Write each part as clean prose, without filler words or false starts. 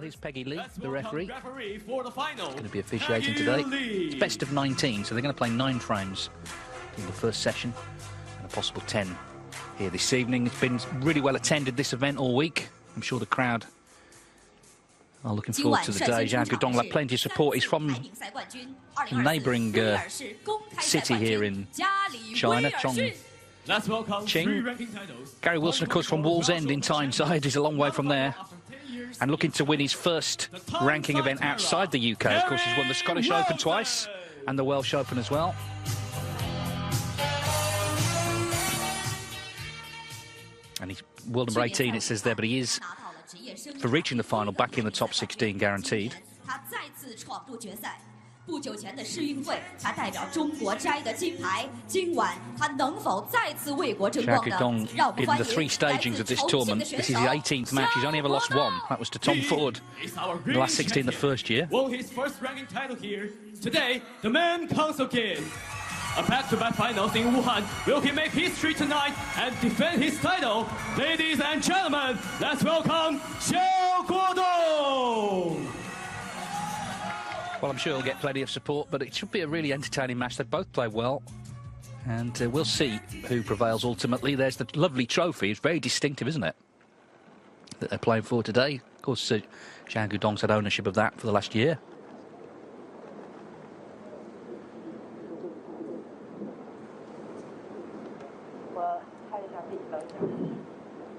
Here's Peggy Lee, the referee. For the final. Going to be officiating today. It's best of 19, so they're going to play 9 frames in the first session and a possible 10 here this evening. It's been really well attended, this event, all week. I'm sure the crowd are looking forward to the day. Xiao Guodong will have plenty of support. He's from a neighbouring city here in China, Chongqing. Gary Wilson, of course, from Wallsend in Tyneside. He's a long way from there. And looking to win his first ranking event outside the UK. Of course, he's won the Scottish Open twice and the Welsh Open as well. And he's world number 18, it says there, but he is, for reaching the final, back in the top 16 guaranteed. Xiao Guodong in the 3 stagings of this tournament. This is his 18th match. He's only ever lost 1. That was to Tom Ford in the last 16 the first year. Won his first ranking title here. Today, the man comes again. A back-to-back finals in Wuhan. Will he make history tonight and defend his title? Ladies and gentlemen, let's welcome Xiao Guodong! Well, I'm sure he'll get plenty of support, but it should be a really entertaining match. They both play well, and we'll see who prevails ultimately. There's the lovely trophy. It's very distinctive, isn't it, that they're playing for today. Of course, Xiao Guodong's had ownership of that for the last year.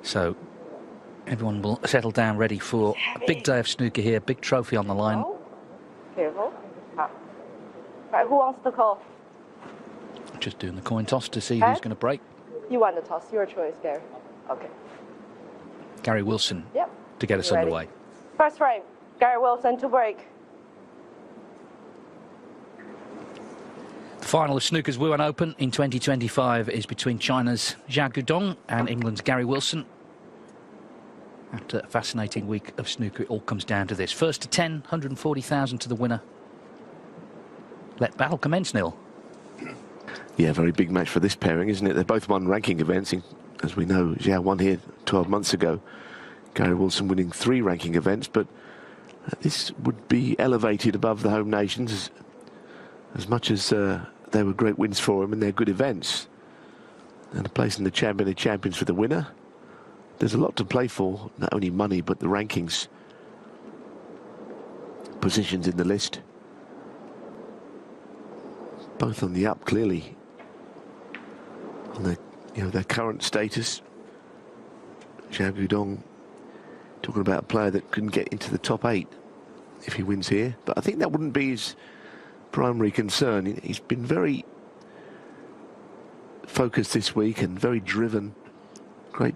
So everyone will settle down ready for a big day of snooker here, big trophy on the line. Careful. Right, who wants the call? Just doing the coin toss to see who's going to break. You want the toss, your choice, Gary. Okay. Gary Wilson to get us underway. First frame, Gary Wilson to break. The final of snooker's Wuhan Open in 2025 is between China's Xiao Guodong and England's Gary Wilson. After a fascinating week of snooker, it all comes down to this. First to 10, 140,000 to the winner. Let battle commence, Neil. Yeah, very big match for this pairing, isn't it? They both won ranking events. As we know, Xiao won here 12 months ago. Gary Wilson winning 3 ranking events, but this would be elevated above the home nations as much as they were great wins for him and they're good events. And a place in the Champion of Champions for the winner. There's a lot to play for, not only money, but the rankings, positions in the list. Both on the up, clearly. On their current status. Xiao Guodong talking about a player that couldn't get into the top 8 if he wins here. But I think that wouldn't be his primary concern. He's been very focused this week and very driven. Great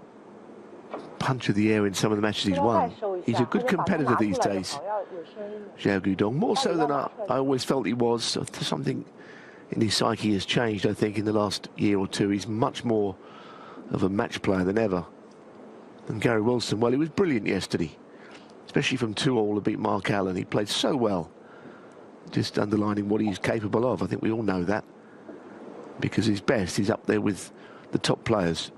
punch of the air in some of the matches he's won. He's a good competitor these days, Xiao Guodong, more so than I always felt he was. Something in his psyche has changed, I think, in the last year or two. He's much more of a match player than ever. And Gary Wilson, well, he was brilliant yesterday, especially from 2-all to beat Mark Allen. He played so well, just underlining what he's capable of. I think we all know that, because he's best. He's up there with the top players.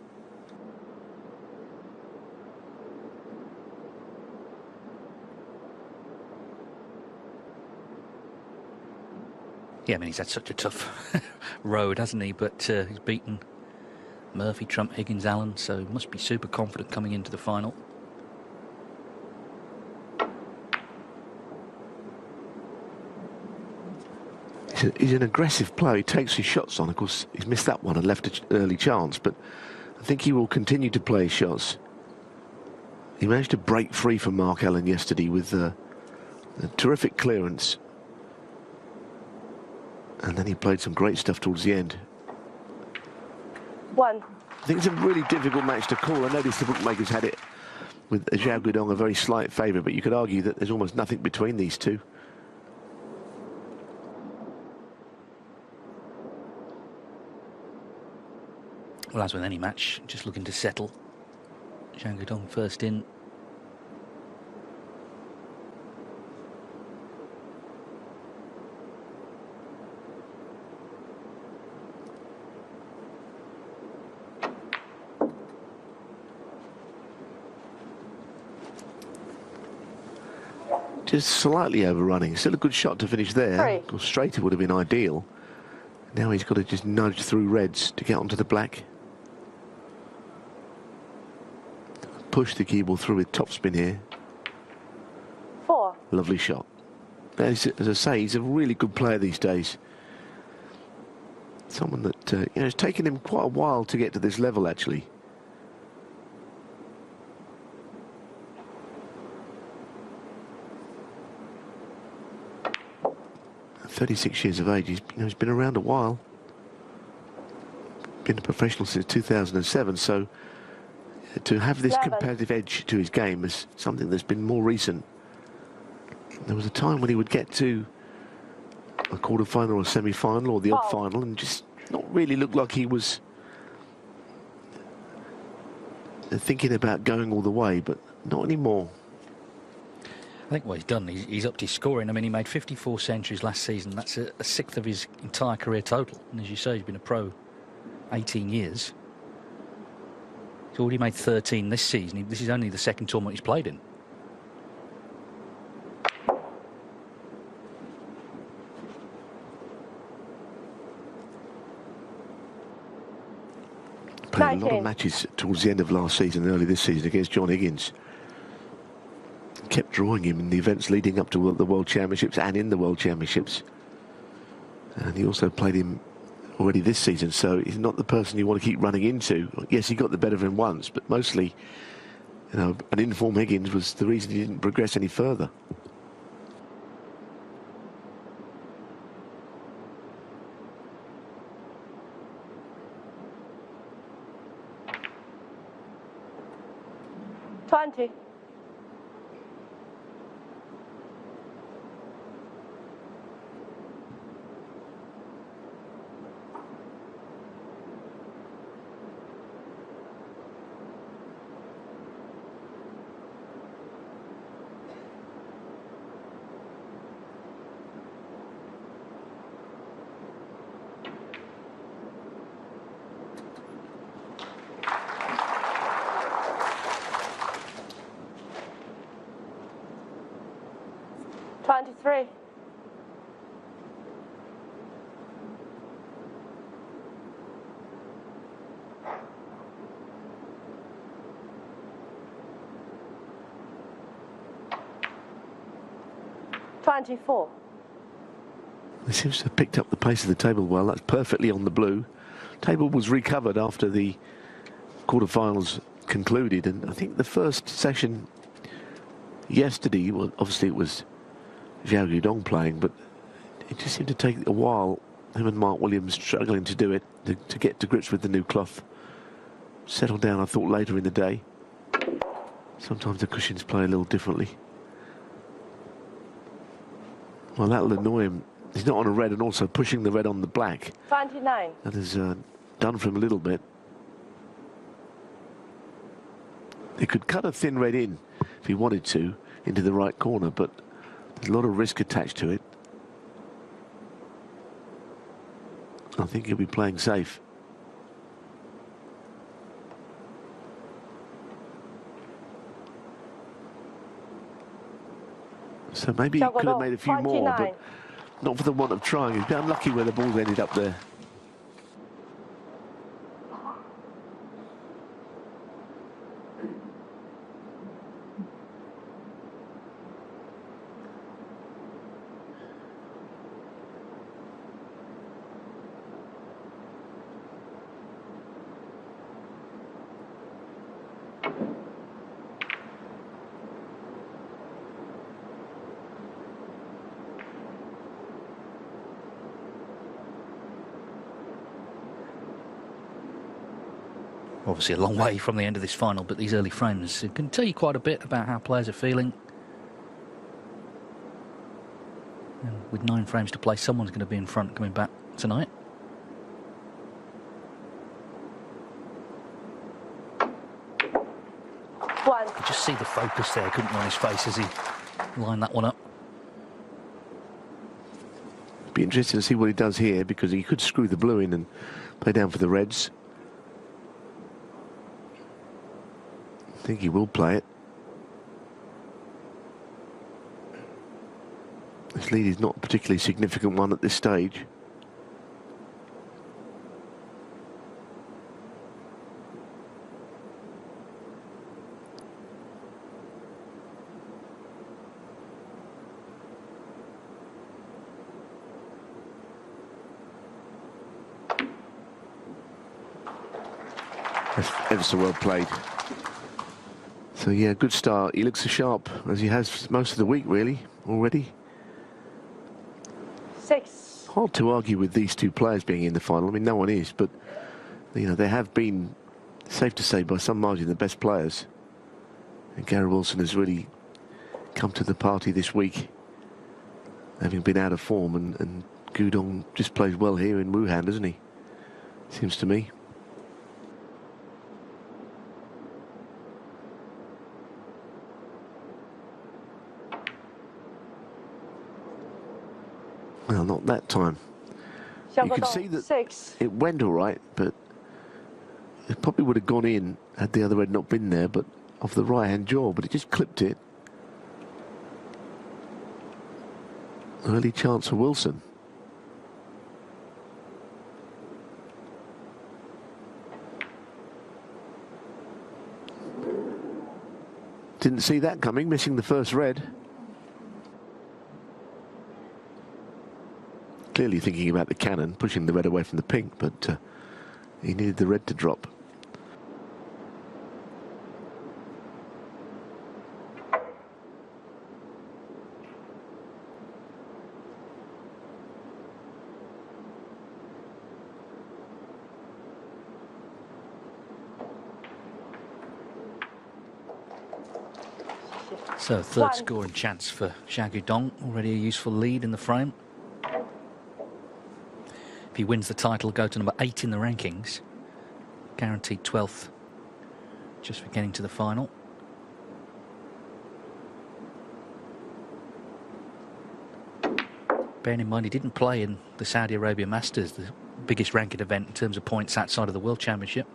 Yeah, I mean, he's had such a tough road, hasn't he? But he's beaten Murphy, Trump, Higgins, Allen, so he must be super confident coming into the final. He's an aggressive player. He takes his shots on. Of course, he's missed that one and left an early chance, but I think he will continue to play his shots. He managed to break free from Mark Allen yesterday with a terrific clearance. And then he played some great stuff towards the end. I think it's a really difficult match to call. I noticed the bookmakers had it with Xiao Guodong a very slight favourite, but you could argue that there's almost nothing between these two. Well, as with any match, just looking to settle. Xiao Guodong first in. just slightly overrunning. Still a good shot to finish there. Of course, straighter would have been ideal. Now he's got to just nudge through reds to get onto the black. Push the cue ball through with topspin here. 4. Lovely shot. As I say, he's a really good player these days. Someone that, you know, it's taken him quite a while to get to this level, actually. At 36 years of age, he's been around a while. Been a professional since 2007, so to have this competitive edge to his game is something that's been more recent. There was a time when he would get to a quarter-final or a semi-final or the odd final and just not really look like he was thinking about going all the way, but not anymore. I think what he's done, he's upped his scoring. I mean, he made 54 centuries last season. That's a sixth of his entire career total. And as you say, he's been a pro 18 years. He's already made 13 this season. This is only the second tournament he's played in. Played a lot of matches towards the end of last season and early this season against John Higgins. Kept drawing him in the events leading up to the World Championships and in the World Championships. And he also played him already this season, so he's not the person you want to keep running into. Yes, he got the better of him once, but mostly, you know, an informed Higgins was the reason he didn't progress any further. Twenty. 23. 24. He seems to have picked up the pace of the table well. That's perfectly on the blue. Table was recovered after the quarterfinals concluded, and I think the first session yesterday, well, obviously it was Xiao Guodong playing, but it just seemed to take a while, him and Mark Williams struggling to do it, to get to grips with the new cloth. Settle down, I thought, later in the day. Sometimes the cushions play a little differently. Well, that'll annoy him. He's not on a red and also pushing the red on the black. 29. That is done for him a little bit. He could cut a thin red in if he wanted to into the right corner, but there's a lot of risk attached to it. I think he'll be playing safe. So maybe he could have made a few 29. more, but not for the want of trying. He's been unlucky where the ball's ended up there. Obviously a long way from the end of this final, but these early frames can tell you quite a bit about how players are feeling. And with 9 frames to play, someone's going to be in front coming back tonight. One. You could just see the focus there, couldn't you, on his face as he lined that one up. Be interesting to see what he does here, because he could screw the blue in and play down for the reds. I think he will play it. His lead is not a particularly significant one at this stage. That's ever so well played. So yeah, good start. He looks as sharp as he has most of the week, really, already. 6. Hard to argue with these two players being in the final. I mean, no one is, but you know, they have been, safe to say, by some margin, the best players. And Gary Wilson has really come to the party this week, having been out of form, and Guodong just plays well here in Wuhan, doesn't he? Seems to me. Well, not that time. You could see that 6. it went all right, but it probably would have gone in had the other head not been there, but off the right-hand jaw, but it just clipped it. Early chance for Wilson. Didn't see that coming, missing the first red. Clearly thinking about the cannon, pushing the red away from the pink, but he needed the red to drop. So third scoring chance for Xiao Guodong, already a useful lead in the frame. If he wins the title, go to number 8 in the rankings. Guaranteed 12th, just for getting to the final. Bearing in mind he didn't play in the Saudi Arabia Masters, the biggest ranking event in terms of points outside of the World Championship.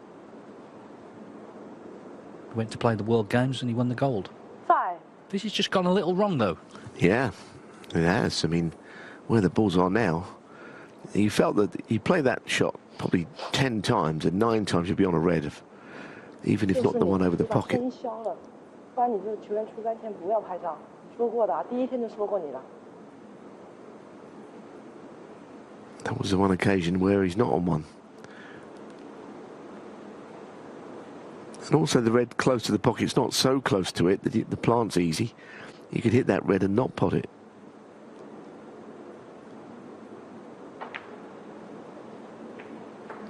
He went to play the World Games and he won the gold. 5. This has just gone a little wrong, though. Yeah, it has. I mean, where the balls are now, you felt that you play that shot probably 10 times, and 9 times you'd be on a red, even if not the one over the pocket. That was the one occasion where he's not on one. And also the red close to the pocket, it's not so close to it that the plant's easy. You could hit that red and not pot it.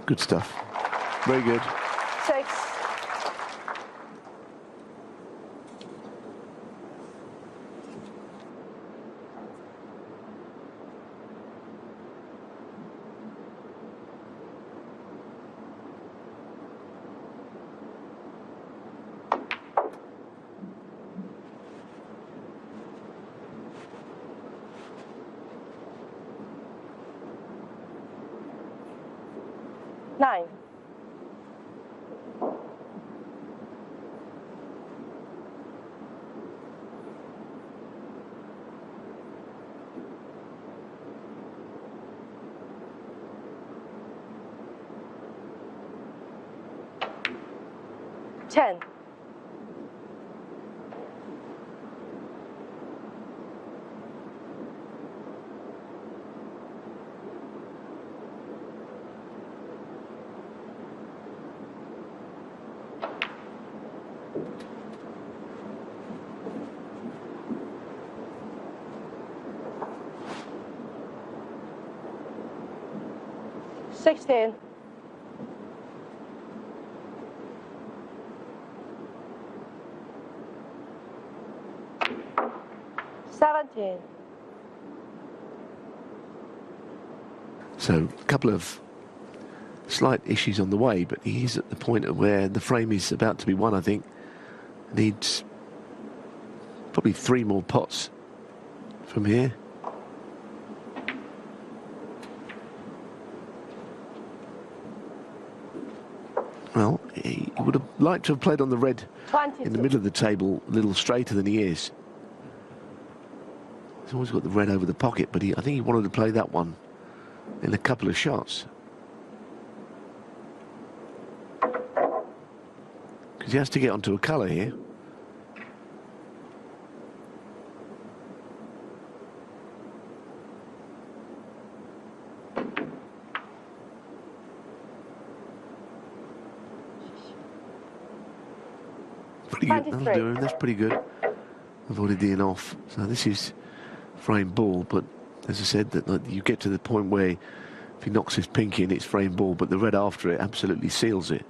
Good stuff. Very good. 6. Nine. Ten. Sixteen. 17. So a couple of slight issues on the way, but he's at the point of where the frame is about to be won, I think. Needs probably 3 more pots from here. Well, he would have liked to have played on the red 22. in the middle of the table, a little straighter than he is. He's always got the red over the pocket, but I think he wanted to play that one in a couple of shots. Because he has to get onto a colour here. Pretty good. That'll do him. That's pretty good. Avoided the in off. So this is frame ball, but as I said, that you get to the point where if he knocks his pinky in, it's frame ball, but the red after it absolutely seals it.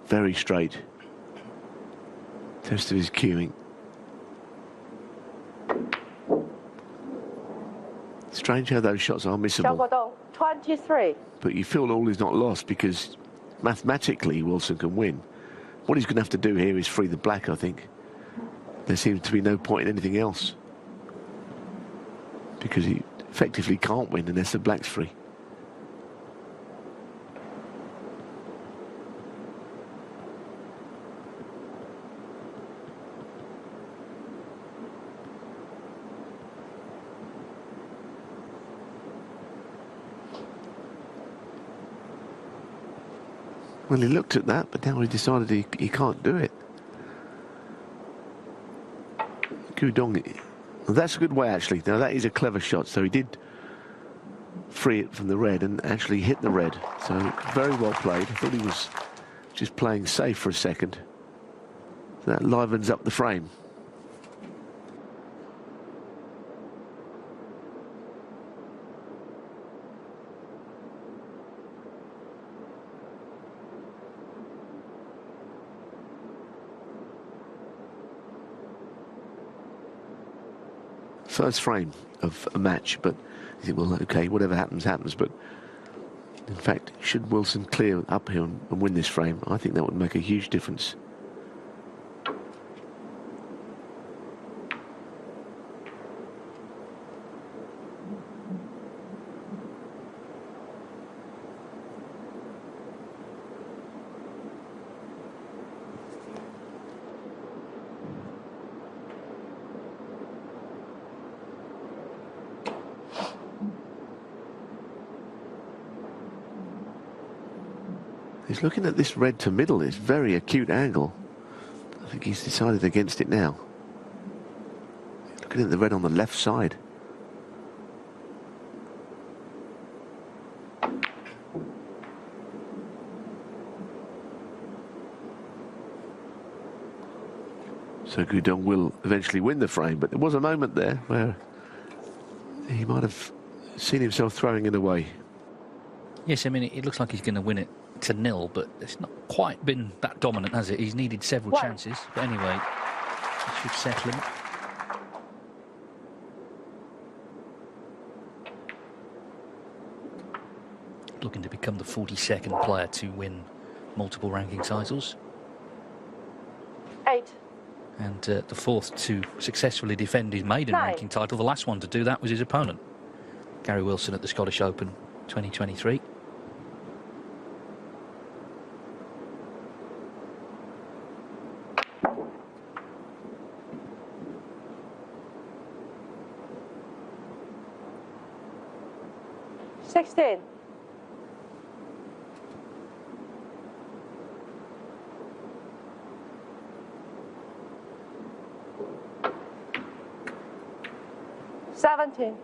Very straight. Test of his cueing. Strange how those shots are missable. Xiao Guodong, 23. But you feel all is not lost because mathematically Wilson can win. What he's going to have to do here is free the black, I think. There seems to be no point in anything else. Because he effectively can't win unless the black's free. Well, he looked at that, but now he decided he can't do it. Guodong, that's a good way, actually. Now, that is a clever shot. So he did free it from the red and actually hit the red. So very well played. I thought he was just playing safe for a second. So that livens up the frame. First frame of a match, but you think, well, okay, whatever happens, happens. But in fact, should Wilson clear up here and win this frame, I think that would make a huge difference. He's looking at this red to middle. It's very acute angle. I think he's decided against it now. Looking at the red on the left side. So Guodong will eventually win the frame, but there was a moment there where he might have seen himself throwing it away. Yes, I mean, it looks like he's going to win it to nil, but it's not quite been that dominant, has it? He's needed several chances, but anyway, it should settle him. Looking to become the 42nd player to win multiple ranking titles. 8. And the fourth to successfully defend his maiden ranking title. The last one to do that was his opponent, Gary Wilson, at the Scottish Open 2023. $16. $17.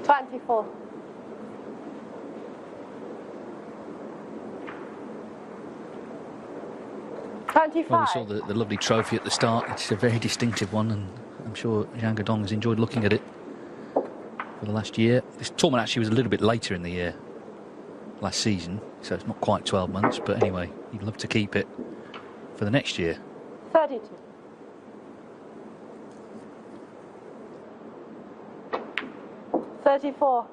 $24. $25. Well, we saw the lovely trophy at the start. It's a very distinctive one, and I'm sure Xiao Guodong has enjoyed looking at it for the last year. This tournament actually was a little bit later in the year last season, so it's not quite 12 months, but anyway, he'd love to keep it for the next year. 32. $34.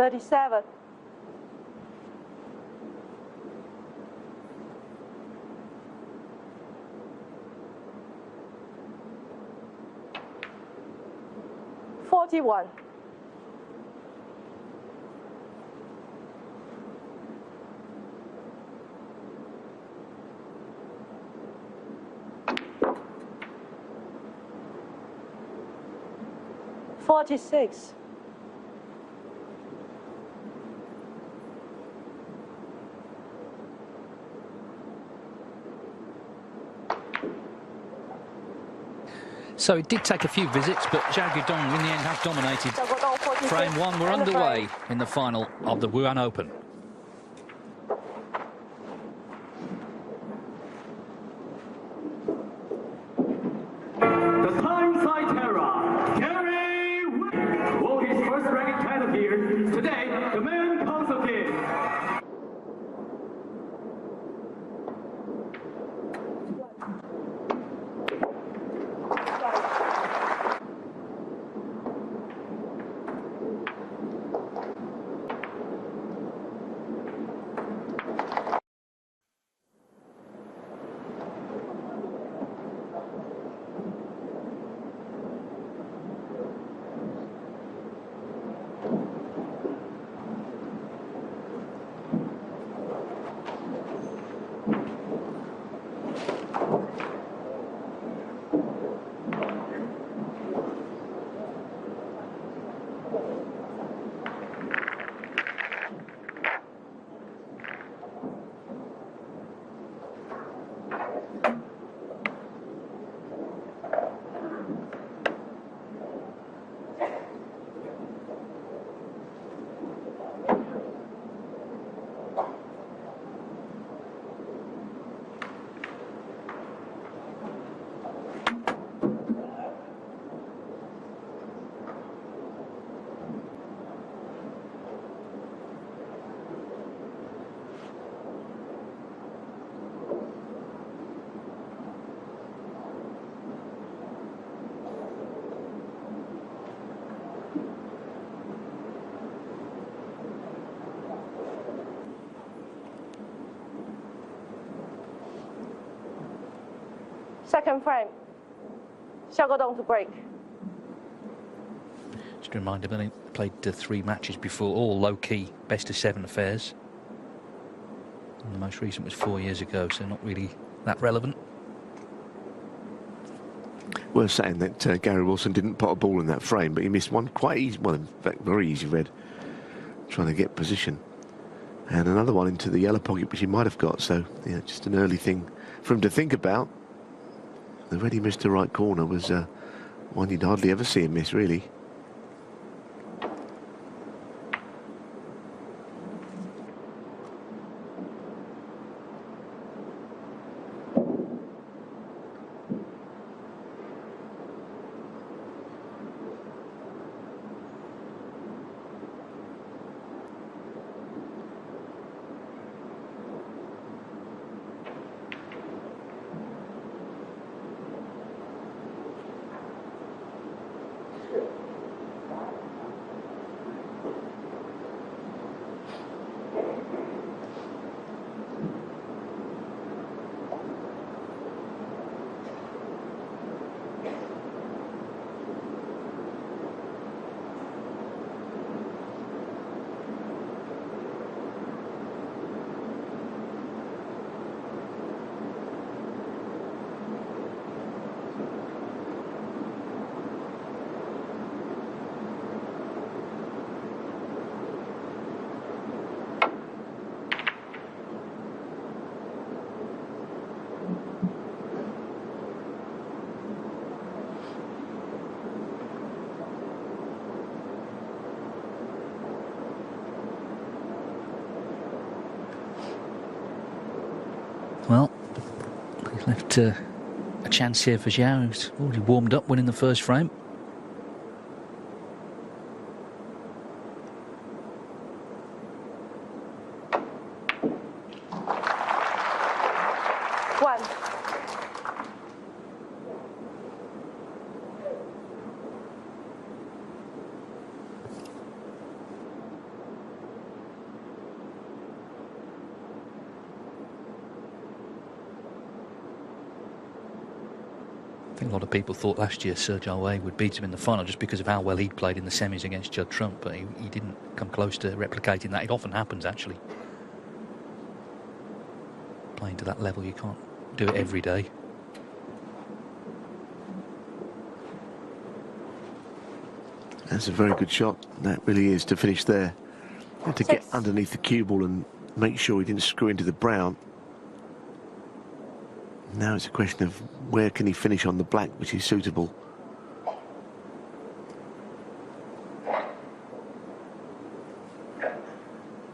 37. 41. 46. 'So it did take a few visits, but Xiao Guodong in the end has dominated. Frame 1, we're underway in the final of the Wuhan Open. The time-side terror, Gary won his first ranking title here. Today, the man Council Kid. Second frame. Xiao Guodong to break. Just a reminder, they played 3 matches before, all low-key best-of-7 affairs. And the most recent was 4 years ago, so not really that relevant. Worth saying that Gary Wilson didn't put a ball in that frame, but he missed one quite easy, well, in fact, very easy red, trying to get position. And another one into the yellow pocket, which he might have got, so, yeah, just an early thing for him to think about. The red he missed the right corner was one you'd hardly ever see him miss, really. Well, he's left a chance here for Xiao, who's already warmed up winning the first frame. One. think a lot of people thought last year Sergio Aoué would beat him in the final just because of how well he'd played in the semis against Judd Trump, but he didn't come close to replicating that. It often happens, actually. Playing to that level, you can't do it every day. That's a very good shot. That really is, to finish there. And to get underneath the cue ball and make sure he didn't screw into the brown. Now it's a question of where can he finish on the black, which is suitable.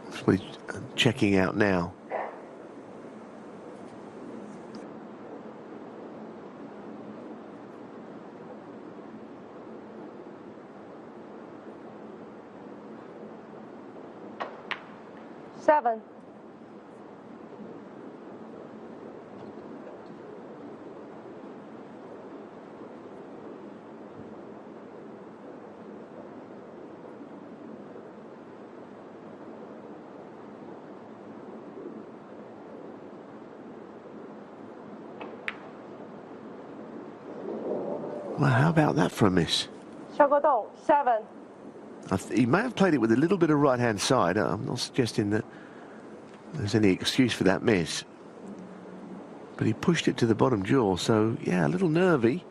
That's what he's checking out now. Seven. Well, how about that for a miss? Xiao Guodong, 7. He may have played it with a little bit of right-hand side. I'm not suggesting that there's any excuse for that miss. But he pushed it to the bottom jaw, so, yeah, a little nervy.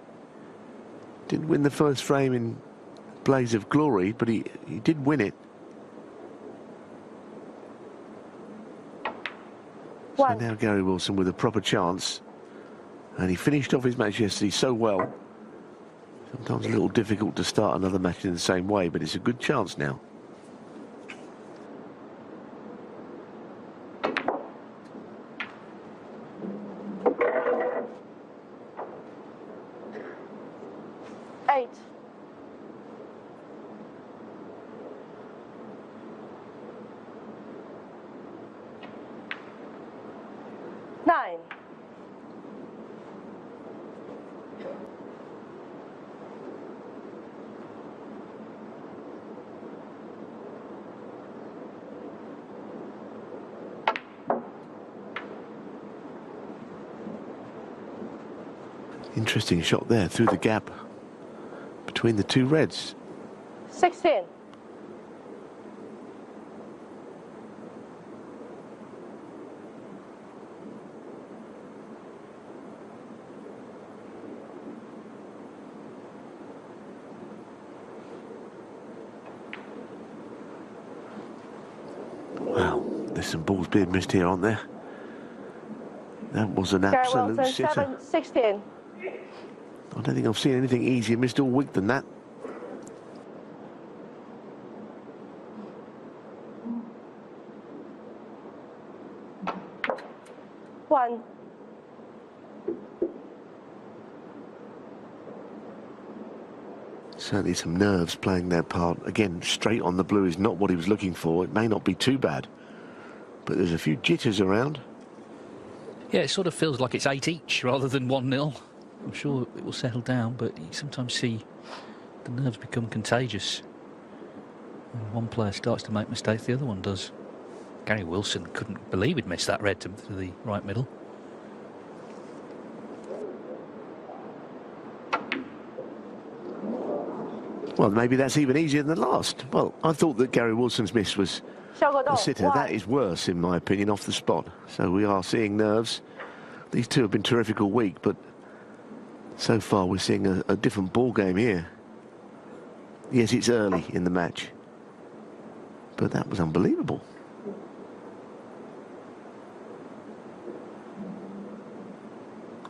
Didn't win the first frame in blaze of glory, but he did win it. So now Gary Wilson with a proper chance. And he finished off his match yesterday so well. Sometimes a little difficult to start another match in the same way, but it's a good chance now. Eight. Nine. Interesting shot there through the gap between the two reds. 16. Wow, there's some balls being missed here, aren't there? That was an absolute Wilson, sitter. 7, 16. I don't think I've seen anything easier missed all week than that. One. Certainly some nerves playing their part. Again, straight on the blue is not what he was looking for. It may not be too bad, but there's a few jitters around. Yeah, it sort of feels like it's 8 each rather than 1-0. I'm sure it will settle down, but you sometimes see the nerves become contagious. When one player starts to make mistakes, the other one does. Gary Wilson couldn't believe he'd missed that red to the right middle. Well, maybe that's even easier than the last. Well, I thought that Gary Wilson's miss was a sitter. That is worse, in my opinion, off the spot. So we are seeing nerves. These two have been terrific all week, but so far we're seeing a different ball game here. Yes, it's early in the match, but that was unbelievable.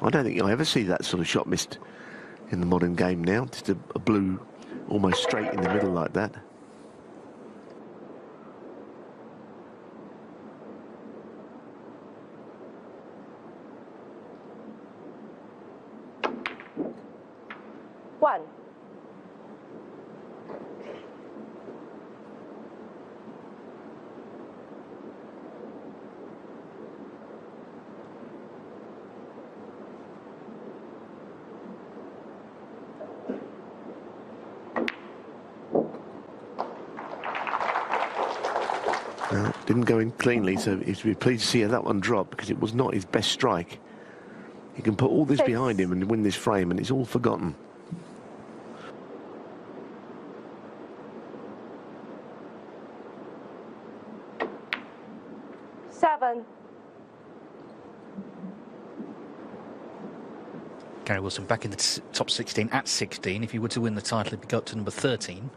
I don't think you'll ever see that sort of shot missed in the modern game now. Just a blue almost straight in the middle like that. One. Well, didn't go in cleanly, so he's pleased to see that one drop because it was not his best strike. he can put all this 6. behind him and win this frame, and it's all forgotten. Gary Wilson back in the top 16 at 16. If he were to win the title, he'd go up to number 13.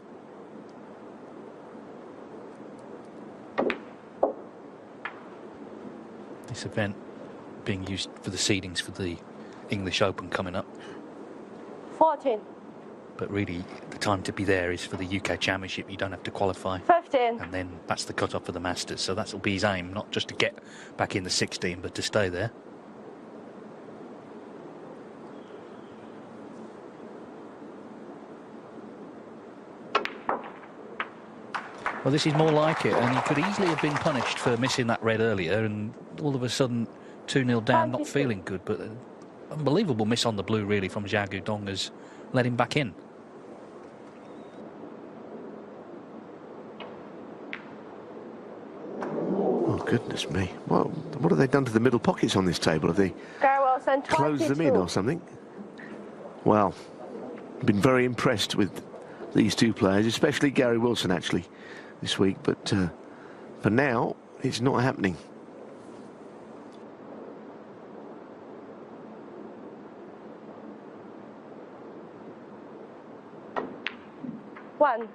This event being used for the seedings for the English Open coming up. 14. But really, the time to be there is for the UK Championship. You don't have to qualify. 15. And then that's the cut-off for the Masters. So that'll be his aim, not just to get back in the 16, but to stay there. Well, this is more like it, and he could easily have been punished for missing that red earlier, and all of a sudden 2-0 down, not feeling good, but an unbelievable miss on the blue, really, from Xiao Guodong has let him back in. Oh, goodness me. Well, what have they done to the middle pockets on this table? Have they closed them in or something? Well, I've been very impressed with these two players, especially Gary Wilson, actually, this week, but for now it's not happening. One.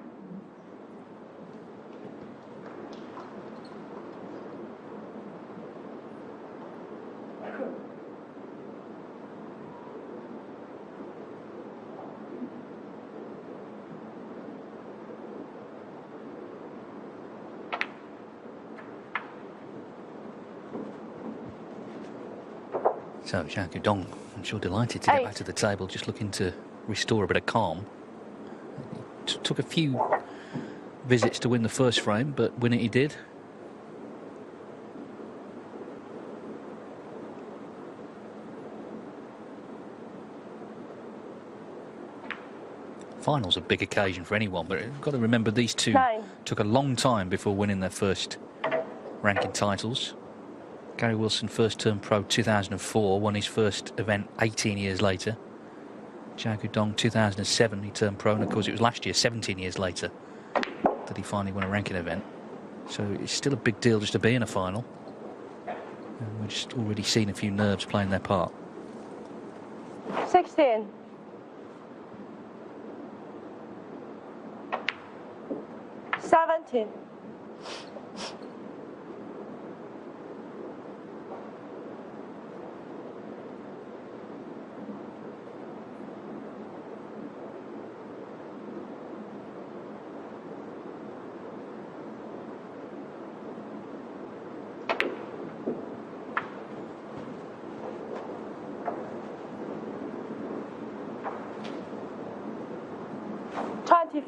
So Xiao Guodong, I'm sure delighted to get back to the table, just looking to restore a bit of calm. Took a few visits to win the first frame, but win it he did. Final's a big occasion for anyone, but you've got to remember these two took a long time before winning their first ranking titles. Gary Wilson, first term pro 2004, won his first event 18 years later. Xiao Guodong, 2007, he turned pro, and of course it was last year, 17 years later, that he finally won a ranking event. So it's still a big deal just to be in a final. And we're just already seeing a few nerves playing their part. 16. 17.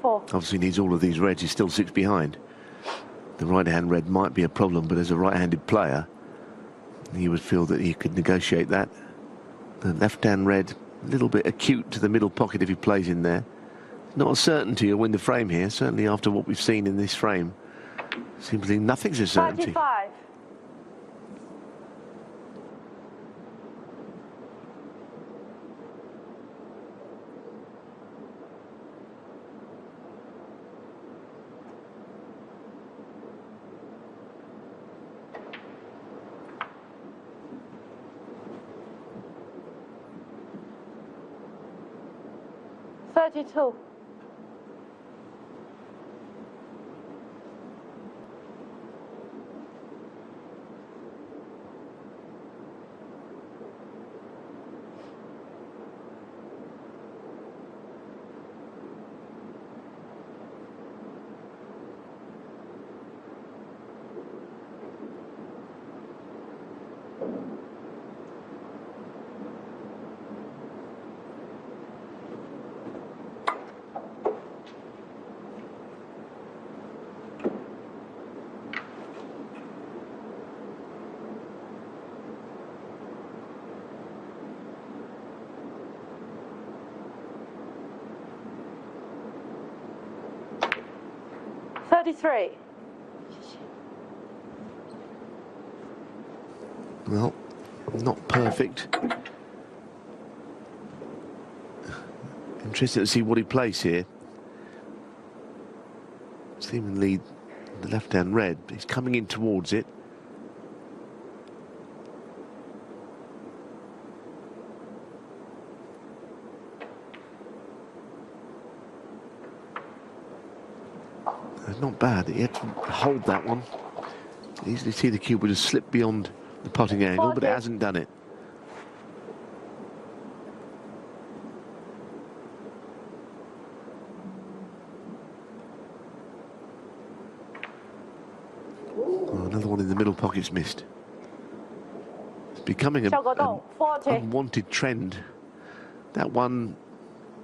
Obviously needs all of these reds. He's still 6 behind. The right-hand red might be a problem, but as a right-handed player, he would feel that he could negotiate that. The left-hand red, a little bit acute to the middle pocket if he plays in there. Not a certainty he'll win the frame here, certainly after what we've seen in this frame. Simply nothing's a certainty. 25. Two. 33. Well, not perfect. Interesting to see what he plays here. Seemingly the left-hand red. He's coming in towards it. Not bad. He had to hold that one. Easily see the cube would have slipped beyond the putting angle, but it hasn't done it. Oh, another one in the middle pocket's missed. It's becoming an unwanted trend. That one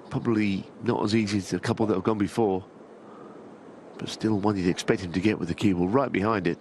probably not as easy as a couple that have gone before, but still one you'd expect him to get with the cue ball right behind it.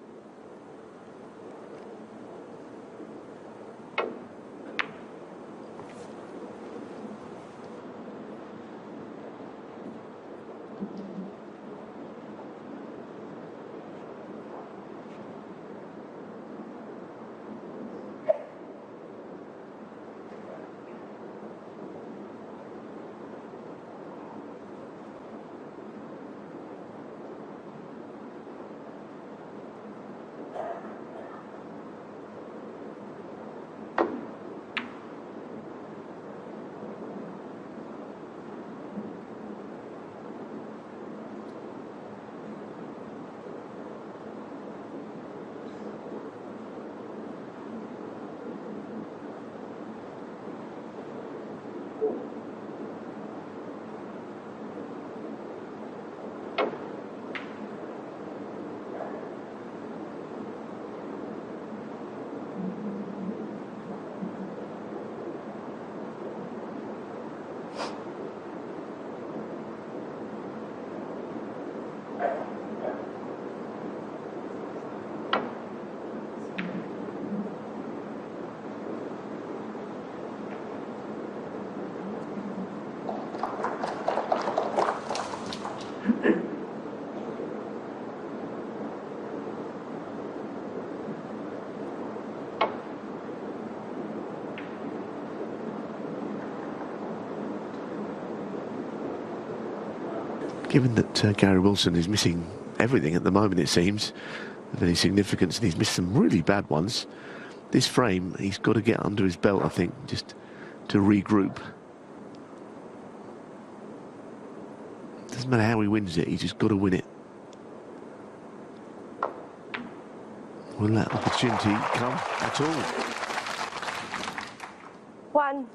Given that Gary Wilson is missing everything at the moment, it seems, of any significance, and he's missed some really bad ones, this frame, he's got to get under his belt, I think, just to regroup. Doesn't matter how he wins it, he's just got to win it. Will that opportunity come at all? One.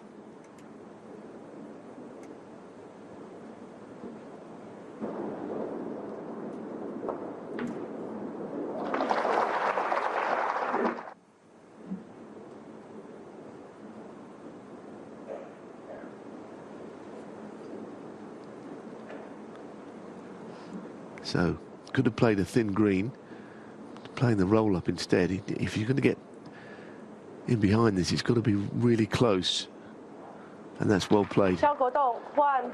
So, could have played a thin green, playing the roll-up instead. If you're going to get in behind this, it's got to be really close. And that's well played. Xiao Guodong, one.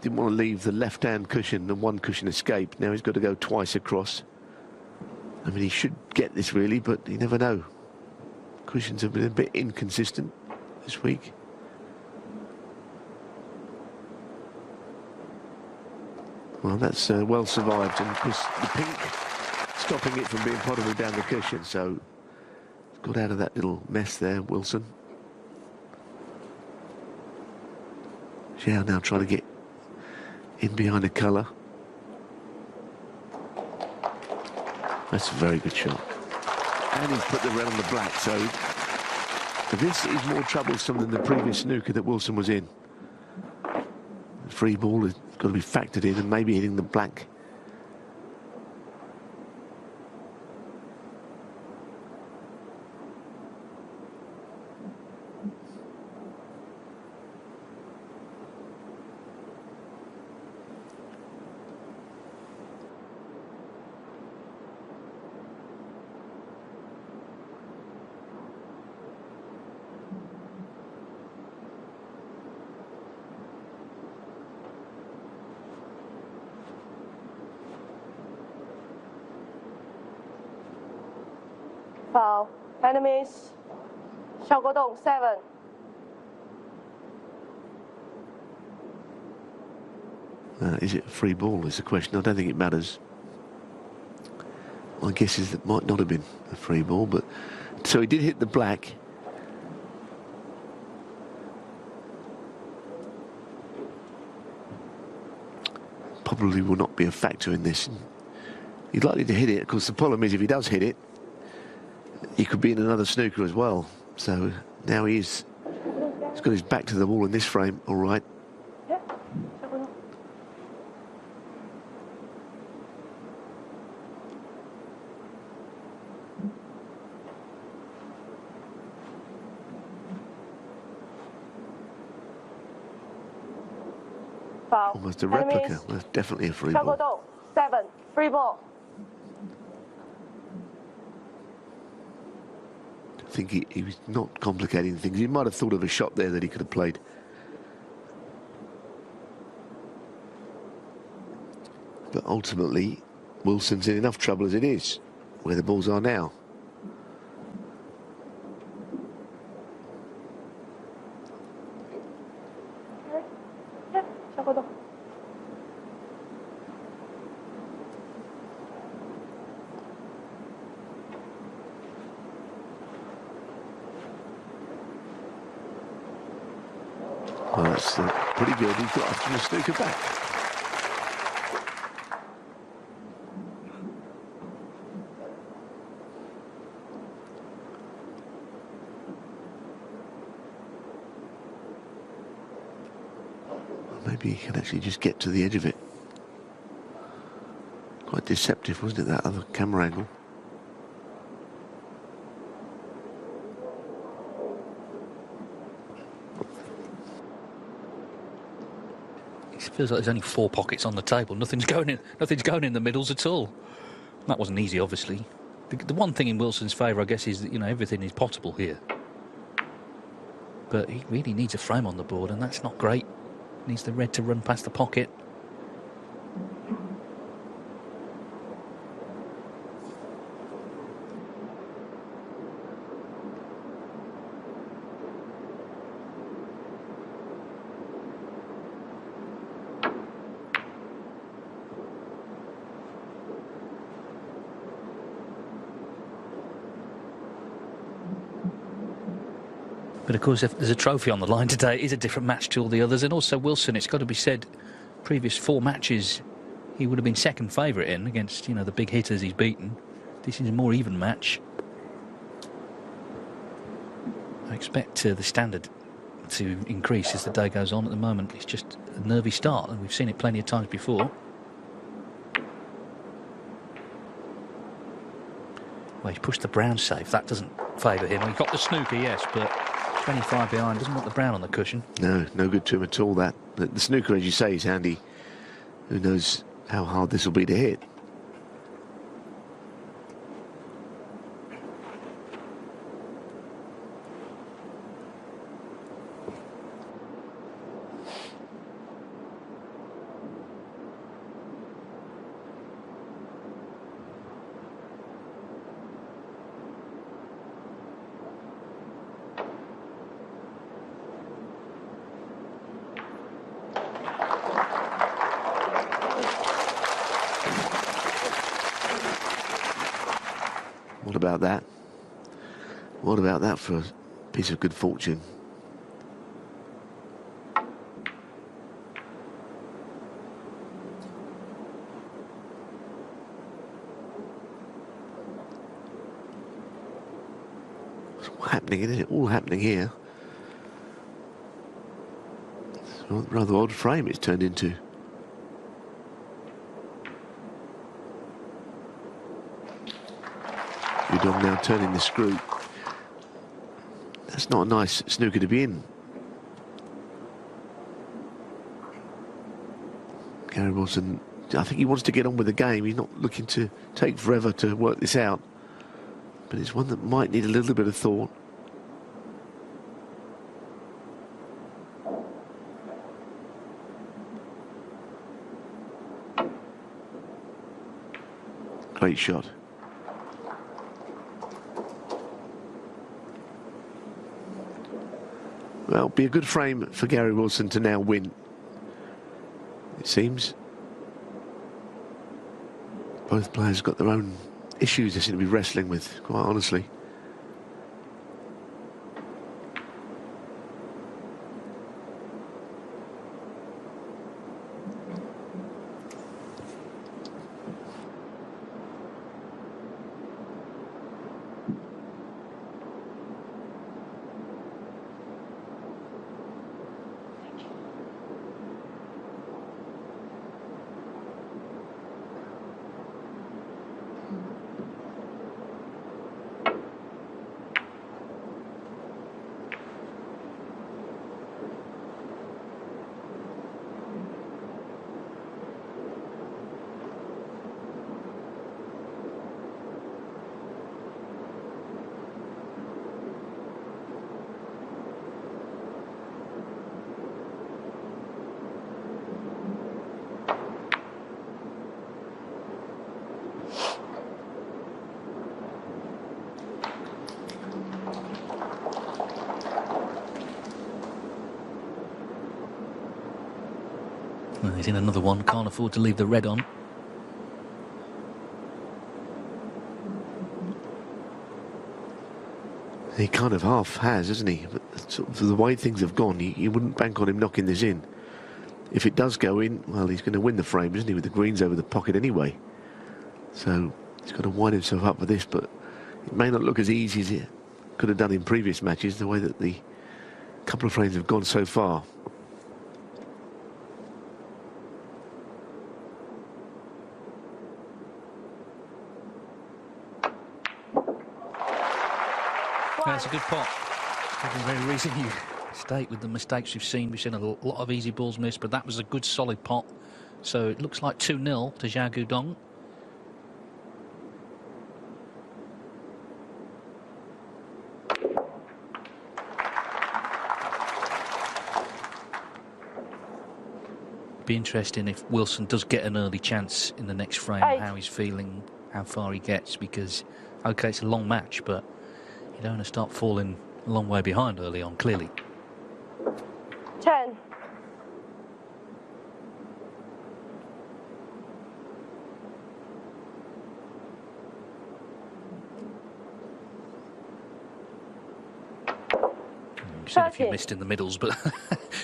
Didn't want to leave the left-hand cushion and one cushion escape. Now he's got to go twice across. I mean, he should get this really, but you never know. Cushions have been a bit inconsistent this week. Well, that's well survived, and of course the pink stopping it from being potted down the cushion, so got out of that little mess there, Wilson. Xiao now trying to get in behind the colour. That's a very good shot. And he's put the red on the black, so this is more troublesome than the previous snooker that Wilson was in. The free ball has got to be factored in and maybe hitting the black. Foul. Enemies. Xiao Guodong, 7. Is it a free ball is the question. I don't think it matters. My guess is that might not have been a free ball, but so he did hit the black. Probably will not be a factor in this. He's likely to hit it. Of course, the problem is if he does hit it, he could be in another snooker as well. So now he's got his back to the wall in this frame. All right. Almost a replica. That's definitely a free Xiao ball. Guodong, 7, free ball. I think he was not complicating things. He might have thought of a shot there that he could have played. But ultimately, Wilson's in enough trouble as it is, where the balls are now. Xiao Guodong. Well, that's pretty good. He's got after the snooker back. Maybe he can actually just get to the edge of it. Quite deceptive, wasn't it, that other camera angle? It feels like there's only 4 pockets on the table. Nothing's going in the middles at all. That wasn't easy, obviously. The one thing in Wilson's favour, I guess, is that, you know, everything is potable here. But he really needs a frame on the board, and that's not great. Needs the red to run past the pocket. But of course, if there's a trophy on the line today, it is a different match to all the others. And also Wilson, it's got to be said, previous 4 matches, he would have been second favourite in against, you know, the big hitters he's beaten. This is a more even match. I expect the standard to increase as the day goes on. At the moment, it's just a nervy start, and we've seen it plenty of times before. Well, he's pushed the brown safe. That doesn't favour him. He got the snooker, yes, but 25 behind, doesn't want the brown on the cushion. No, no good to him at all, that. The snooker, as you say, is handy. Who knows how hard this will be to hit. What about that? What about that for a piece of good fortune? What's happening? Isn't it all happening here? It's a rather odd frame it's turned into. Guodong now turning the screw. That's not a nice snooker to be in. Gary Wilson, I think he wants to get on with the game. He's not looking to take forever to work this out. But it's one that might need a little bit of thought. Great shot. Well, be a good frame for Gary Wilson to now win. it seems. Both players got their own issues they seem to be wrestling with, quite honestly. Well, he's in another one, can't afford to leave the red on. He kind of half has, hasn't he? But sort of the way things have gone, you wouldn't bank on him knocking this in. If it does go in, well, he's going to win the frame, isn't he, with the greens over the pocket anyway. So he's got to wind himself up for this, but it may not look as easy as it could have done in previous matches, the way that the couple of frames have gone so far. That's a good pot. For the very reason you state, with the mistakes we've seen a lot of easy balls missed, but that was a good solid pot. So it looks like 2-0 to Xiao Guodong. Be interesting if Wilson does get an early chance in the next frame, how he's feeling, how far he gets, because, okay, it's a long match, but you don't want to start falling a long way behind early on, clearly. 10. You've seen a few missed in the middles, but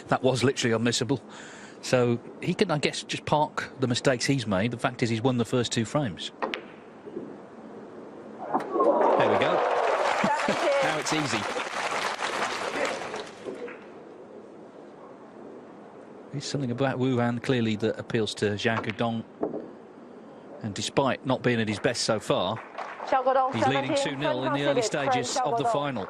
that was literally unmissable. So he can, I guess, just park the mistakes he's made. The fact is he's won the first 2 frames. There we go. Now it's easy. There's something about Wuhan clearly that appeals to Xiao Guodong. And despite not being at his best so far, he's leading 2-0 in the early stages of the final.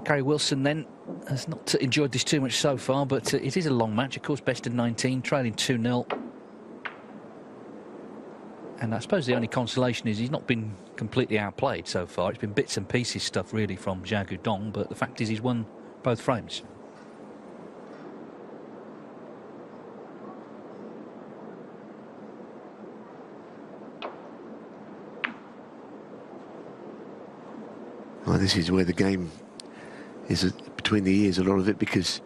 Gary Wilson then has not enjoyed this too much so far, but it is a long match, of course, best of 19, trailing 2-0. And I suppose the only consolation is he's not been completely outplayed so far. It's been bits and pieces stuff really from Xiao Guodong, but the fact is he's won both frames. Well, this is where the game is between the ears, a lot of it, because,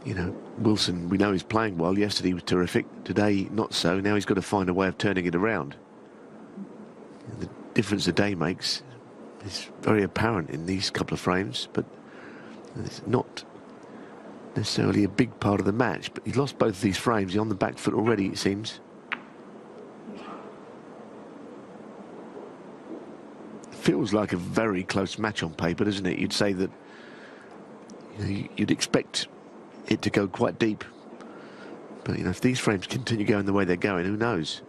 you know, Wilson, we know he's playing well. Yesterday he was terrific. Today, not so. Now he's got to find a way of turning it around. And the difference a day makes is very apparent in these couple of frames, but it's not necessarily a big part of the match. But he's lost both of these frames. He's on the back foot already, it seems. feels like a very close match on paper, doesn't it? You'd say that, you know, you'd expect it to go quite deep. But, you know, if these frames continue going the way they're going, who knows?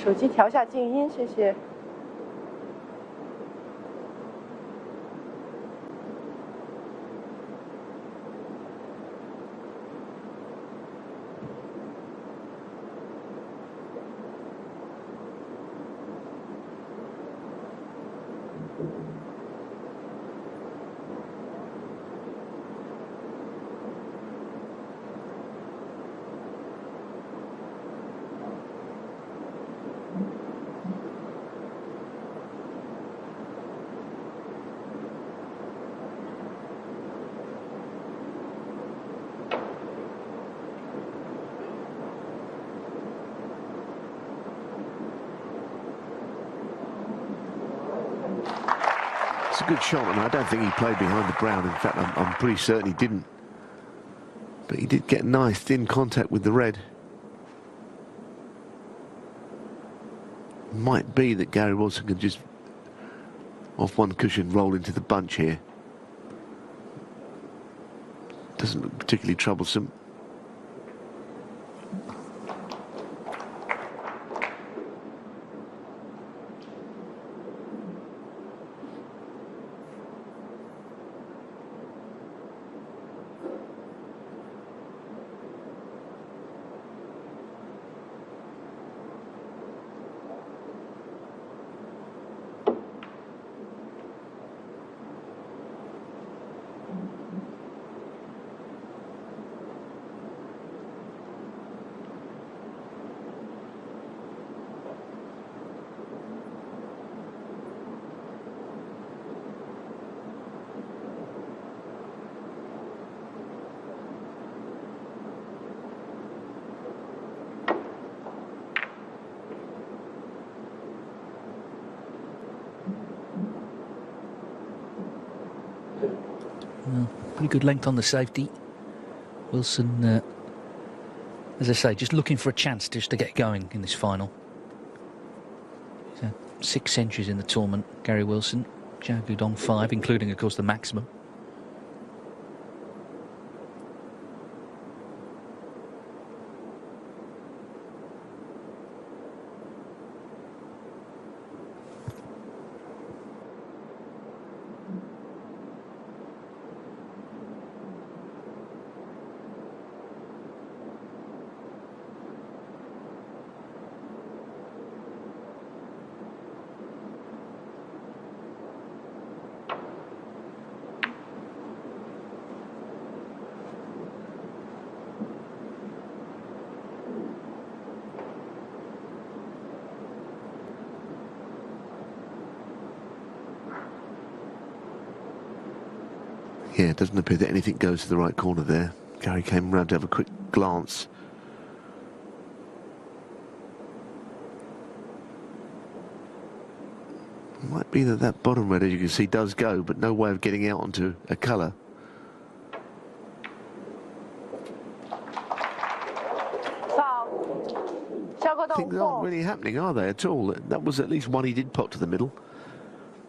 手机调下静音，谢谢。It's a good shot, and I don't think he played behind the brown. In fact, I'm pretty certain he didn't. But he did get nice thin contact with the red. Might be that Gary Wilson can just, off one cushion, roll into the bunch here. Doesn't look particularly troublesome. Pretty good length on the safety. Wilson, as I say, just looking for a chance just to get going in this final. He's had 6 centuries in the tournament, Gary Wilson. Xiao Guodong 5, including, of course, the maximum. Yeah, it doesn't appear that anything goes to the right corner there. Gary came round to have a quick glance. Might be that bottom red, as you can see, does go, but no way of getting out onto a colour. Things aren't really happening, are they, at all? That was at least one he did pot to the middle.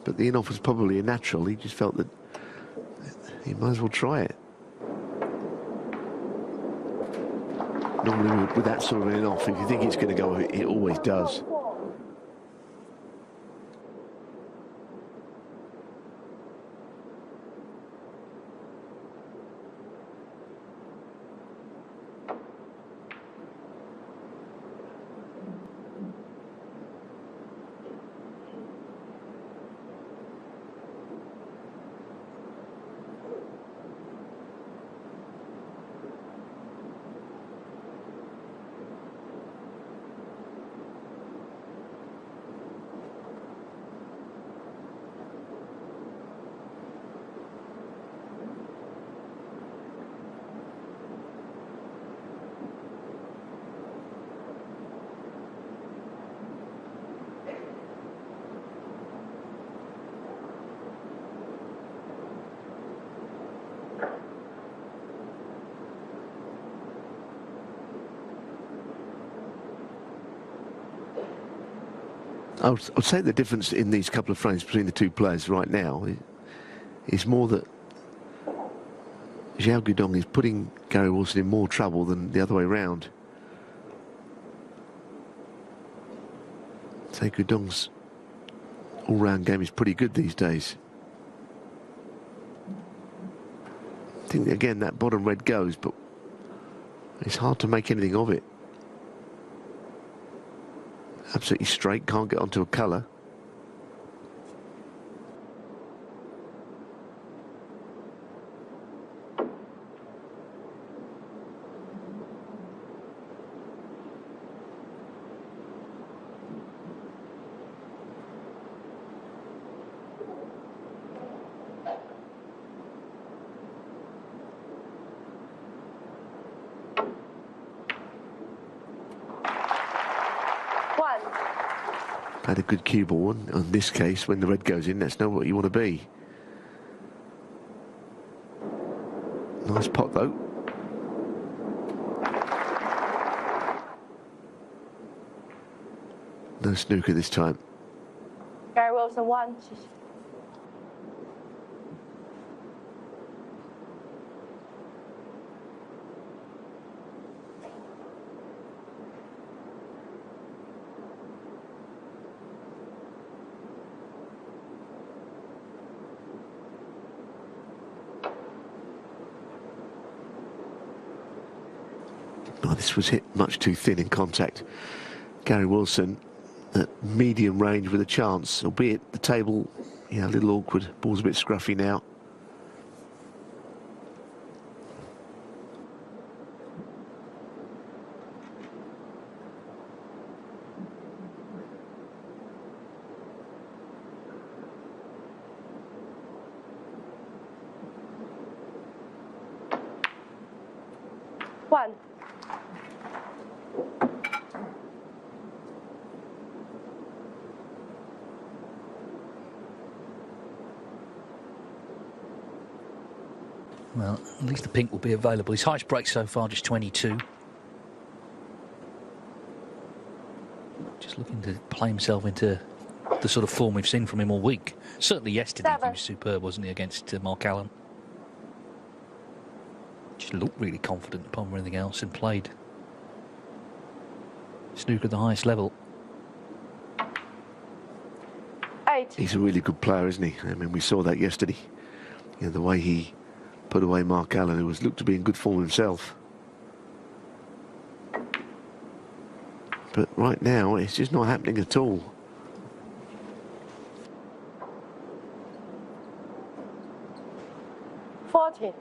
But the in-off was probably a natural. He just felt that he might as well try it. Normally with that sort of an in-off, if you think it's going to go, it always does. I would say the difference in these couple of frames between the two players right now is more that Xiao Guodong is putting Gary Wilson in more trouble than the other way around. I'd say Guodong's all-round game is pretty good these days. I think, again, that bottom red goes, but it's hard to make anything of it. Absolutely straight, can't get onto a colour. Had a good cue ball, and in this case, when the red goes in, that's not what you want to be. Nice pot, though. No snooker this time. Gary Wilson 1. Oh, this was hit much too thin in contact. Gary Wilson at medium range with a chance, albeit the table, yeah, a little awkward. Ball's a bit scruffy now. One. Well, at least the pink will be available. His highest break so far, just 22. Just looking to play himself into the sort of form we've seen from him all week. Certainly yesterday he was superb, wasn't he, against Mark Allen. Just looked really confident upon everything else and played snooker at the highest level. 8. He's a really good player, isn't he? I mean, we saw that yesterday. You know, the way he put away Mark Allen, who looked to be in good form himself. But right now, it's just not happening at all. $40.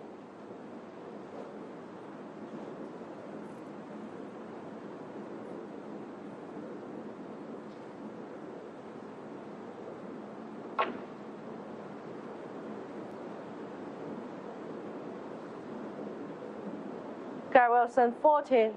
Gary Wilson 14.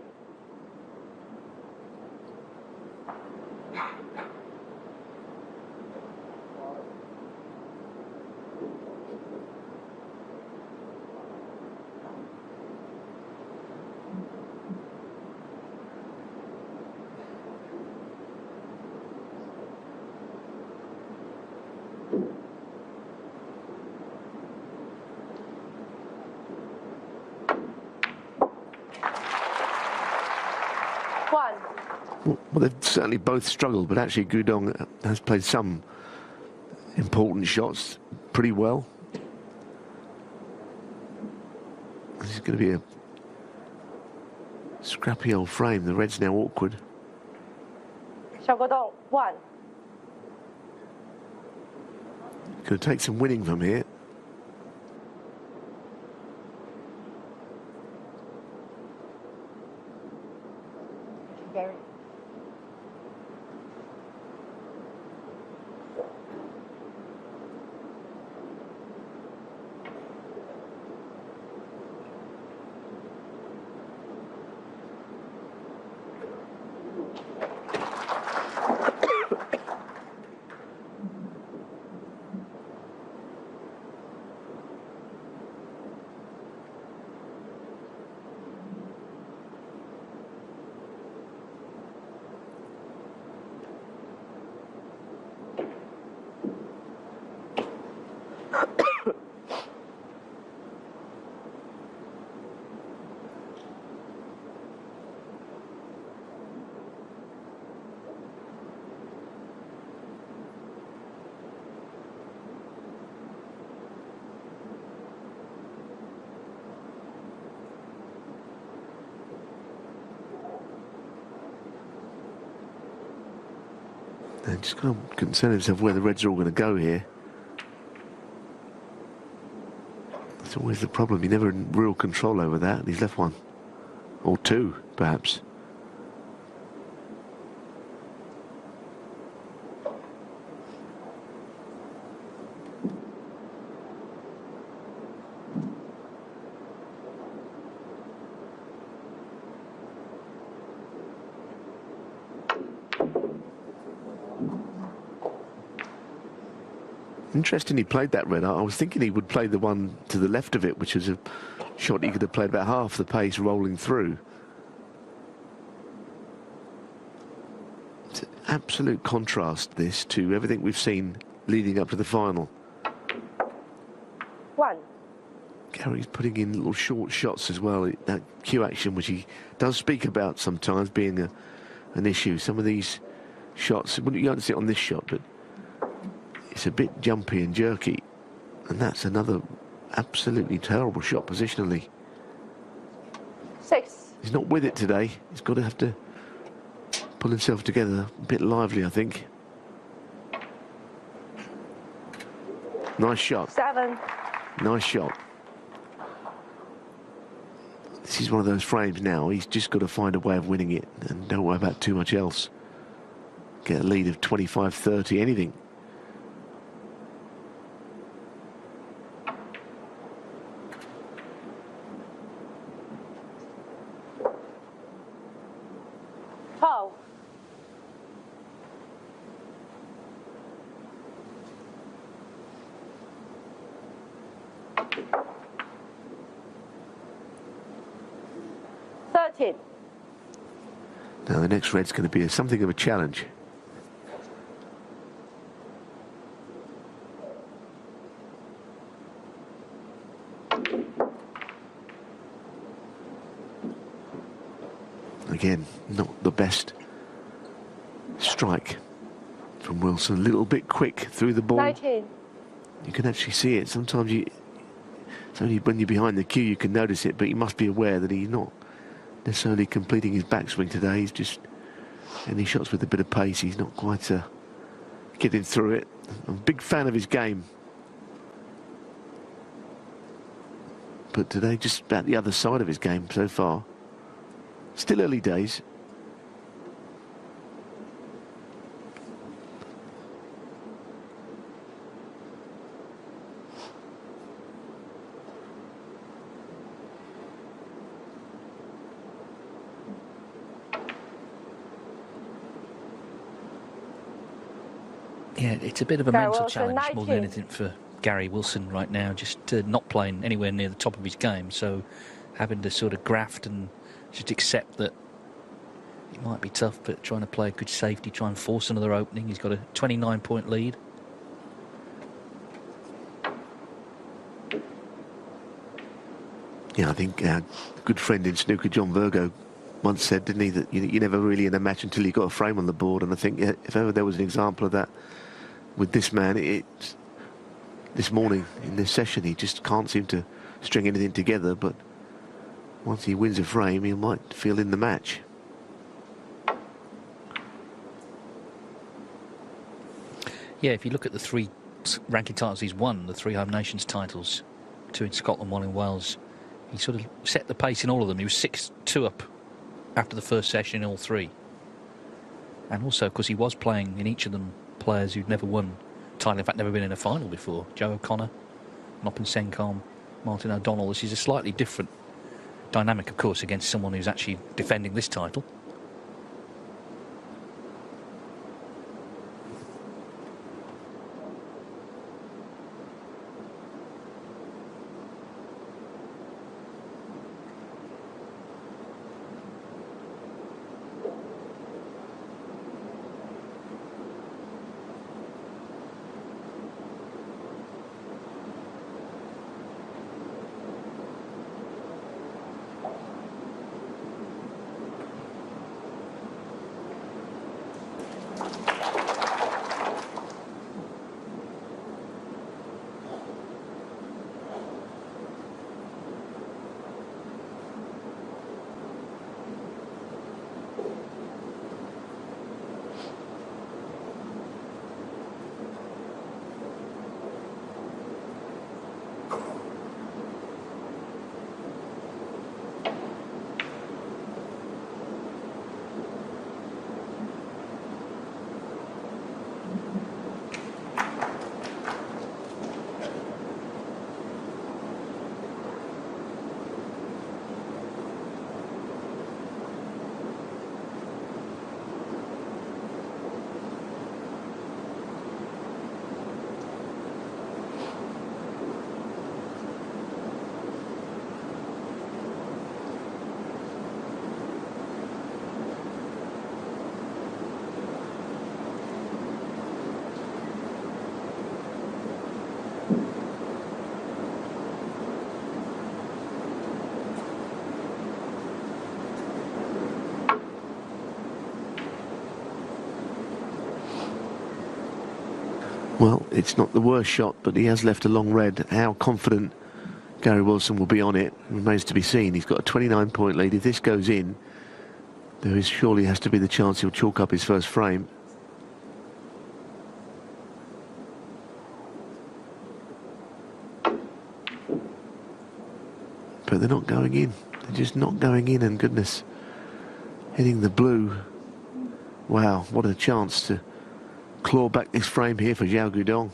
Well, they've certainly both struggled, but actually Guodong has played some important shots pretty well. This is going to be a scrappy old frame. The red's now awkward. Xiao Guodong, 1. Going to take some winning from here. Very. And just got to concern himself where the reds are all going to go here. That's always the problem. You're never in real control over that. And he's left one. Or two, perhaps. Interesting he played that red. I was thinking he would play the one to the left of it, which was a shot he could have played about half the pace rolling through. It's an absolute contrast, this, to everything we've seen leading up to the final. 1. Gary's putting in little short shots as well. That cue action, which he does speak about sometimes being an issue. Some of these shots, you don't see it on this shot, but it's a bit jumpy and jerky, and that's another absolutely terrible shot positionally. 6. He's not with it today. He's got to have to pull himself together a bit lively, I think. Nice shot. 7. Nice shot. This is one of those frames now. He's just got to find a way of winning it and don't worry about too much else. Get a lead of 25-30, anything. Now the next red's going to be something of a challenge. Again, not the best strike from Wilson. A little bit quick through the ball. 19. You can actually see it. Sometimes it's only when you're behind the cue you can notice it, but you must be aware that he's not necessarily completing his backswing today. He's just any shots with a bit of pace. He's not quite getting through it. I'm a big fan of his game, but today just about the other side of his game so far. Still early days. Yeah, it's a bit of a mental challenge more than anything for Gary Wilson right now, just not playing anywhere near the top of his game. So having to sort of graft and just accept that it might be tough, but trying to play a good safety, try and force another opening. He's got a 29-point lead. Yeah, I think our good friend in snooker, John Virgo, once said, didn't he, that you're never really in a match until you've got a frame on the board. And I think if ever there was an example of that with this man, it's this morning in this session. He just can't seem to string anything together, but once he wins a frame, he might feel in the match. Yeah, if you look at the 3 ranking titles he's won, the 3 Home Nations titles, 2 in Scotland, 1 in Wales, he sort of set the pace in all of them. He was 6-2 up after the first session in all 3. And also, because he was playing in each of them players who'd never won title, in fact, never been in a final before. Joe O'Connor, Noppin Senkom, Martin O'Donnell. This is a slightly different dynamic, of course, against someone who's actually defending this title. Well, it's not the worst shot, but he has left a long red. How confident Gary Wilson will be on it remains to be seen. He's got a 29-point lead. If this goes in, there surely has to be the chance he'll chalk up his first frame. But they're not going in. They're just not going in, and goodness, hitting the blue. Wow, what a chance to claw back this frame here for Xiao Guodong.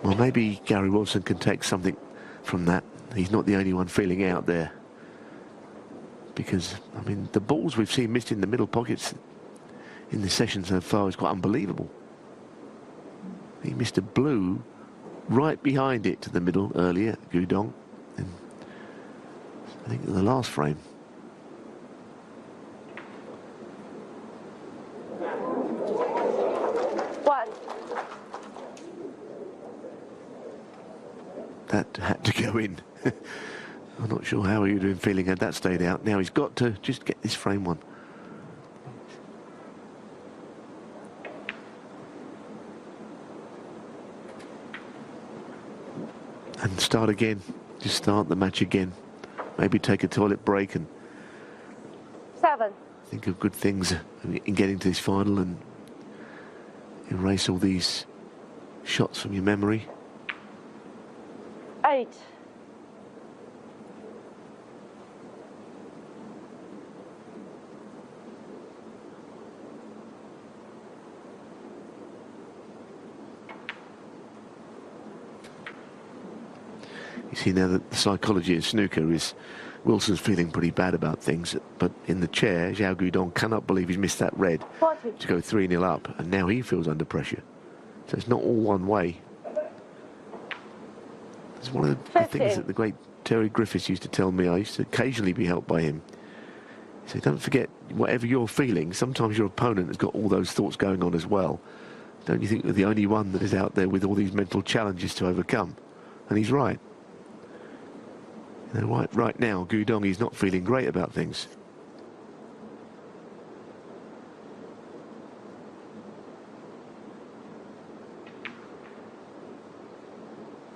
Well, maybe Gary Wilson can take something from that. He's not the only one feeling out there. Because, I mean, the balls we've seen missed in the middle pockets in the session so far is quite unbelievable. He missed a blue right behind it to the middle earlier, Guodong. And I think the last frame. That had to go in. I'm not sure how he would have been feeling had that stayed out. Now he's got to just get this frame one. And start again. Just start the match again. Maybe take a toilet break and 7. think of good things in getting to this final and erase all these shots from your memory. 8. You see now that the psychology of snooker is Wilson's feeling pretty bad about things, but in the chair, Xiao Guodong cannot believe he's missed that red to go 3-0 up, and now he feels under pressure. So it's not all one way. It's one of the things that the great Terry Griffiths used to tell me. I used to occasionally be helped by him. So don't forget, whatever you're feeling, sometimes your opponent has got all those thoughts going on as well. Don't you think you're the only one that is out there with all these mental challenges to overcome? And he's right. You know, right now, Guodong is not feeling great about things.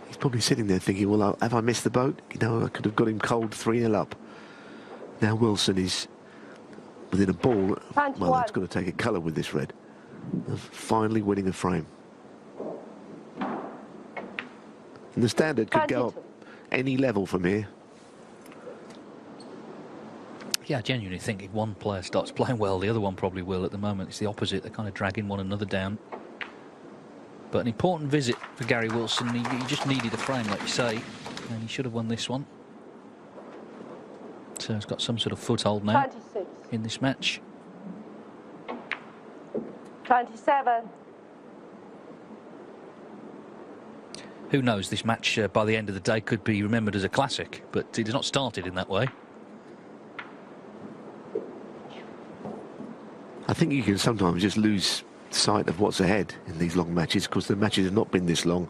He's probably sitting there thinking, well, have I missed the boat? You know, I could have got him cold 3-0 up. Now Wilson is within a ball. Well, it's going to take a colour with this red. Of finally winning a frame. And the standard could go up any level from here. Yeah, I genuinely think if one player starts playing well, the other one probably will. At the moment, it's the opposite. They're kind of dragging one another down. But an important visit for Gary Wilson. He just needed a frame, like you say, and he should have won this one. So he's got some sort of foothold now 26. In this match. 27. Who knows, this match by the end of the day could be remembered as a classic, but it has not started in that way. I think you can sometimes just lose sight of what's ahead in these long matches, because the matches have not been this long.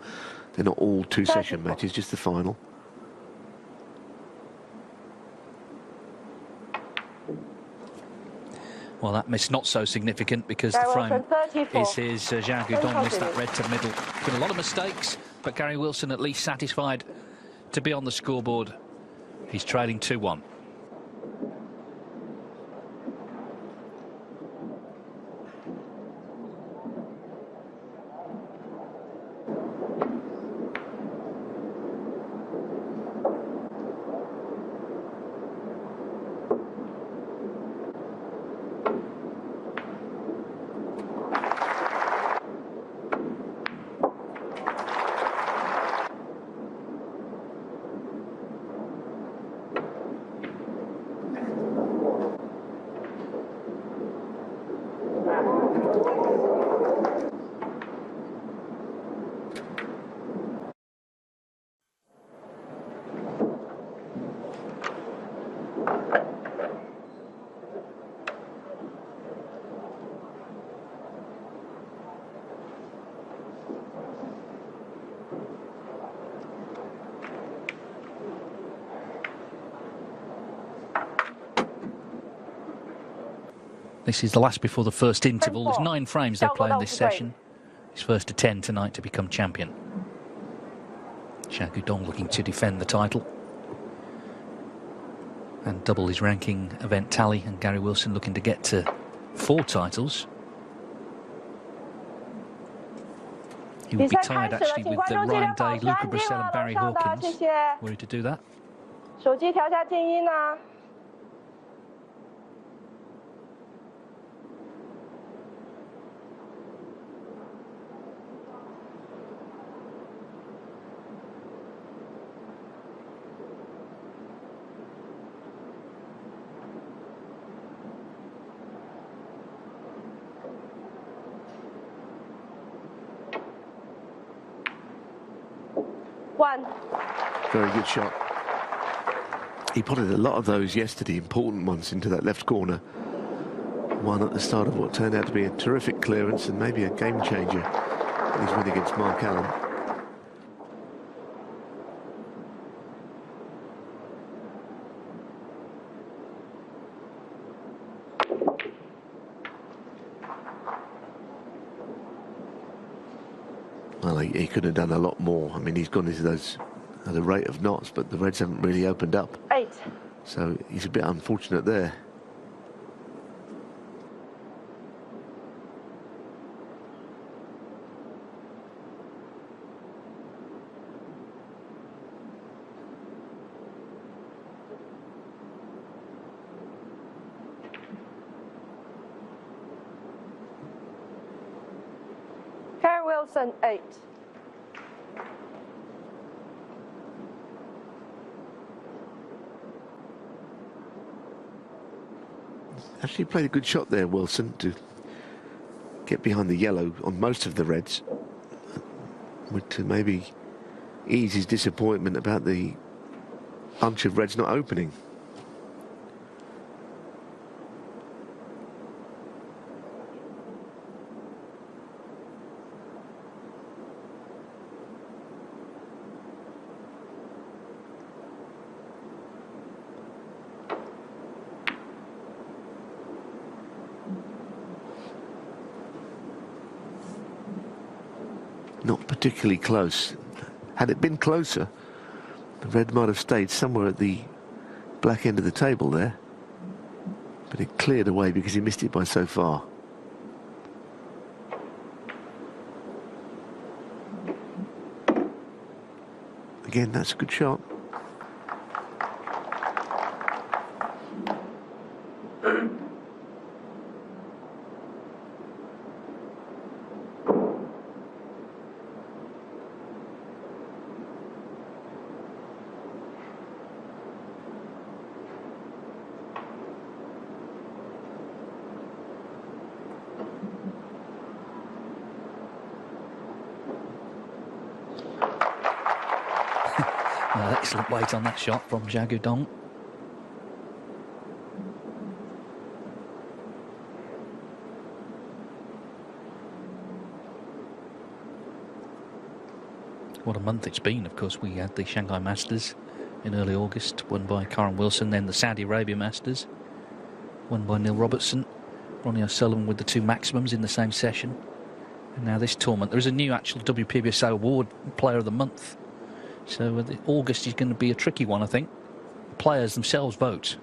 They're not all two-session matches, just the final. Well, that miss not so significant because the frame is his. Xiao Guodong missed that red to middle. Been a lot of mistakes, but Gary Wilson at least satisfied to be on the scoreboard. He's trailing 2-1. This is the last before the first interval. There's 9 frames they play in this session. He's first to 10 tonight to become champion. Xiao Guodong looking to defend the title and double his ranking event tally, and Gary Wilson looking to get to 4 titles. He would be tied actually with Ryan Day, Luca Brissell and Barry Hawkins were he to do that. 手机调下静音啊。1. Very good shot. He potted a lot of those yesterday, important ones, into that left corner. One at the start of what turned out to be a terrific clearance and maybe a game changer. He's win against Mark Allen. Well, he could have done a lot more. I mean, he's gone into those at a rate of knots, but the reds haven't really opened up. 8. So he's a bit unfortunate there. Gary Wilson 8. Actually played a good shot there, Wilson, to get behind the yellow on most of the reds, to maybe ease his disappointment about the bunch of reds not opening. Not particularly close. Had it been closer, the red might have stayed somewhere at the black end of the table there. But it cleared away because he missed it by so far. Again, that's a good shot. Excellent weight on that shot from Xiao Guodong. What a month it's been. Of course, we had the Shanghai Masters in early August, won by Karen Wilson, then the Saudi Arabia Masters, won by Neil Robertson, Ronnie O'Sullivan with the 2 maximums in the same session. And now this tournament, there is a new actual WPBSA award, Player of the Month. So August is going to be a tricky one, I think. Players themselves vote.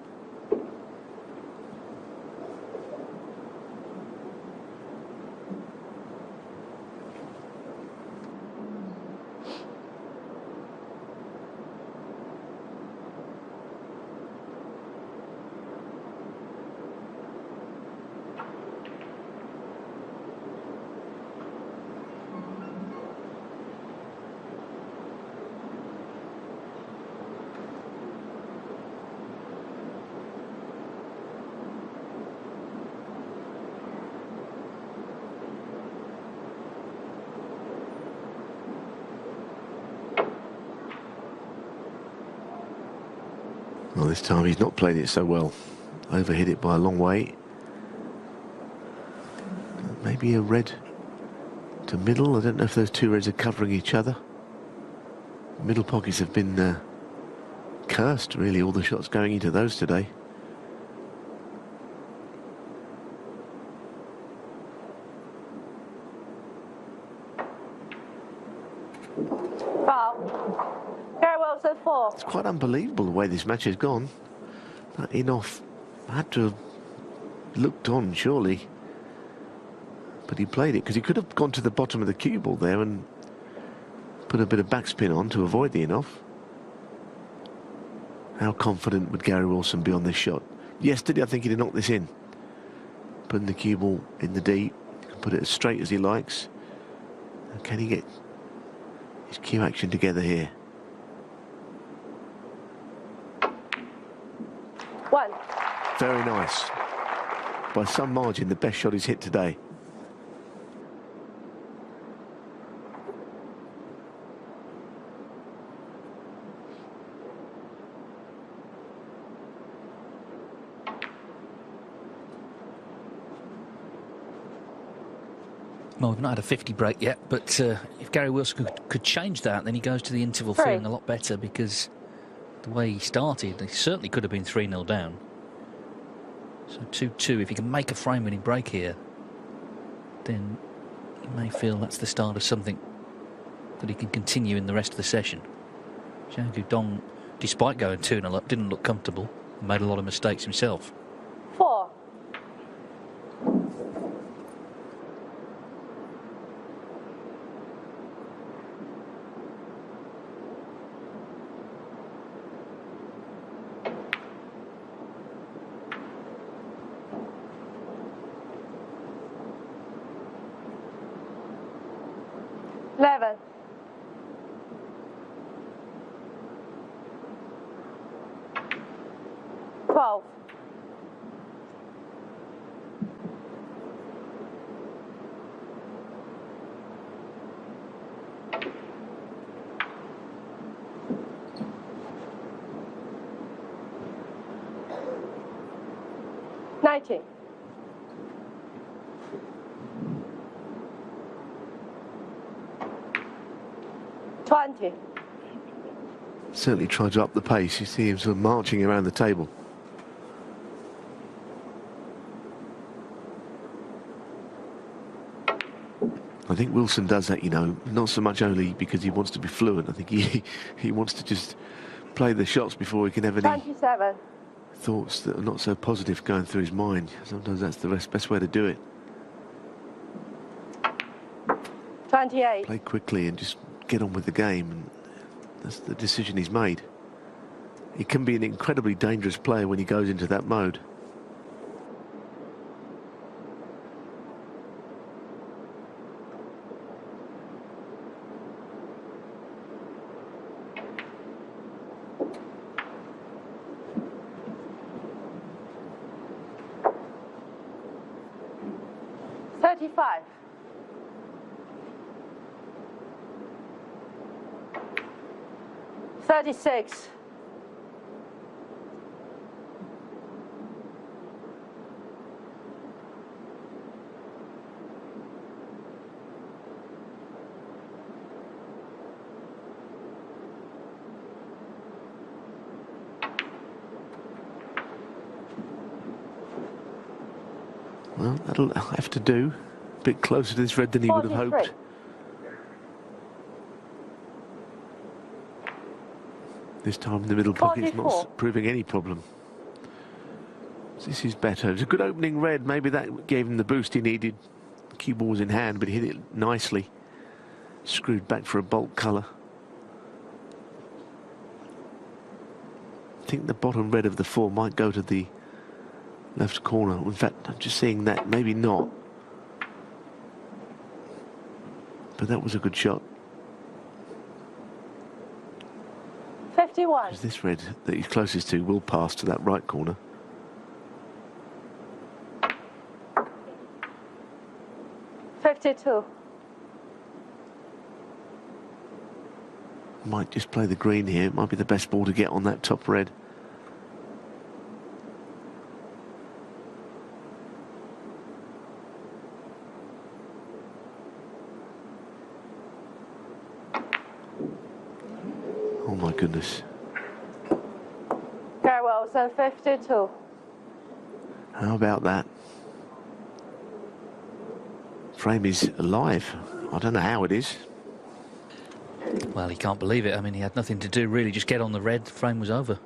Well, this time he's not played it so well. Overhit it by a long way. Maybe a red to middle. I don't know if those 2 reds are covering each other. Middle pockets have been cursed, really, all the shots going into those today. It's quite unbelievable the way this match has gone. That Inoff had to have looked on, surely. But he played it, because he could have gone to the bottom of the cue ball there and put a bit of backspin on to avoid the Inoff. How confident would Gary Wilson be on this shot? Yesterday, I think he'd have knocked this in. Putting the cue ball in the deep, he can put it as straight as he likes. Can he get his cue action together here? 1. Very nice. By some margin, the best shot he's hit today. Well, we've not had a 50 break yet, but if Gary Wilson could change that, then he goes to the interval 3. feeling a lot better, because the way he started, he certainly could have been 3-0 down. So 2-2, if he can make a frame-winning break here, then he may feel that's the start of something that he can continue in the rest of the session. Xiao Guodong, despite going 2-0 up, didn't look comfortable and made a lot of mistakes himself. 4. Eleven. 12. 19. Certainly tried to up the pace. You see him sort of marching around the table. I think Wilson does that, you know, not so much only because he wants to be fluent. I think he wants to just play the shots before he can have any 27. thoughts that are not so positive going through his mind. Sometimes that's the best way to do it. 28. Play quickly and just get on with the game. And that's the decision he's made. He can be an incredibly dangerous player when he goes into that mode. $35. 36. Well, that'll have to do. A bit closer to this red than he would have hoped. This time in the middle pocket's not proving any problem. This is better. It's a good opening red. Maybe that gave him the boost he needed. Cue ball was in hand, but he hit it nicely. Screwed back for a bulk colour. I think the bottom red of the four might go to the left corner. In fact, I'm just seeing that. Maybe not. But that was a good shot. 51. Because this red that he's closest to will pass to that right corner. $52. Might just play the green here. It might be the best ball to get on that top red. Oh my goodness. Gary Wilson, 52. How about that? Frame is alive. I don't know how it is. Well, he can't believe it. I mean, he had nothing to do, really. Just get on the red. The frame was over.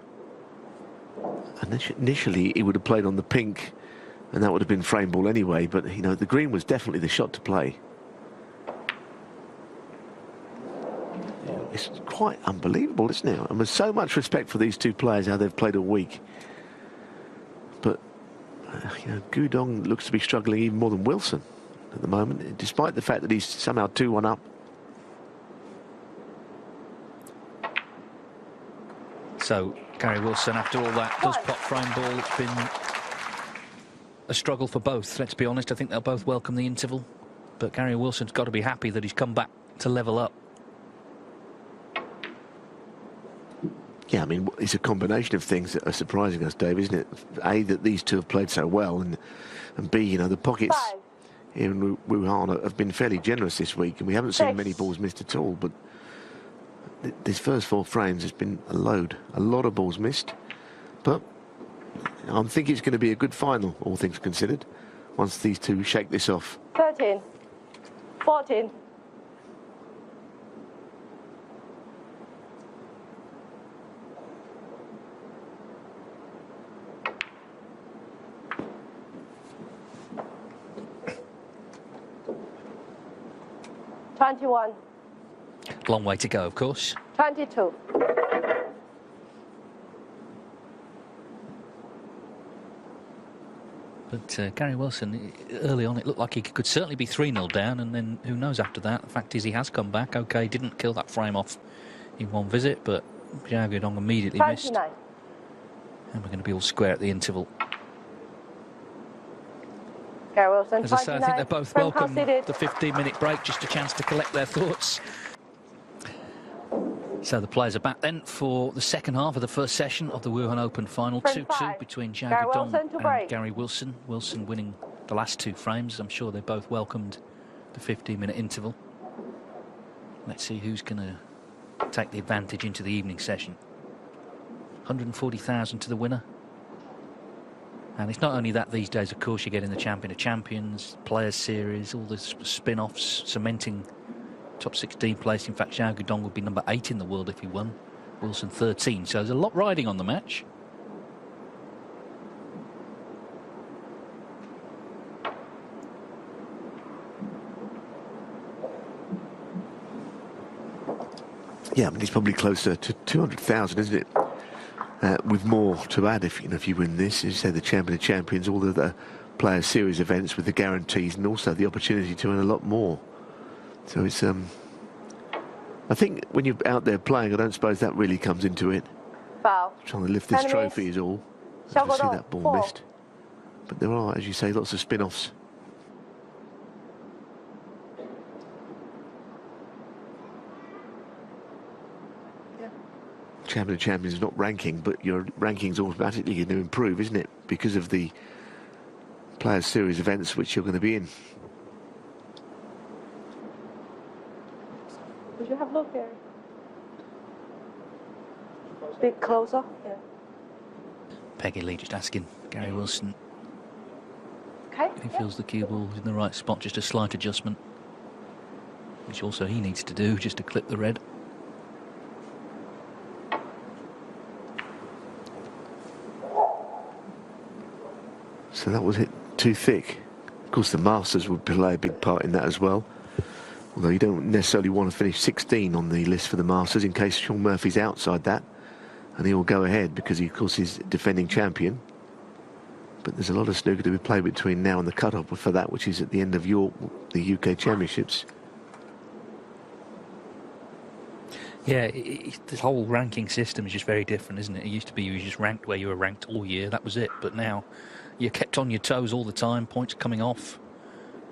Initially, he would have played on the pink, and that would have been frame ball anyway. But, you know, the green was definitely the shot to play. It's quite unbelievable, isn't it? And with so much respect for these two players, how they've played all week. But, you know, Guodong looks to be struggling even more than Wilson at the moment, despite the fact that he's somehow 2-1 up. So, Gary Wilson, after all that, does pot frame ball. It's been a struggle for both, let's be honest. I think they'll both welcome the interval. But Gary Wilson's got to be happy that he's come back to level up. Yeah, I mean, it's a combination of things that are surprising us, Dave, isn't it? A, that these two have played so well, and B, you know, the pockets here in Wuhan have been fairly generous this week, and we haven't seen many balls missed at all, but this first four frames has been a lot of balls missed. But I think it's going to be a good final, all things considered, once these two shake this off. 13. 14. $21. Long way to go, of course. 22. But Gary Wilson, early on, it looked like he could certainly be 3-0 down, and then who knows after that. The fact is, he has come back. OK, didn't kill that frame off in one visit, but Xiao Guodong immediately 29. missed. And we're going to be all square at the interval. Gary Wilson, as I say, I think they both welcome the 15-minute break, just a chance to collect their thoughts. So the players are back then for the second half of the first session of the Wuhan Open final. 2-2 between Xiao Guodong and Gary Wilson. Wilson winning the last 2 frames. I'm sure they both welcomed the 15-minute interval. Let's see who's going to take the advantage into the evening session. 140,000 to the winner. And it's not only that these days, of course, you're getting the Champion of Champions, Players Series, all the spin-offs, cementing top 16 place. In fact, Xiao Guodong would be number 8 in the world if he won. Wilson 13. So there's a lot riding on the match. Yeah, I mean, it's probably closer to 200,000, isn't it? With more to add if you win this, as you say, the Champion of Champions, all of the Player Series events with the guarantees, and also the opportunity to earn a lot more. So it's I think when you're out there playing, I don't suppose that really comes into it. Foul. Trying to lift this trophy is all. I see that ball missed. But there are, as you say, lots of spin-offs. Champion of Champions is not ranking, but your ranking's automatically going to improve, isn't it? Because of the Players Series events which you're going to be in. Would you have a look here? Bit closer. Yeah. Peggy Lee just asking Gary Wilson. Okay. He feels the cue ball is in the right spot, just a slight adjustment, which also he needs to do just to clip the red. So that was hit too thick. Of course, the Masters would play a big part in that as well. Although you don't necessarily want to finish 16 on the list for the Masters in case Sean Murphy's outside that. And he will go ahead because he, of course, is defending champion. But there's a lot of snooker to be played between now and the cut-off for that, which is at the end of the UK Championships. Yeah, the whole ranking system is just very different, isn't it? It used to be you were just ranked where you were ranked all year, that was it. But now you're kept on your toes all the time, points coming off,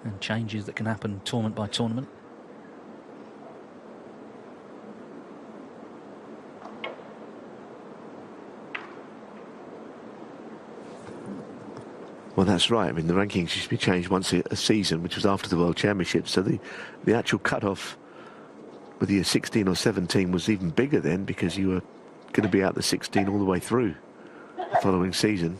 and changes that can happen tournament by tournament. Well, that's right. I mean, the rankings used to be changed once a season, which was after the World Championships. So the actual cut-off, whether you're 16 or 17, was even bigger then because you were going to be out the 16 all the way through the following season.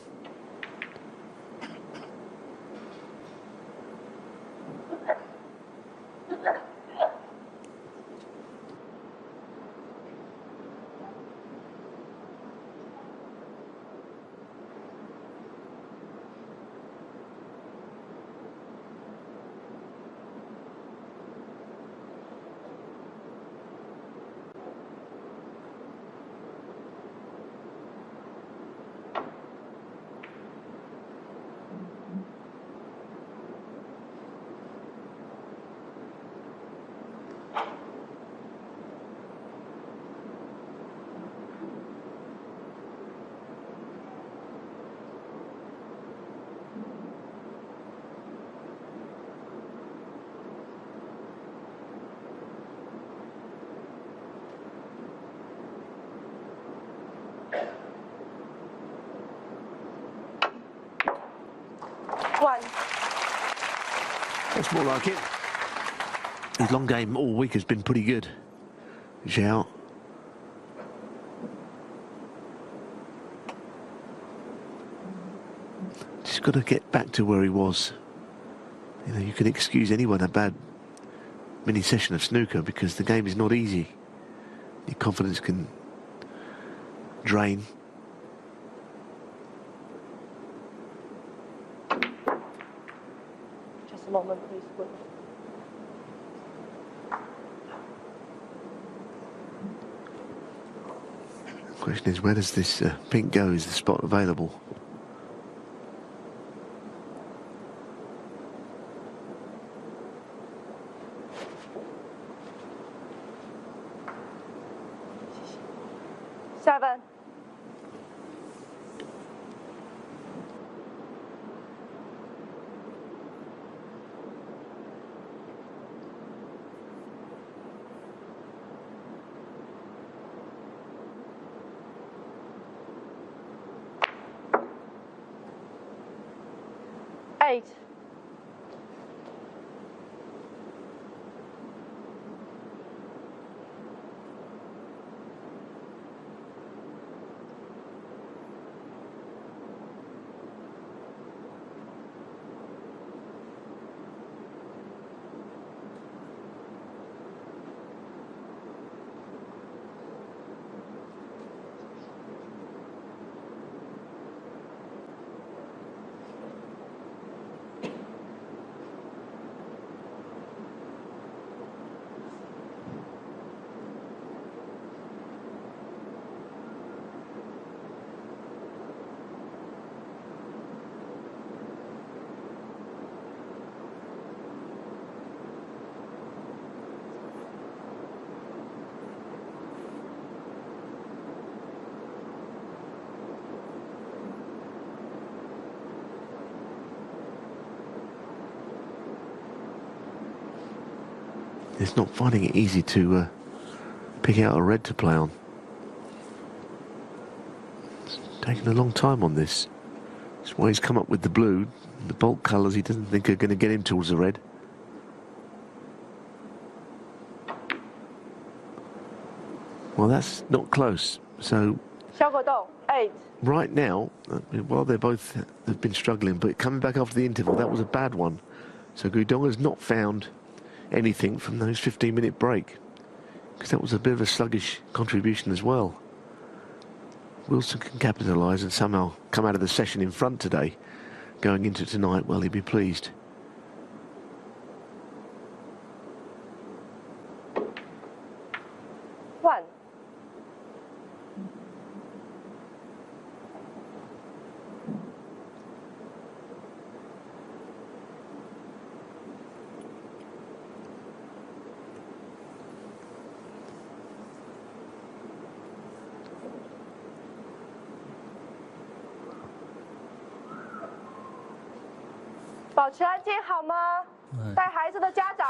That's more like it. His long game all week has been pretty good. Xiao. Just got to get back to where he was. You know, you can excuse anyone a bad mini session of snooker because the game is not easy. Your confidence can drain. Just a moment, please. The question is, where does this pink go? Is the spot available? Seven. 8. It's not finding it easy to pick out a red to play on. It's taken a long time on this. That's why he's come up with the blue. The bulk colours he doesn't think are going to get him towards the red. Well, that's not close. So Xiao Guodong, 8. right now, while they both have been struggling, but coming back after the interval, that was a bad one. So Guodong has not found anything from those 15-minute break, because that was a bit of a sluggish contribution as well. Wilson can capitalise and somehow come out of the session in front today. Going into tonight, well, he'd be pleased. One.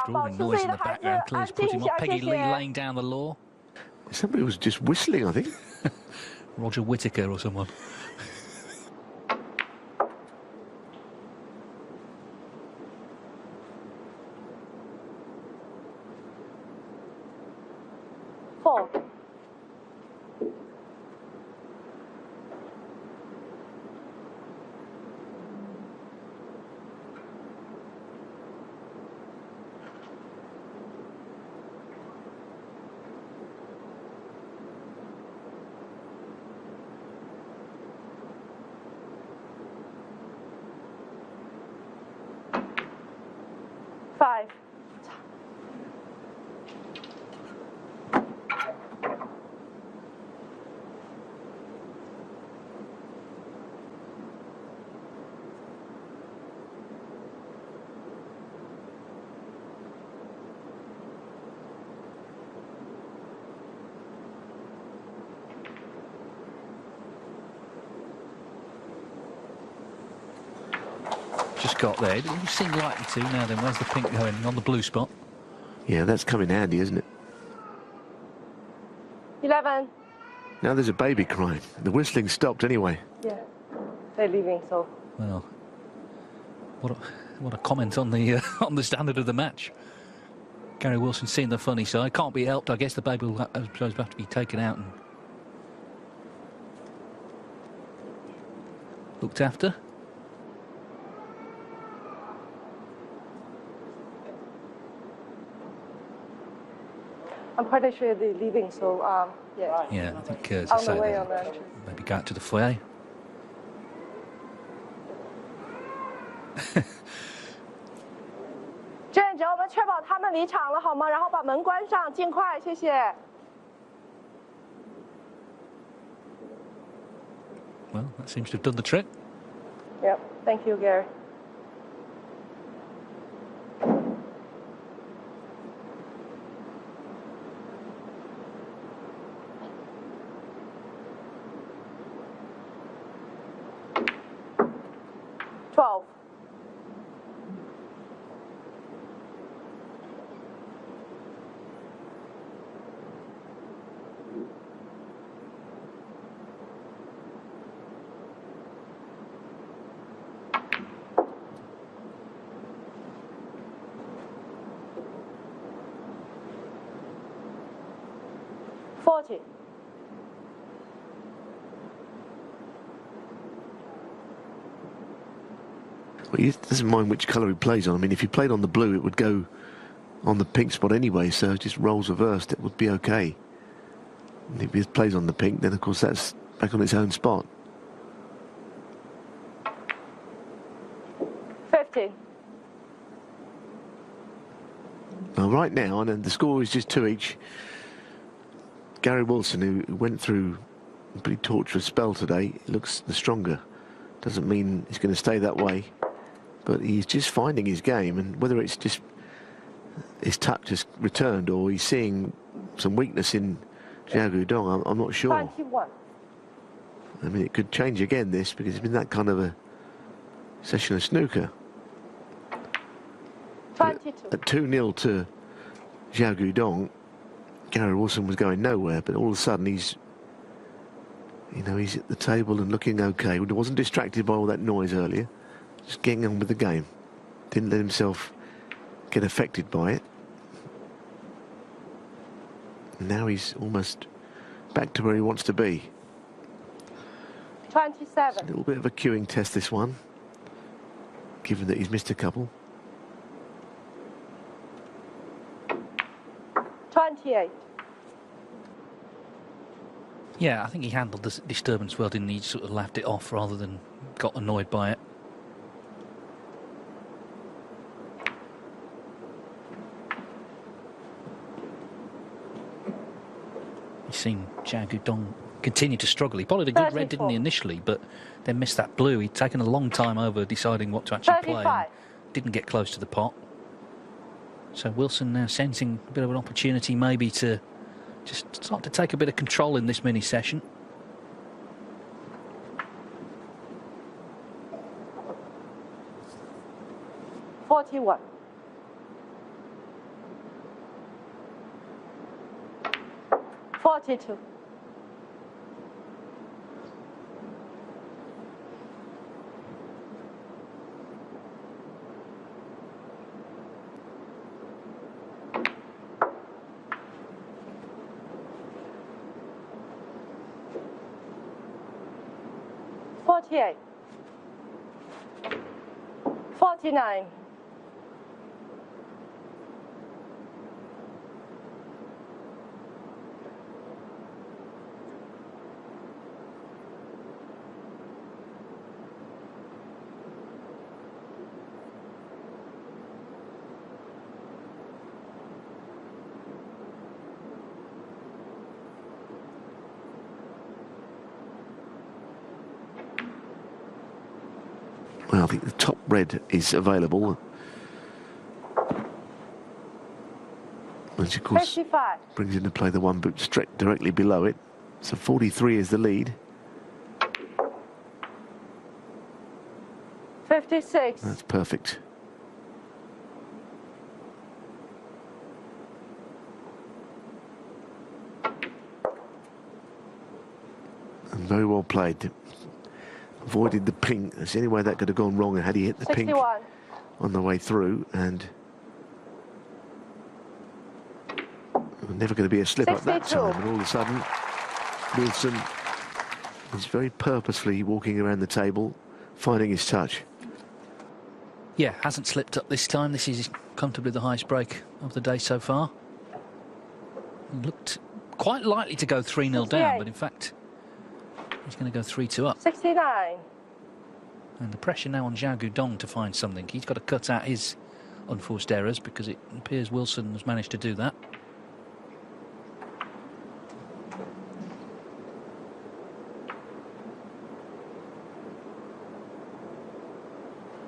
Extraordinary noise in the background. Clear's putting up Peggy Lee laying down the law. Somebody was just whistling, I think. Roger Whittaker or someone. Four. Five. Just got there. You seem likely to now then. Where's the pink going? On the blue spot. Yeah, that's coming handy, isn't it? 11. Now there's a baby crying. The whistling stopped anyway. Yeah, they're leaving, so. Well, what a comment on the on the standard of the match. Gary Wilson seeing the funny side. Can't be helped. I guess the baby will have to be taken out and looked after. I'm pretty sure they're leaving, so, yeah. Yeah, I think as On I say, the way on the entrance. maybe go out to the foyer. 志愿者，我们确保他们离场了，好吗？然后把门关上，尽快，谢谢。 Well, that seems to have done the trick. Yep, thank you, Gary. 40. Well, he doesn't mind which colour he plays on. I mean, if he played on the blue, it would go on the pink spot anyway, so just rolls reversed, it would be okay. And if he plays on the pink, then of course that's back on its own spot. 50. Now, right now, and the score is just 2 each. Gary Wilson, who went through a pretty torturous spell today, looks the stronger. Doesn't mean he's going to stay that way, but he's just finding his game, and whether it's just his touch has returned or he's seeing some weakness in Xiao Guodong, I'm not sure. 21. I mean, it could change again, this, because it's been that kind of a session of snooker. 22. At 2-0 to Xiao Guodong, Gary Wilson was going nowhere, but all of a sudden he's at the table and looking okay. He wasn't distracted by all that noise earlier, just getting on with the game. Didn't let himself get affected by it. And now he's almost back to where he wants to be. 27. It's a little bit of a queuing test, this one, given that he's missed a couple. 28. Yeah, I think he handled the disturbance well, didn't he? He sort of laughed it off rather than got annoyed by it. You've seen Xiao Guodong continue to struggle. He followed a good red, didn't he, initially, but then missed that blue. He'd taken a long time over deciding what to actually play. And didn't get close to the pot. So Wilson now sensing a bit of an opportunity maybe to just start to take a bit of control in this mini session. $41. 42. 48. 49. 'Well, I think the top red is available. Which, of course, 55. brings into play the one boot straight directly below it. So 43 is the lead. 56. That's perfect. And very well played. Avoided the pink. That's the only way that could have gone wrong had he hit the 61. pink on the way through, and never going to be a slip up that 62. time. And all of a sudden, Wilson is very purposefully walking around the table, finding his touch. Yeah, hasn't slipped up this time. This is comfortably the highest break of the day so far. He looked quite likely to go 3-0 down, but in fact, he's going to go 3-2 up. 69. And the pressure now on Xiao Guodong to find something. He's got to cut out his unforced errors because it appears Wilson has managed to do that.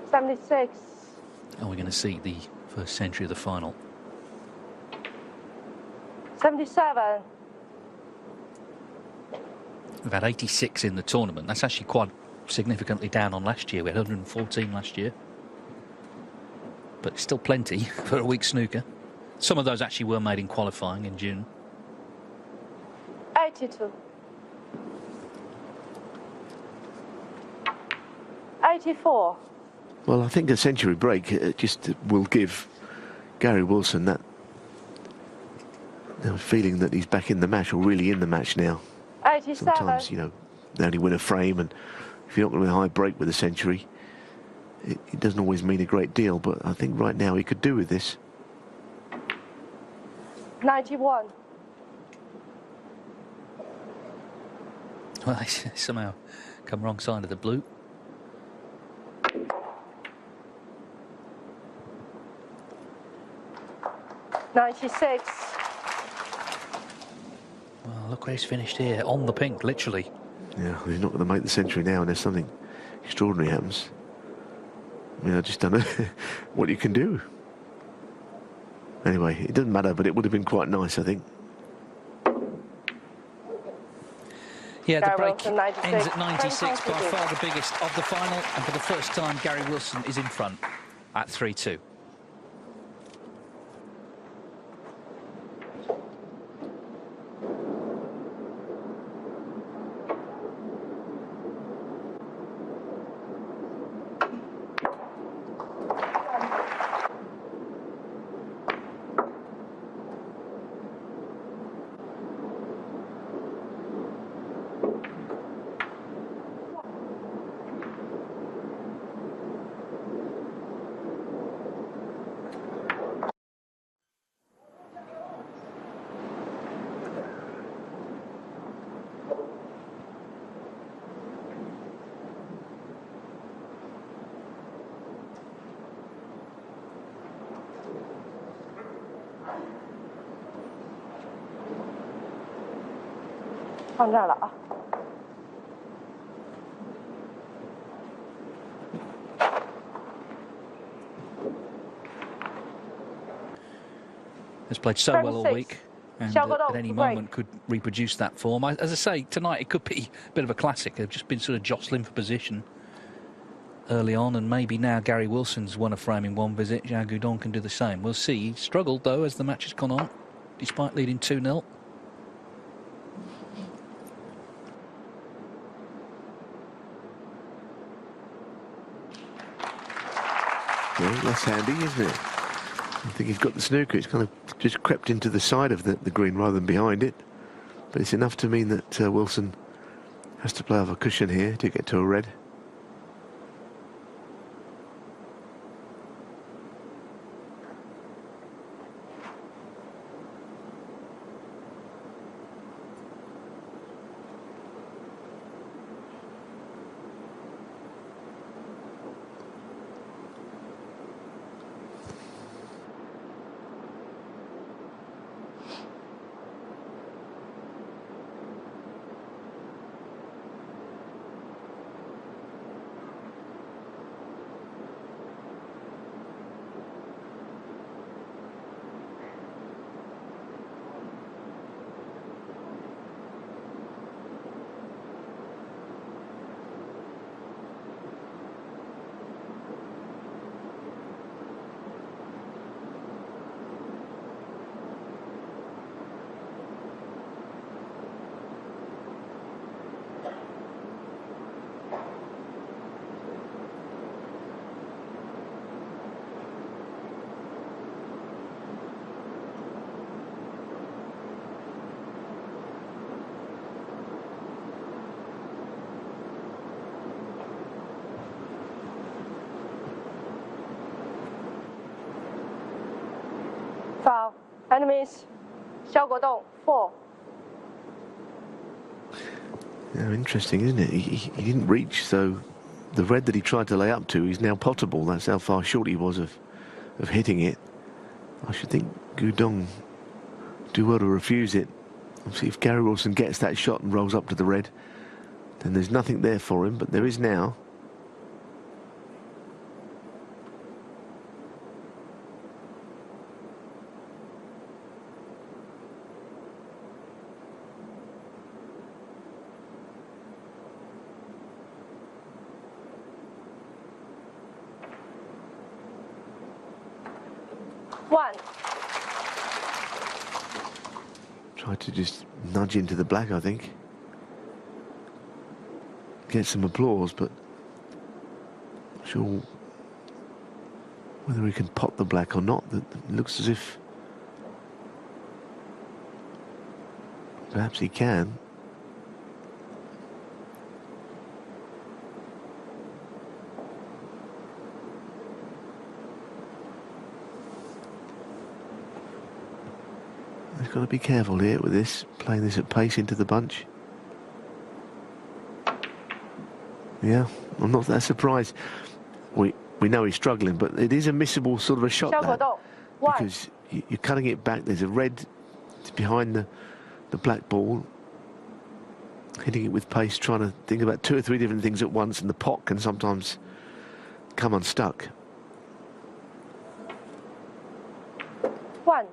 $76. And we're going to see the first century of the final. 77. We've had 86 in the tournament. That's actually quite significantly down on last year. We had 114 last year. But it's still plenty for a week snooker. Some of those actually were made in qualifying in June. 82. 84. Well, I think a century break just will give Gary Wilson that a feeling that he's back in the match, or really in the match now. 87. Sometimes, you know, they only win a frame, and if you're not going to win a high break with a century, it doesn't always mean a great deal, but I think right now he could do with this. 91. Well, he's somehow come wrong side of the blue. '96. Well, look where he's finished here, on the pink, literally. Yeah, he's not going to make the century now unless something extraordinary happens. I mean, I just don't know what you can do. Anyway, it doesn't matter, but it would have been quite nice, I think. Yeah, the break Wilson, 96. ends at 96, by far the biggest of the final, and for the first time, Gary Wilson is in front at 3-2. Has played so well all week, and at any moment could reproduce that form. As I say, tonight it could be a bit of a classic. They've just been sort of jostling for position early on, and maybe now Gary Wilson's won a frame in one visit, Xiao Guodong can do the same. We'll see. He struggled, though, as the match has gone on, despite leading 2-0. Well, that's handy, isn't it? I think he's got the snooker. It's kind of just crept into the side of the green rather than behind it. But it's enough to mean that Wilson has to play off a cushion here to get to a red. Foul. Enemies. Xiao Guodong, 4. Yeah, interesting, isn't it? He didn't reach, so the red that he tried to lay up to is now potable. That's how far short he was of hitting it. I should think Guodong do well to refuse it. Obviously, if Gary Wilson gets that shot and rolls up to the red, then there's nothing there for him, but there is now. Tried to just nudge into the black, I think. Get some applause, but not sure whether he can pot the black or not. It looks as if Perhaps he can. He's got to be careful here with this, playing this at pace into the bunch. Yeah, I'm not that surprised. We know he's struggling, but it is a missable sort of a shot, Xiao Guodong, because you're cutting it back. There's a red behind the black ball, hitting it with pace, trying to think about 2 or 3 different things at once, and the pot can sometimes come unstuck. 1.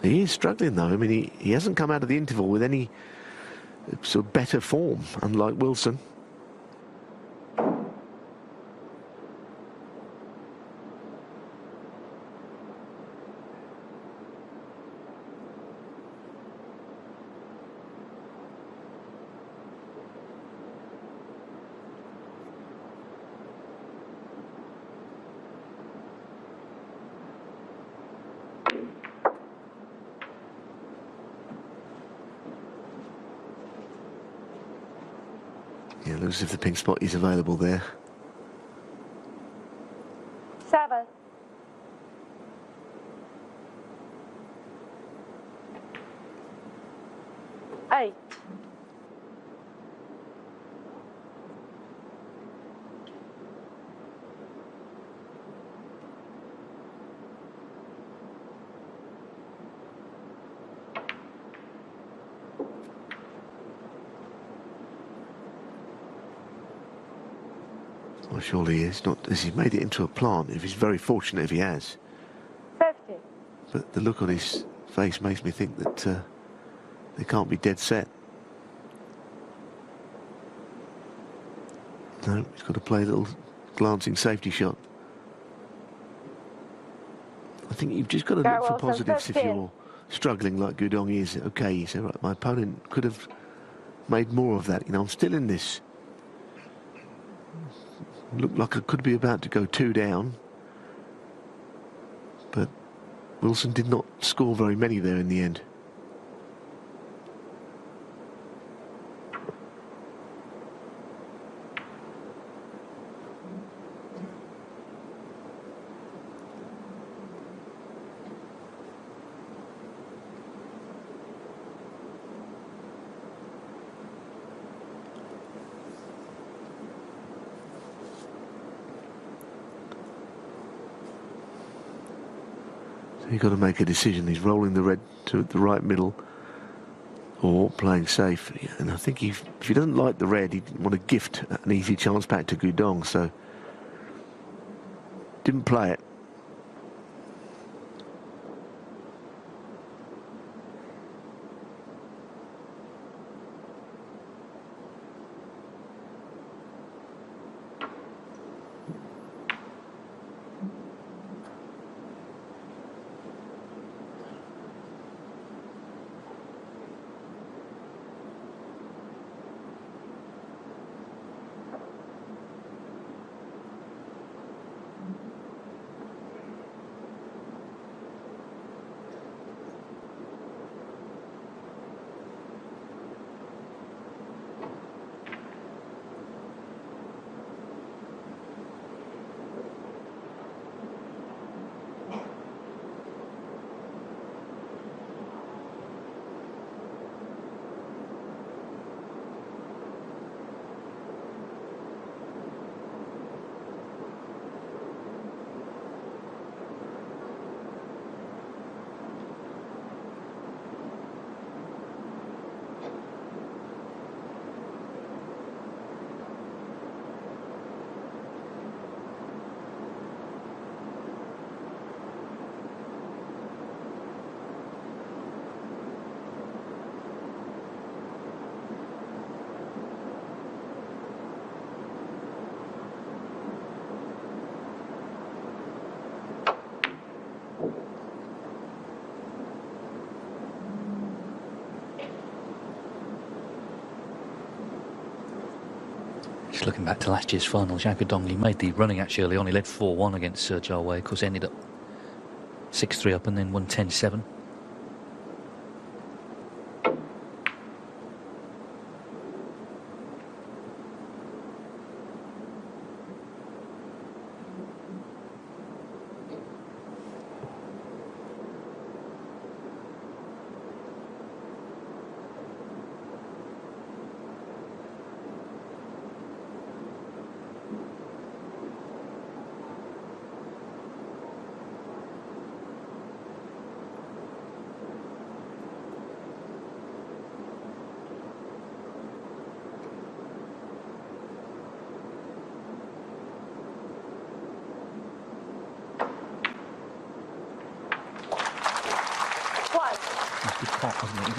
He is struggling though. I mean, he hasn't come out of the interval with any sort of better form, unlike Wilson. Yeah, looks as if the pink spot is available there. 7. 8. Well, surely he is. Not as he's made it into a plant. If he's very fortunate if he has. 50. But the look on his face makes me think that they can't be dead set. No, he's got to play a little glancing safety shot. I think you've just got to look for positives if you're struggling like Guodong is. Okay, you say, right, my opponent could have made more of that. You know, I'm still in this. Looked like I could be about to go 2 down. But Wilson did not score very many there in the end. You've got to make a decision. He's rolling the red to the right middle or playing safe. And I think if he doesn't like the red, he'd want to gift an easy chance back to Guodong, so didn't play it. Just looking back to last year's final, Xiao Guodong, he made the running actually early on. He led 4-1 against Xiao Wei. Of course, ended up 6-3 up and then won 10-7.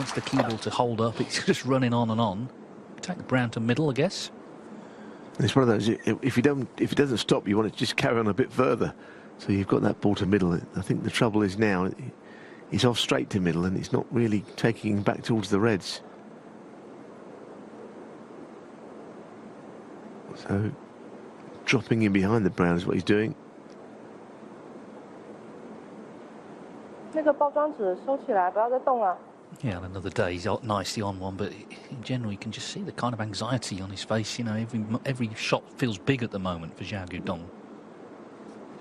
wants the cue ball to hold up. It's just running on and on. Take the brown to middle, I guess. It's one of those, if it doesn't stop, you want it to just carry on a bit further. So you've got that ball to middle. I think the trouble is now, he's off straight to middle and it's not really taking him back towards the reds. So dropping in behind the brown is what he's doing. Yeah, another day he's nicely on one, but in general you can just see the kind of anxiety on his face. You know, every shot feels big at the moment for Xiao Guodong.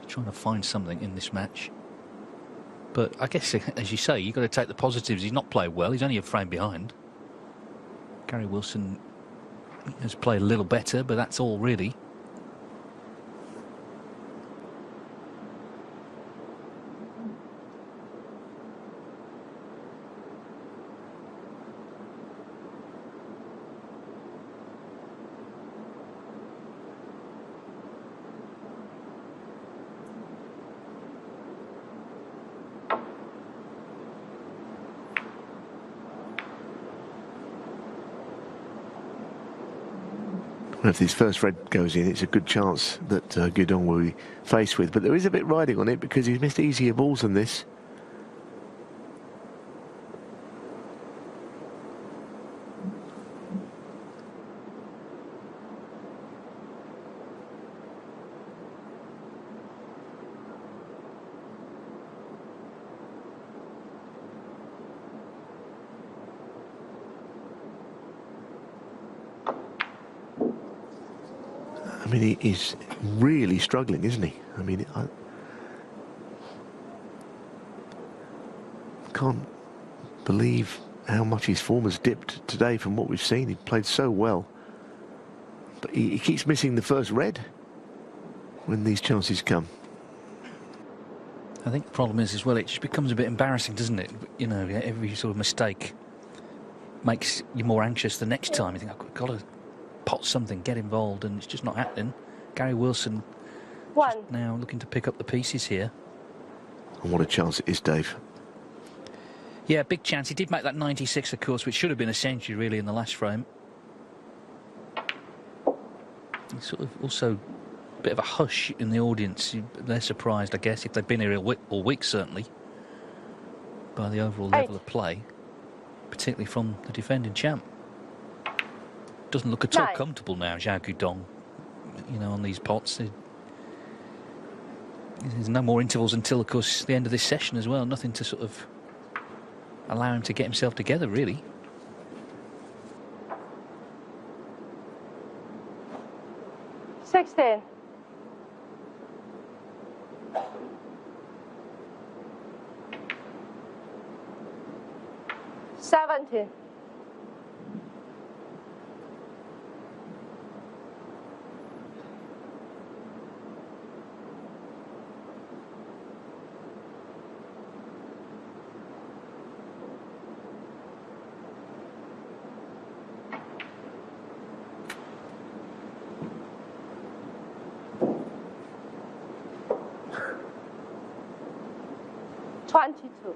He's trying to find something in this match. But I guess, as you say, you've got to take the positives. He's not played well. He's only a frame behind. Gary Wilson has played a little better, but that's all really. If this first red goes in, it's a good chance that Guodong will be faced with. But there is a bit riding on it because he's missed easier balls than this. I mean, he's really struggling, isn't he? I mean, I can't believe how much his form has dipped today from what we've seen. He played so well. But he keeps missing the first red when these chances come. I think the problem is as well, it just becomes a bit embarrassing, doesn't it? You know, every sort of mistake makes you more anxious the next time. You think, I've got to pot something, get involved, and it's just not happening. Gary Wilson just now looking to pick up the pieces here. And what a chance it is, Dave. Yeah, big chance. He did make that 96, of course, which should have been a century, really, in the last frame. It's sort of also a bit of a hush in the audience. They're surprised, I guess, if they've been here all week, certainly, by the overall level of play, particularly from the defending champ. Doesn't look at all comfortable now, Xiao Guodong, you know, on these pots. There's no more intervals until, of course, the end of this session as well. Nothing to sort of allow him to get himself together, really. $16. 17. $22.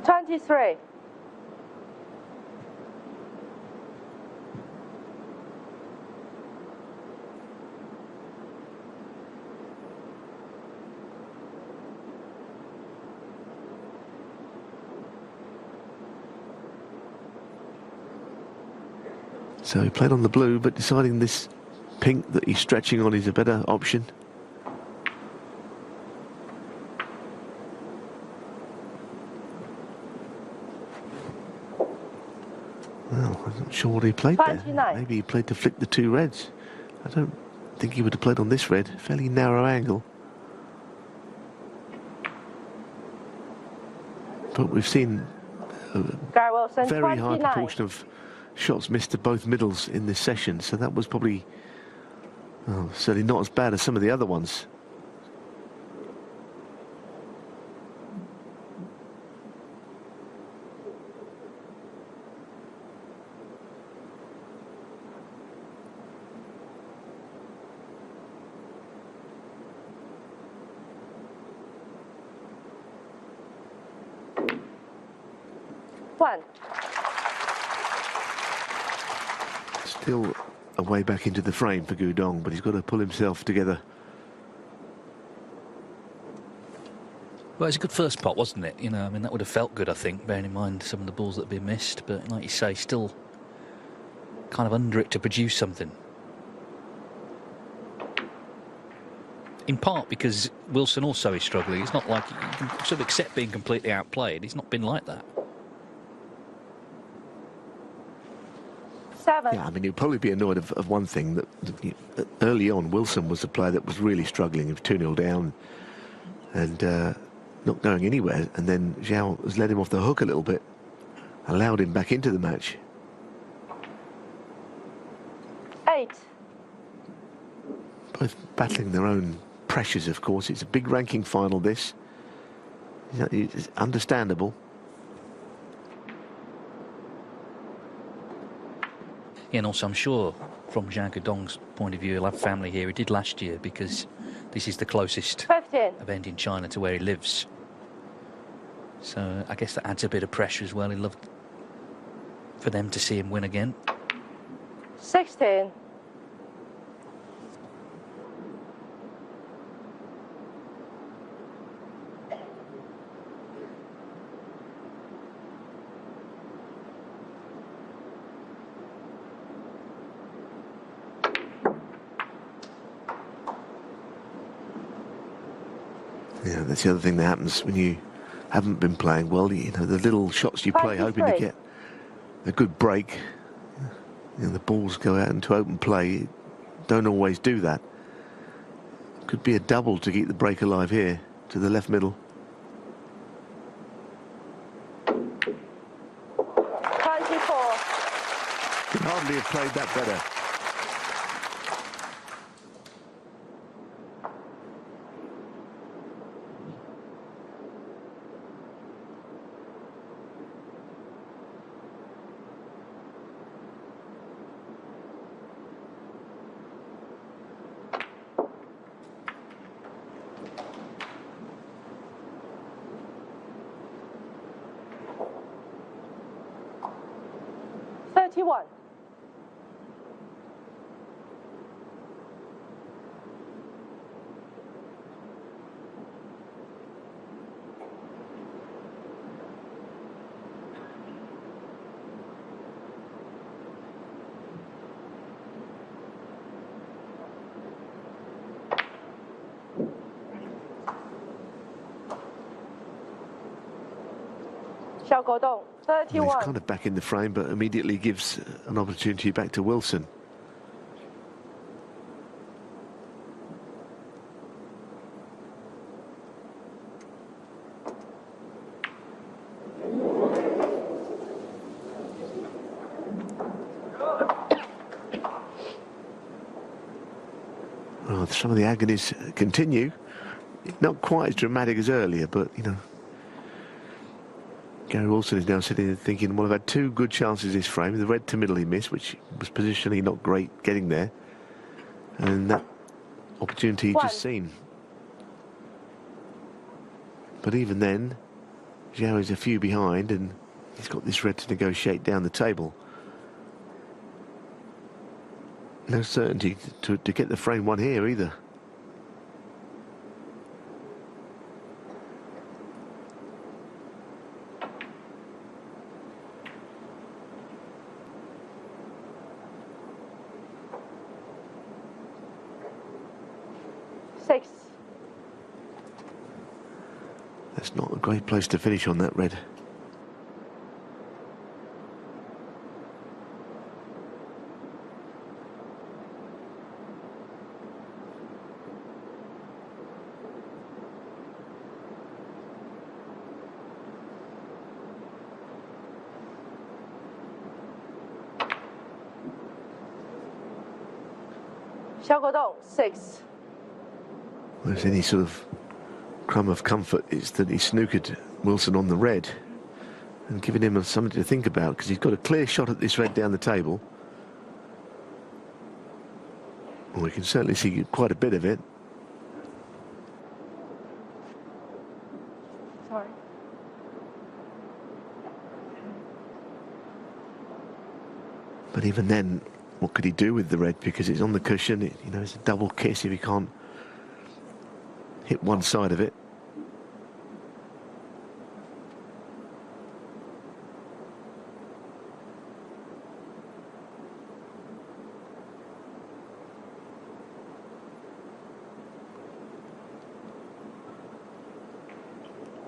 23. So he played on the blue, but deciding this pink that he's stretching on is a better option. Well, I'm not sure what he played 29. there. Maybe he played to flick the two reds. I don't think he would have played on this red. Fairly narrow angle. But we've seen a very high proportion of shots missed to both middles in this session, so that was probably certainly not as bad as some of the other ones. 换。 Still a way back into the frame for Guodong, but he's got to pull himself together. Well, it's a good first pot, wasn't it? You know, I mean, that would have felt good, I think, bearing in mind some of the balls that have been missed. But like you say, still kind of under it to produce something. In part because Wilson also is struggling. It's not like you can sort of accept being completely outplayed. He's not been like that. 7. Yeah, I mean, he'd probably be annoyed of one thing, that early on, Wilson was the player that was really struggling. He was 2-0 down and not going anywhere. And then Xiao has let him off the hook a little bit, allowed him back into the match. 8. Both battling their own pressures, of course. It's a big ranking final, this. It's understandable. Yeah, and also I'm sure from Xiao Guodong's point of view, he'll have family here. He did last year because this is the closest 15. event in China to where he lives. So I guess that adds a bit of pressure as well. He'd love for them to see him win again. 16. Yeah, that's the other thing that happens when you haven't been playing well. You know, the little shots you play, hoping to get a good break. You know, the balls go out into open play. Don't always do that. Could be a double to keep the break alive here to the left middle. 24. Could hardly have played that better. One. Xiao Guodong, 31. Well, he's kind of back in the frame, but immediately gives an opportunity back to Wilson. Well, some of the agonies continue. Not quite as dramatic as earlier, but, you know, Gary Wilson is now sitting there thinking, well, I've had two good chances this frame. The red to middle he missed, which was positionally not great getting there. And that opportunity he just seen. But even then, Xiao is a few behind and he's got this red to negotiate down the table. No certainty to get the frame one here either. That's not a great place to finish on that red. Xiao Guodong, 6. There's any sort of crumb of comfort is that he snookered Wilson on the red and giving him something to think about, because he's got a clear shot at this red down the table. Well, we can certainly see quite a bit of it. Sorry. But even then, what could he do with the red? Because it's on the cushion. You know, it's a double kiss if he can't hit one side of it.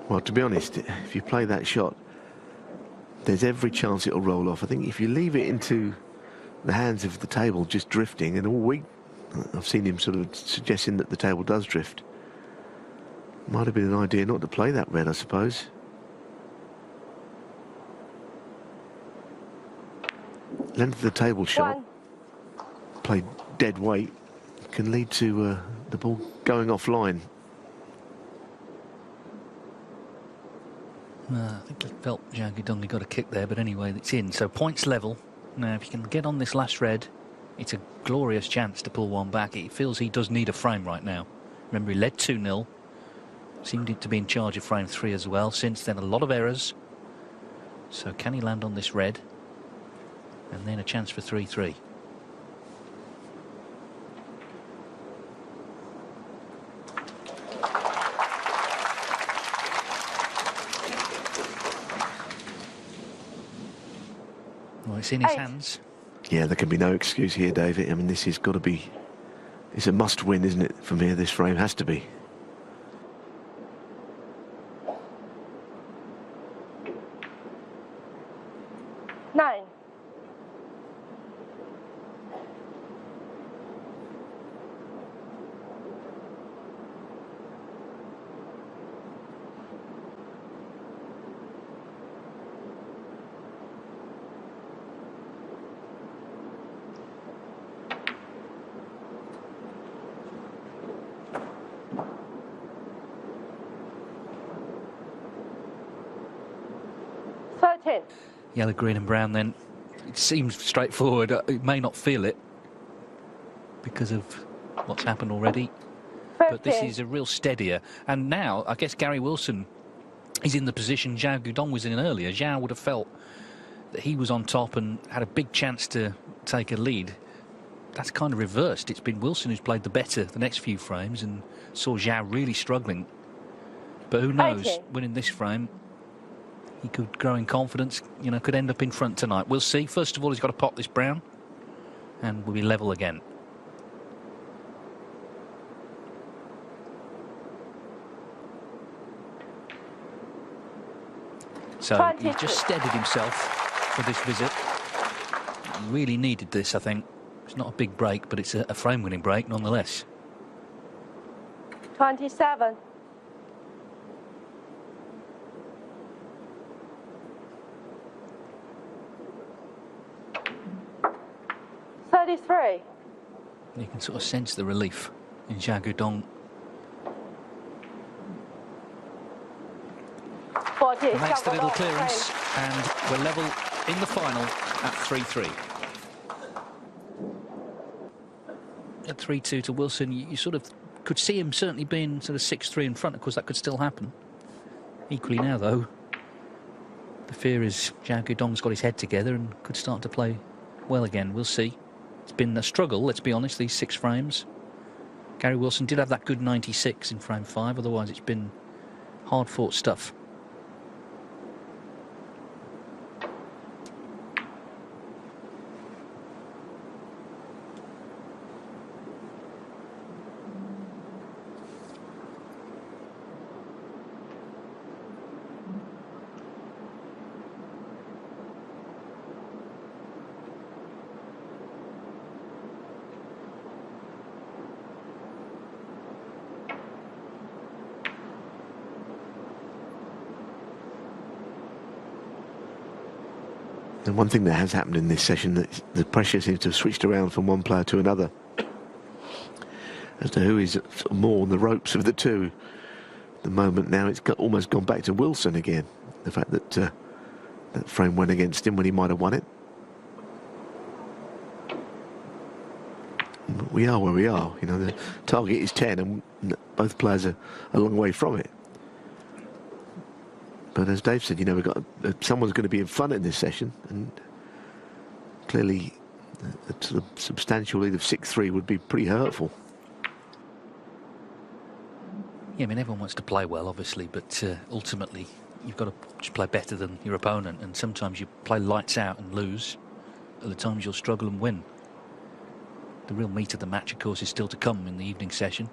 Well, to be honest, if you play that shot, there's every chance it'll roll off. I think if you leave it into the hands of the table just drifting, and all week I've seen him sort of suggesting that the table does drift. Might have been an idea not to play that red, I suppose. Length of the table shot, played dead weight, can lead to the ball going offline. I think he felt Xiao Guodong got a kick there, but anyway, it's in. So points level. Now, if you can get on this last red, it's a glorious chance to pull one back. It feels he does need a frame right now. Remember, he led 2-0. Seemed to be in charge of frame 3 as well. Since then, a lot of errors. So can he land on this red? And then a chance for 3-3. Well, it's in his hands. Yeah, there can be no excuse here, David. I mean, this has got to be... It's a must-win, isn't it? From here, this frame has to be. Yellow, green and brown then. It seems straightforward. It may not feel it because of what's happened already. But this is a real steadier. And now, I guess Gary Wilson is in the position Xiao Guodong was in earlier. Xiao would have felt that he was on top and had a big chance to take a lead. That's kind of reversed. It's been Wilson who's played the better the next few frames and saw Xiao really struggling. But who knows, winning this frame, he could grow in confidence, you know, could end up in front tonight. We'll see. First of all, he's got to pop this brown and we'll be level again. So he's just steadied himself for this visit. He really needed this, I think. It's not a big break, but it's a frame-winning break nonetheless. 27. You can sort of sense the relief in Xiao Guodong. Makes the little clearance, and we're level in the final at 3-3. At 3-2 to Wilson, you sort of could see him certainly being sort of 6-3 in front. Of course, that could still happen. Equally now, though, the fear is Xiao Guodong's got his head together and could start to play well again. We'll see. It's been a struggle, let's be honest, these 6 frames. Gary Wilson did have that good 96 in frame 5, otherwise it's been hard-fought stuff. And one thing that has happened in this session, that the pressure seems to have switched around from one player to another as to who is sort of more on the ropes of the two. At the moment now, it's almost gone back to Wilson again. The fact that that frame went against him when he might have won it. But we are where we are. You know, the target is 10, and both players are a long way from it. But as Dave said, you know, we've got someone's going to be in front in this session, and clearly a sort of substantial lead of 6-3 would be pretty hurtful. Yeah, I mean, everyone wants to play well, obviously, but ultimately you've got to just play better than your opponent, and sometimes you play lights out and lose. Other times you'll struggle and win. The real meat of the match, of course, is still to come in the evening session.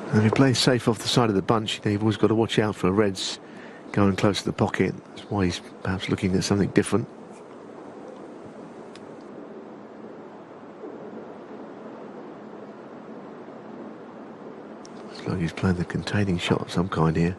And if he plays safe off the side of the bunch, you know, you've always got to watch out for reds going close to the pocket. That's why he's perhaps looking at something different. Looks like he's playing the containing shot of some kind here.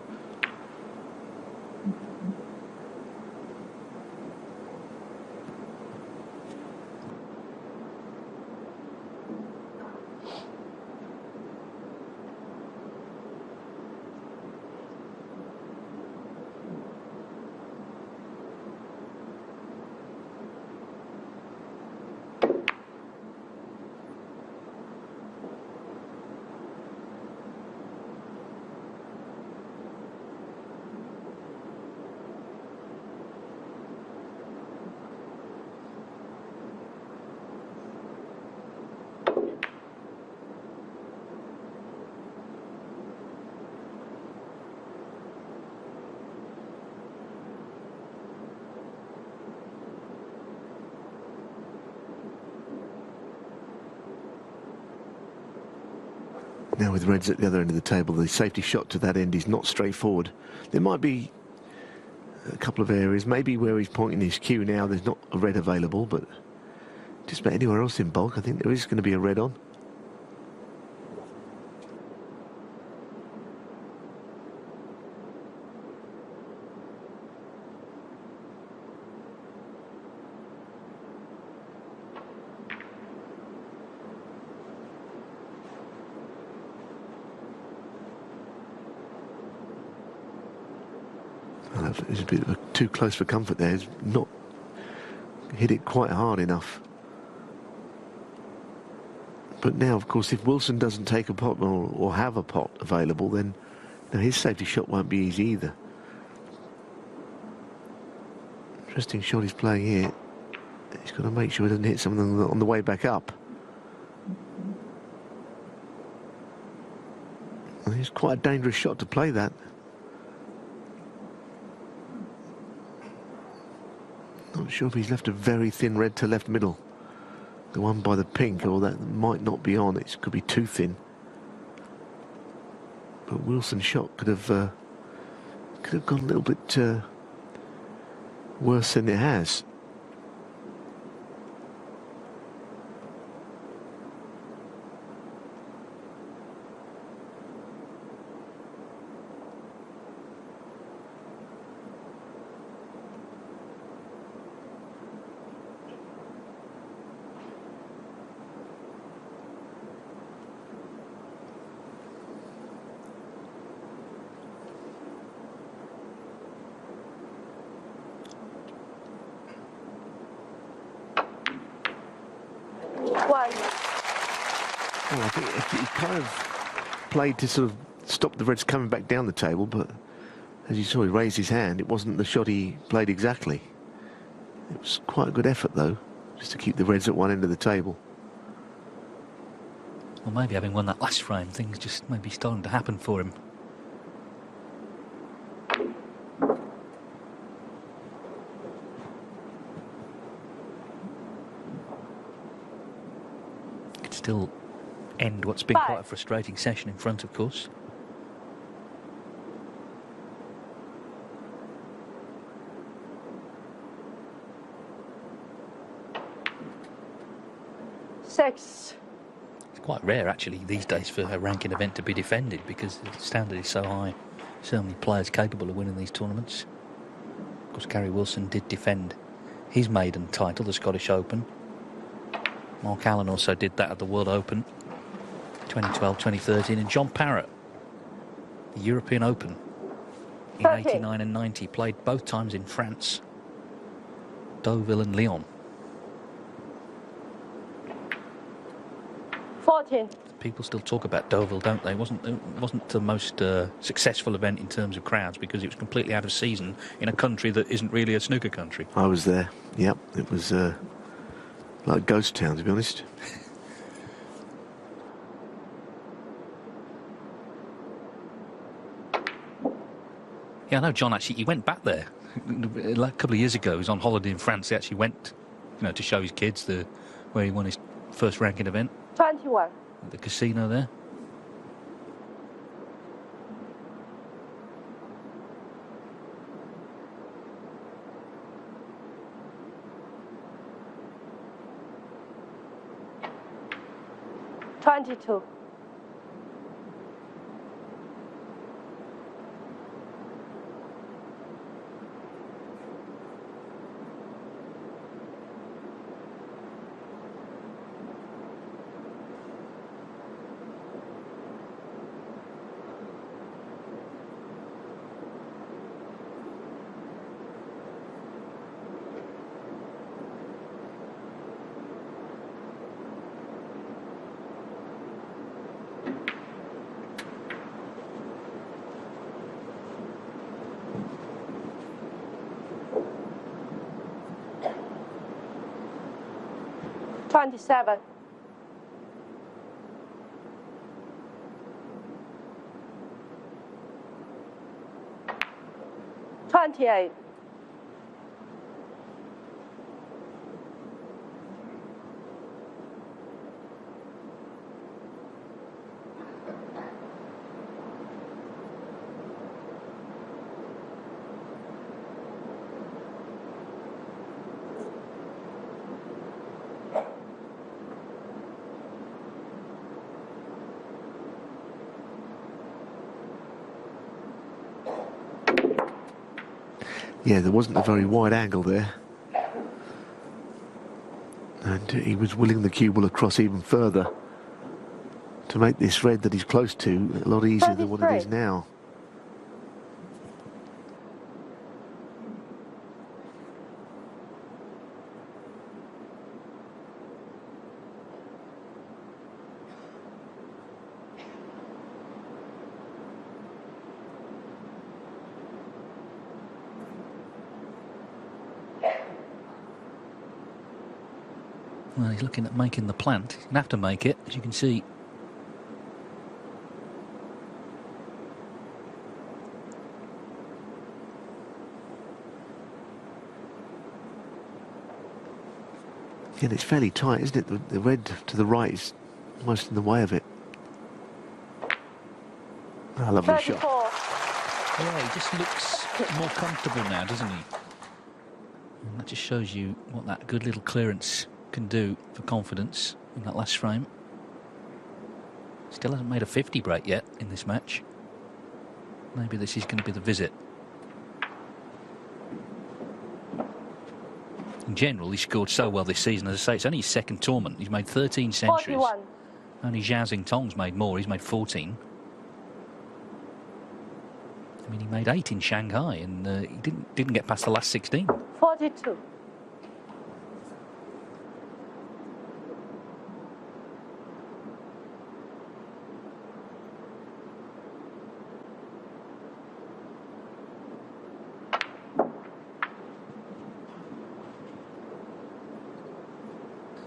Now with reds at the other end of the table, the safety shot to that end is not straightforward. There might be a couple of areas, maybe where he's pointing his cue now, there's not a red available, but just about anywhere else in bulk, I think there is going to be a red on. It's a bit too close for comfort there. It's not hit it quite hard enough. But now, of course, if Wilson doesn't take a pot or have a pot available, then his safety shot won't be easy either. Interesting shot he's playing here. He's got to make sure he doesn't hit something on the way back up. It's quite a dangerous shot to play that. Not sure if he's left a very thin red to left middle. The one by the pink, or that might not be on. It could be too thin. But Wilson's shot could have gone a little bit worse than it has. Well, I think he kind of played to sort of stop the Reds coming back down the table, but as you saw, he raised his hand. It wasn't the shot he played exactly. It was quite a good effort, though, just to keep the Reds at one end of the table. Well, maybe having won that last frame, things just maybe starting to happen for him. Could still end what's been quite a frustrating session in front, of course. Six. It's quite rare, actually, these days for a ranking event to be defended because the standard is so high. So many players capable of winning these tournaments. Of course, Gary Wilson did defend his maiden title, the Scottish Open. Mark Allen also did that at the World Open 2012, 2013, and John Parrott, the European Open in 89 and 90, played both times in France, Deauville and Lyon. 14. People still talk about Deauville, don't they? It wasn't the most successful event in terms of crowds because it was completely out of season in a country that isn't really a snooker country. I was there. Yep, it was like a ghost town, to be honest. Yeah, I know John actually, he went back there a couple of years ago. He was on holiday in France. He actually went, to show his kids where he won his first ranking event. 21. At the casino there. $22. 27. 28. Yeah, there wasn't a very wide angle there. And he was willing the cue ball across even further to make this red that he's close to a lot easier than what it is now. Well, he's looking at making the plant. He's going to have to make it, as you can see. Yeah, and it's fairly tight, isn't it? The red to the right is almost in the way of it. A lovely 34. shot. Yeah, he just looks more comfortable now, doesn't he? And that just shows you what that good little clearance can do for confidence in that last frame. Still hasn't made a 50 break yet in this match. Maybe this is going to be the visit. In general, he scored so well this season. As I say, it's only his second tournament. He's made 13 centuries. 41. Only Xiao Guodong's made more. He's made 14. I mean, he made 8 in Shanghai, and he didn't get past the last 16. 42.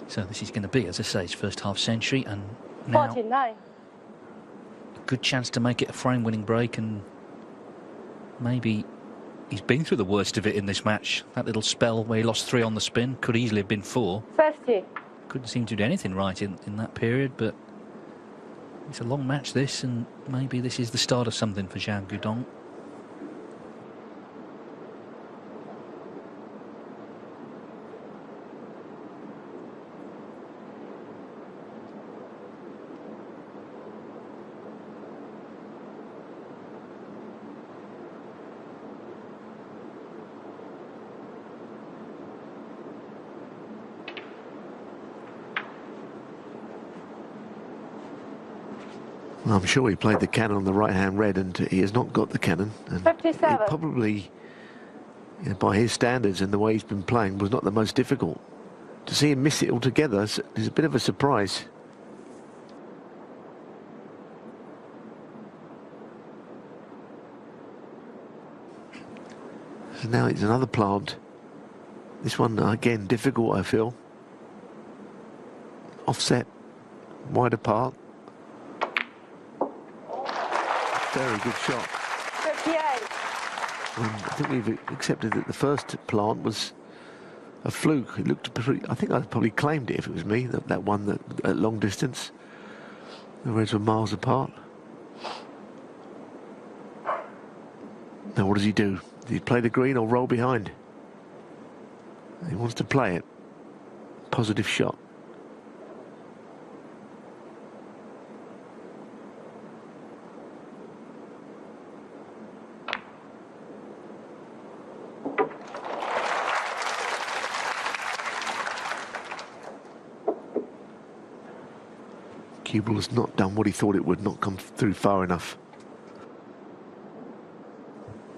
So this is going to be, as I say, his first half century, and now 49. a good chance to make it a frame-winning break, and maybe he's been through the worst of it in this match. That little spell where he lost 3 on the spin could easily have been 4. 50. Couldn't seem to do anything right in that period, but it's a long match this, and maybe this is the start of something for Xiao Guodong. Well, I'm sure he played the cannon on the right-hand red, and he has not got the cannon. And 57. it probably, by his standards and the way he's been playing, was not the most difficult. To see him miss it altogether is a bit of a surprise. So now it's another plant. This one, again, difficult, I feel. Offset, wide apart. Very good shot. 58. I think we've accepted that the first plant was a fluke. It looked pretty, I think I'd probably claimed it if it was me, that one that at long distance. The reds were miles apart. Now what does he do? Does he play the green or roll behind? He wants to play it. Positive shot. Cue ball has not done what he thought it would, not come through far enough.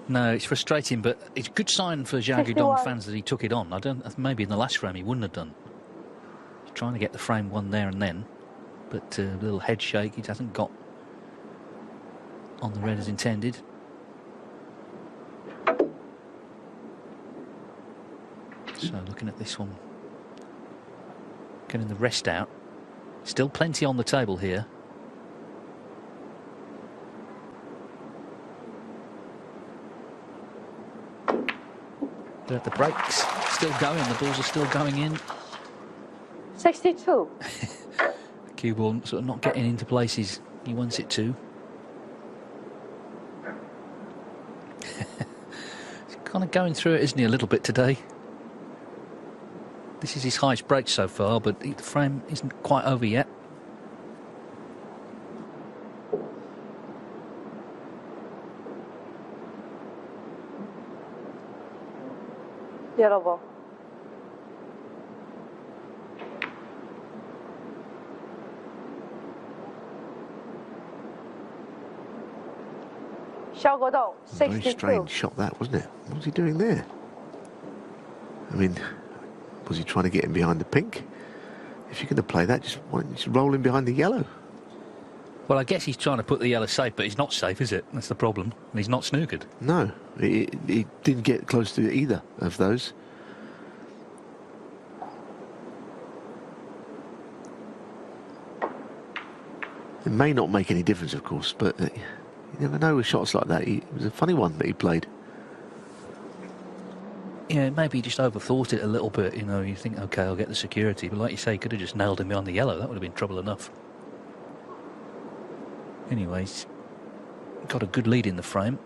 No, it's frustrating, but it's a good sign for Xiao 51. Guodong fans that he took it on. I don't. Maybe in the last frame he wouldn't have done. He's trying to get the frame won there and then, but a little head shake. He hasn't got on the red as intended. So looking at this one, getting the rest out. Still plenty on the table here. But the breaks still going, the balls are still going in. 62. Cue ball sort of not getting into places he wants it to. He's kind of going through it, isn't he, a little bit today? This is his highest break so far, but the frame isn't quite over yet. Yellow ball. Xiao Guodong, 62. Very strange shot that, wasn't it? What was he doing there? I mean, was he trying to get him behind the pink? If you're going to play that, why don't you just roll him behind the yellow? Well, I guess he's trying to put the yellow safe, but he's not safe, is it? That's the problem. And he's not snookered. No, he didn't get close to either of those. It may not make any difference, of course, but you never know with shots like that. It was a funny one that he played. Yeah, maybe he just overthought it a little bit. You know, you think, OK, I'll get the security. But like you say, he could have just nailed him behind the yellow. That would have been trouble enough. Anyways, got a good lead in the frame.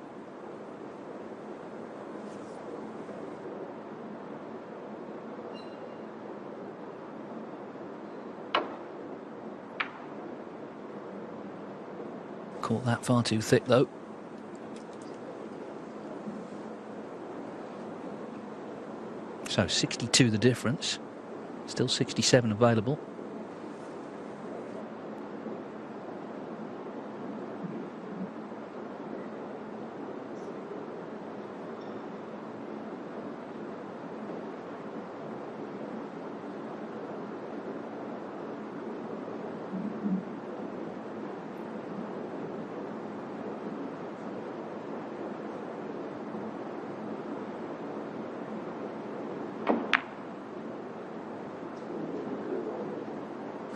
Caught that far too thick though. So 62 the difference, still 67 available.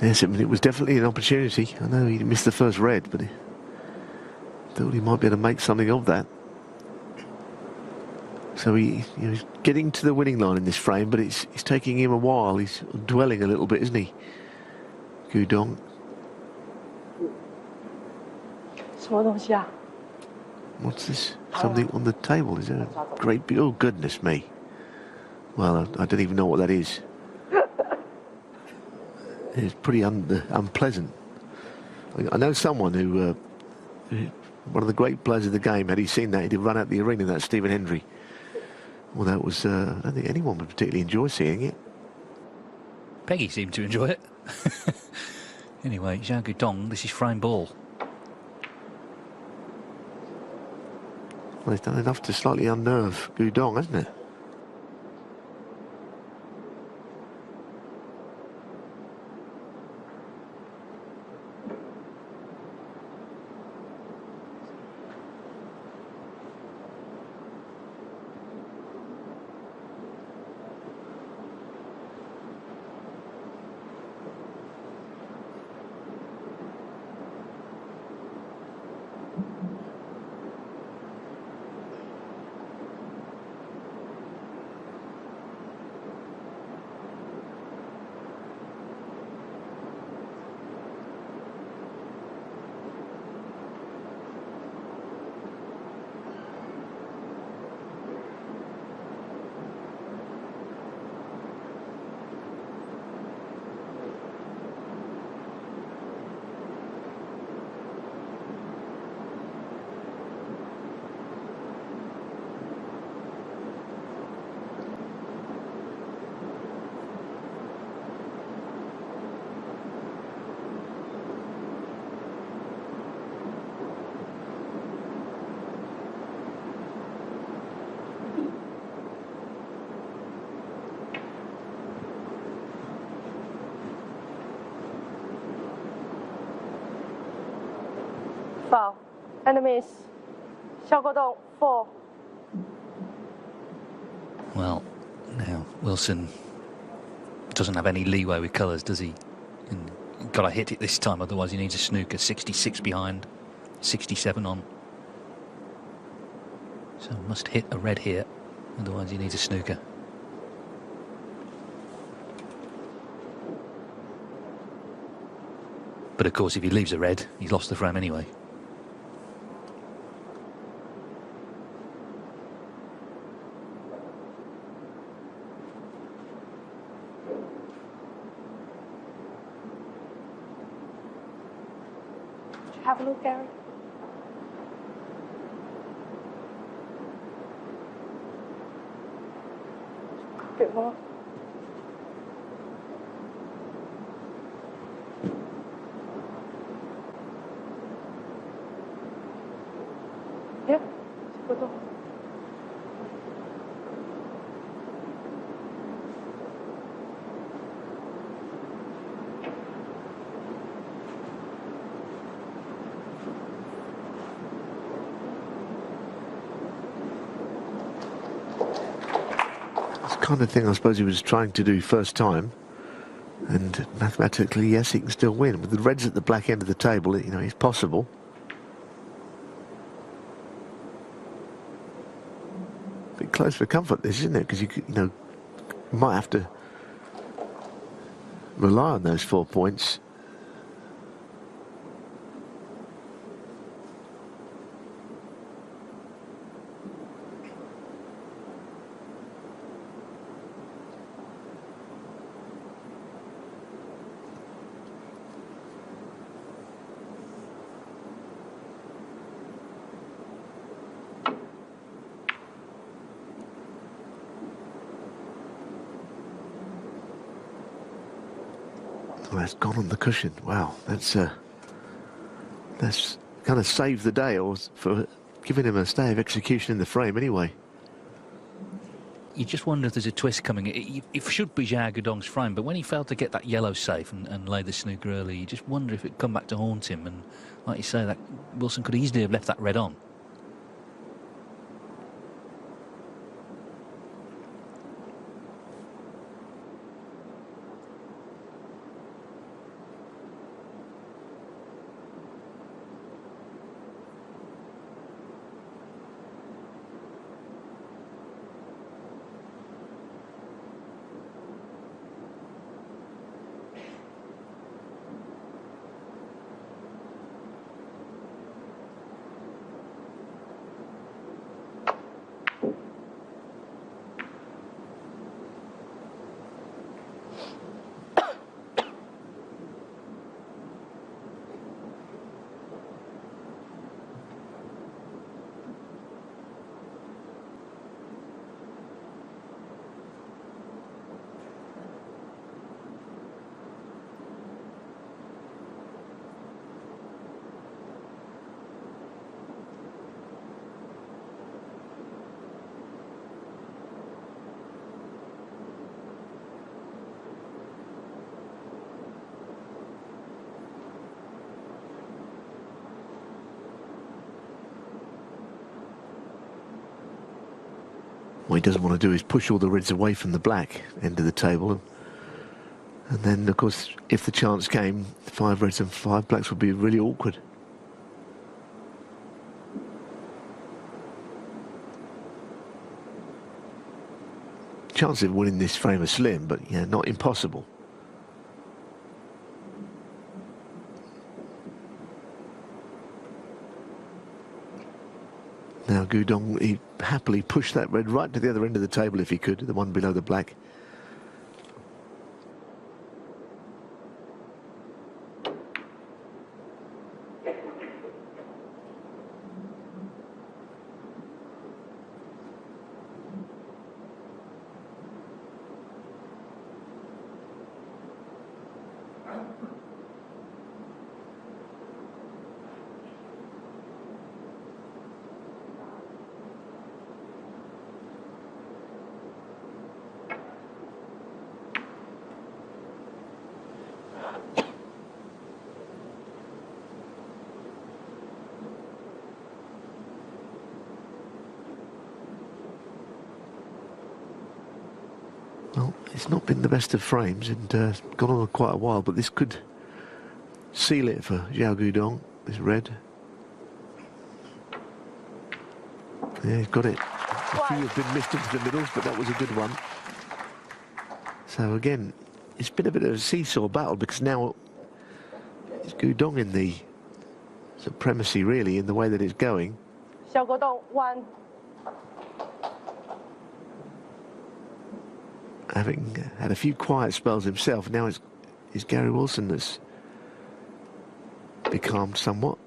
Yes, I mean, it was definitely an opportunity. I know he missed the first red, but he thought he might be able to make something of that. So he's getting to the winning line in this frame, but it's taking him a while. He's dwelling a little bit, isn't he, Guodong? What's this? Something on the table? Is there a great big... Oh, goodness me. Well, I don't even know what that is. It's pretty unpleasant. I know someone who, one of the great players of the game, had he seen that, he'd have run out the arena. That's Stephen Hendry. Well, that was, I don't think anyone would particularly enjoy seeing it. Peggy seemed to enjoy it. Anyway, Xiao Guodong, this is frame ball. Well, it's done enough to slightly unnerve Guodong, hasn't it? Foul. Enemies. Xiao Guodong, 4. Well, now Wilson doesn't have any leeway with colours, does he? And got to hit it this time, otherwise he needs a snooker. 66 behind, 67 on. So must hit a red here, otherwise he needs a snooker. But of course, if he leaves a red, he's lost the frame anyway. Have a look, Gary. Bit more. Yeah, Guodong. Kind of thing I suppose he was trying to do first time, and mathematically, yes, he can still win. With the reds at the black end of the table, you know, it's possible. A bit close for comfort, this, isn't it? Because you might have to rely on those 4 points. Well, that's gone on the cushion. Wow, that's kind of saved the day, or for giving him a stay of execution in the frame anyway. You just wonder if there's a twist coming. It should be Xiao Guodong's frame, but when he failed to get that yellow safe and lay the snooker early, you just wonder if it'd come back to haunt him. And like you say, that Wilson could easily have left that red on. What he doesn't want to do is push all the reds away from the black end of the table. And then, of course, if the chance came, 5 reds and 5 blacks would be really awkward. Chance of winning this frame are slim, but yeah, not impossible. Now Guodong, he happily pushed that red right to the other end of the table if he could, the one below the black. Well, it's not been the best of frames and gone on quite a while, but this could seal it for Xiao Guodong, this red. Yeah, he's got it. A few have been missed into the middles, but that was a good one. So again, it's been a bit of a seesaw battle because now it's Guodong in the supremacy, really, in the way that it's going. Xiao Guodong, 1. Having had a few quiet spells himself, now it's Gary Wilson that's becalmed somewhat.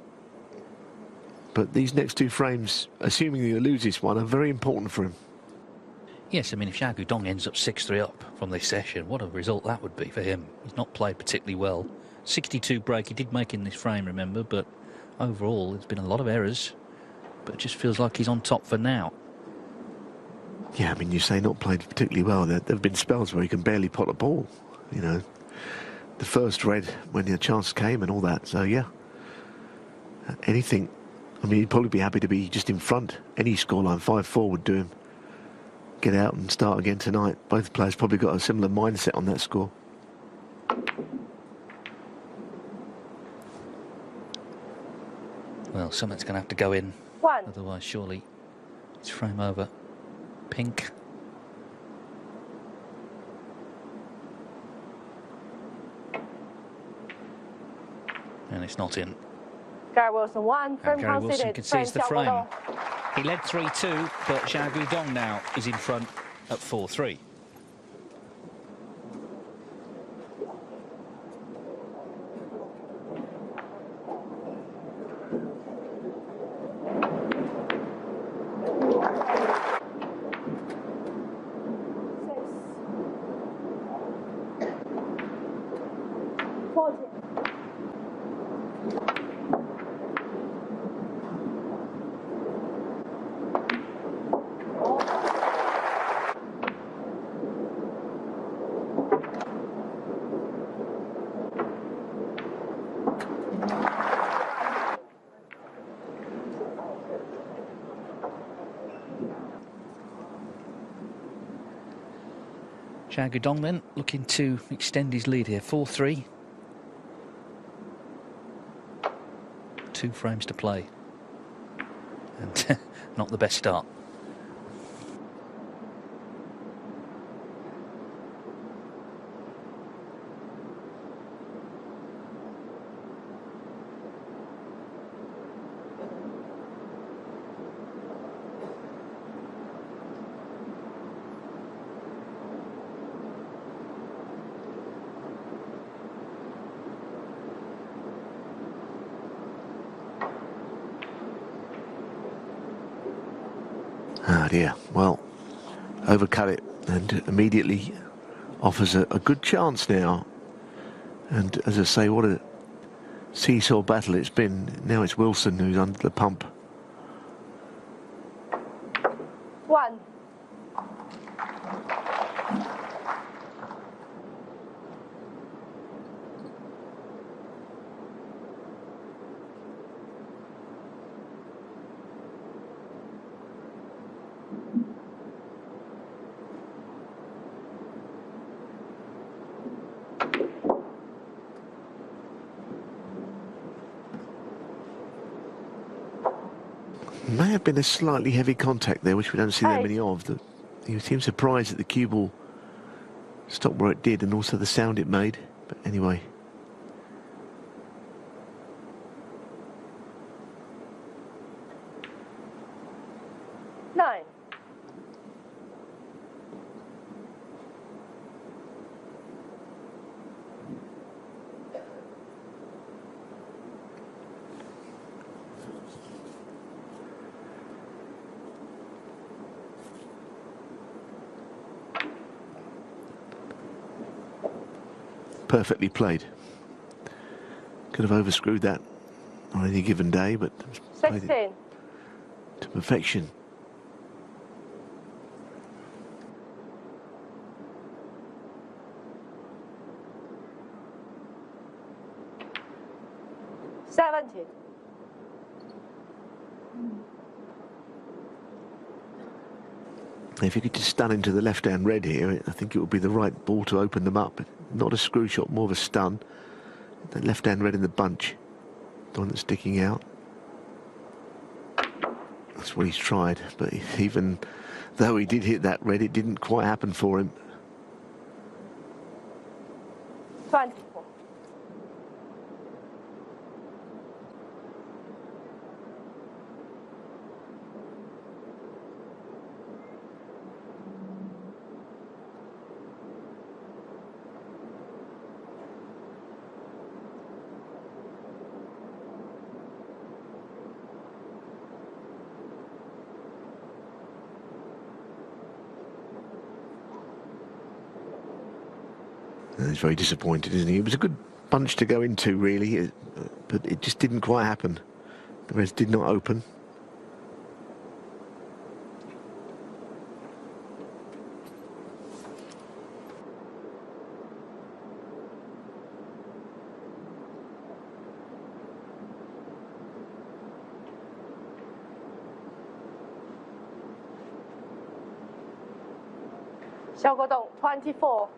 But these next 2 frames, assuming he loses this one, are very important for him. Yes, I mean, if Xiao Guodong ends up 6-3 up from this session, what a result that would be for him. He's not played particularly well. 62 break he did make in this frame, remember, but overall there's been a lot of errors. But it just feels like he's on top for now. Yeah, I mean, you say not played particularly well. There have been spells where he can barely pot a ball, you know. The first red when the chance came and all that. So, yeah, anything. I mean, he'd probably be happy to be just in front. Any scoreline, 5-4 would do him. Get out and start again tonight. Both players probably got a similar mindset on that score. Well, something's going to have to go in. 1. Otherwise, surely it's frame over. Pink. And it's not in. Gary Wilson, 1. Frame Gary Wilson conceded. concedes the frame. Xiao He led 3-2, but Xiao Guodong now is in front at 4-3. Xiao Guodong then looking to extend his lead here, 4-3. 2 frames to play. And not the best start. Ah dear, well, overcut it and immediately offers a good chance now. And as I say, what a seesaw battle it's been. Now it's Wilson who's under the pump. 1. May have been a slightly heavy contact there, which we don't see that many of. He seemed surprised that the cue ball stopped where it did, and also the sound it made. But anyway. Perfectly played. Could have overscrewed that on any given day, but played it to perfection. If you could just stun into the left-hand red here, I think it would be the right ball to open them up. Not a screw shot, more of a stun. That left-hand red in the bunch, the one that's sticking out. That's what he's tried, but even though he did hit that red, it didn't quite happen for him. 24. He's very disappointed, isn't he? It was a good bunch to go into, really, but it just didn't quite happen. The reds did not open. Xiao Guodong, 24.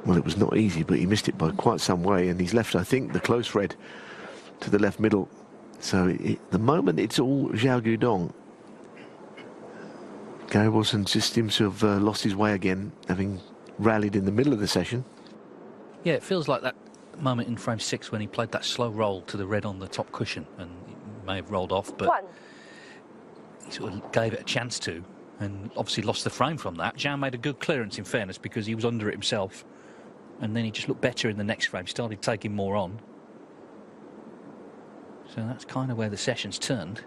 Well, it was not easy, but he missed it by quite some way, and he's left, I think, the close red to the left middle So at the moment, it's all Xiao Guodong. Gary Wilson just seems to have lost his way again, having rallied in the middle of the session. Yeah, it feels like that moment in frame 6 when he played that slow roll to the red on the top cushion, and he may have rolled off, but he sort of gave it a chance to, and obviously lost the frame from that. Xiao made a good clearance, in fairness, because he was under it himself, and then he just looked better in the next frame, started taking more on. So that's kind of where the session's turned.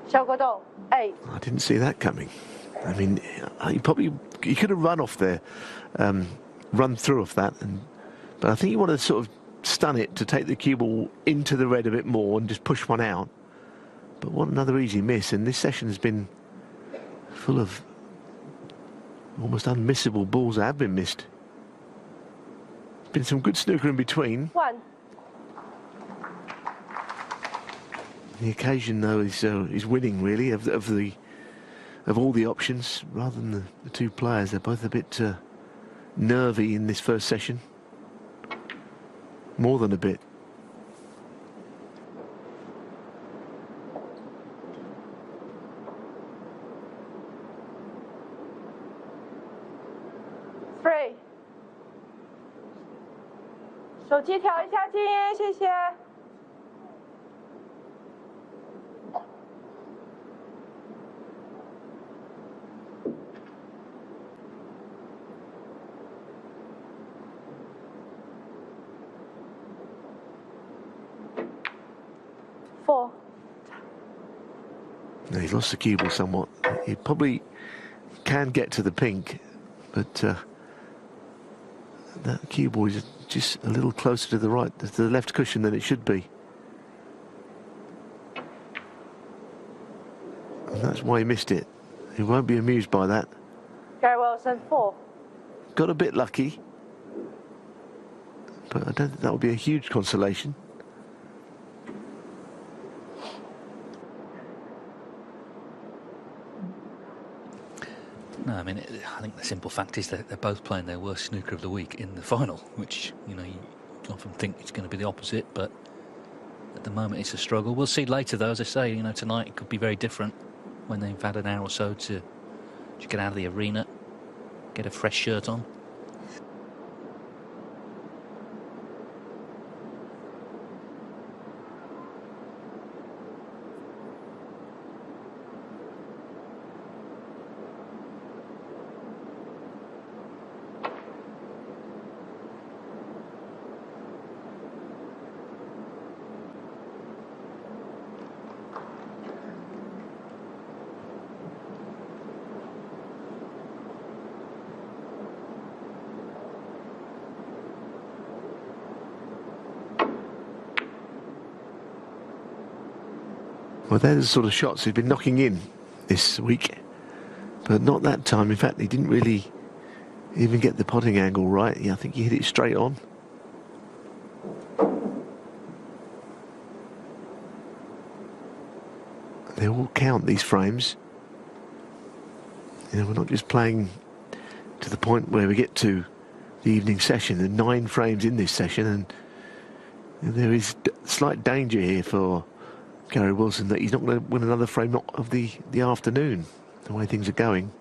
Xiao Guodong, 8. I didn't see that coming. I mean, he could have run off there, run through off that, but I think you want to sort of stun it to take the cue ball into the red a bit more and just push one out. But what another easy miss, and this session has been full of almost unmissable balls that have been missed. There's been some good snooker in between. 1. The occasion, though, is winning, really, of all the options, rather than the two players. They're both a bit nervy in this first session. More than a bit. Three. 手机调一下静音，谢谢。4. No, he's lost the cue ball somewhat. He probably can get to the pink, but that cue ball is just a little closer to the right, to the left cushion than it should be. And that's why he missed it. He won't be amused by that. Gary Wilson, 4. Got a bit lucky, but I don't think that would be a huge consolation. No, I mean, I think the simple fact is that they're both playing their worst snooker of the week in the final, which, you know, you often think it's going to be the opposite, but at the moment it's a struggle. We'll see later, though. As I say, you know, tonight it could be very different when they've had an hour or so to get out of the arena, get a fresh shirt on. Well, they're the sort of shots he's been knocking in this week, but not that time. In fact, he didn't really even get the potting angle right. Yeah, I think he hit it straight on. They all count, these frames. You know, we're not just playing to the point where we get to the evening session. There are 9 frames in this session, and there is slight danger here for Gary Wilson that he's not going to win another frame of the afternoon, the way things are going.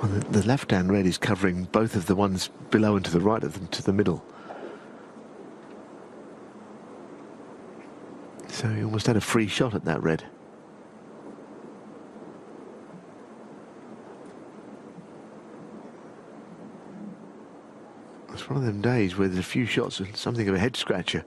Well, the left-hand red is covering both of the ones below and to the right of them, to the middle. So he almost had a free shot at that red. It's one of them days where there's a few shots and something of a head scratcher.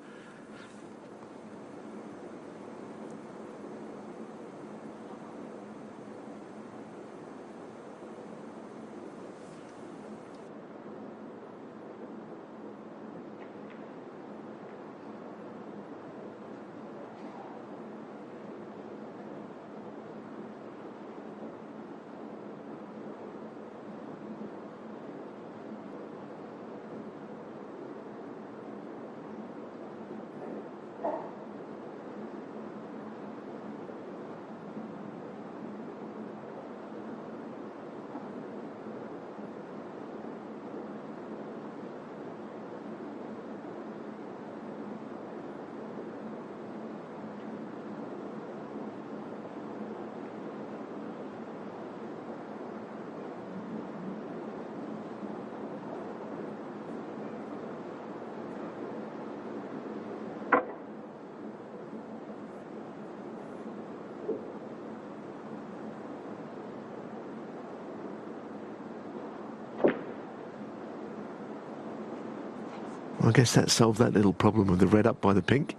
I guess that solved that little problem of the red up by the pink.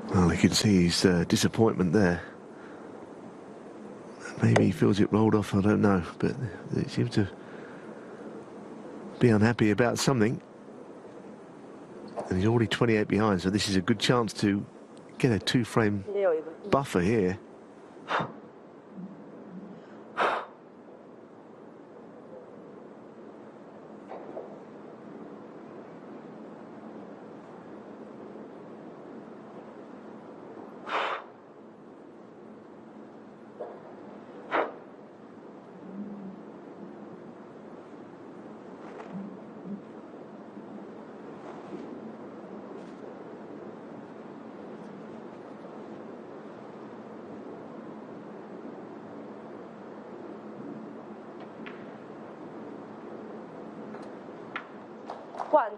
Well, you can see his disappointment there. Maybe he feels it rolled off, I don't know, but he seems to be unhappy about something. And he's already 28 behind, so this is a good chance to get a two-frame buffer here. One.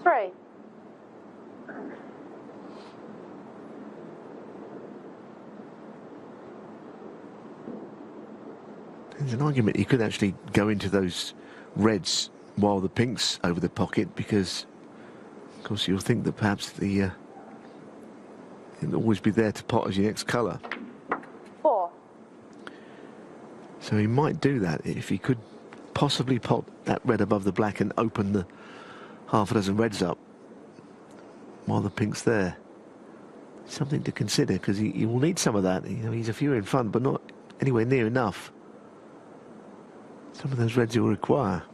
Three. There's an argument he could actually go into those reds while the pink's over the pocket, because of course you'll think that perhaps the it'll always be there to pot as your next colour. Four. So he might do that if he could possibly pot that red above the black and open the half a dozen reds up while the pink's there. Something to consider, because he will need some of that. You know, he's a few in front, but not anywhere near enough. Some of those reds he will require.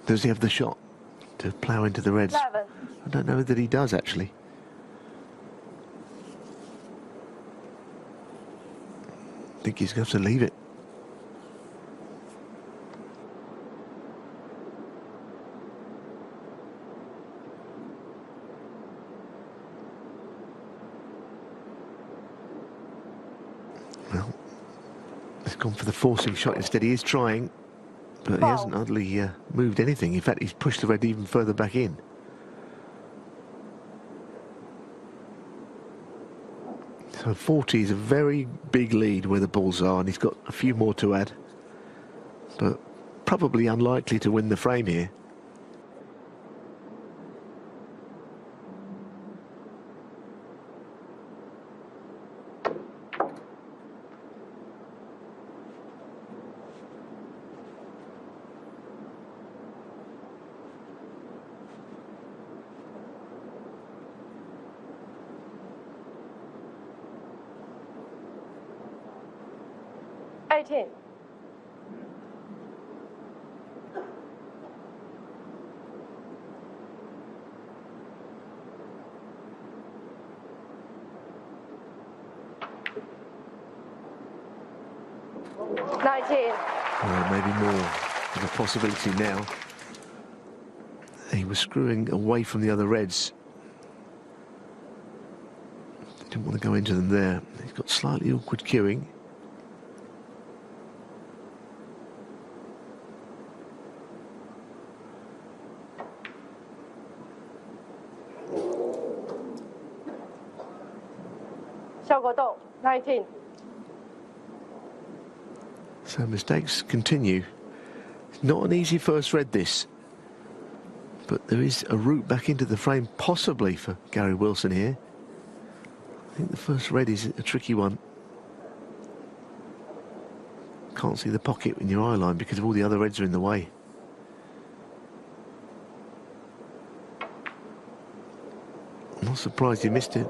Does he have the shot to plough into the reds? 11. I don't know that he does, actually. think he's going to have to leave it. Well, he's gone for the forcing shot instead. He is trying, but he hasn't hardly moved anything. In fact, he's pushed the red even further back in. So 40 is a very big lead where the balls are, and he's got a few more to add, but probably unlikely to win the frame here. Well, maybe more of a possibility now. He was screwing away from the other reds. Didn't want to go into them there. He's got slightly awkward cueing. Xiao Guodong, 19. So mistakes continue. It's not an easy first red, this. But there is a route back into the frame, possibly, for Gary Wilson here. I think the first red is a tricky one. Can't see the pocket in your eye line because of all the other reds are in the way. I'm not surprised he missed it.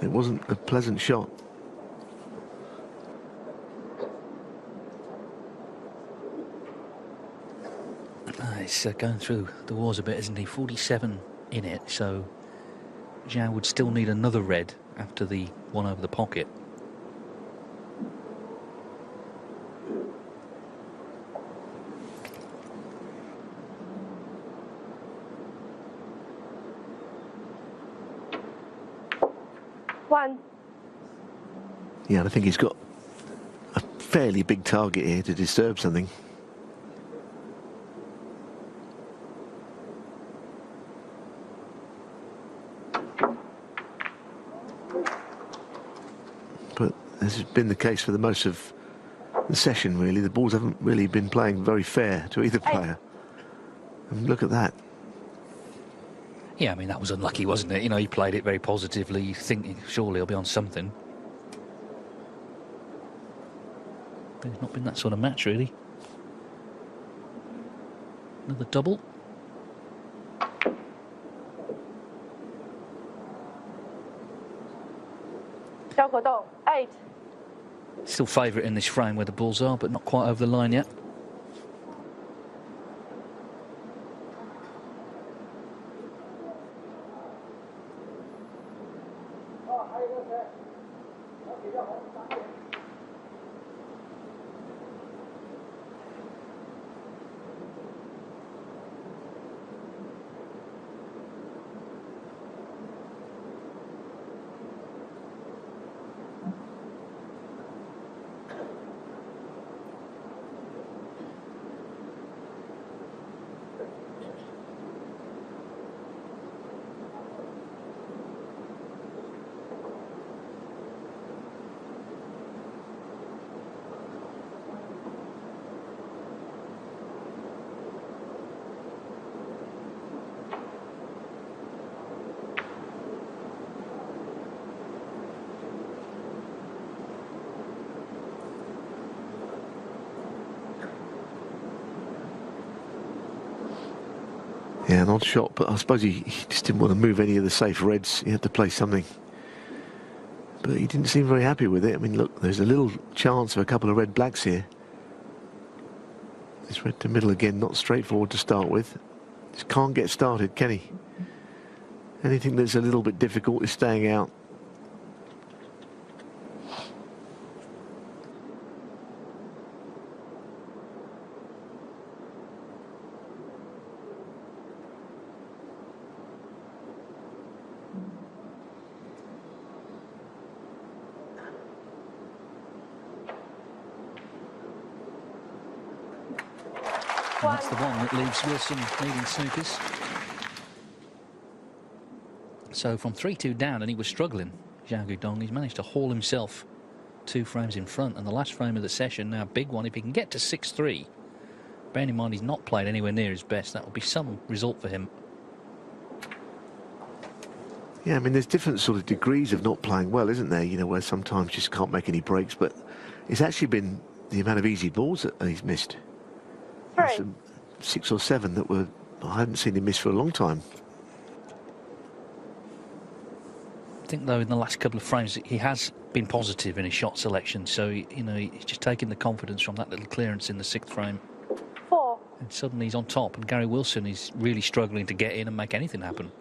It wasn't a pleasant shot. He's going through the wars a bit, isn't he? 47 in it, so Xiao would still need another red after the one over the pocket. One. Yeah, I think he's got a fairly big target here to disturb something. But this has been the case for the most of the session, really. The balls haven't really been playing very fair to either player. And look at that. Yeah, I mean, that was unlucky, wasn't it? You know, he played it very positively. You think surely he'll be on something. But it's not been that sort of match, really. Another double. Xiao Guodong, 8. Still favourite in this frame where the balls are, but not quite over the line yet. Yeah, an odd shot, but I suppose he just didn't want to move any of the safe reds. He had to play something. But he didn't seem very happy with it. I mean, look, there's a little chance of a couple of red blacks here. This red to middle again, not straightforward to start with. Just can't get started, can he? Anything that's a little bit difficult is staying out. that's the one that leaves Wilson leading Snookers. So from 3-2 down, and he was struggling, Xiao Guodong, he's managed to haul himself 2 frames in front. And the last frame of the session, now a big one. If he can get to 6-3, bearing in mind he's not played anywhere near his best, that would be some result for him. Yeah, I mean, there's different sort of degrees of not playing well, isn't there? You know, where sometimes just can't make any breaks, but it's actually been the amount of easy balls that he's missed. Some 6 or 7 that were, I hadn't seen him miss for a long time. I think, though, in the last couple of frames, he has been positive in his shot selection. So, you know, he's just taken the confidence from that little clearance in the 6th frame. 4. And suddenly he's on top, and Gary Wilson is really struggling to get in and make anything happen.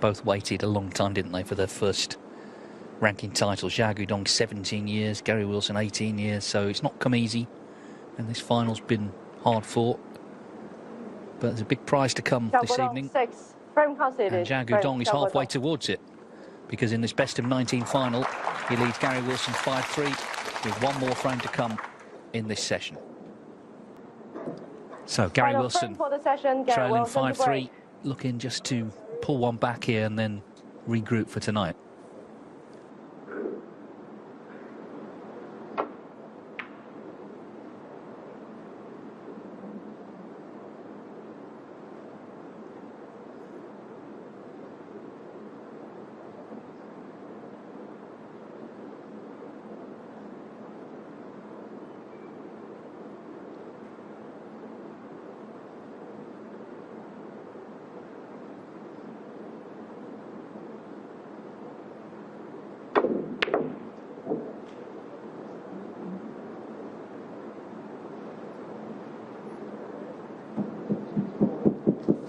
Both waited a long time, didn't they, for their first ranking title. Xiao Guodong 17 years, Gary Wilson 18 years, so it's not come easy. And this final's been hard fought. But there's a big prize to come this evening. 6. Frame conceded. And Xiao Guodong is halfway towards it, because in this best of 19 final, he leads Gary Wilson 5-3 with 1 more frame to come in this session. So Gary Wilson trailing 5-3, looking just to pull one back here and then regroup for tonight.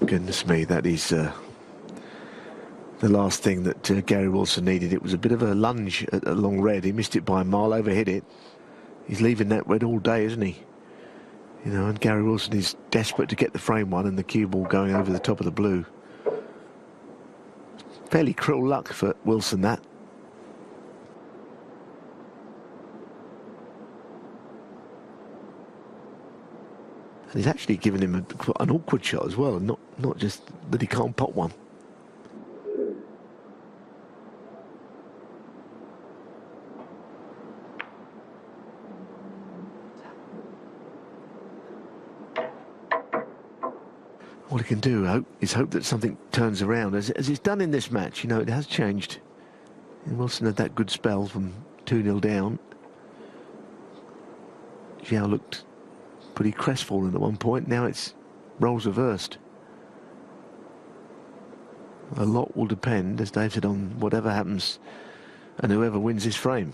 Goodness me, that is the last thing that Gary Wilson needed. It was a bit of a lunge at a long red. He missed it by a mile, overhit it. He's leaving that red all day, isn't he? You know, and Gary Wilson is desperate to get the frame one, and the cue ball going over the top of the blue. Fairly cruel luck for Wilson, that. And he's actually given him an awkward shot as well, not just that he can't pot one. All he can do is hope that something turns around, as it's done in this match. You know, it has changed. And Wilson had that good spell from 2-0 down. Xiao looked pretty crestfallen at one point. Now it's roles reversed. A lot will depend, as Dave said, on whatever happens and whoever wins this frame.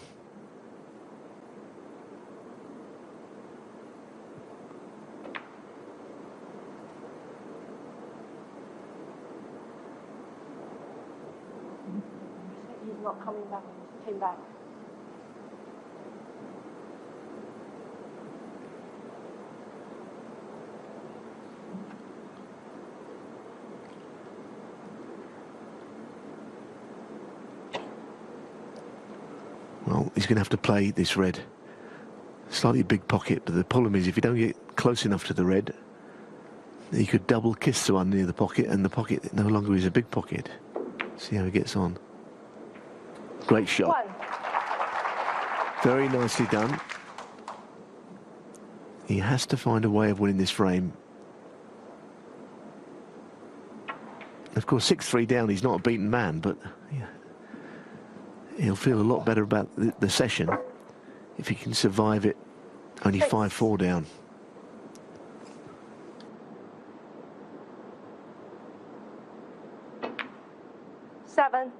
He's not coming back. He came back. Well, he's going to have to play this red. Slightly big pocket, but the problem is if you don't get close enough to the red, he could double kiss the one near the pocket, and the pocket no longer is a big pocket. See how he gets on. Great shot. Very nicely done. He has to find a way of winning this frame. Of course, 6-3 down, he's not a beaten man, but yeah, he'll feel a lot better about the session if he can survive it only 5-4 down. Seven.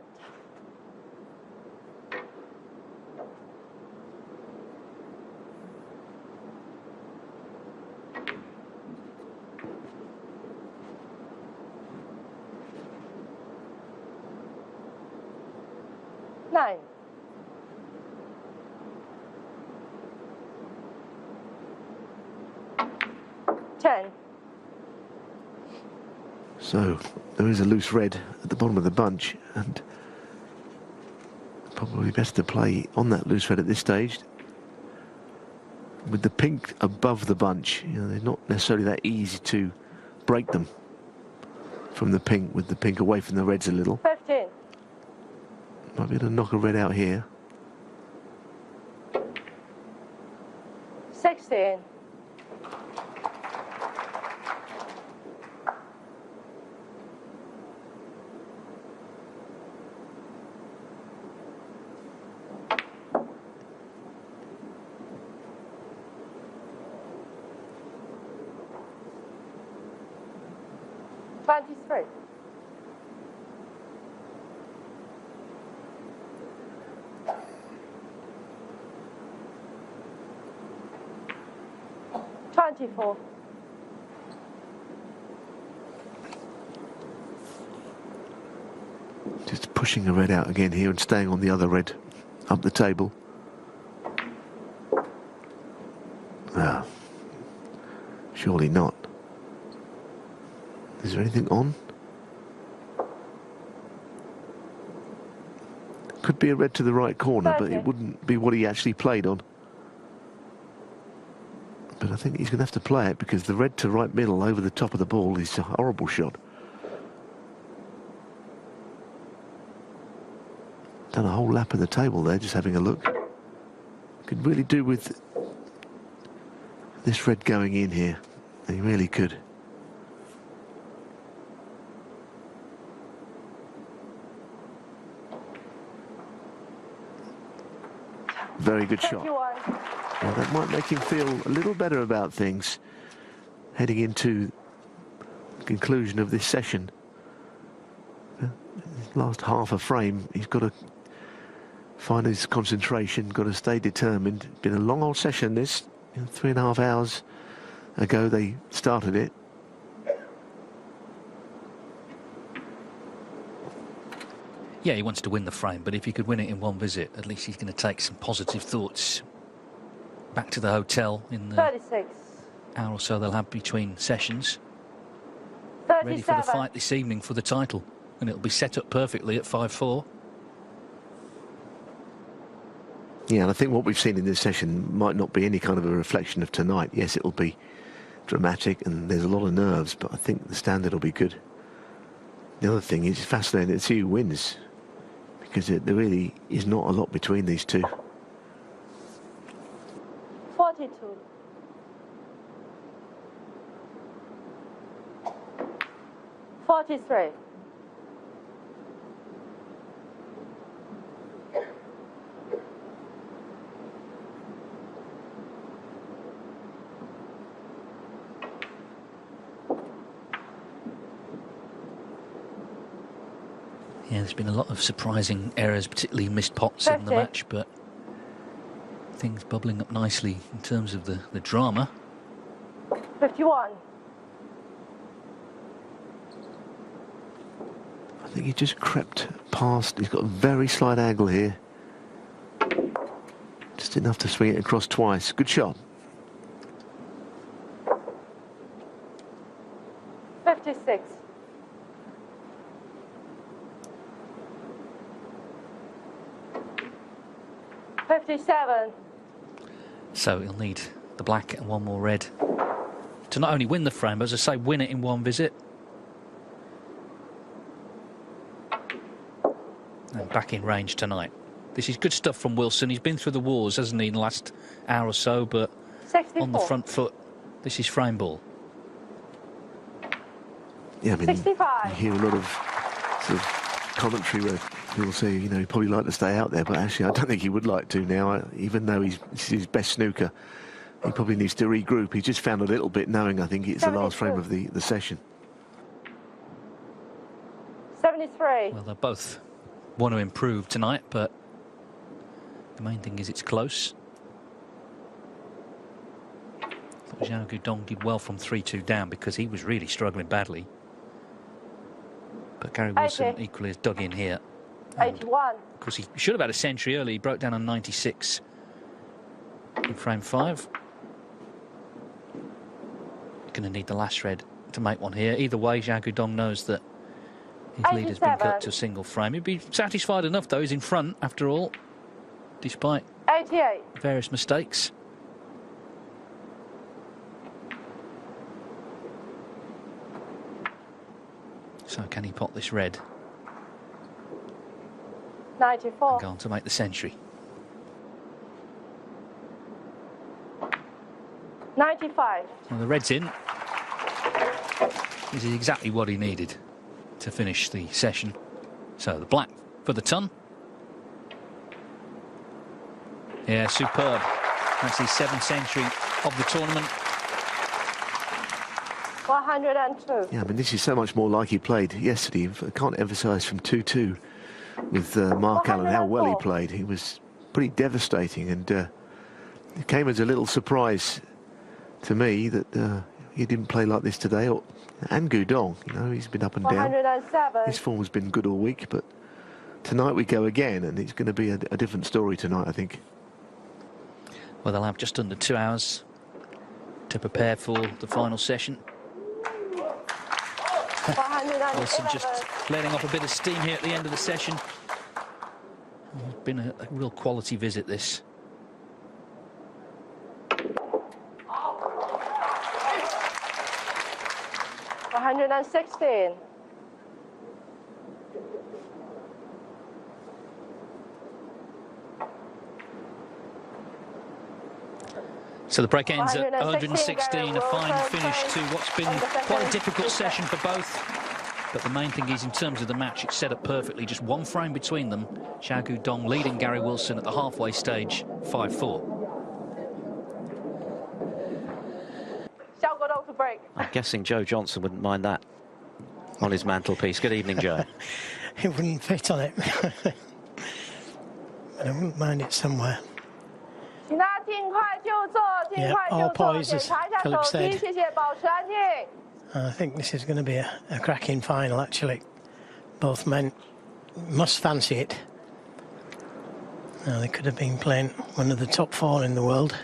Nine. 10. So there is a loose red at the bottom of the bunch, and probably best to play on that loose red at this stage. With the pink above the bunch, you know, they're not necessarily that easy to break them from the pink, with the pink away from the reds a little. 15. Might be able to knock a red out here. 16. Three. $24. Just pushing a red out again here and staying on the other red up the table. Ah, surely not. Is there anything on? Could be a red to the right corner, but it wouldn't be what he actually played on. But I think he's going to have to play it, because the red to right middle over the top of the ball is a horrible shot. Done a whole lap of the table there, just having a look. Could really do with this red going in here. He really could. Very good shot. Well, that might make him feel a little better about things heading into the conclusion of this session. Last half a frame, he's got to find his concentration, got to stay determined. Been a long old session this. 3.5 hours ago they started it. Yeah, he wants to win the frame, but if he could win it in one visit, at least he's going to take some positive thoughts back to the hotel in the 36. hour or so they'll have between sessions. 37. Ready for the fight this evening for the title, and it'll be set up perfectly at 5-4. Yeah, and I think what we've seen in this session might not be any kind of a reflection of tonight. Yes, it'll be dramatic and there's a lot of nerves, but I think the standard will be good. The other thing is, it's fascinating to see who wins, because there really is not a lot between these two. 42. 43. Yeah, there's been a lot of surprising errors, particularly missed pots in the match, but things bubbling up nicely in terms of the drama. 51. I think he just crept past. He's got a very slight angle here. Just enough to swing it across twice. Good shot. 56. 57. So he'll need the black and one more red to not only win the frame, but as I say, win it in one visit. And back in range tonight. This is good stuff from Wilson. He's been through the wars, hasn't he, in the last hour or so, but 64. on the front foot, this is frame ball. Yeah, I mean, 65. you hear a lot of sort of commentary where people say, you know, he'd probably like to stay out there, but actually I don't think he would like to now. Even though this is his best snooker, he probably needs to regroup. He just found a little bit, knowing I think it's the last frame of the session. 73. Well, they both want to improve tonight, but the main thing is it's close. I thought Xiao Guodong did well from 3-2 down, because he was really struggling badly. But Gary Wilson equally has dug in here. 81. Of course, he should have had a century early. He broke down on 96 in frame 5. going to need the last red to make one here. Either way, Xiao Guodong knows that his lead has been cut to a single frame. He'd be satisfied enough, though. He's in front, after all, despite 88. various mistakes. So can he pot this red? 94. And go on to make the century. 95. Well, the red's in. This is exactly what he needed to finish the session. So the black for the ton. Yeah, superb. That's his 7th century of the tournament. 102. Yeah, I mean, this is so much more like he played yesterday. I can't emphasise from 2-2 with Mark Allen how well he played. He was pretty devastating, and it came as a little surprise to me that he didn't play like this today. And Guodong, you know, he's been up and down. 107. His form has been good all week, but tonight we go again, and it's going to be a different story tonight, I think. Well, they'll have just under 2 hours to prepare for the final session. Wilson just letting off a bit of steam here at the end of the session. It's been a real quality visit, this. $116. So the break ends at 116, a fine finish to what's been quite a difficult session for both. But the main thing is, in terms of the match, it's set up perfectly. Just one frame between them. Xiao Guodong leading Gary Wilson at the halfway stage, 5-4. Xiao Guodong to break. I'm guessing Joe Johnson wouldn't mind that on his mantelpiece. Good evening, Joe. It wouldn't fit on it. But I wouldn't mind it somewhere. Yeah, all poised, as Philip said. I think this is going to be a cracking final, actually. Both men must fancy it. Now, they could have been playing one of the top 4 in the world.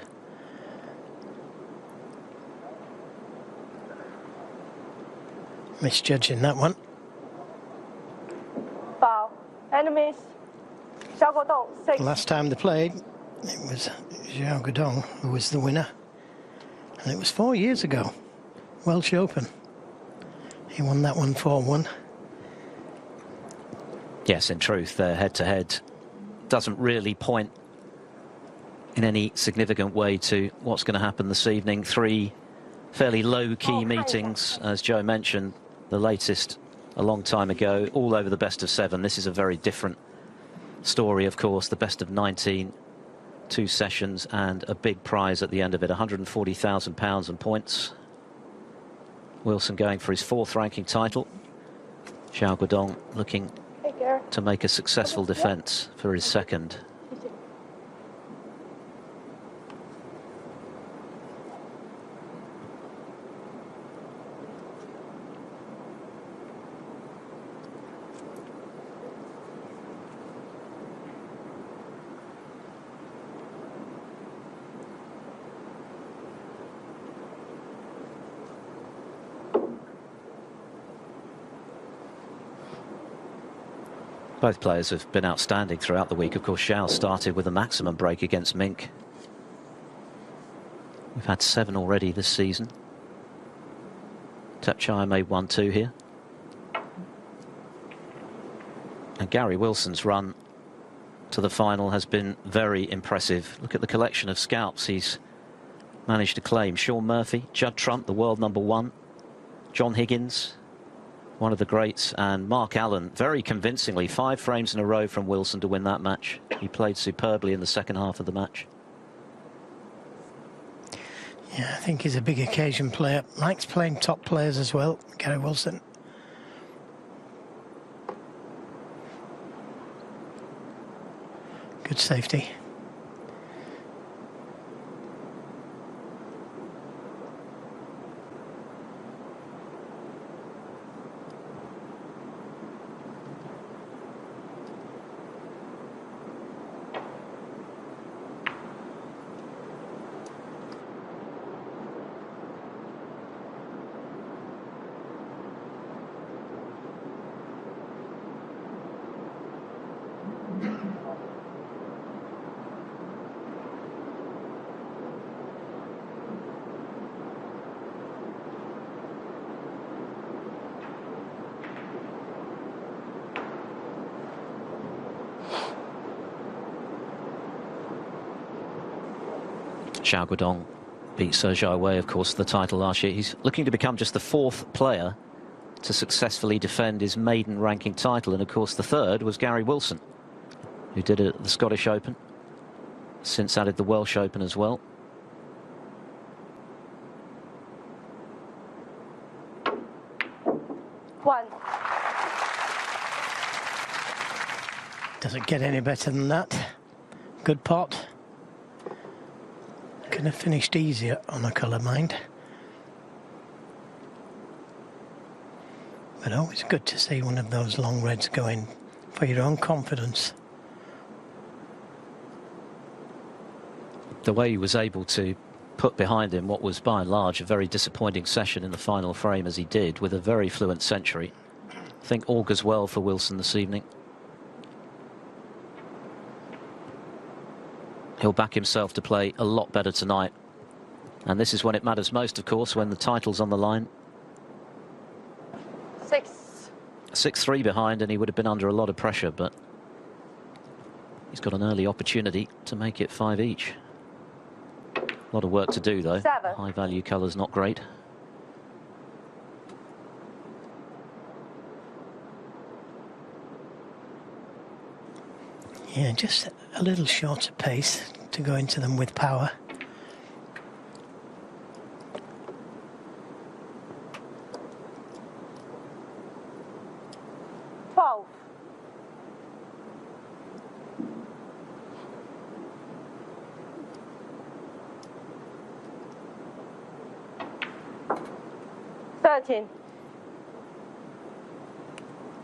Misjudging that one. Foul. Enemies. Xiao Guodong, 6. Last time they played, it was Xiao Guodong who was the winner. And it was 4 years ago. Welsh Open. He won that one 4-1. Yes, in truth, their head-to-head doesn't really point in any significant way to what's going to happen this evening. 3 fairly low-key meetings, as Joe mentioned, the latest a long time ago, all over the best of 7. This is a very different story, of course, the best of 19, 2 sessions and a big prize at the end of it, £140,000 and points. Wilson going for his 4th ranking title. Xiao Guodong looking to make a successful defence for his 2nd. Both players have been outstanding throughout the week. Of course, Xiao started with a maximum break against Mink. We've had 7 already this season. Tapchaya made 1-2 here. And Gary Wilson's run to the final has been very impressive. Look at the collection of scalps he's managed to claim. Sean Murphy, Judd Trump, the world #1, John Higgins, one of the greats, and Mark Allen, very convincingly, 5 frames in a row from Wilson to win that match. He played superbly in the second half of the match. Yeah, I think he's a big occasion player. Likes playing top players as well, Gary Wilson. Good safety. Xiao Guodong beat Xiao Wei, of course, the title last year. He's looking to become just the 4th player to successfully defend his maiden ranking title. And, of course, the 3rd was Gary Wilson, who did it at the Scottish Open, since added the Welsh Open as well. One. Does it get any better than that? Good pot. Could have finished easier on a colour mind. But always good to see one of those long reds go in for your own confidence. The way he was able to put behind him what was by and large a very disappointing session in the final frame, as he did, with a very fluent century, I think augurs well for Wilson this evening. He'll back himself to play a lot better tonight. And this is when it matters most, of course, when the title's on the line. 6. 6-3 behind, and he would have been under a lot of pressure, but he's got an early opportunity to make it 5 each. A lot of work to do, though. 7. High value colours not great. Yeah, just a little shorter pace to go into them with power.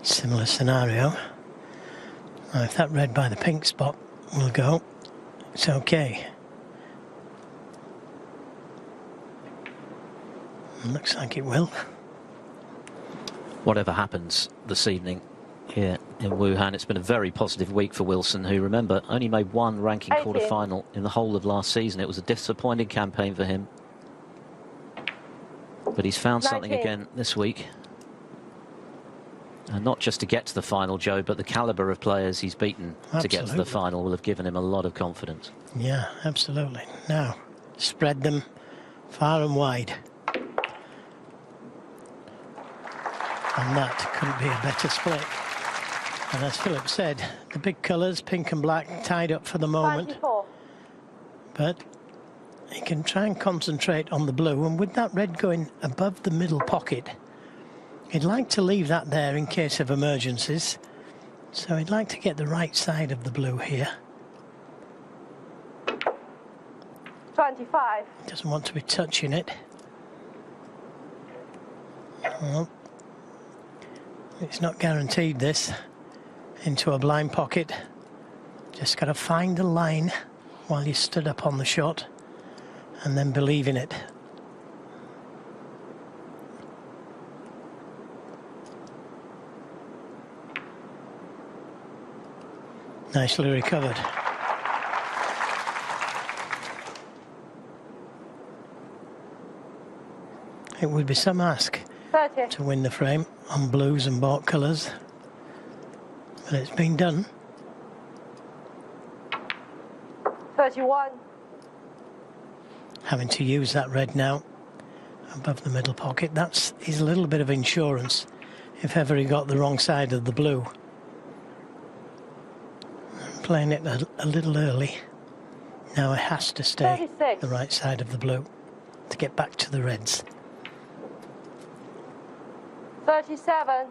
Similar scenario. Now, if that red by the pink spot will go, it's okay. Looks like it will. Whatever happens this evening here in Wuhan, it's been a very positive week for Wilson, who, remember, only made 1 ranking 18. quarter-final in the whole of last season. It was a disappointing campaign for him. But he's found 19. something again this week. And not just to get to the final, Joe, but the calibre of players he's beaten to get to the final will have given him a lot of confidence. Yeah, absolutely. Now, spread them far and wide. And that couldn't be a better split. And as Philip said, the big colours, pink and black, tied up for the moment. 24. But he can try and concentrate on the blue, and with that red going above the middle pocket, he'd like to leave that there in case of emergencies. So he'd like to get the right side of the blue here. 25. Doesn't want to be touching it. Well, it's not guaranteed, this. Into a blind pocket. Just got to find the line while you stood up on the shot, and then believe in it. Nicely recovered. It would be some ask 30. to win the frame on blues and bought colours, but it's been done. 31. Having to use that red now above the middle pocket, is a little bit of insurance if ever he got the wrong side of the blue. Playing it a little early. Now it has to stay 36. the right side of the blue to get back to the reds. 37.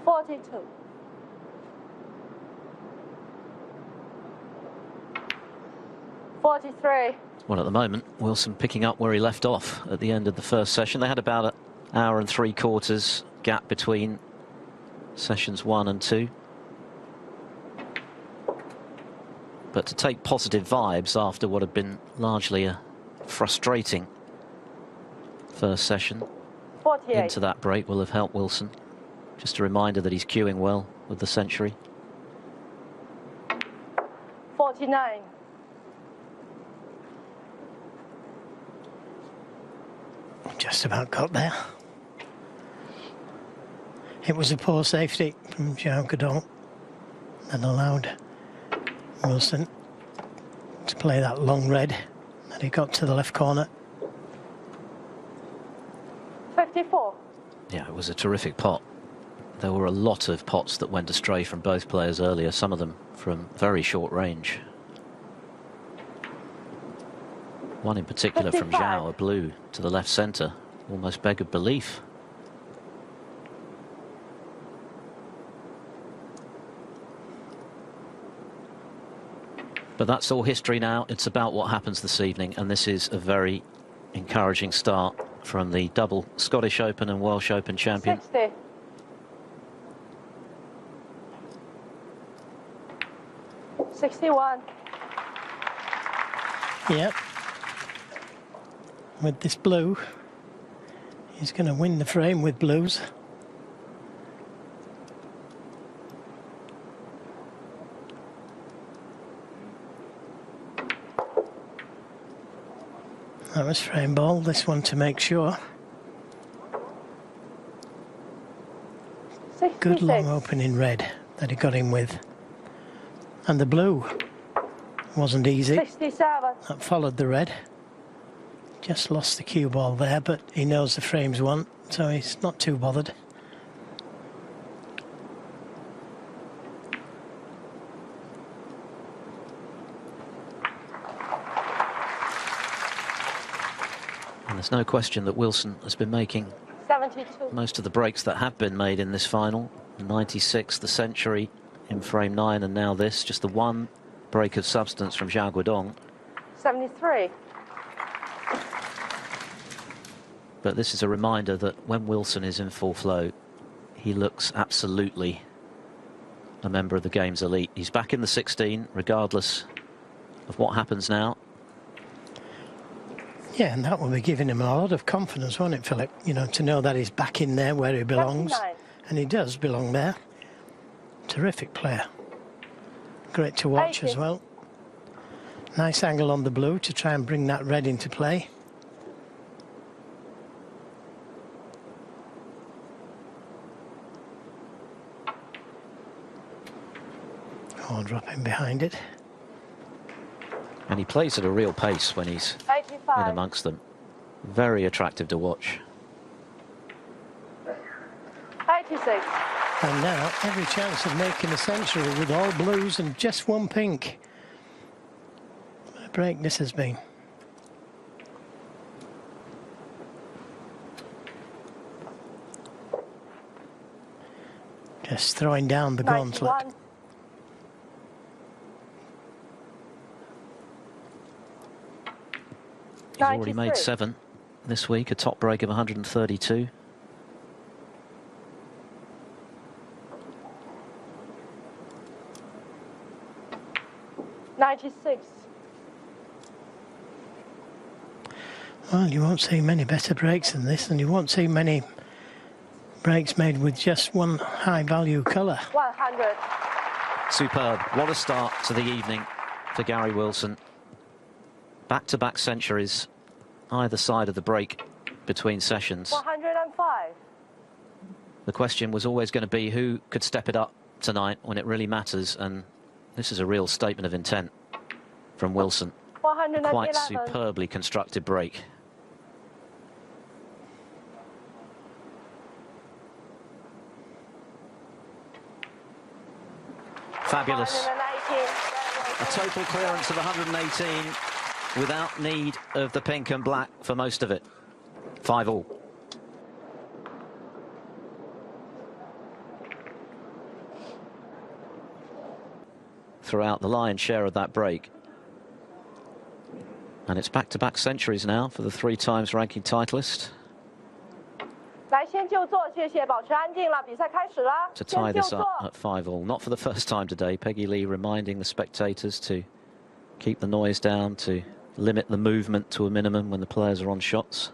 42. 43. Well, at the moment, Wilson picking up where he left off at the end of the first session. They had about an hour and 3/4 gap between sessions 1 and 2. But to take positive vibes after what had been largely a frustrating first session 48. into that break will have helped Wilson. Just a reminder that he's queuing well with the century. 49. Just about got there. It was a poor safety from Xiao Guodong that allowed Wilson to play that long red that he got to the left corner. 54. Yeah, it was a terrific pot. There were a lot of pots that went astray from both players earlier, some of them from very short range. One in particular 55. From Xiao, a blue to the left centre, almost beggared belief. But that's all history now. It's about what happens this evening, and this is a very encouraging start from the double Scottish Open and Welsh Open champion. 60. $61. Yep. With this blue, he's going to win the frame with blues. That was frame ball, this one to make sure. 66. Good long opening red that he got in with. And the blue wasn't easy. 67. That followed the red. Just lost the cue ball there, but he knows the frame's won, so he's not too bothered. And there's no question that Wilson has been making 72. most of the breaks that have been made in this final. 96, the century in frame 9, and now this, just the one break of substance from Xiao Guodong. 73. But this is a reminder that when Wilson is in full flow, he looks absolutely a member of the game's elite. He's back in the 16, regardless of what happens now. Yeah, and that will be giving him a lot of confidence, won't it, Philip? You know, to know that he's back in there where he belongs. 29. And he does belong there. Terrific player. Great to watch 80. as well. Nice angle on the blue to try and bring that red into play. Oh, dropping behind it. And he plays at a real pace when he's 85. in amongst them. Very attractive to watch. 86. And now every chance of making a century with all blues and just one pink. What a break this has been. Just throwing down the 91. gauntlet. He's already made 7 this week, a top break of 132. Well, you won't see many better breaks than this, and you won't see many breaks made with just one high-value colour. 100. Superb. What a start to the evening for Gary Wilson. Back-to-back centuries either side of the break between sessions. 105. The question was always going to be who could step it up tonight when it really matters, and this is a real statement of intent from Wilson. A quite superbly constructed break. Fabulous. 118. A total clearance of 118 without need of the pink and black for most of it. 5-all. Throughout the lion's share of that break. And it's back-to-back centuries now for the 3 times ranking titleist. To tie this up at 5-all. Not for the first time today. Peggy Lee reminding the spectators to keep the noise down, to limit the movement to a minimum when the players are on shots.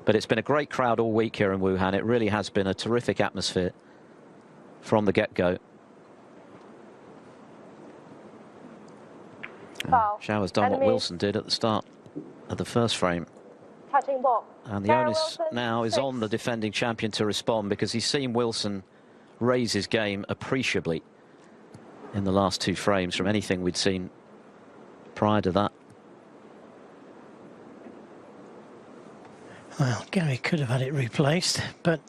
But it's been a great crowd all week here in Wuhan. It really has been a terrific atmosphere from the get-go. Xiao has done what Wilson did at the start of the first frame. Touching ball. And the onus now is on the defending champion to respond, because he's seen Wilson raise his game appreciably in the last 2 frames from anything we'd seen prior to that. Well, Gary could have had it replaced, but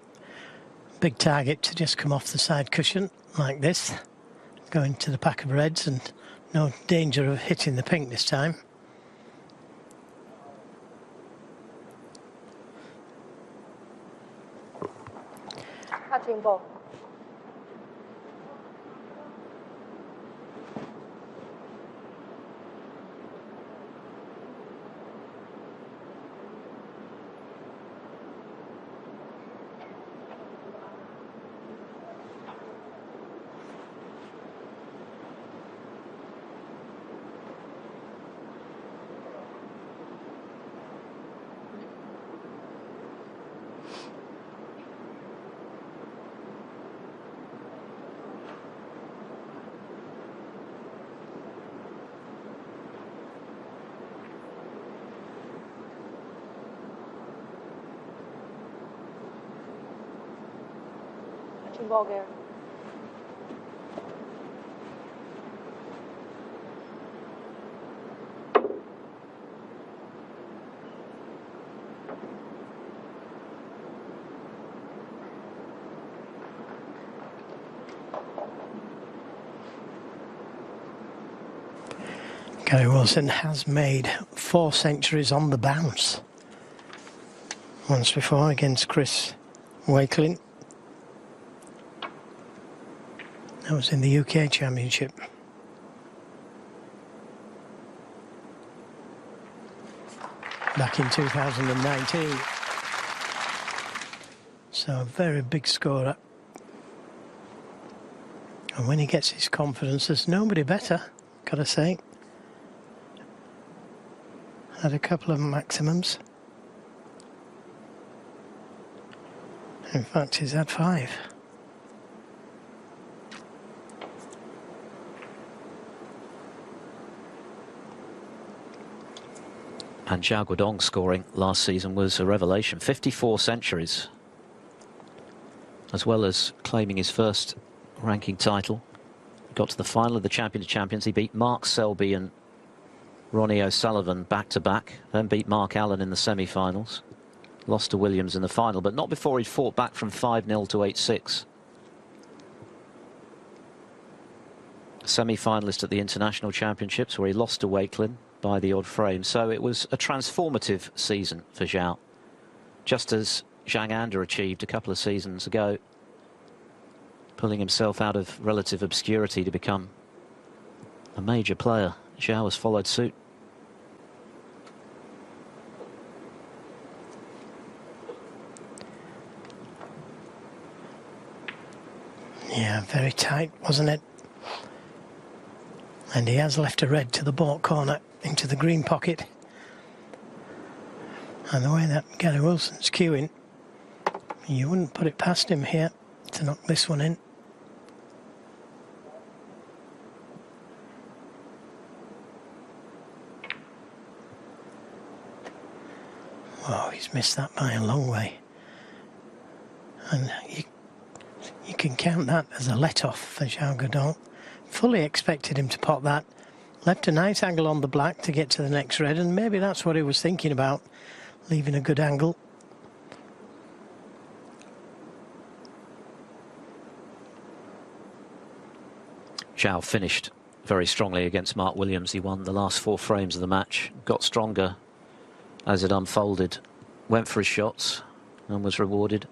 big target to just come off the side cushion like this, going to the pack of reds, and no danger of hitting the pink this time. Touching ball. Ball, Gary. Gary Wilson has made 4 centuries on the bounce. Once before against Chris Wakelin. That was in the UK Championship. Back in 2019. So a very big scorer. And when he gets his confidence, there's nobody better, gotta say. Had a couple of maximums. In fact, he's had 5. And Xiao Guodong scoring last season was a revelation. 54 centuries. As well as claiming his first ranking title. Got to the final of the Champion of Champions. He beat Mark Selby and Ronnie O'Sullivan back-to-back. Then beat Mark Allen in the semi-finals. Lost to Williams in the final, but not before he'd fought back from 5-0 to 8-6. Semi-finalist at the International Championships, where he lost to Wakelin by the odd frame. So it was a transformative season for Xiao, just as Zhang Anda achieved a couple of seasons ago, pulling himself out of relative obscurity to become a major player. Xiao has followed suit. Yeah, very tight, wasn't it? And he has left a red to the baulk corner into the green pocket. And the way that Gary Wilson's queuing, you wouldn't put it past him here to knock this one in. Oh, he's missed that by a long way. And you can count that as a let-off for Xiao Guodong. Fully expected him to pot that. Left a nice angle on the black to get to the next red, and maybe that's what he was thinking about, leaving a good angle. Xiao finished very strongly against Mark Williams. He won the last 4 frames of the match, got stronger as it unfolded, went for his shots and was rewarded.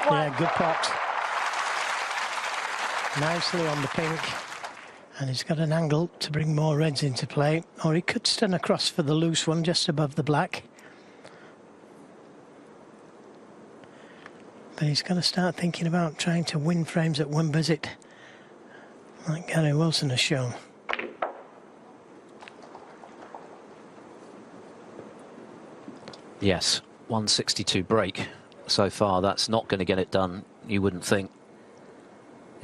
Yeah, good pot. Nicely on the pink. And he's got an angle to bring more reds into play. Or he could stun across for the loose one just above the black. But he's got to start thinking about trying to win frames at one visit, like Gary Wilson has shown. Yes, 162 break so far. That's not going to get it done, you wouldn't think.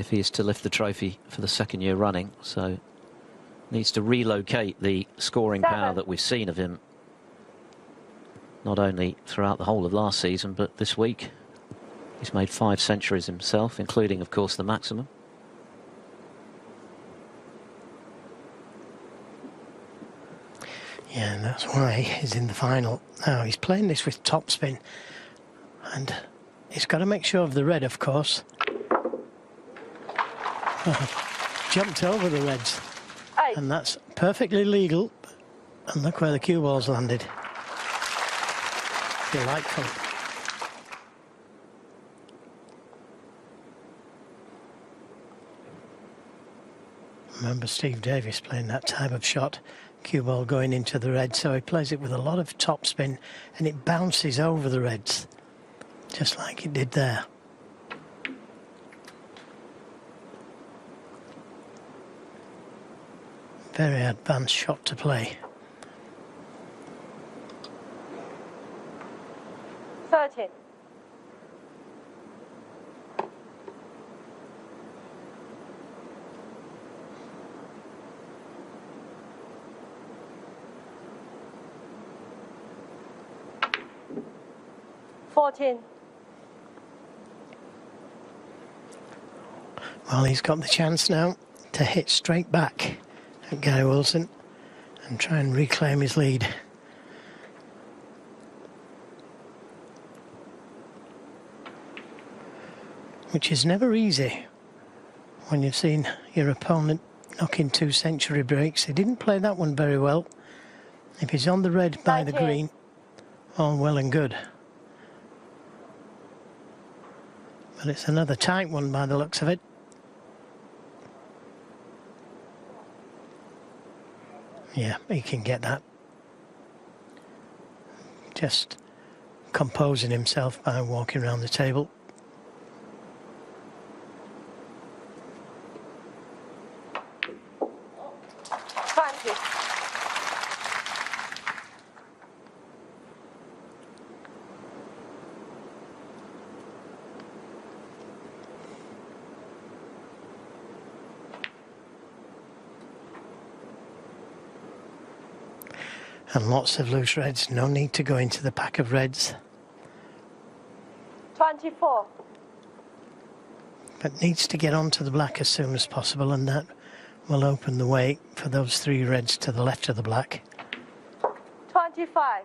if he is to lift the trophy for the second year running. So needs to relocate the scoring power that we've seen of him, not only throughout the whole of last season, but this week. He's made 5 centuries himself, including, of course, the maximum. Yeah, and that's why he's in the final. Now, he's playing this with topspin, and he's got to make sure of the red, of course. Jumped over the reds. And that's perfectly legal. And look where the cue ball's landed. Delightful. Remember Steve Davis playing that type of shot. Cue ball going into the red, so he plays it with a lot of topspin and it bounces over the reds, just like it did there. Very advanced shot to play. 13. Well, he's got the chance now to hit straight back at Gary Wilson and try and reclaim his lead. Which is never easy when you've seen your opponent knocking 2 century breaks. He didn't play that one very well. If he's on the red by the green, all well and good. But it's another tight one by the looks of it. Yeah, he can get that. Just composing himself by walking around the table. And lots of loose reds, no need to go into the pack of reds. 24. But needs to get onto the black as soon as possible, and that will open the way for those 3 reds to the left of the black. 25.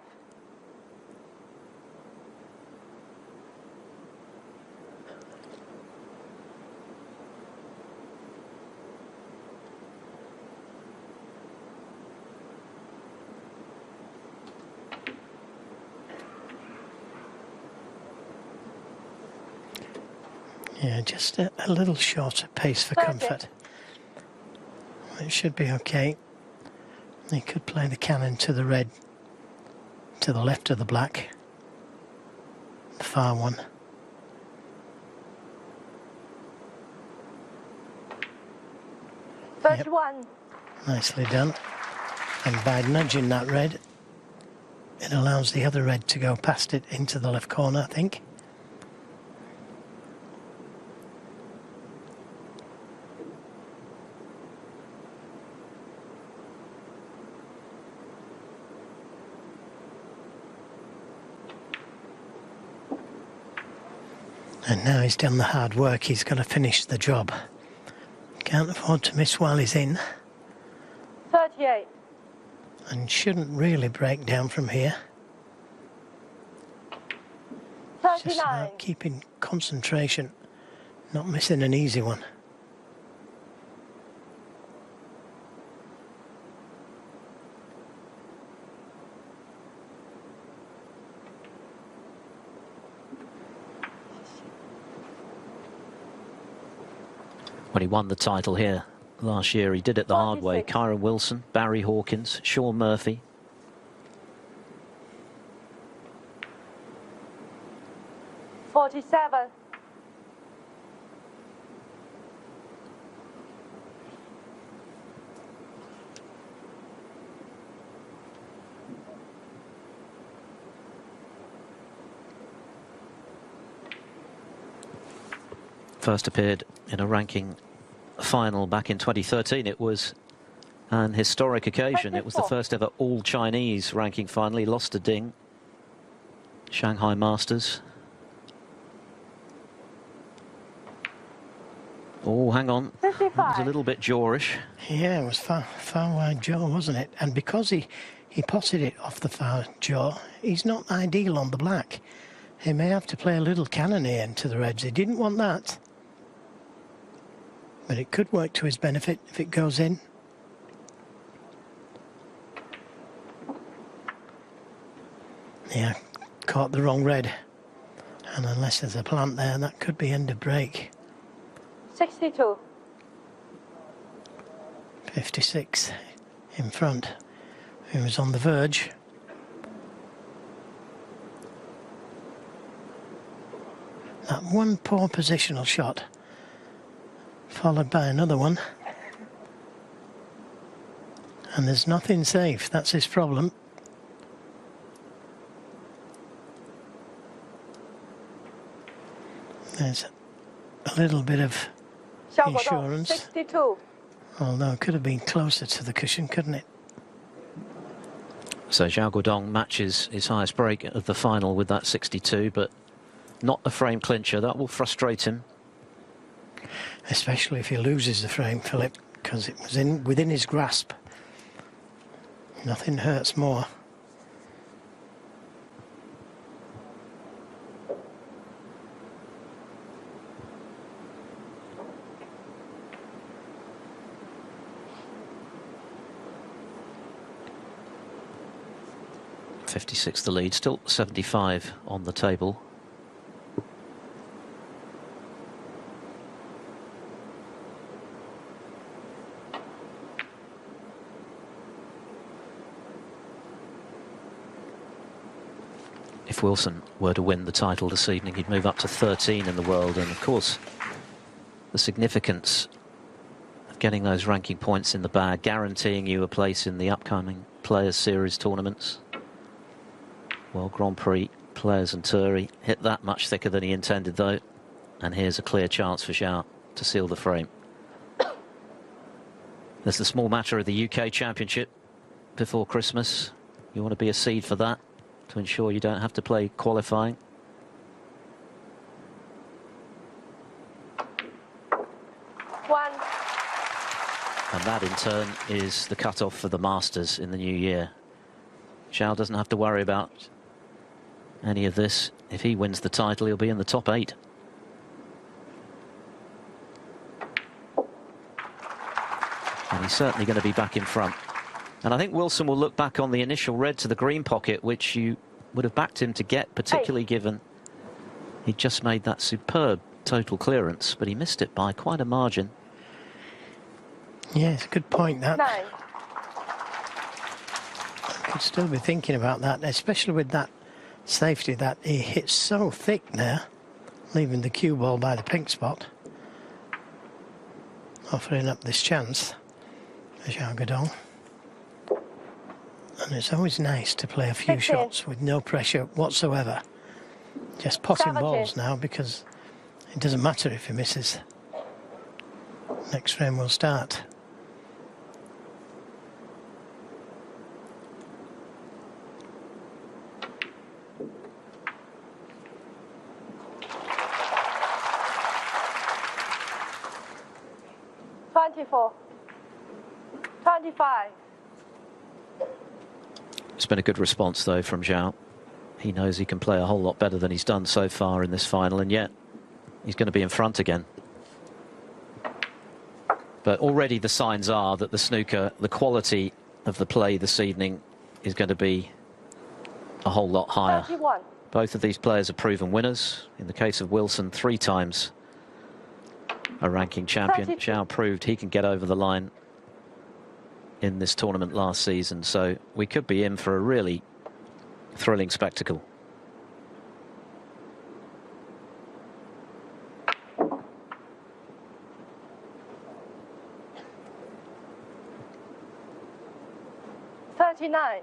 Yeah, just a little shorter pace for comfort. It should be okay. He could play the cannon to the red, to the left of the black, the far one. Yep. Nicely done. And by nudging that red, it allows the other red to go past it into the left corner, I think. And now he's done the hard work, he's got to finish the job. Can't afford to miss while he's in. 38. And shouldn't really break down from here. 39. Just about keeping concentration, not missing an easy one. When he won the title here last year, he did it the hard way. Kyron Wilson, Barry Hawkins, Sean Murphy. $47. first appeared in a ranking final back in 2013. It was an historic occasion. It was the first ever all-Chinese ranking final. He lost to Ding. Shanghai Masters. Oh, hang on. That was a little bit jawish. Yeah, it was far wide jaw, wasn't it? And because he potted it off the far jaw, he's not ideal on the black. He may have to play a little cannoneer into the reds. He didn't want that. But it could work to his benefit if it goes in. Yeah, caught the wrong red. And unless there's a plant there, that could be end of break. 62. 56 in front. He was on the verge. That one poor positional shot, followed by another one. And there's nothing safe, that's his problem. There's a little bit of insurance. 62. Although it could have been closer to the cushion, couldn't it? So Xiao Guodong matches his highest break of the final with that 62, but not a frame clincher. That will frustrate him. Especially if he loses the frame, Philip, because it was within his grasp. Nothing hurts more. .56 the lead, still 75 on the table. If Wilson were to win the title this evening, he'd move up to 13 in the world, and of course the significance of getting those ranking points in the bag, guaranteeing you a place in the upcoming Players Series tournaments. Well, Grand Prix, Players and Tour, he hit that much thicker than he intended though, and here's a clear chance for Xiao to seal the frame. There's the small matter of the UK Championship before Christmas. You want to be a seed for that to ensure you don't have to play qualifying. One. And that in turn is the cut-off for the Masters in the new year. Xiao doesn't have to worry about any of this. If he wins the title, he'll be in the top 8. And he's certainly going to be back in front. And I think Wilson will look back on the initial red to the green pocket, which you would have backed him to get, particularly given he just made that superb total clearance, but he missed it by quite a margin. Yeah, it's a good point, that. 9. I could still be thinking about that, especially with that safety that he hit so thick there, leaving the cue ball by the pink spot, offering up this chance for Xiao Guodong. And it's always nice to play a few shots with no pressure whatsoever. Just potting balls now, because it doesn't matter if he misses. Next frame will start. $24. $25. It's been a good response, though, from Xiao. He knows he can play a whole lot better than he's done so far in this final, and yet he's going to be in front again. But already the signs are that the snooker, the quality of the play this evening is going to be a whole lot higher. 31. Both of these players are proven winners. In the case of Wilson, 3 times a ranking champion. 32. Xiao proved he can get over the line in this tournament last season, so we could be in for a really thrilling spectacle. $39.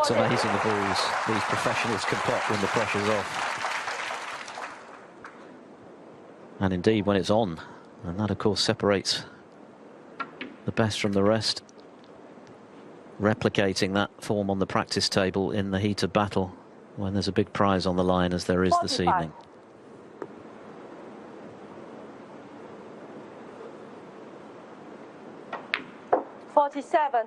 It's amazing the balls these professionals can pop when the pressure's off. And indeed when it's on. And that, of course, separates the best from the rest. Replicating that form on the practice table in the heat of battle when there's a big prize on the line, as there is this evening. 47.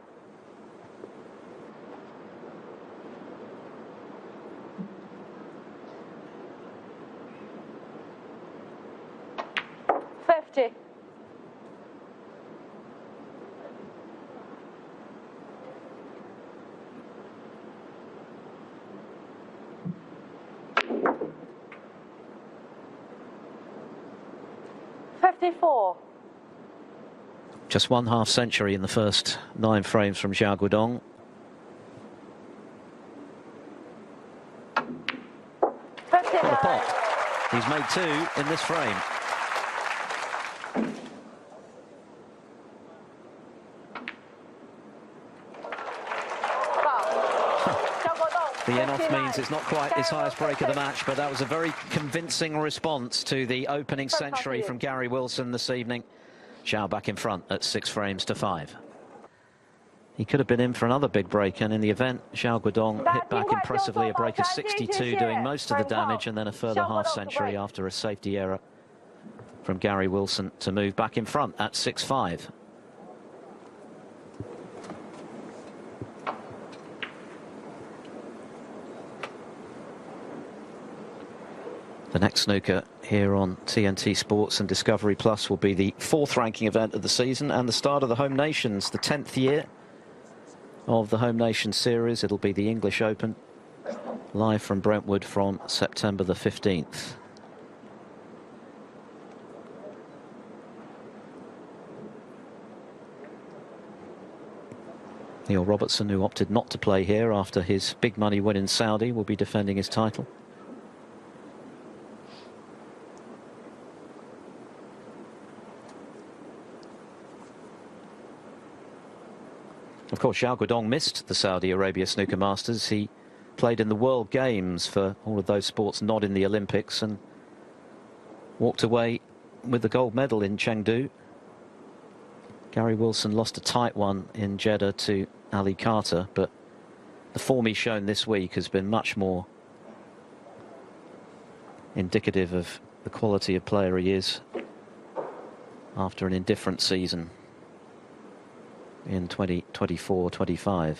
50. 54. Just 1/2 century in the first 9 frames from Xiao Guodong. What a pot. He's made 2 in this frame. The in-off means it's not quite his highest break of the match, but that was a very convincing response to the opening century from Gary Wilson this evening. Xiao back in front at 6 frames to 5. He could have been in for another big break, and in the event, Xiao Guodong hit back impressively, a break of 62, doing most of the damage, and then a further 1/2 century after a safety error from Gary Wilson to move back in front at 6-5. The next snooker here on TNT Sports and Discovery Plus will be the 4th ranking event of the season and the start of the Home Nations, the 10th year of the Home Nations series. It'll be the English Open, live from Brentwood from September the 15th. Neil Robertson, who opted not to play here after his big money win in Saudi, will be defending his title. Of course, Xiao Guodong missed the Saudi Arabia Snooker Masters. He played in the World Games for all of those sports not in the Olympics and walked away with the gold medal in Chengdu. Gary Wilson lost a tight one in Jeddah to Ali Carter, but the form he's shown this week has been much more indicative of the quality of player he is after an indifferent season in 2024-25.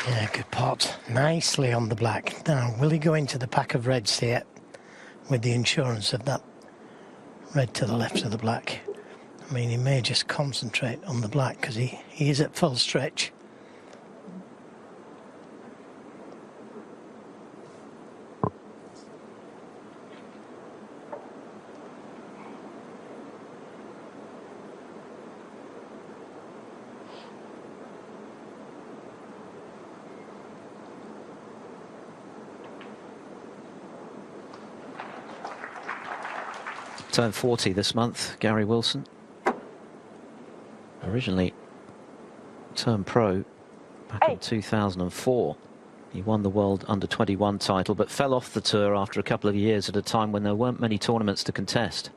Yeah, good pot. Nicely on the black. Now, will he go into the pack of reds here with the insurance of that red to the left of the black? I mean, he may just concentrate on the black because he is at full stretch. Turned 40 this month, Gary Wilson. Originally turned pro back in 2004. He won the World Under-21 title, but fell off the tour after a couple of years at a time when there weren't many tournaments to contest.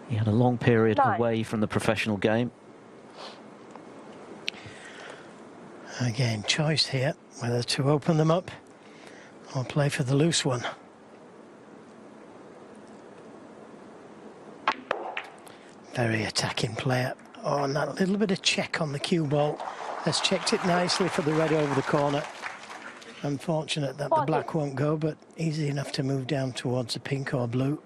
He had a long period away from the professional game. Again, choice here, whether to open them up or play for the loose one. Very attacking player. Oh, and that little bit of check on the cue ball has checked it nicely for the red over the corner. Unfortunate that the black won't go, but easy enough to move down towards the pink or blue.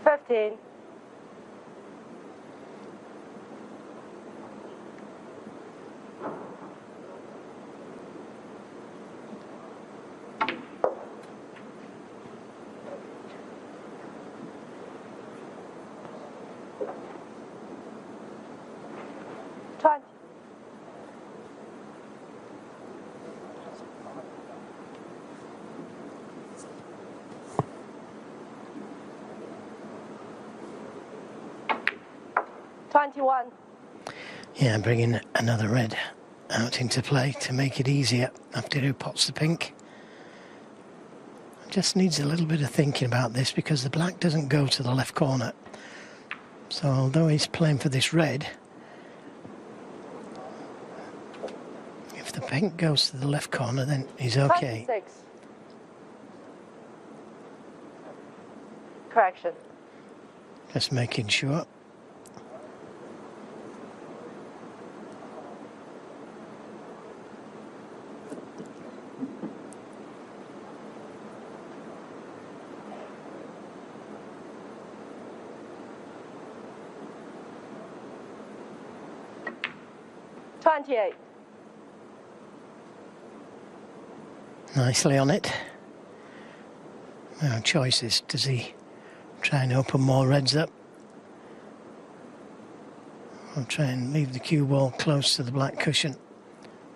$15. $21. Yeah, bringing another red out into play to make it easier after who pots the pink. Just needs a little bit of thinking about this because the black doesn't go to the left corner. So although he's playing for this red, if the pink goes to the left corner, then he's okay. 26. Correction. Just making sure. $28. Nicely on it. Now choices. Does he try and open more reds up? Or try and leave the cue ball close to the black cushion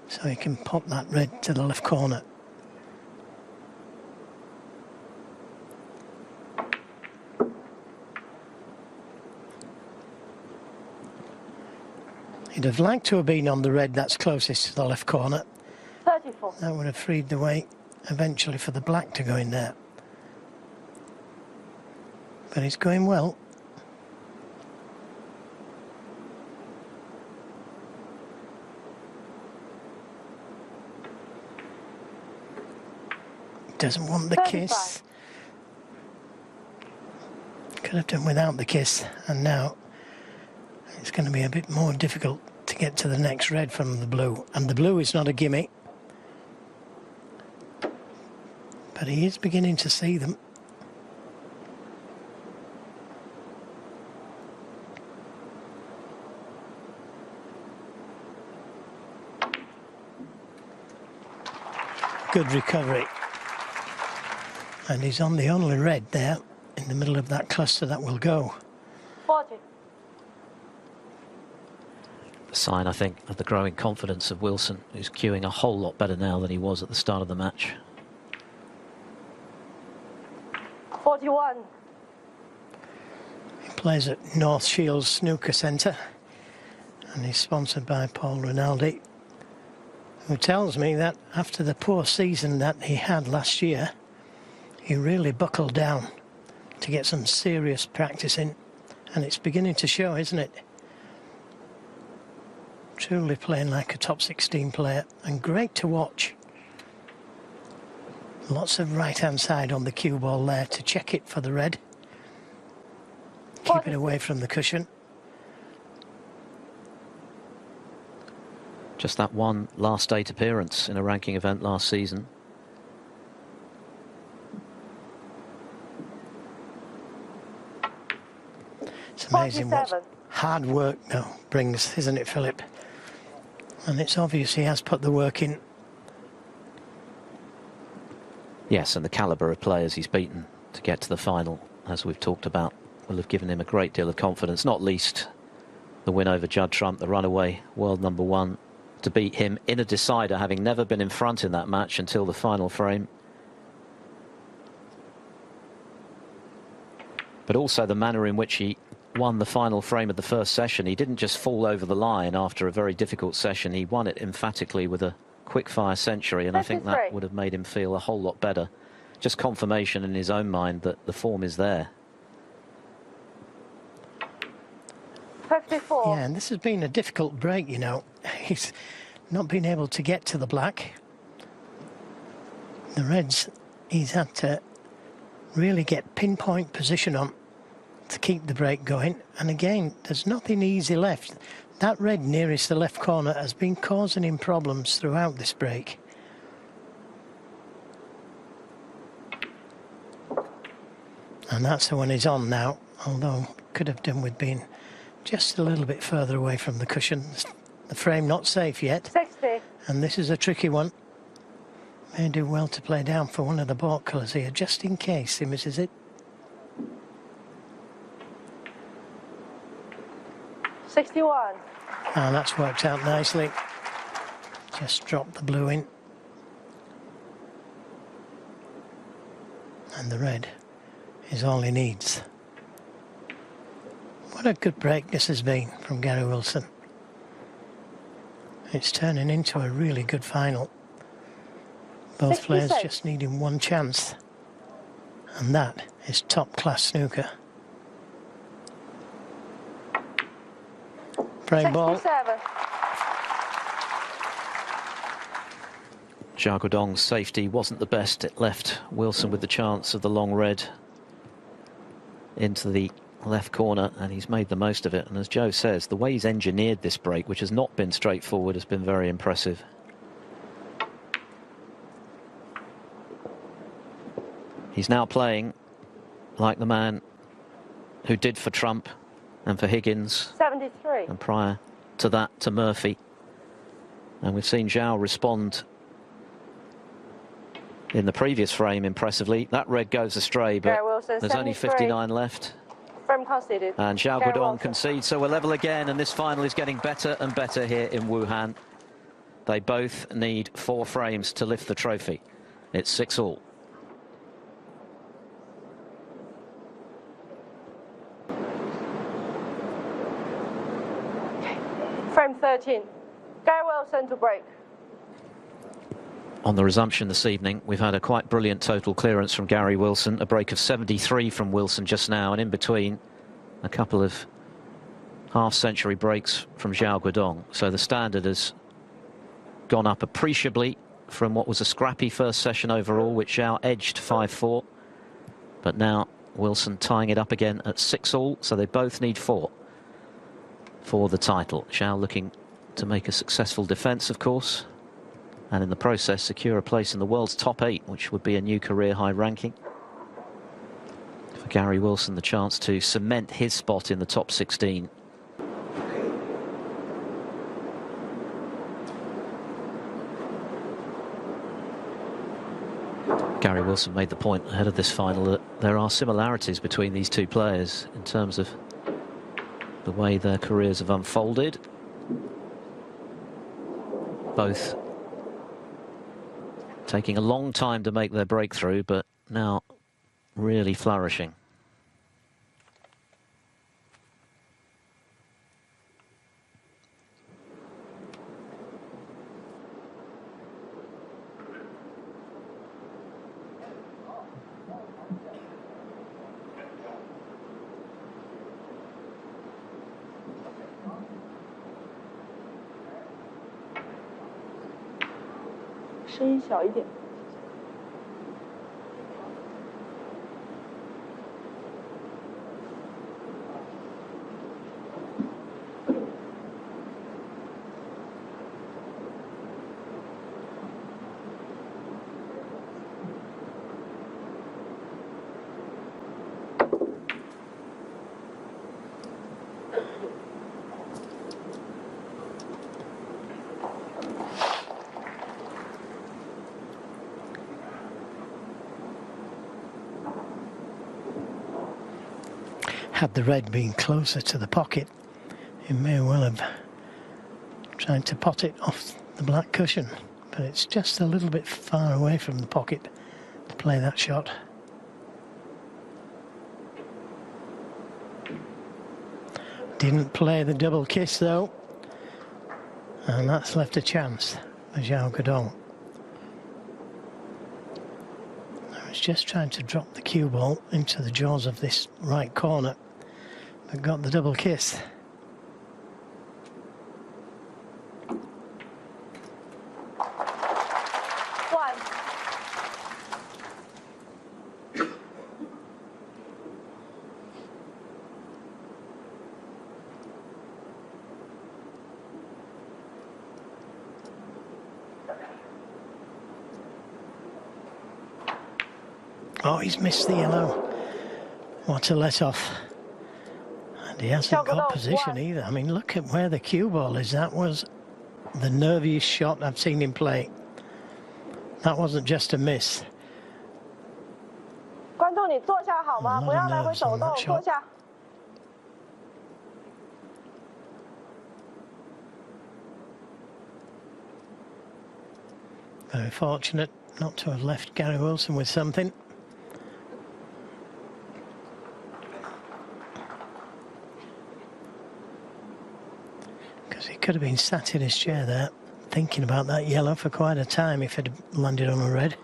so he can pop that red to the left corner. He'd have liked to have been on the red that's closest to the left corner. 34. That would have freed the way eventually for the black to go in there. But it's going well. Doesn't want the 35. kiss. Could have done without the kiss, and now it's going to be a bit more difficult to get to the next red from the blue. And the blue is not a gimme. But he is beginning to see them. Good recovery. And he's on the only red there in the middle of that cluster that will go. 40. A sign, I think, of the growing confidence of Wilson, who's cueing a whole lot better now than he was at the start of the match. 41. He plays at North Shields Snooker Centre and he's sponsored by Paul Rinaldi, who tells me that after the poor season that he had last year, he really buckled down to get some serious practice in, and it's beginning to show, isn't it? Truly playing like a top 16 player, and great to watch. Lots of right-hand side on the cue ball there to check it for the red. Keep it away from the cushion. Just that one last 8 appearance in a ranking event last season. It's amazing what hard work now brings, isn't it, Philip? And it's obvious he has put the work in. Yes, and the calibre of players he's beaten to get to the final, as we've talked about, will have given him a great deal of confidence, not least the win over Judd Trump, the runaway world #1, to beat him in a decider, having never been in front in that match until the final frame. But also the manner in which he won the final frame of the first session. He didn't just fall over the line after a very difficult session. He won it emphatically with a quick-fire century, and I think that would have made him feel a whole lot better. Just confirmation in his own mind that the form is there. 54. Yeah, and this has been a difficult break, you know. He's not been able to get to the black. The reds, he's had to really get pinpoint position on to keep the break going. And again, there's nothing easy left. That red nearest the left corner has been causing him problems throughout this break. And that's the one he's on now, although could have done with being just a little bit further away from the cushions. The frame not safe yet. 60. And this is a tricky one. May do well to play down for one of the baulk colours here, just in case he misses it. 61. And that's worked out nicely. Just dropped the blue in. And the red is all he needs. What a good break this has been from Gary Wilson. It's turning into a really good final. Both 66. players just needing one chance. And that is top-class snooker. Frame ball. 67. Xiao Guodong's safety wasn't the best. It left Wilson with the chance of the long red into the left corner, and he's made the most of it. And as Joe says, the way he's engineered this break, which has not been straightforward, has been very impressive. He's now playing like the man who did for Trump and for Higgins, 73. and prior to that to Murphy. And we've seen Xiao respond in the previous frame impressively. That red goes astray, but Wilson, there's only 59 left. Frame conceded. And Xiao Guodong concedes, so we're level again, and this final is getting better and better here in Wuhan. They both need 4 frames to lift the trophy. It's 6-all. Frame 13. Gary Wilson to break. On the resumption this evening, we've had a quite brilliant total clearance from Gary Wilson, a break of 73 from Wilson just now, and in between a couple of half-century breaks from Xiao Guodong. So the standard has gone up appreciably from what was a scrappy first session overall, which Xiao edged 5-4. But now Wilson tying it up again at 6-all, so they both need 4 for the title. Xiao looking to make a successful defence, of course, and in the process secure a place in the world's top 8, which would be a new career high ranking. For Gary Wilson, the chance to cement his spot in the top 16. Gary Wilson made the point ahead of this final that there are similarities between these two players in terms of the way their careers have unfolded. Both taking a long time to make their breakthrough, but now really flourishing. Had the red been closer to the pocket, he may well have tried to pot it off the black cushion, but it's just a little bit far away from the pocket to play that shot. Didn't play the double kiss though, and that's left a chance. for Xiao Guodong. I was just trying to drop the cue ball into the jaws of this right corner, but got the double kiss. Oh, he's missed the yellow. What a let-off. And he hasn't got position either. I mean, look at where the cue ball is. That was the nerviest shot I've seen him play. That wasn't just a miss. Very fortunate not to have left Gary Wilson with something. Because he could have been sat in his chair there, thinking about that yellow for quite a time if it had landed on a red.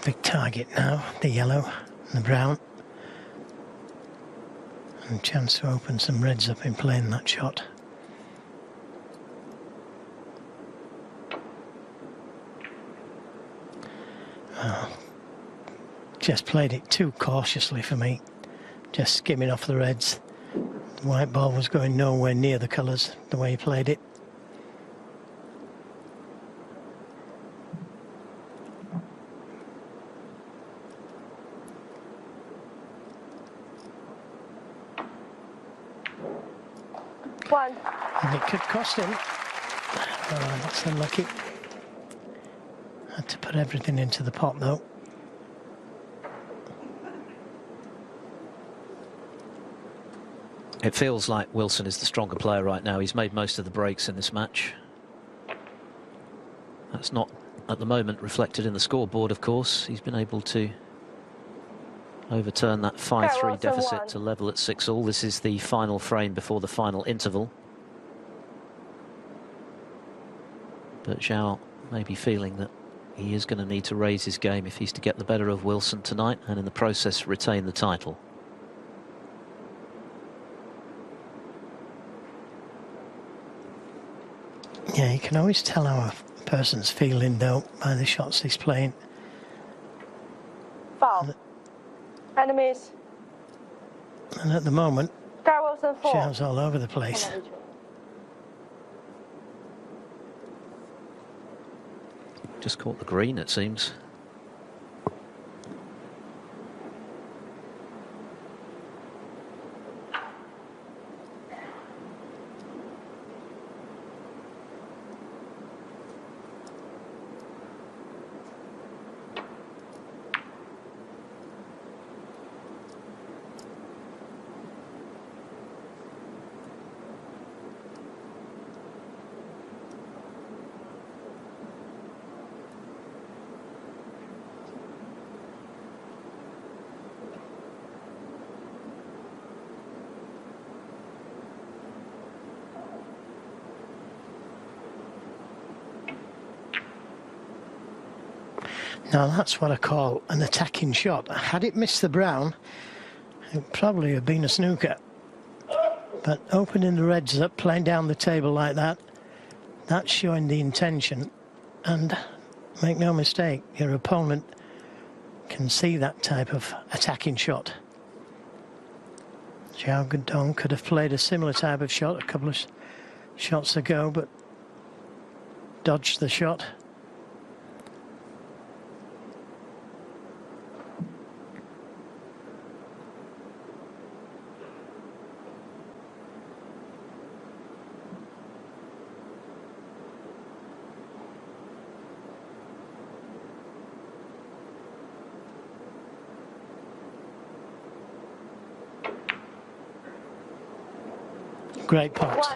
Big target now, the yellow and the brown. And a chance to open some reds up in playing that shot. Oh, just played it too cautiously for me. Just skimming off the reds. The white ball was going nowhere near the colours, the way he played it. And it could cost him. Oh, that's unlucky. Had to put everything into the pot though. It feels like Wilson is the stronger player right now. He's made most of the breaks in this match. That's not at the moment reflected in the scoreboard, of course. He's been able to overturn that 5-3 deficit to level at 6-all. This is the final frame before the final interval. But Xiao may be feeling that he is going to need to raise his game if he's to get the better of Wilson tonight and in the process retain the title. Yeah, you can always tell how a person's feeling though by the shots he's playing. Foul. Enemies. And at the moment, Wilson, Xiao's all over the place. Just caught the green, it seems. Now that's what I call an attacking shot. Had it missed the brown, it would probably have been a snooker. But opening the reds up, playing down the table like that, that's showing the intention. And make no mistake, your opponent can see that type of attacking shot. Xiao Guodong could have played a similar type of shot a couple of shots ago, but dodged the shot. Great pot.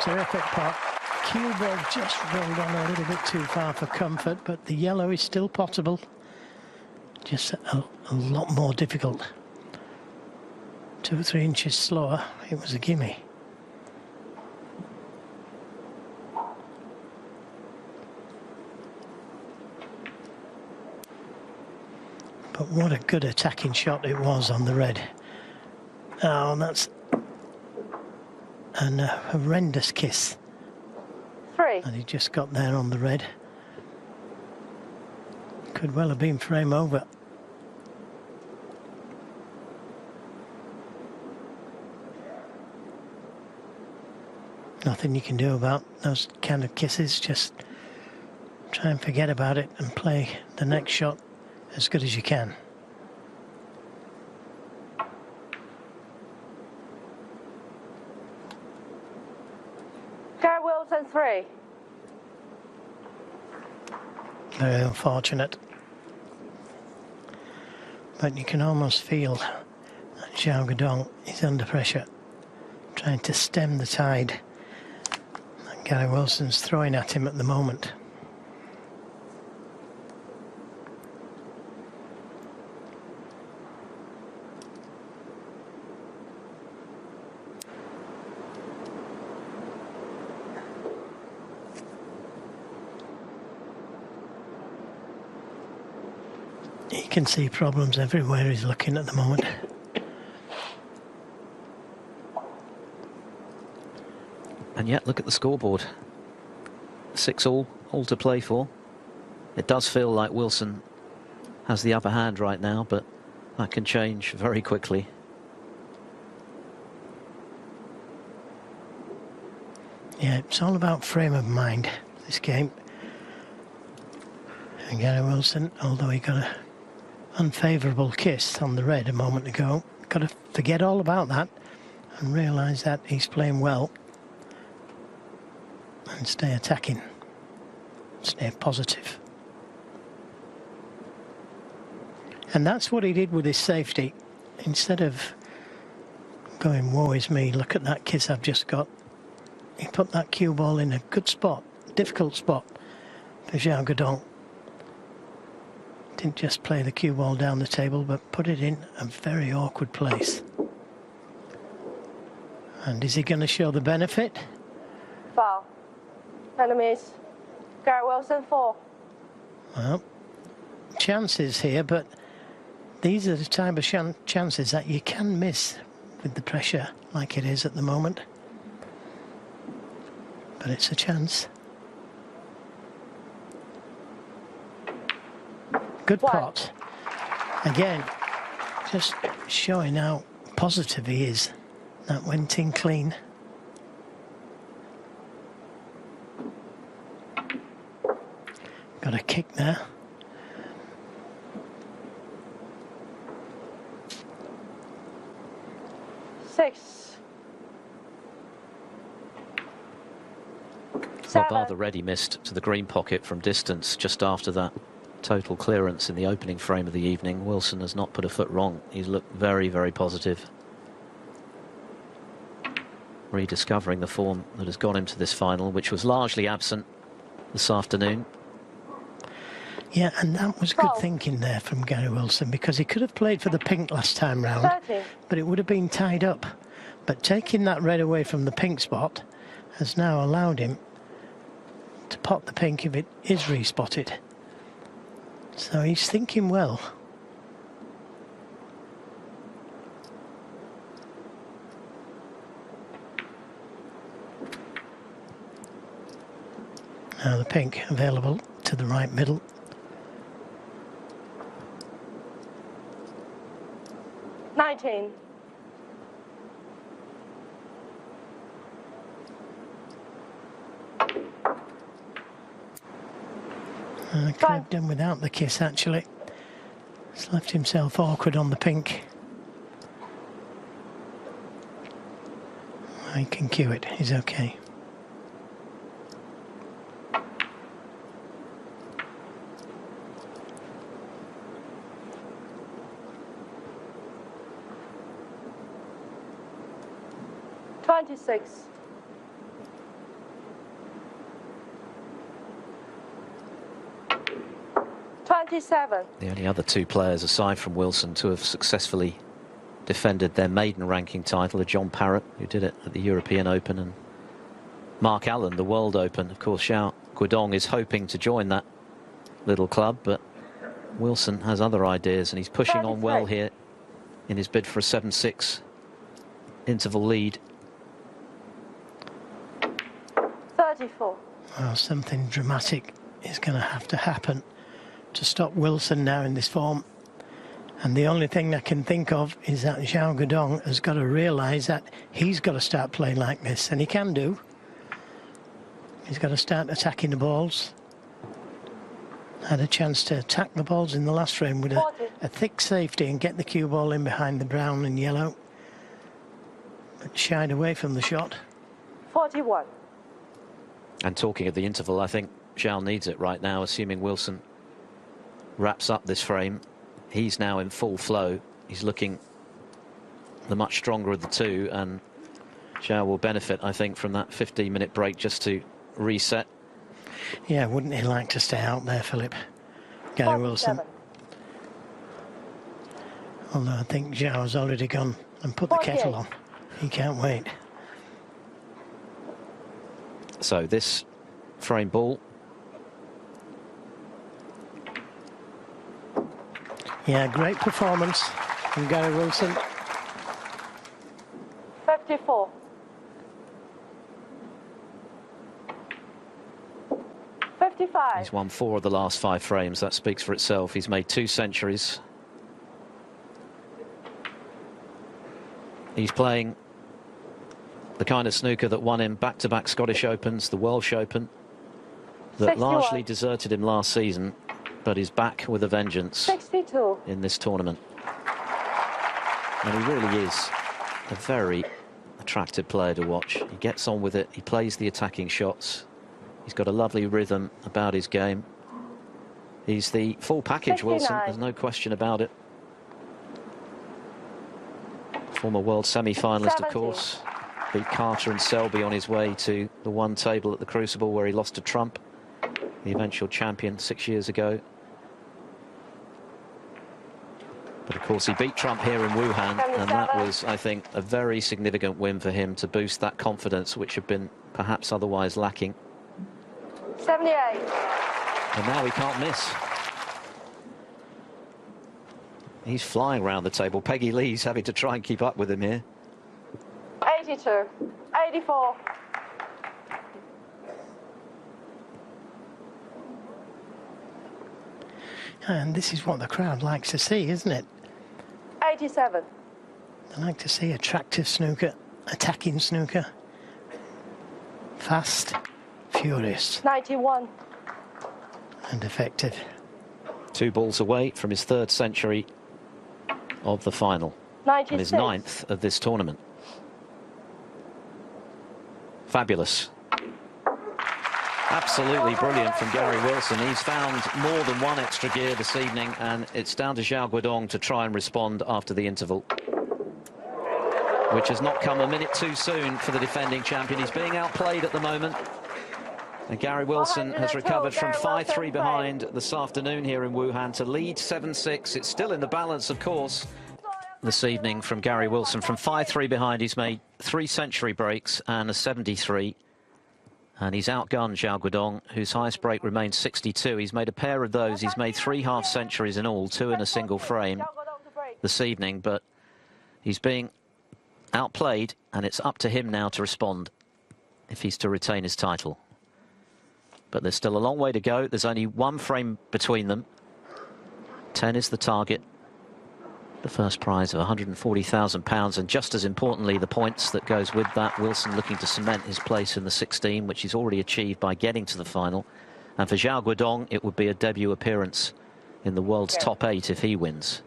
Terrific pot. Cue ball just rolled on a little bit too far for comfort, but the yellow is still potable. Just a lot more difficult. 2 or 3 inches slower, it was a gimme. But what a good attacking shot it was on the red. Oh, that's a horrendous kiss. 3. And he just got there on the red. Could well have been frame over. Nothing you can do about those kind of kisses. Just try and forget about it and play the next shot as good as you can. Garrett Wilson 3. Very unfortunate. But you can almost feel that Xiao Guodong is under pressure, trying to stem the tide that Gary Wilson's throwing at him at the moment. You can see problems everywhere he's looking at the moment. And yet, look at the scoreboard. 6-all, all to play for. It does feel like Wilson has the upper hand right now, but that can change very quickly. Yeah, it's all about frame of mind, this game. And Gary Wilson, although he got an unfavourable kiss on the red a moment ago, got to forget all about that and realise that he's playing well and stay attacking, stay positive. And that's what he did with his safety. Instead of going, woe is me, look at that kiss I've just got, he put that cue ball in a good spot, difficult spot for Xiao Guodong. Didn't just play the cue ball down the table, but put it in a very awkward place. And is he going to show the benefit? Foul. Enemies. Garrett Wilson 4. Well, chances here, but these are the type of chances that you can miss with the pressure like it is at the moment. But it's a chance. Good pot. Again, just showing how positive he is. That went in clean. Got a kick there. Well, bar the red he missed to the green pocket from distance just after that total clearance in the opening frame of the evening. Wilson has not put a foot wrong. He's looked very, very positive. Rediscovering the form that has got him to this final, which was largely absent this afternoon. Yeah, and that was good thinking there from Gary Wilson, because he could have played for the pink last time round, but it would have been tied up. But taking that red away from the pink spot has now allowed him to pot the pink if it is respotted. So he's thinking well. Now the pink available to the right middle. Could have done without the kiss, actually. He's left himself awkward on the pink. He can cue it, he's okay. 26. The only other two players aside from Wilson to have successfully defended their maiden ranking title are John Parrott, who did it at the European Open, and Mark Allen, the World Open. Of course, Xiao Guodong is hoping to join that little club, but Wilson has other ideas, and he's pushing on well here in his bid for a 7-6 interval lead. 34. Well, something dramatic is going to have to happen to stop Wilson now in this form. And the only thing I can think of is that Xiao Guodong has got to realise that he's got to start playing like this, and he can do. He's got to start attacking the balls. Had a chance to attack the balls in the last frame with a thick safety and get the cue ball in behind the brown and yellow, but shied away from the shot. 41. And talking of the interval, I think Xiao needs it right now, assuming Wilson wraps up this frame. He's now in full flow. He's looking the much stronger of the two, and Xiao will benefit, I think, from that 15-minute break just to reset. Yeah, wouldn't he like to stay out there, Philip? Gary Wilson. Although I think Xiao has already gone and put the kettle on. He can't wait. So this frame ball. Yeah, great performance from Gary Wilson. 54. 55. He's won 4 of the last 5 frames. That speaks for itself. He's made 2 centuries. He's playing the kind of snooker that won him back-to-back Scottish Opens, the Welsh Open, that 61. largely deserted him last season, but is back with a vengeance 62. in this tournament. And he really is a very attractive player to watch. He gets on with it. He plays the attacking shots. He's got a lovely rhythm about his game. He's the full package, 69. Wilson. There's no question about it. Former world semi-finalist, 70. of course. Beat Carter and Selby on his way to the one table at the Crucible, where he lost to Trump, the eventual champion 6 years ago. But of course he beat Trump here in Wuhan, and that was, I think, a very significant win for him to boost that confidence which had been perhaps otherwise lacking. 78. And now he can't miss. He's flying around the table. Peggy Lee's having to try and keep up with him here. 82. 84. And this is what the crowd likes to see, isn't it? 87. They like to see attractive snooker, attacking snooker. Fast, furious, 91. and effective. 2 balls away from his 3rd century of the final. 96. And his 9th of this tournament. Fabulous. Absolutely brilliant from Gary Wilson. He's found more than one extra gear this evening, and it's down to Xiao Guodong to try and respond after the interval, which has not come a minute too soon for the defending champion. He's being outplayed at the moment. And Gary Wilson has recovered from 5-3 behind this afternoon here in Wuhan to lead 7-6. It's still in the balance, of course, this evening from Gary Wilson. From 5-3 behind, he's made 3 century breaks and a 73. And he's outgunned Xiao Guodong, whose highest break remains 62. He's made a pair of those. He's made 3 half centuries in all, 2 in a single frame this evening. But he's being outplayed, and it's up to him now to respond if he's to retain his title. But there's still a long way to go. There's only 1 frame between them. 10 is the target. The first prize of £140,000, and just as importantly, the points that goes with that. Wilson looking to cement his place in the 16, which he's already achieved by getting to the final. And for Xiao Guodong, it would be a debut appearance in the world's top 8 if he wins.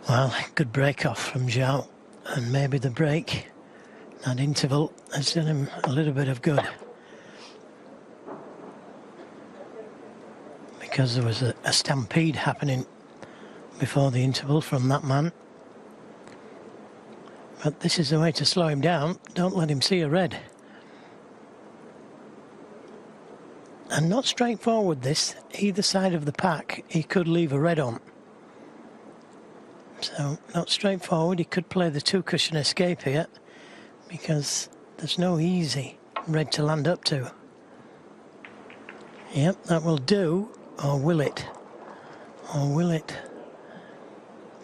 Well, good break off from Xiao, and maybe the break, that interval, has done him a little bit of good. Because there was a stampede happening before the interval from that man. But this is the way to slow him down. Don't let him see a red. And not straightforward this. Either side of the pack, he could leave a red on. So, not straightforward. He could play the two-cushion escape here, because there's no easy red to land up to. Yep, that will do. Or will it? Or will it?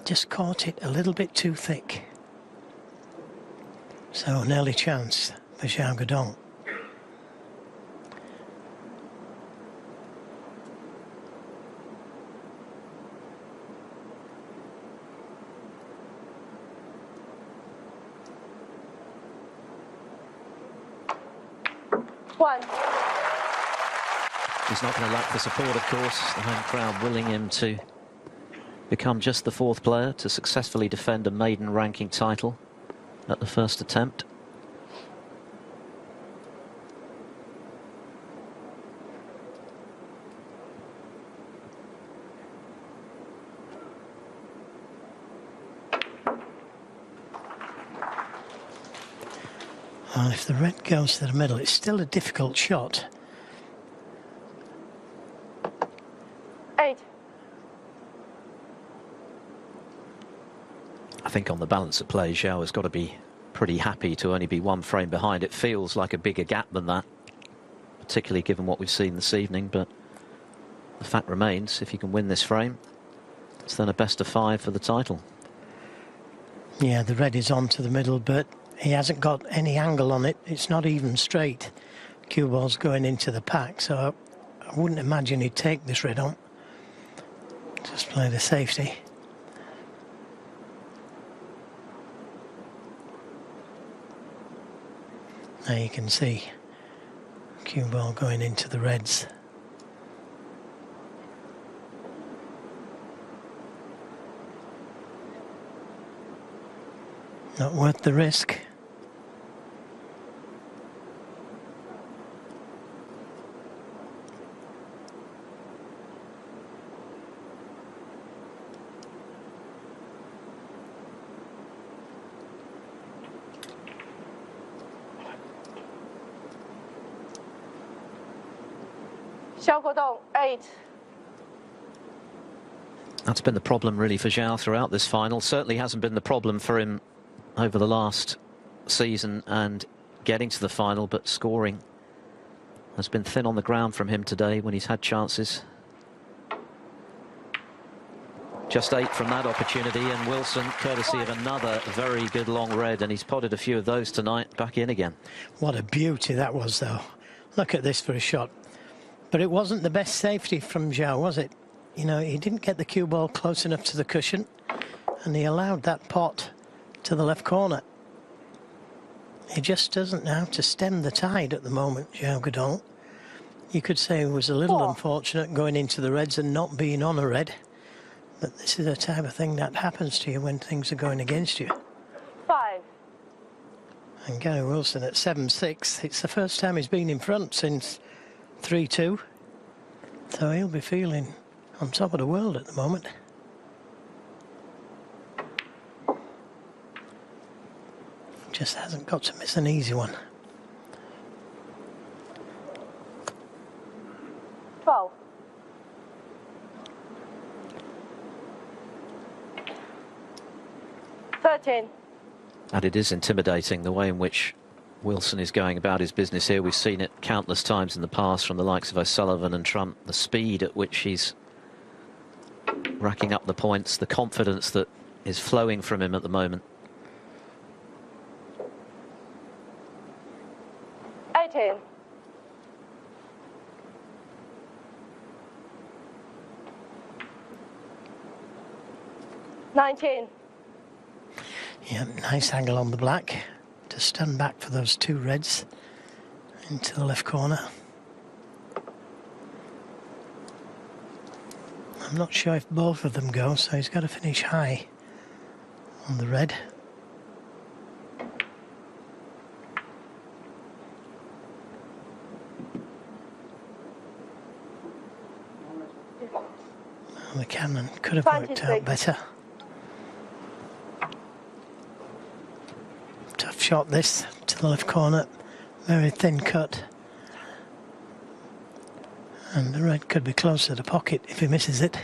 Just caught it a little bit too thick. So, an early chance for Xiao Guodong. One. He's not going to lack the support, of course. The home crowd willing him to become just the fourth player to successfully defend a maiden ranking title at the first attempt. Well, if the red goes to the middle, it's still a difficult shot. 8. I think on the balance of play, Xiao has got to be pretty happy to only be one frame behind. It feels like a bigger gap than that, particularly given what we've seen this evening. But the fact remains, if he can win this frame, it's then a best of 5 for the title. Yeah, the red is on to the middle, but he hasn't got any angle on it. It's not even straight. Cue ball's going into the pack, so I wouldn't imagine he'd take this red on. Just play the safety. There you can see cue ball going into the reds. Not worth the risk. Xiao Guodong, 8. That's been the problem really for Xiao throughout this final. Certainly hasn't been the problem for him over the last season and getting to the final, but scoring has been thin on the ground from him today when he's had chances. Just 8 from that opportunity, and Wilson, courtesy of another very good long red, and he's potted a few of those tonight, back in again. What a beauty that was, though. Look at this for a shot. But it wasn't the best safety from Xiao, was it? You know, he didn't get the cue ball close enough to the cushion, and he allowed that pot to the left corner. He just doesn't know how to stem the tide at the moment, Xiao Guodong. You could say he was a little unfortunate going into the reds and not being on a red, but this is the type of thing that happens to you when things are going against you. 5. And Gary Wilson at 7-6, it's the first time he's been in front since 3-2, so he'll be feeling on top of the world at the moment. Just hasn't got to miss an easy one. 12. 13. And it is intimidating the way in which Wilson is going about his business here. We've seen it countless times in the past from the likes of O'Sullivan and Trump. The speed at which he's racking up the points, the confidence that is flowing from him at the moment. 18. 19. Yeah, nice angle on the black to stand back for those two reds into the left corner. I'm not sure if both of them go, so he's got to finish high on the red. Well, the cannon could have worked out better. shot this to the left corner, very thin cut. And the red could be close to the pocket if he misses it.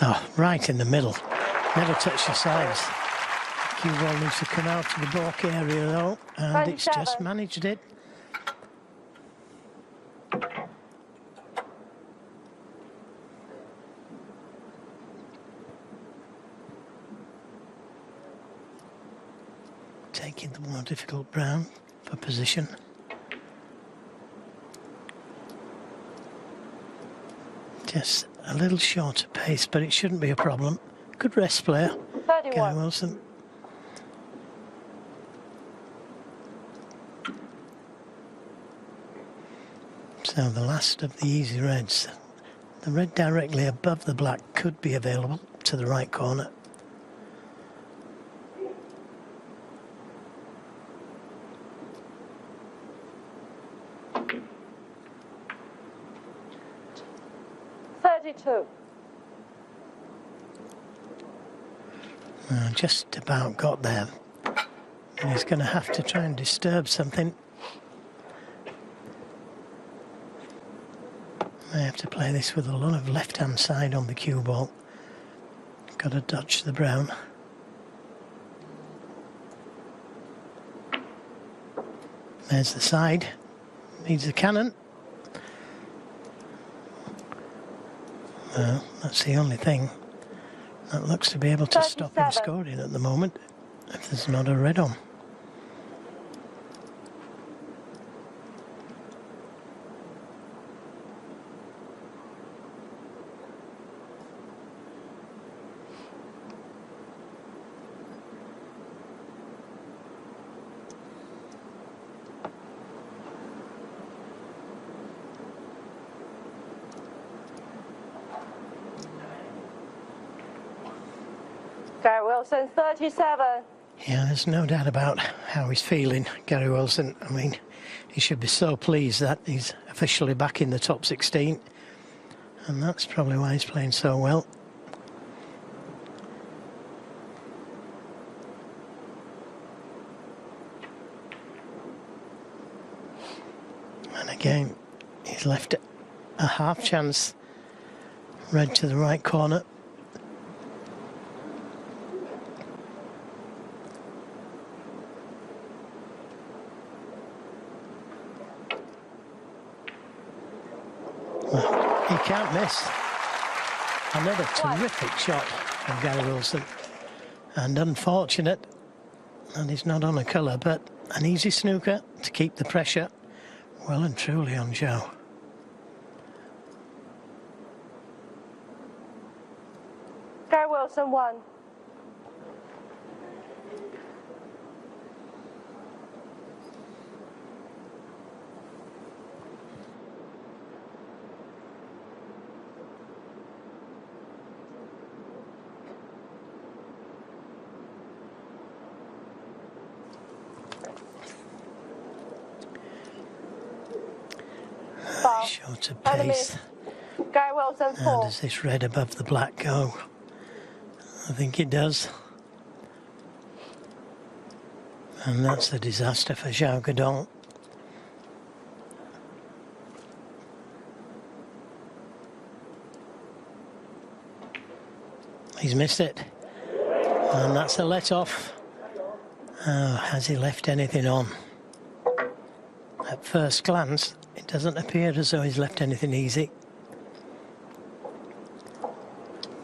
Oh, right in the middle. Never touch the sides. Cue ball needs to come out to the balk area though, and it's just managed it. Taking the more difficult brown for position. Just a little shorter pace, but it shouldn't be a problem. Good rest player, Gary Wilson. So the last of the easy reds. The red directly above the black could be available to the right corner. Just about got there. And he's going to have to try and disturb something. I have to play this with a lot of left-hand side on the cue ball. Got to dodge the brown. There's the side. Needs a cannon. Well, that's the only thing that looks to be able to stop him scoring at the moment, if there's not a red on. Gary Wilson, 37. Yeah, there's no doubt about how he's feeling, Gary Wilson. I mean, he should be so pleased that he's officially back in the top 16. And that's probably why he's playing so well. And again, he's left a half chance. Red to the right corner. He can't miss. Another terrific shot from Gary Wilson. And unfortunate, and he's not on a colour, but an easy snooker to keep the pressure well and truly on Xiao. Gary Wilson, 1. Shorter pace. Gary Wilson, 4. And does this red above the black go? I think it does. And that's a disaster for Xiao Guodong. He's missed it. And that's a let-off. Oh, has he left anything on? At first glance, it doesn't appear as though he's left anything easy.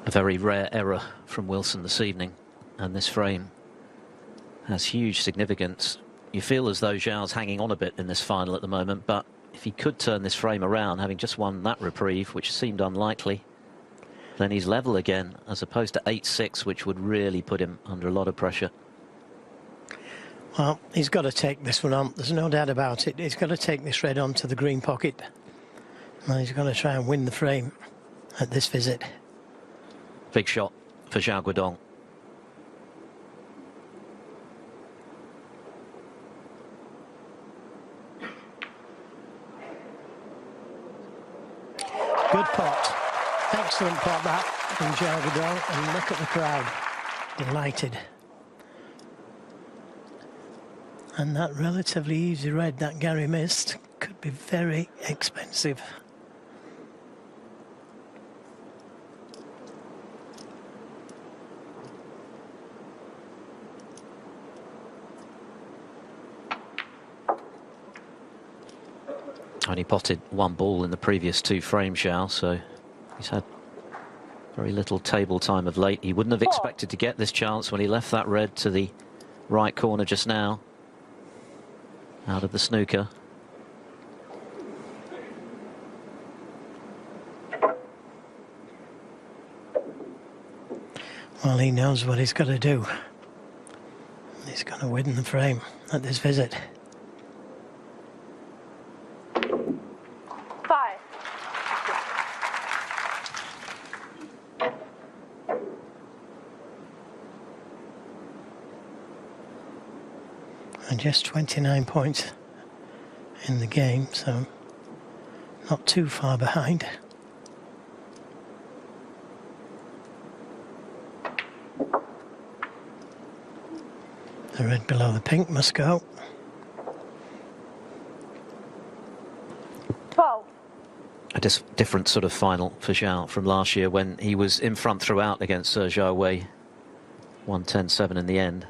A very rare error from Wilson this evening, and this frame has huge significance. You feel as though Xiao's hanging on a bit in this final at the moment, but if he could turn this frame around, having just won that reprieve, which seemed unlikely, then he's level again, as opposed to 8-6, which would really put him under a lot of pressure. Well, he's got to take this one on. There's no doubt about it. He's got to take this red on to the green pocket. And he's going to try and win the frame at this visit. Big shot for Xiao Guodong. Good pot. Excellent pot that from Xiao Guodong, and look at the crowd. Delighted. And that relatively easy red that Gary missed could be very expensive. Only potted one ball in the previous 2 frames, Xiao, so he's had very little table time of late. He wouldn't have expected to get this chance when he left that red to the right corner just now, out of the snooker. Well, he knows what he's got to do. He's going to win the frame at this visit. 5. And just 29 points in the game, so not too far behind. The red below the pink must go. 12. A different sort of final for Xiao from last year when he was in front throughout against Zhao Wei. 110-7 in the end.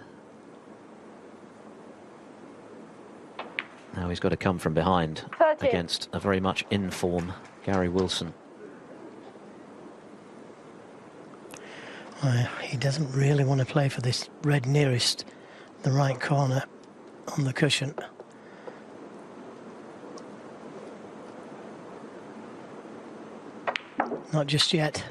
Now he's got to come from behind 13. against a very much in form Gary Wilson. He doesn't really want to play for this red nearest the right corner on the cushion. Not just yet.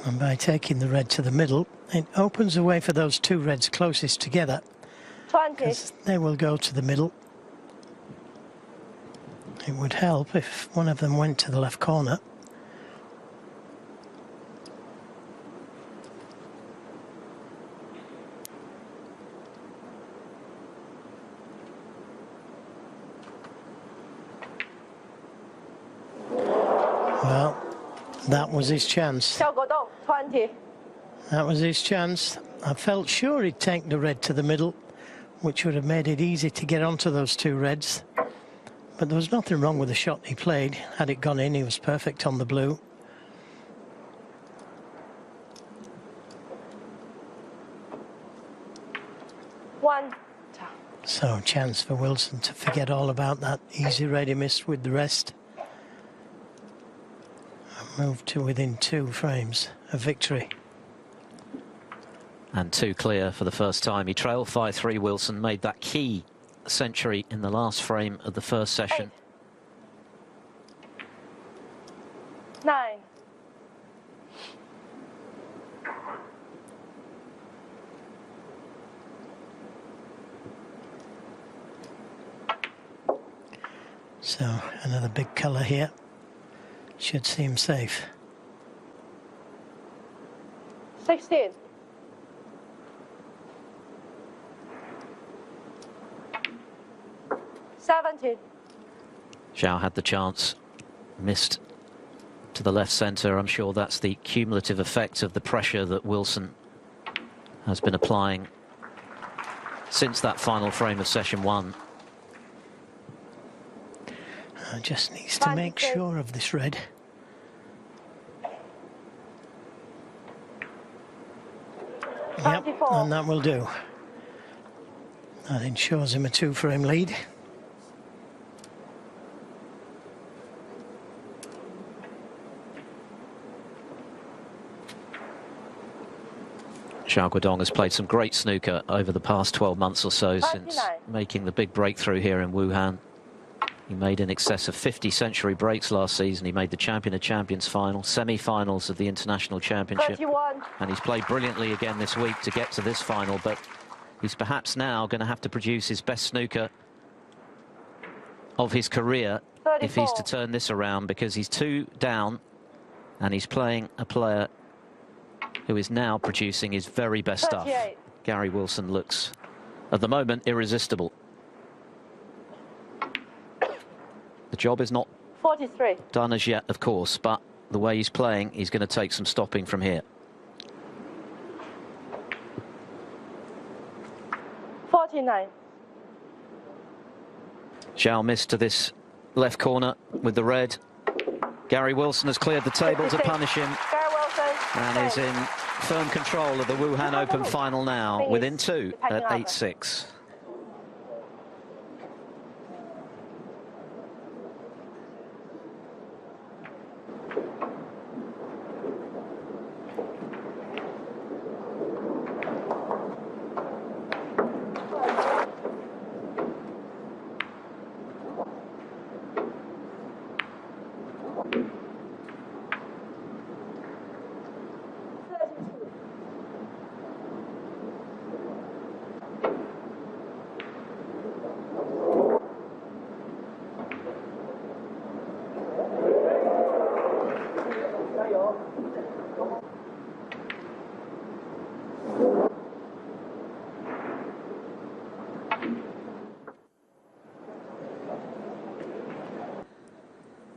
And by taking the red to the middle, it opens a way for those 2 reds closest together. 20. Because they will go to the middle. It would help if one of them went to the left corner. Well, that was his chance. Xiao Guodong, 20. That was his chance. I felt sure he'd take the red to the middle, which would have made it easy to get onto those 2 reds. But there was nothing wrong with the shot he played. Had it gone in, he was perfect on the blue. One. So, chance for Wilson to forget all about that easy red he missed with the rest. And move to within 2 frames of victory. And 2 clear for the first time. He trailed 5-3. Wilson made that key century in the last frame of the first session. 8. 9. So, another big colour here. Should seem safe. 16. 17. Xiao had the chance, missed to the left centre. I'm sure that's the cumulative effect of the pressure that Wilson has been applying since that final frame of session 1. Just needs to make sure of this red. Yep, and that will do. That ensures him a 2-frame lead. Xiao Guodong has played some great snooker over the past 12 months or so since making the big breakthrough here in Wuhan. He made in excess of 50 century breaks last season. He made the Champion of Champions final, semi-finals of the International Championship. 31. And he's played brilliantly again this week to get to this final, but he's perhaps now going to have to produce his best snooker of his career 34. if he's to turn this around, because he's 2 down and he's playing a player who is now producing his very best stuff. 38. Gary Wilson looks, at the moment, irresistible. The job is not 43. done as yet, of course, but the way he's playing, he's going to take some stopping from here. 49. Xiao missed to this left corner with the red. Gary Wilson has cleared the table to punish him. Gary Wilson. And is in firm control of the Wuhan Open final now, within 2 at 8-6.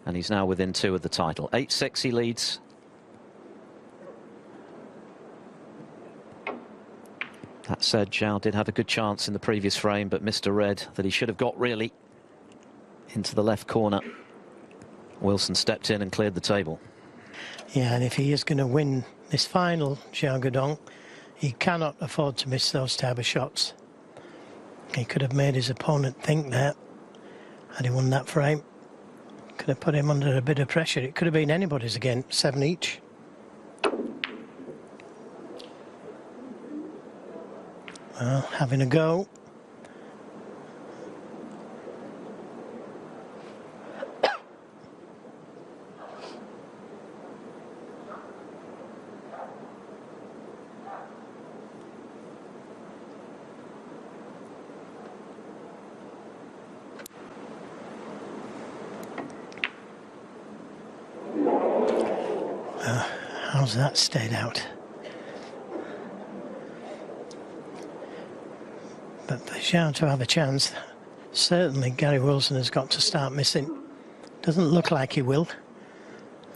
And he's now within 2 of the title. 8-6 he leads. That said, Xiao did have a good chance in the previous frame, but missed a red that he should have got really into the left corner. Wilson stepped in and cleared the table. Yeah, and if he is going to win this final, Xiao Guodong, he cannot afford to miss those type of shots. He could have made his opponent think that had he won that frame. Could have put him under a bit of pressure. It could have been anybody's again, 7 each. Well, having a go. How's that stayed out? But for Xiao to have a chance, certainly Gary Wilson has got to start missing. Doesn't look like he will.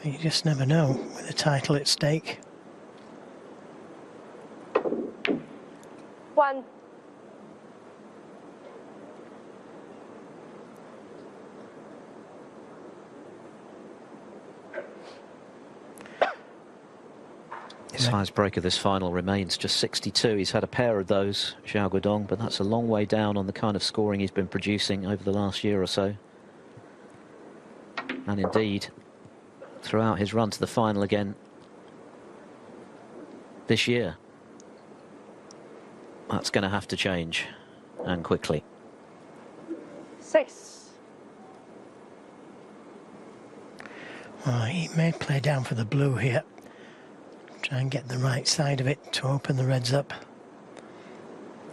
You just never know with a title at stake. 1. His highest break of this final remains just 62. He's had a pair of those, Xiao Guodong, but that's a long way down on the kind of scoring he's been producing over the last year or so. And indeed, throughout his run to the final again this year. That's going to have to change, and quickly. 6. Well, he may play down for the blue here. Try and get the right side of it to open the reds up.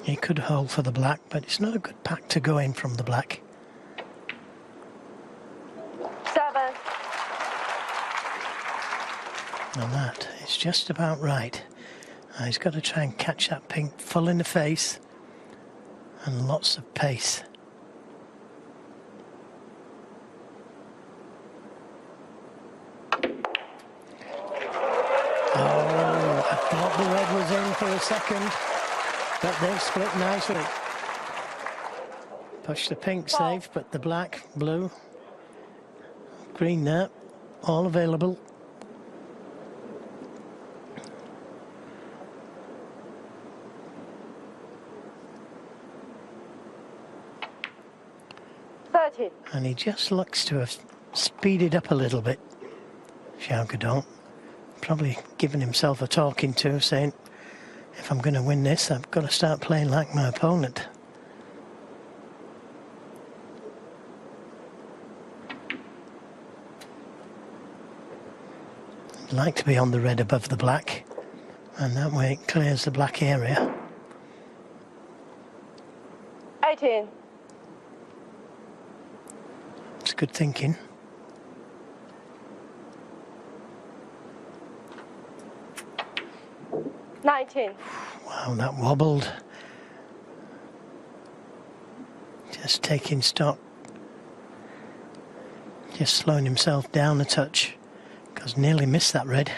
He could hold for the black, but it's not a good pack to go in from the black. 7. And that is just about right. He's got to try and catch that pink full in the face, and lots of pace. Oh, I thought the red was in for a second, but they've split nicely. Push the pink safe, but the black, blue, green there, all available. And he just looks to have speeded up a little bit, Xiao Guodong. Probably giving himself a talking to, saying, if I'm going to win this, I've got to start playing like my opponent. I'd like to be on the red above the black, and that way it clears the black area. 18. It's good thinking. 19. Wow, that wobbled. Just taking stock. Just slowing himself down a touch, because nearly missed that red.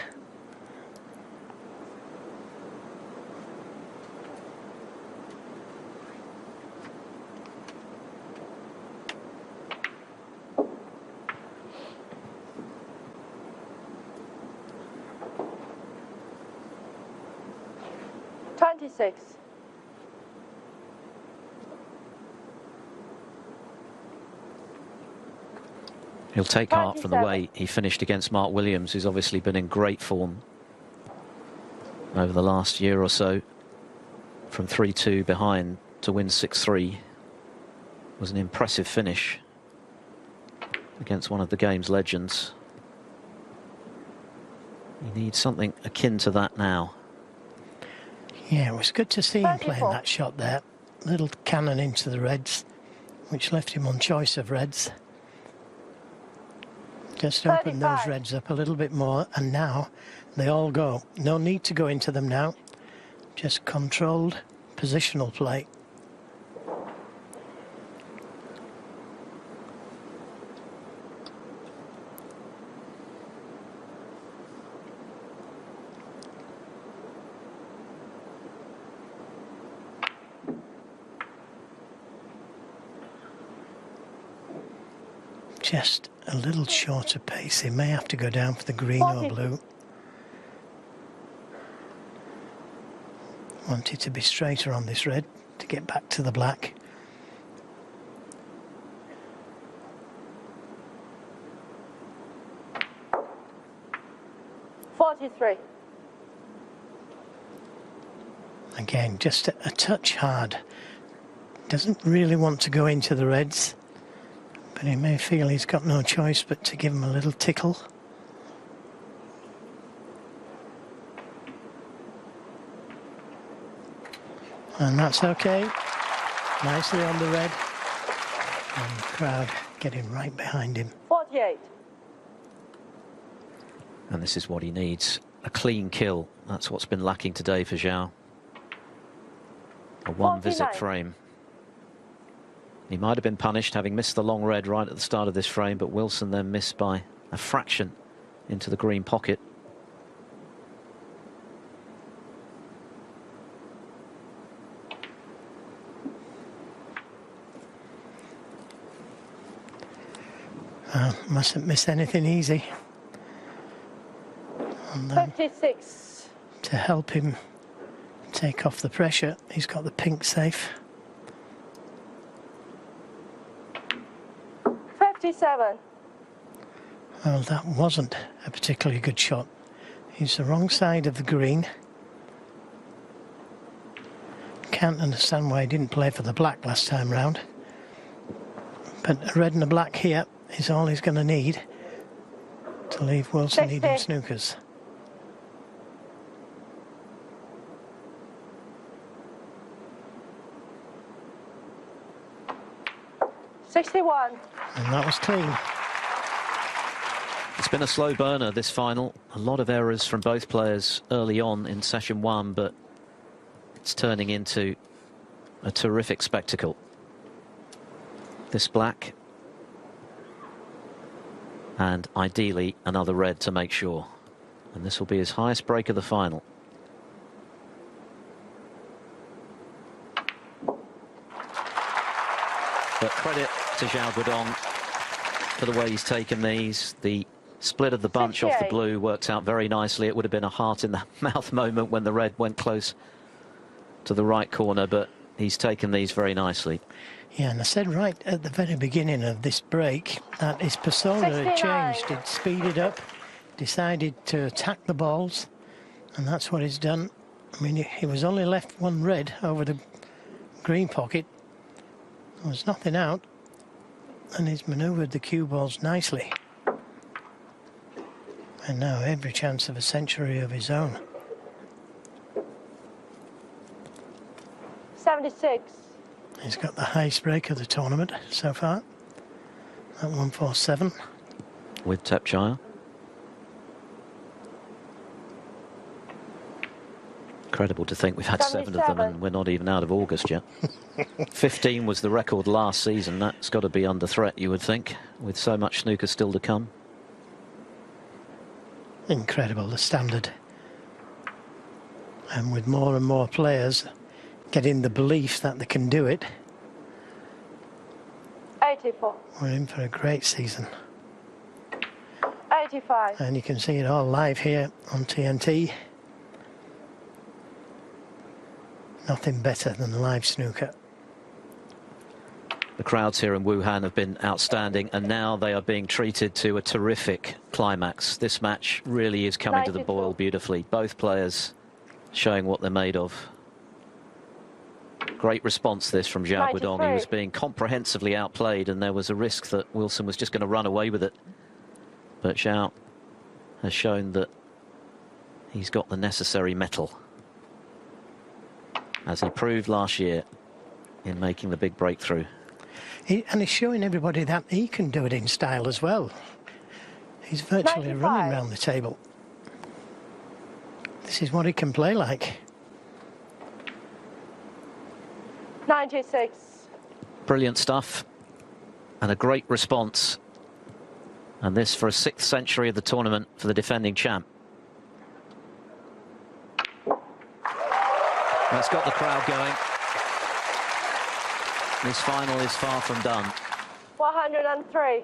He'll take heart from the way he finished against Mark Williams, who's obviously been in great form over the last year or so. From 3-2 behind to win 6-3 was an impressive finish against one of the game's legends. He needs something akin to that now. Yeah, it was good to see him playing that shot there. Little cannon into the reds, which left him on choice of reds. Just open those reds up a little bit more, and now they all go. No need to go into them now. Just controlled positional play. Just a little shorter pace. He may have to go down for the green or blue. Wanted to be straighter on this red to get back to the black. Again, just a touch hard. Doesn't really want to go into the reds, but he may feel he's got no choice but to give him a little tickle. And that's okay. Nicely on the red. And the crowd getting right behind him. 48. And this is what he needs. A clean kill. That's what's been lacking today for Xiao. A one-visit frame. He might have been punished having missed the long red right at the start of this frame, but Wilson then missed by a fraction into the green pocket. Mustn't miss anything easy. And 56. To help him take off the pressure, he's got the pink safe. 57. Well, that wasn't a particularly good shot. He's the wrong side of the green. Can't understand why he didn't play for the black last time round. But a red and a black here is all he's going to need to leave Wilson needing snookers. And that was clean. It's been a slow burner, this final. A lot of errors from both players early on in session one, but it's turning into a terrific spectacle. This black. And ideally another red to make sure. And this will be his highest break of the final. But credit to Xiao Guodong for the way he's taken these. The split of the bunch off the blue worked out very nicely. It would have been a heart in the mouth moment when the red went close to the right corner, but he's taken these very nicely. Yeah, and I said right at the very beginning of this break that his persona had changed. He'd speeded up, decided to attack the balls, and that's what he's done. I mean, he was only left one red over the green pocket. There was nothing out, and he's manoeuvred the cue balls nicely. And now every chance of a century of his own. 76. He's got the highest break of the tournament so far. At 147. With Tepchire. Incredible to think we've had 7 of them and we're not even out of August yet. 15 was the record last season. That's got to be under threat, you would think, with so much snooker still to come. Incredible, the standard. And with more and more players getting the belief that they can do it, 84. we're in for a great season. 85. And you can see it all live here on TNT. Nothing better than live snooker. The crowds here in Wuhan have been outstanding, and now they are being treated to a terrific climax. This match really is coming to the boil beautifully. Both players showing what they're made of. Great response this from Xiao Guodong. He was being comprehensively outplayed, and there was a risk that Wilson was just going to run away with it. But Xiao has shown that he's got the necessary mettle, as he proved last year in making the big breakthrough. And he's showing everybody that he can do it in style as well. He's virtually 95. running around the table. This is what he can play like. 96. Brilliant stuff and a great response. And this for a 6th century of the tournament for the defending champ. That's got the crowd going. This final is far from done. 103.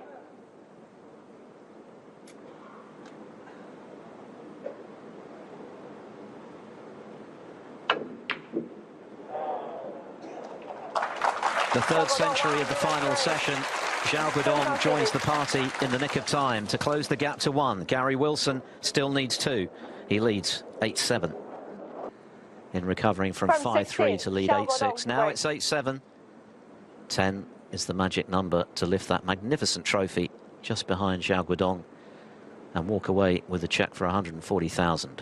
The 3rd century of the final session. Xiao Guodong joins the party in the nick of time to close the gap to 1. Gary Wilson still needs 2. He leads 8-7. In recovering from 5-3 to lead 8-6. Now it's 8-7. 10 is the magic number to lift that magnificent trophy just behind Xiao Guodong and walk away with a cheque for 140,000.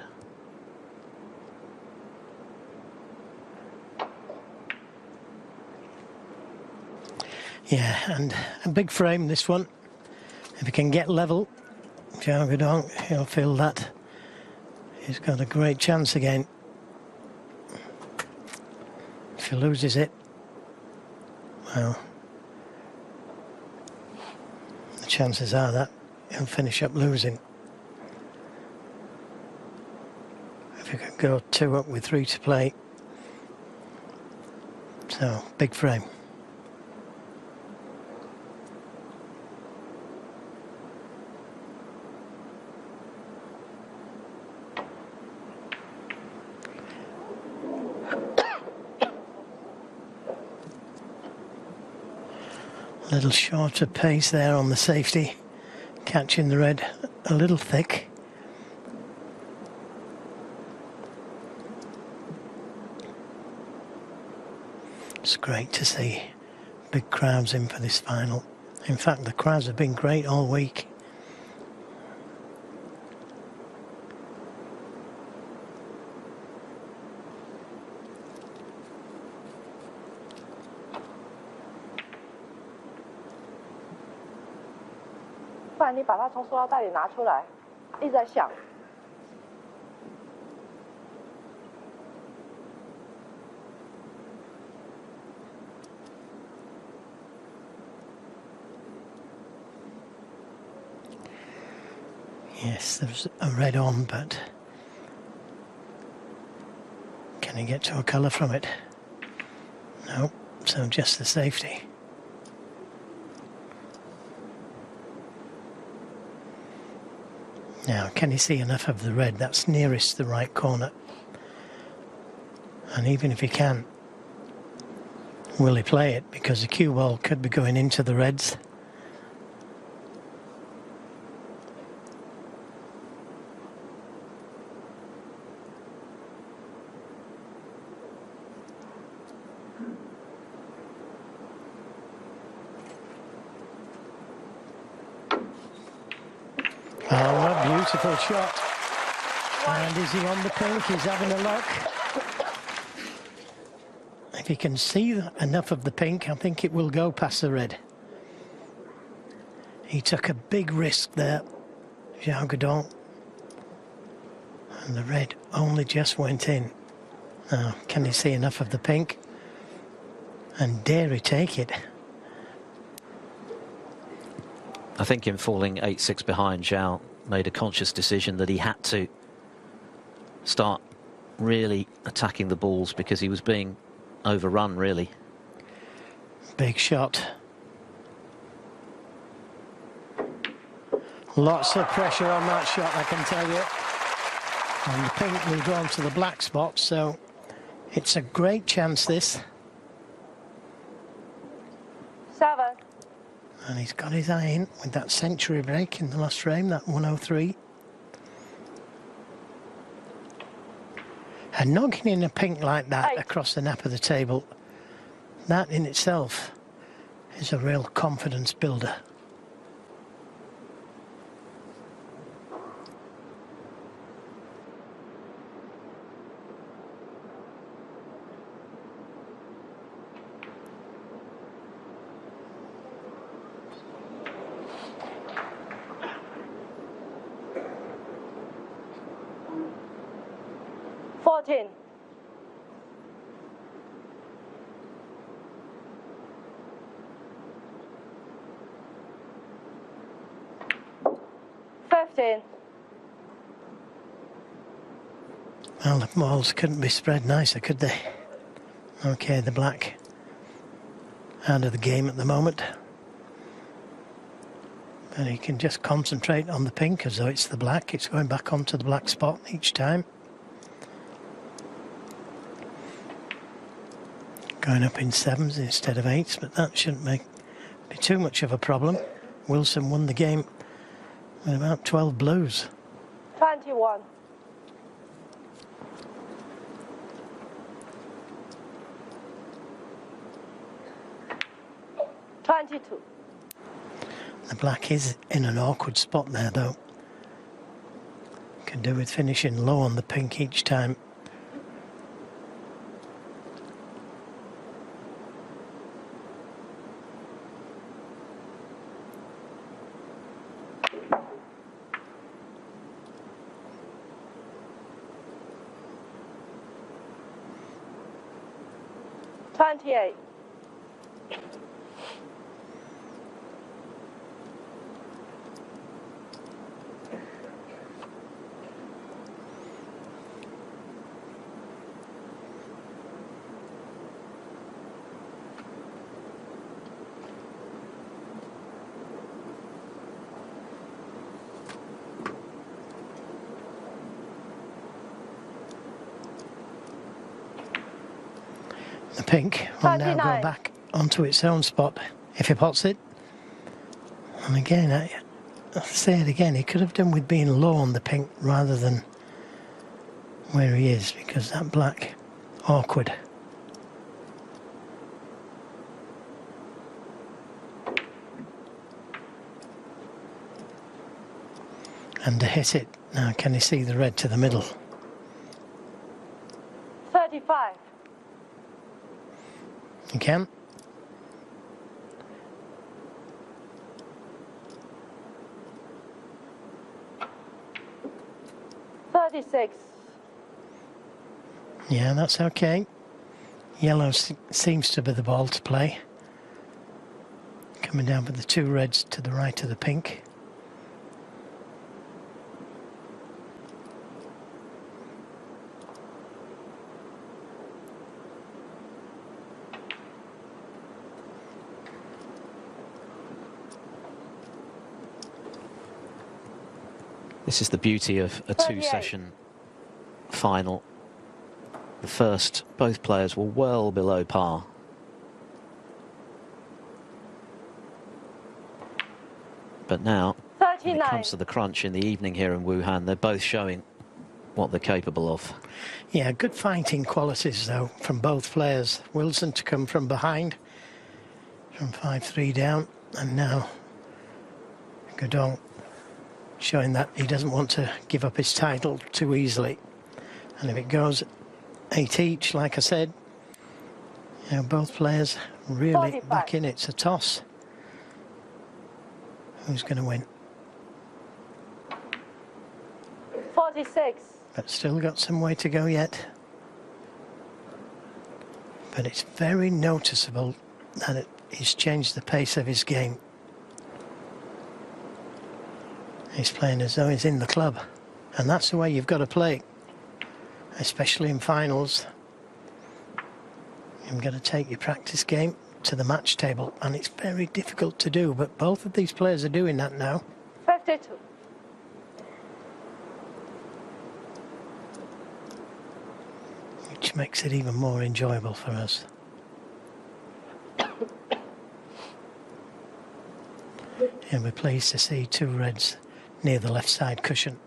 Yeah, and a big frame, this one. If he can get level, Xiao Guodong, he'll feel that he's got a great chance again. If he loses it, well, the chances are that he'll finish up losing. If he could go 2 up with 3 to play. So, big frame. A little shorter pace there on the safety, catching the red a little thick. It's great to see big crowds in for this final. In fact, the crowds have been great all week. Yes, there's a red on, but can he get to a colour from it? No, so just the safety. Now, can he see enough of the red that's nearest the right corner? And even if he can, will he play it? Because the cue ball could be going into the reds. Oh, what a beautiful shot. And is he on the pink? He's having a look. If he can see enough of the pink, I think it will go past the red. He took a big risk there, Xiao Guodong. And the red only just went in. Now, can he see enough of the pink? And dare he take it? I think in falling 8-6 behind, Xiao made a conscious decision that he had to start really attacking the balls because he was being overrun, really. Big shot. Lots of pressure on that shot, I can tell you. And the pink will go on to the black spot, so it's a great chance, this. 7. And he's got his eye in with that century break in the last frame, that 103. And knocking in a pink like that across the nap of the table, that in itself is a real confidence builder. Well, the balls couldn't be spread nicer, could they? Okay, the black out of the game at the moment. And he can just concentrate on the pink as though it's the black. It's going back onto the black spot each time. Going up in 7s instead of 8s, but that shouldn't be too much of a problem. Wilson won the game with about 12 blues. 21. The black is in an awkward spot there, though. Can do with finishing low on the pink each time. The pink will now go back onto its own spot if he pots it. And again, I'll say it again, he could have done with being low on the pink rather than where he is, because that black, awkward. And to hit it, now can he see the red to the middle? 35. You can. Yeah, that's okay. Yellow seems to be the ball to play. Coming down with the 2 reds to the right of the pink. This is the beauty of a 2-session final. The first, both players were well below par. But now, when it comes to the crunch in the evening here in Wuhan, they're both showing what they're capable of. Yeah, good fighting qualities, though, from both players. Wilson to come from behind, from 5-3 down, and now Guodong showing that he doesn't want to give up his title too easily. And if it goes 8 each, like I said, you know, both players really 45. Back in it. It's a toss. Who's going to win? 46. But still got some way to go yet. But it's very noticeable that he's changed the pace of his game. He's playing as though he's in the club. And that's the way you've got to play, especially in finals. You've got to take your practice game to the match table, and it's very difficult to do, but both of these players are doing that now. 52. Which makes it even more enjoyable for us. And we're pleased to see 2 reds near the left side cushion.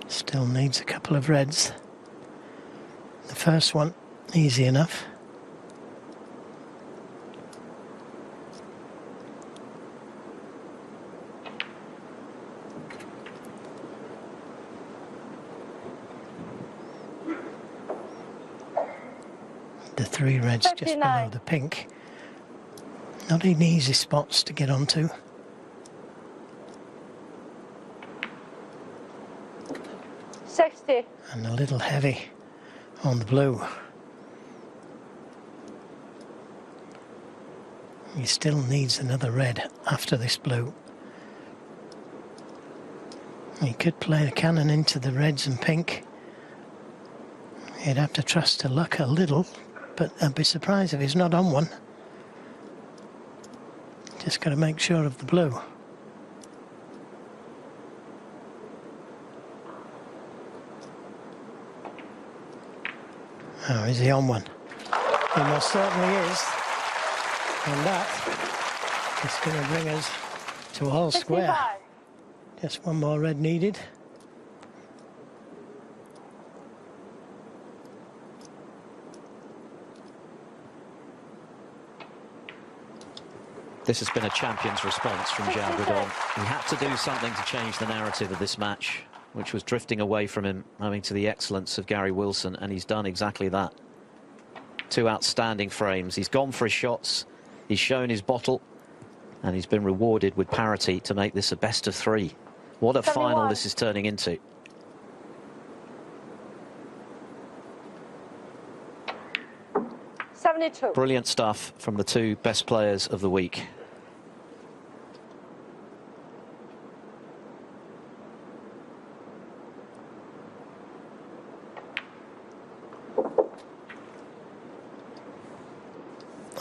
Still needs a couple of reds. The first one, easy enough. The 3 reds 59. Just below the pink. Not in easy spots to get onto. And a little heavy on the blue. He still needs another red after this blue. He could play the cannon into the reds and pink. He'd have to trust to luck a little, but I'd be surprised if he's not on one. Just got to make sure of the blue. Oh, is he on one? He most certainly is. And that is going to bring us to all square. 55. Just one more red needed. This has been a champion's response from Xiao Guodong. He had to do something to change the narrative of this match, which was drifting away from him, owing to the excellence of Gary Wilson, and he's done exactly that. 2 outstanding frames. He's gone for his shots, he's shown his bottle, and he's been rewarded with parity to make this a best of 3. What a 71. Final this is turning into. Brilliant stuff from the 2 best players of the week.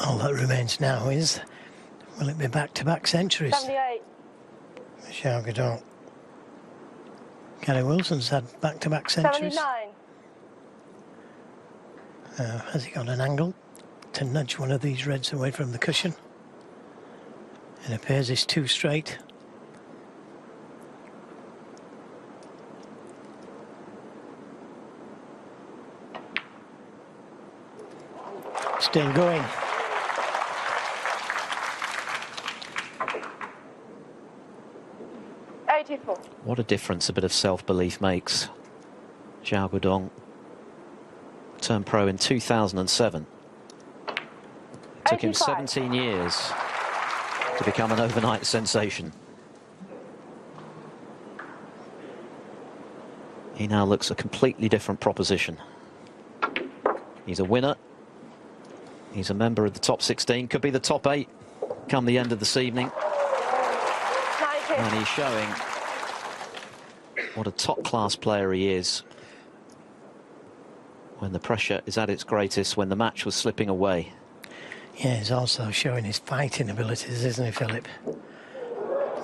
All that remains now is, will it be back-to-back centuries? 78. Xiao Guodong. Gary Wilson's had back-to-back centuries. 79. Has he got an angle to nudge one of these reds away from the cushion? It appears it's too straight. Still going. What a difference a bit of self-belief makes. Xiao Guodong turned pro in 2007. It took him 17 years to become an overnight sensation. He now looks a completely different proposition. He's a winner. He's a member of the top 16, could be the top 8 come the end of this evening. And he's showing what a top-class player he is when the pressure is at its greatest, when the match was slipping away. Yeah, he's also showing his fighting abilities, isn't he, Philip?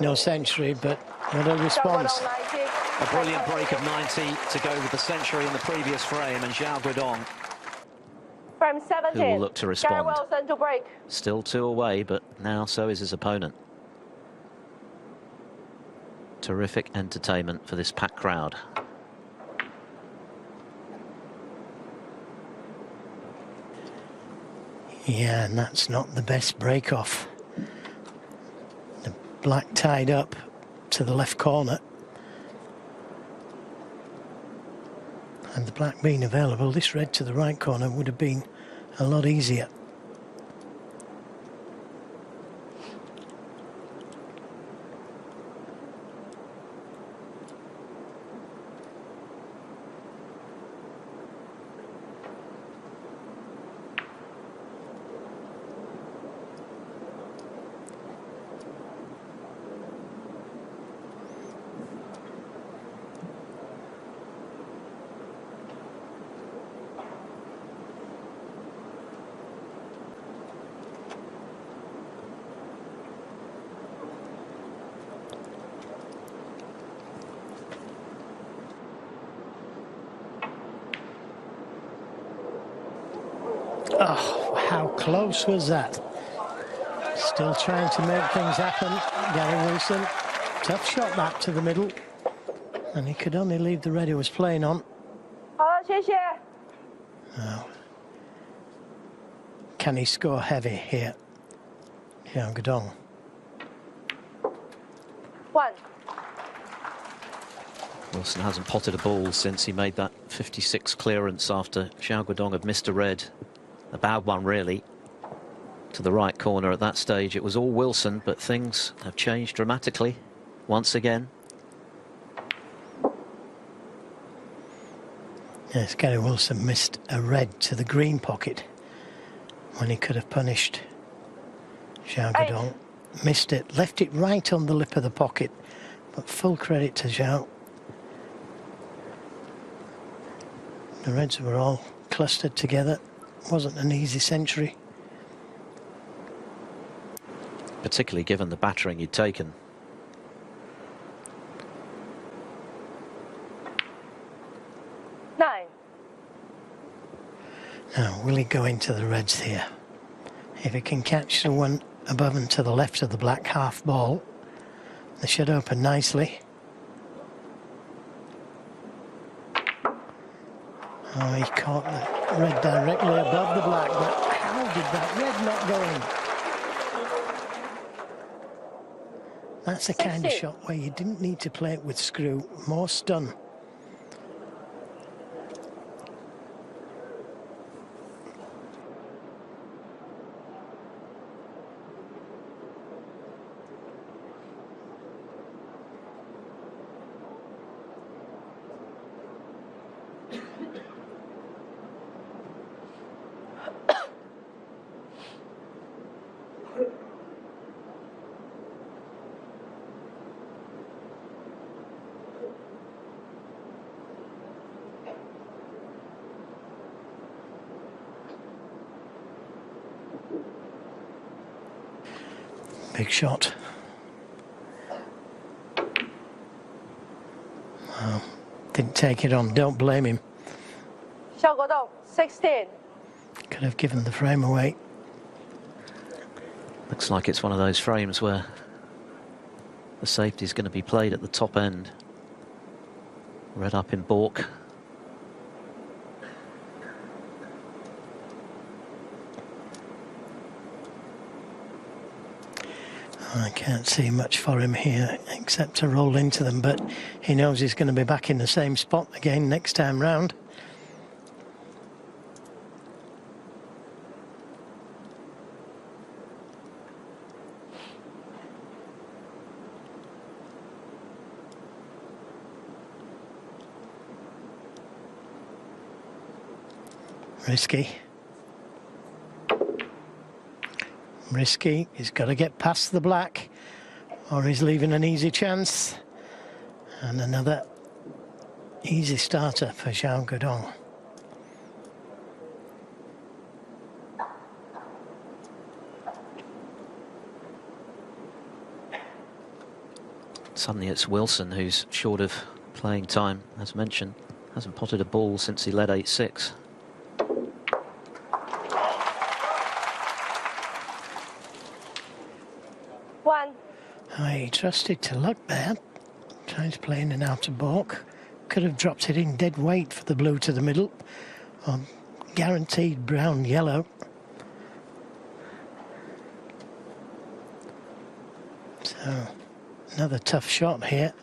No century, but what a response. A brilliant break of 90 to go with the century in the previous frame, and Xiao Guodong, frame 17, who will look to respond. Gary Wilson to break. Still 2 away, but now so is his opponent. Terrific entertainment for this packed crowd. Yeah, and that's not the best break-off. The black tied up to the left corner And the black being available, this red to the right corner would have been a lot easier. Oh, how close was that? Still trying to make things happen. Gary Wilson, tough shot that to the middle. And he could only leave the red he was playing on. Oh. Can he score heavy here? Xiao Guodong. 1. Wilson hasn't potted a ball since he made that 56 clearance after Xiao Guodong had missed a red. A bad one, really, to the right corner at that stage. It was all Wilson, but things have changed dramatically once again. Yes, Gary Wilson missed a red to the green pocket when he could have punished Xiao Guodong. Missed it, left it right on the lip of the pocket, but full credit to Xiao. The reds were all clustered together. Wasn't an easy century. Particularly given the battering he'd taken. Nine. Now, will he go into the reds here? If he can catch the one above and to the left of the black half ball, they should open nicely. Oh, he caught the red directly above the black, but how did that red not go in? That's the kind of shot where you didn't need to play it with screw, more stun. Big shot. Well, didn't take it on. Don't blame him. Xiao Guodong, 16. Could have given the frame away. Looks like it's one of those frames where the safety is going to be played at the top end. Red up in balk. I can't see much for him here except to roll into them, but he knows he's going to be back in the same spot again next time round. Risky. Risky, he's got to get past the black or he's leaving an easy chance. And another easy starter for Xiao Guodong. Suddenly it's Wilson who's short of playing time, as mentioned. Hasn't potted a ball since he led 8-6. He trusted to luck there. Trying to play in and out of balk. Could have dropped it in dead weight for the blue to the middle. Or guaranteed brown-yellow. So, another tough shot here.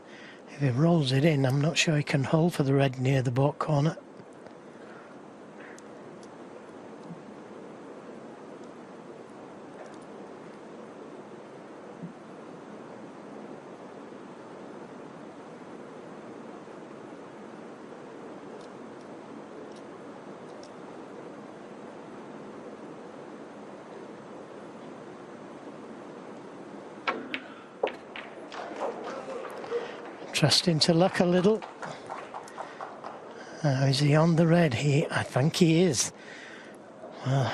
If he rolls it in, I'm not sure he can hold for the red near the balk corner. Trusting to luck a little. Is he on the red? I think he is. Well,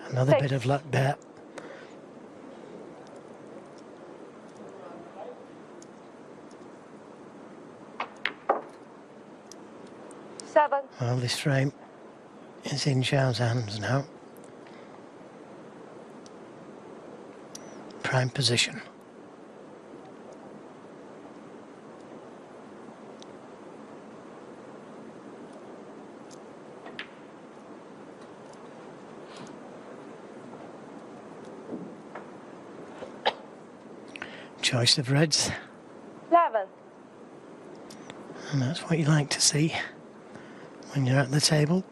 another bit of luck there. Well, this frame is in Xiao's hands now. Prime position. Choice of reds. 11. And that's what you like to see when you're at the table.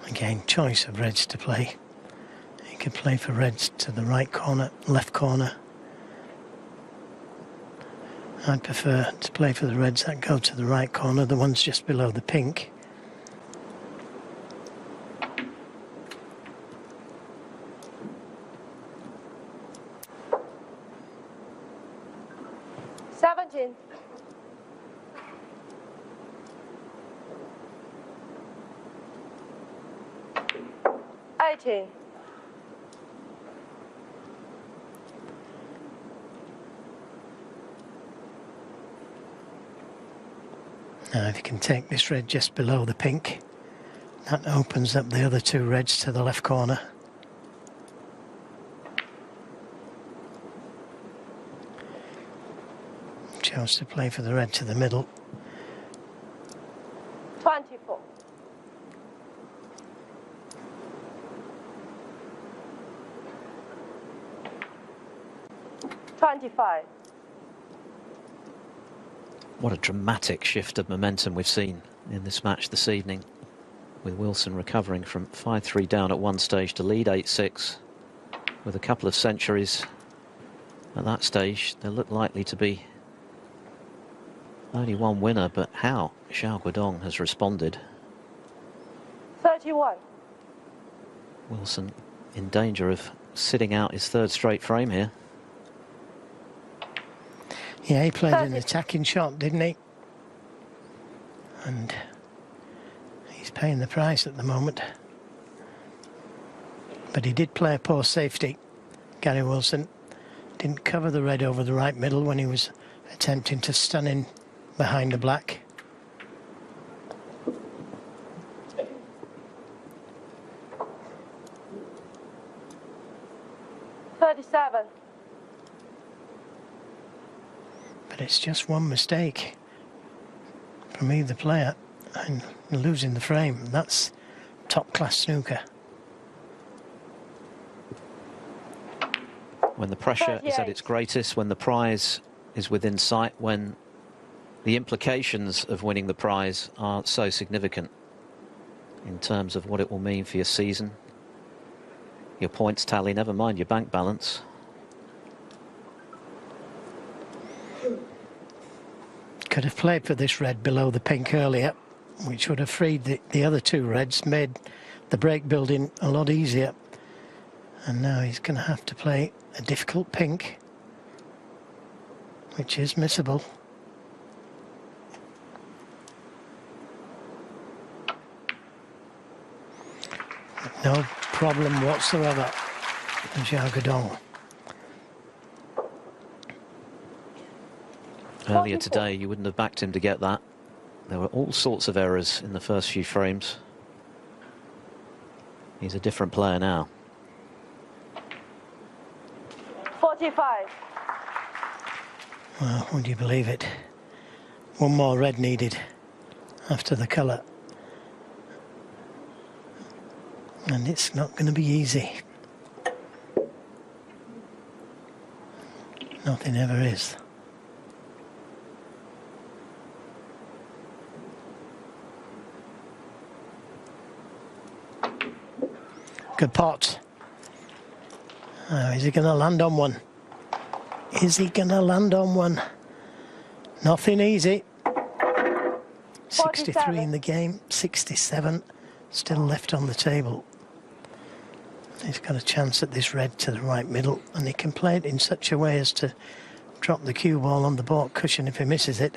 Again, choice of reds to play. You can play for reds to the right corner, left corner. I'd prefer to play for the reds that go to the right corner, the ones just below the pink. Now if you can take this red just below the pink, that opens up the other two reds to the left corner. Chose to play for the red to the middle. 24. What a dramatic shift of momentum we've seen in this match this evening, with Wilson recovering from 5-3 down at one stage to lead 8-6 with a couple of centuries. At that stage there looked likely to be only one winner, but how Xiao Guodong has responded. 31. Wilson in danger of sitting out his third straight frame here. Yeah, he played an attacking shot, didn't he? And he's paying the price at the moment. But he did play a poor safety. Gary Wilson didn't cover the red over the right middle when he was attempting to stun in behind the black. But it's just one mistake from either player and losing the frame. That's top-class snooker. When the pressure is at its greatest, when the prize is within sight, when the implications of winning the prize are so significant in terms of what it will mean for your season, your points tally, never mind your bank balance. Could have played for this red below the pink earlier, which would have freed the other two reds, made the break building a lot easier. And now he's going to have to play a difficult pink, which is missable. No problem whatsoever from Xiao Guodong. Earlier today, you wouldn't have backed him to get that. There were all sorts of errors in the first few frames. He's a different player now. 45. Well, would you believe it? One more red needed after the colour. And it's not going to be easy. Nothing ever is. Good pot. Oh, is he going to land on one? Is he going to land on one? Nothing easy. 63 in the game, 67 still left on the table. He's got a chance at this red to the right middle, and he can play it in such a way as to drop the cue ball on the baulk cushion if he misses it.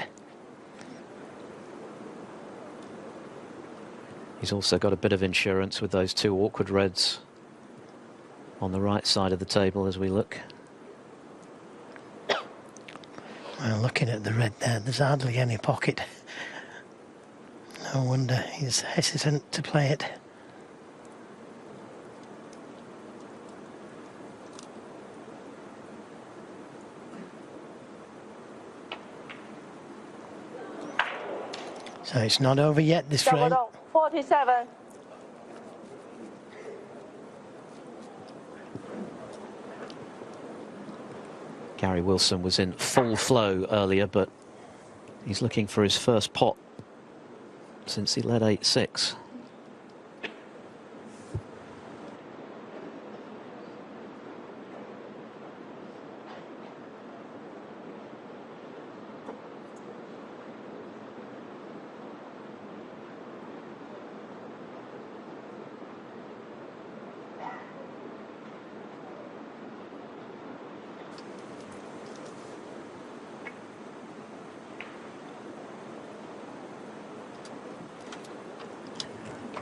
He's also got a bit of insurance with those two awkward reds on the right side of the table as we look. Well, looking at the red there, there's hardly any pocket. No wonder he's hesitant to play it. So it's not over yet, this frame. 47. Gary Wilson was in full flow earlier, but he's looking for his first pot since he led 8-6.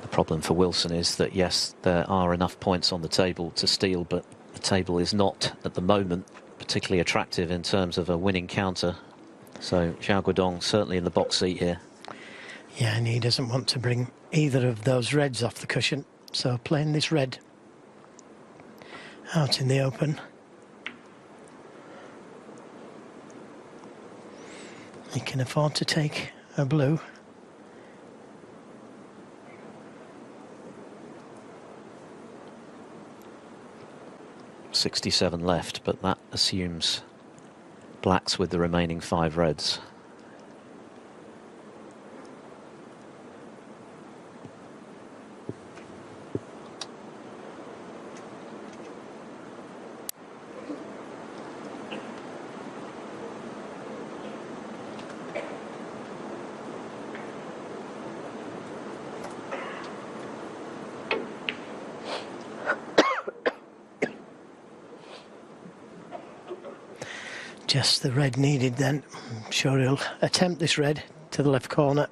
The problem for Wilson is that, yes, there are enough points on the table to steal, but the table is not, at the moment, particularly attractive in terms of a winning counter. So Xiao Guodong certainly in the box seat here. Yeah, and he doesn't want to bring either of those reds off the cushion. So playing this red out in the open. He can afford to take a blue. .67 left, but that assumes blacks with the remaining 5 reds. Just the red needed then. I'm sure he'll attempt this red to the left corner.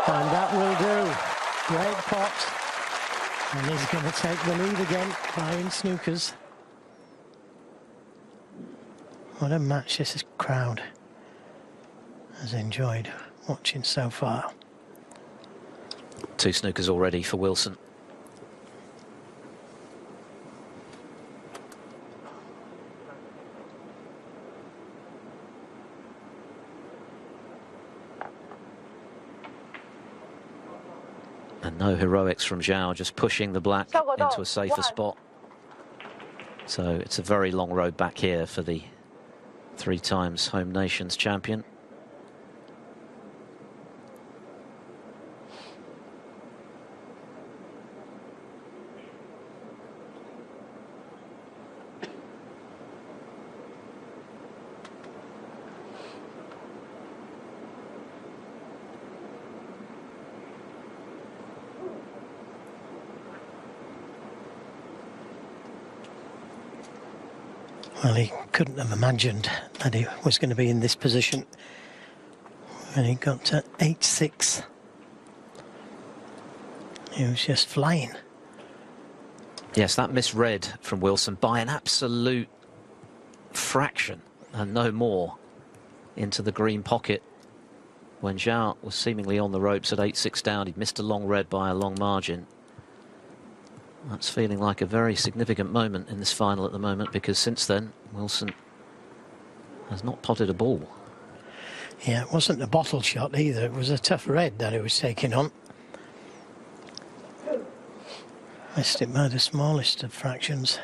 And that will do. Great pot. And he's going to take the lead again, playing snookers. What a match this crowd has enjoyed watching so far. 2 snookers already for Wilson. And no heroics from Xiao, just pushing the black into a safer spot. So it's a very long road back here for the 3 times home nations champion. Well, he couldn't have imagined that he was going to be in this position when he got to 8-6. He was just flying. Yes, that misread from Wilson by an absolute fraction and no more into the green pocket when Xiao was seemingly on the ropes at 8-6 down. He'd missed a long red by a long margin. That's feeling like a very significant moment in this final at the moment, because since then Wilson has not potted a ball. Yeah, it wasn't a bottle shot either. It was a tough red that he was taking on. Missed it by the smallest of fractions.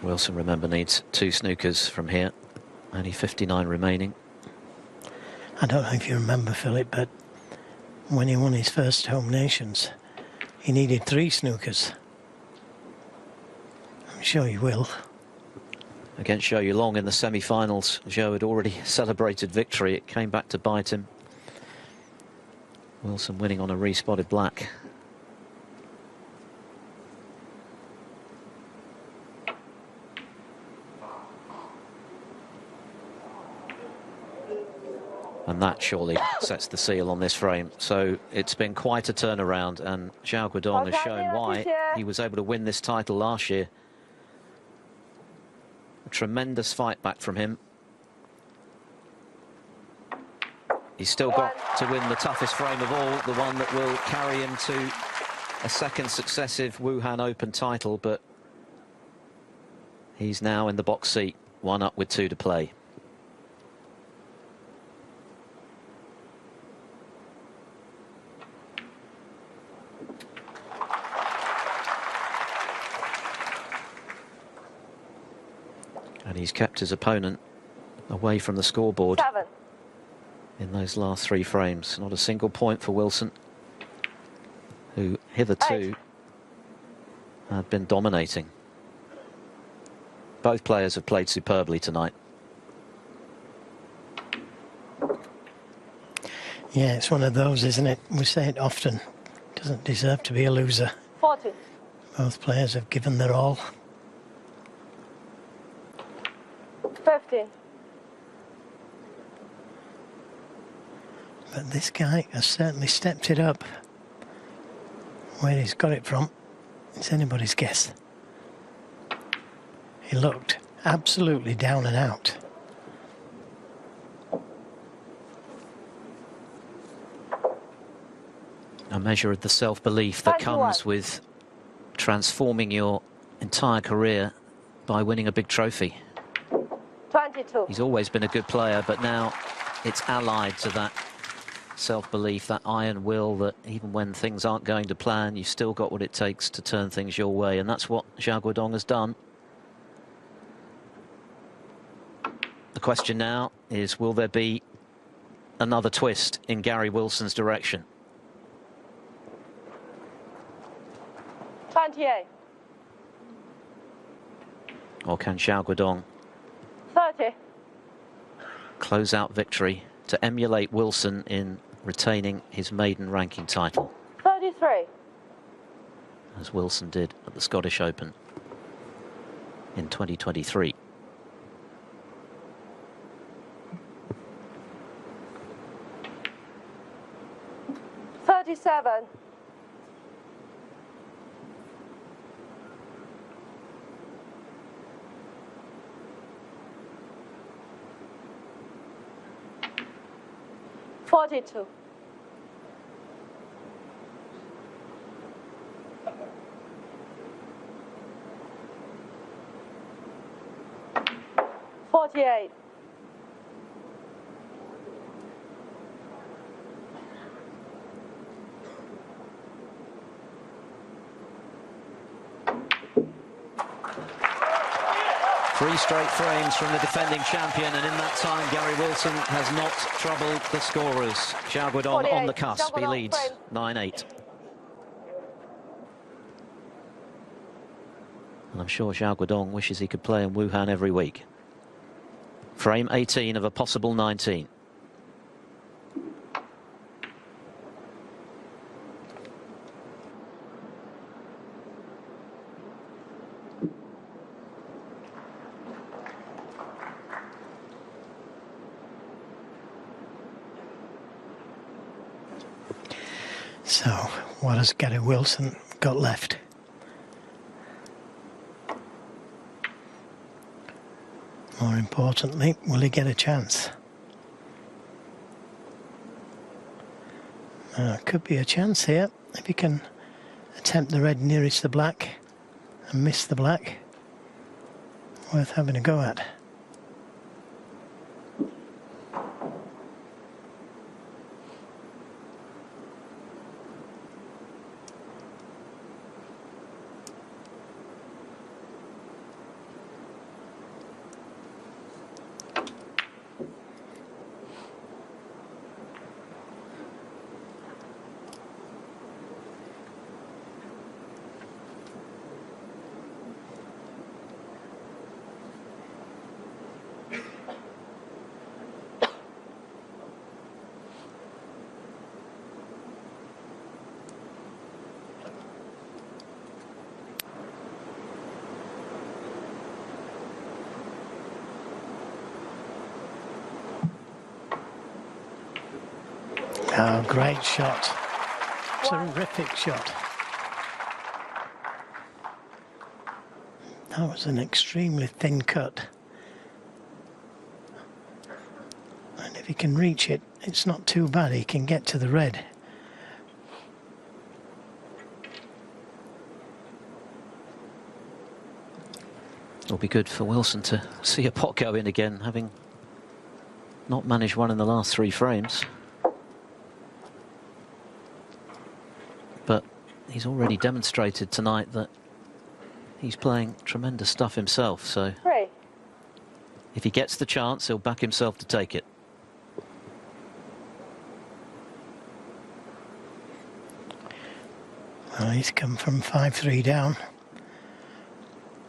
Wilson, remember, needs 2 snookers from here. Only 59 remaining. I don't know if you remember, Philip, but when he won his first home nations, he needed 3 snookers. I'm sure he will. Against Xiao Guodong in the semi-finals, Zhou had already celebrated victory. It came back to bite him. Wilson winning on a respotted black. And that surely sets the seal on this frame. So it's been quite a turnaround, and Xiao Guodong has shown why he was able to win this title last year. A tremendous fight back from him. He's still got to win the toughest frame of all, the one that will carry him to a second successive Wuhan Open title, but he's now in the box seat, 1 up with 2 to play. And he's kept his opponent away from the scoreboard 7. in those last 3 frames. Not a single point for Wilson, who hitherto had been dominating. Both players have played superbly tonight. Yeah, it's one of those, isn't it? We say it often. Doesn't deserve to be a loser. 40. Both players have given their all. 15. But this guy has certainly stepped it up. Where he's got it from, it's anybody's guess. He looked absolutely down and out. A measure of the self-belief that 21. comes with transforming your entire career by winning a big trophy. 22. He's always been a good player, but now it's allied to that self-belief, that iron will, that even when things aren't going to plan, you've still got what it takes to turn things your way, and that's what Xiao Guodong has done. The question now is, will there be another twist in Gary Wilson's direction? 28. Or can Xiao Guodong 30. close out victory to emulate Wilson in retaining his maiden ranking title, 33. as Wilson did at the Scottish Open in 2023? $37. 42. 48. 3 straight frames from the defending champion, and in that time Gary Wilson has not troubled the scorers. Xiao Guodong on the cusp, he leads 9-8. And I'm sure Xiao Guodong wishes he could play in Wuhan every week. Frame 18 of a possible 19. So, what has Gary Wilson got left? More importantly, will he get a chance? Could be a chance here if he can attempt the red nearest the black and miss the black. Worth having a go at. Oh, great shot. Terrific shot. That was an extremely thin cut. And if he can reach it, it's not too bad. He can get to the red. It'll be good for Wilson to see a pot go in again, having not managed one in the last 3 frames. But he's already demonstrated tonight that he's playing tremendous stuff himself, so if he gets the chance, he'll back himself to take it. Well, he's come from 5-3 down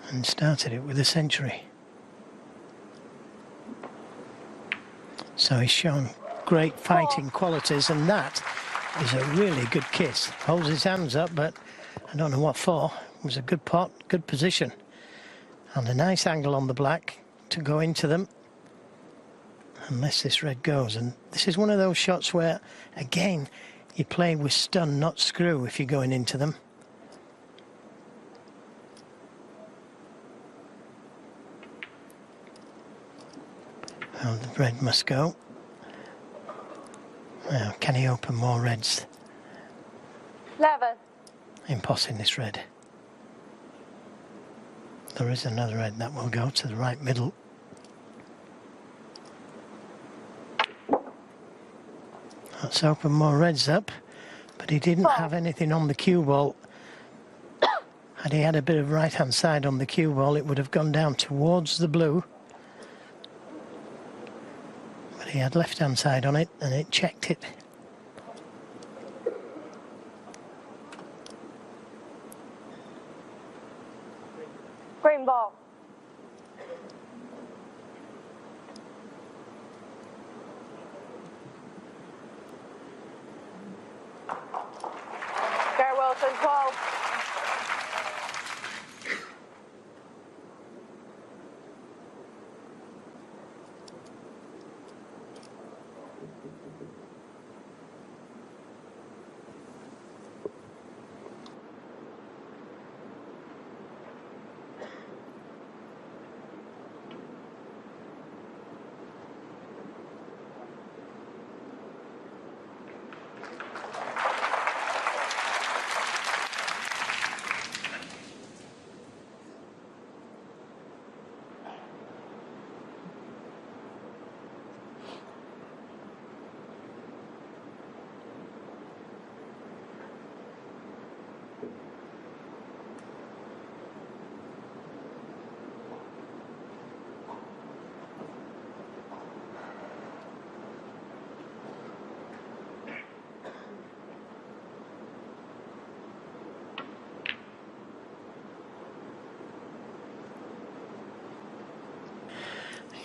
and started it with a century. So he's shown great fighting qualities, and that is a really good kiss. Holds his hands up, but I don't know what for. It was a good pot, good position. And a nice angle on the black to go into them. Unless this red goes. And this is one of those shots where, again, you play with stun, not screw, if you're going into them. Well, the red must go. Now, can he open more reds? 11. In possing this red. There is another red that will go to the right middle. Let's open more reds up, but he didn't have anything on the cue ball. Had he had a bit of right hand side on the cue ball, it would have gone down towards the blue. But he had left hand side on it and it checked it. Green ball. Gary Wilson, 12.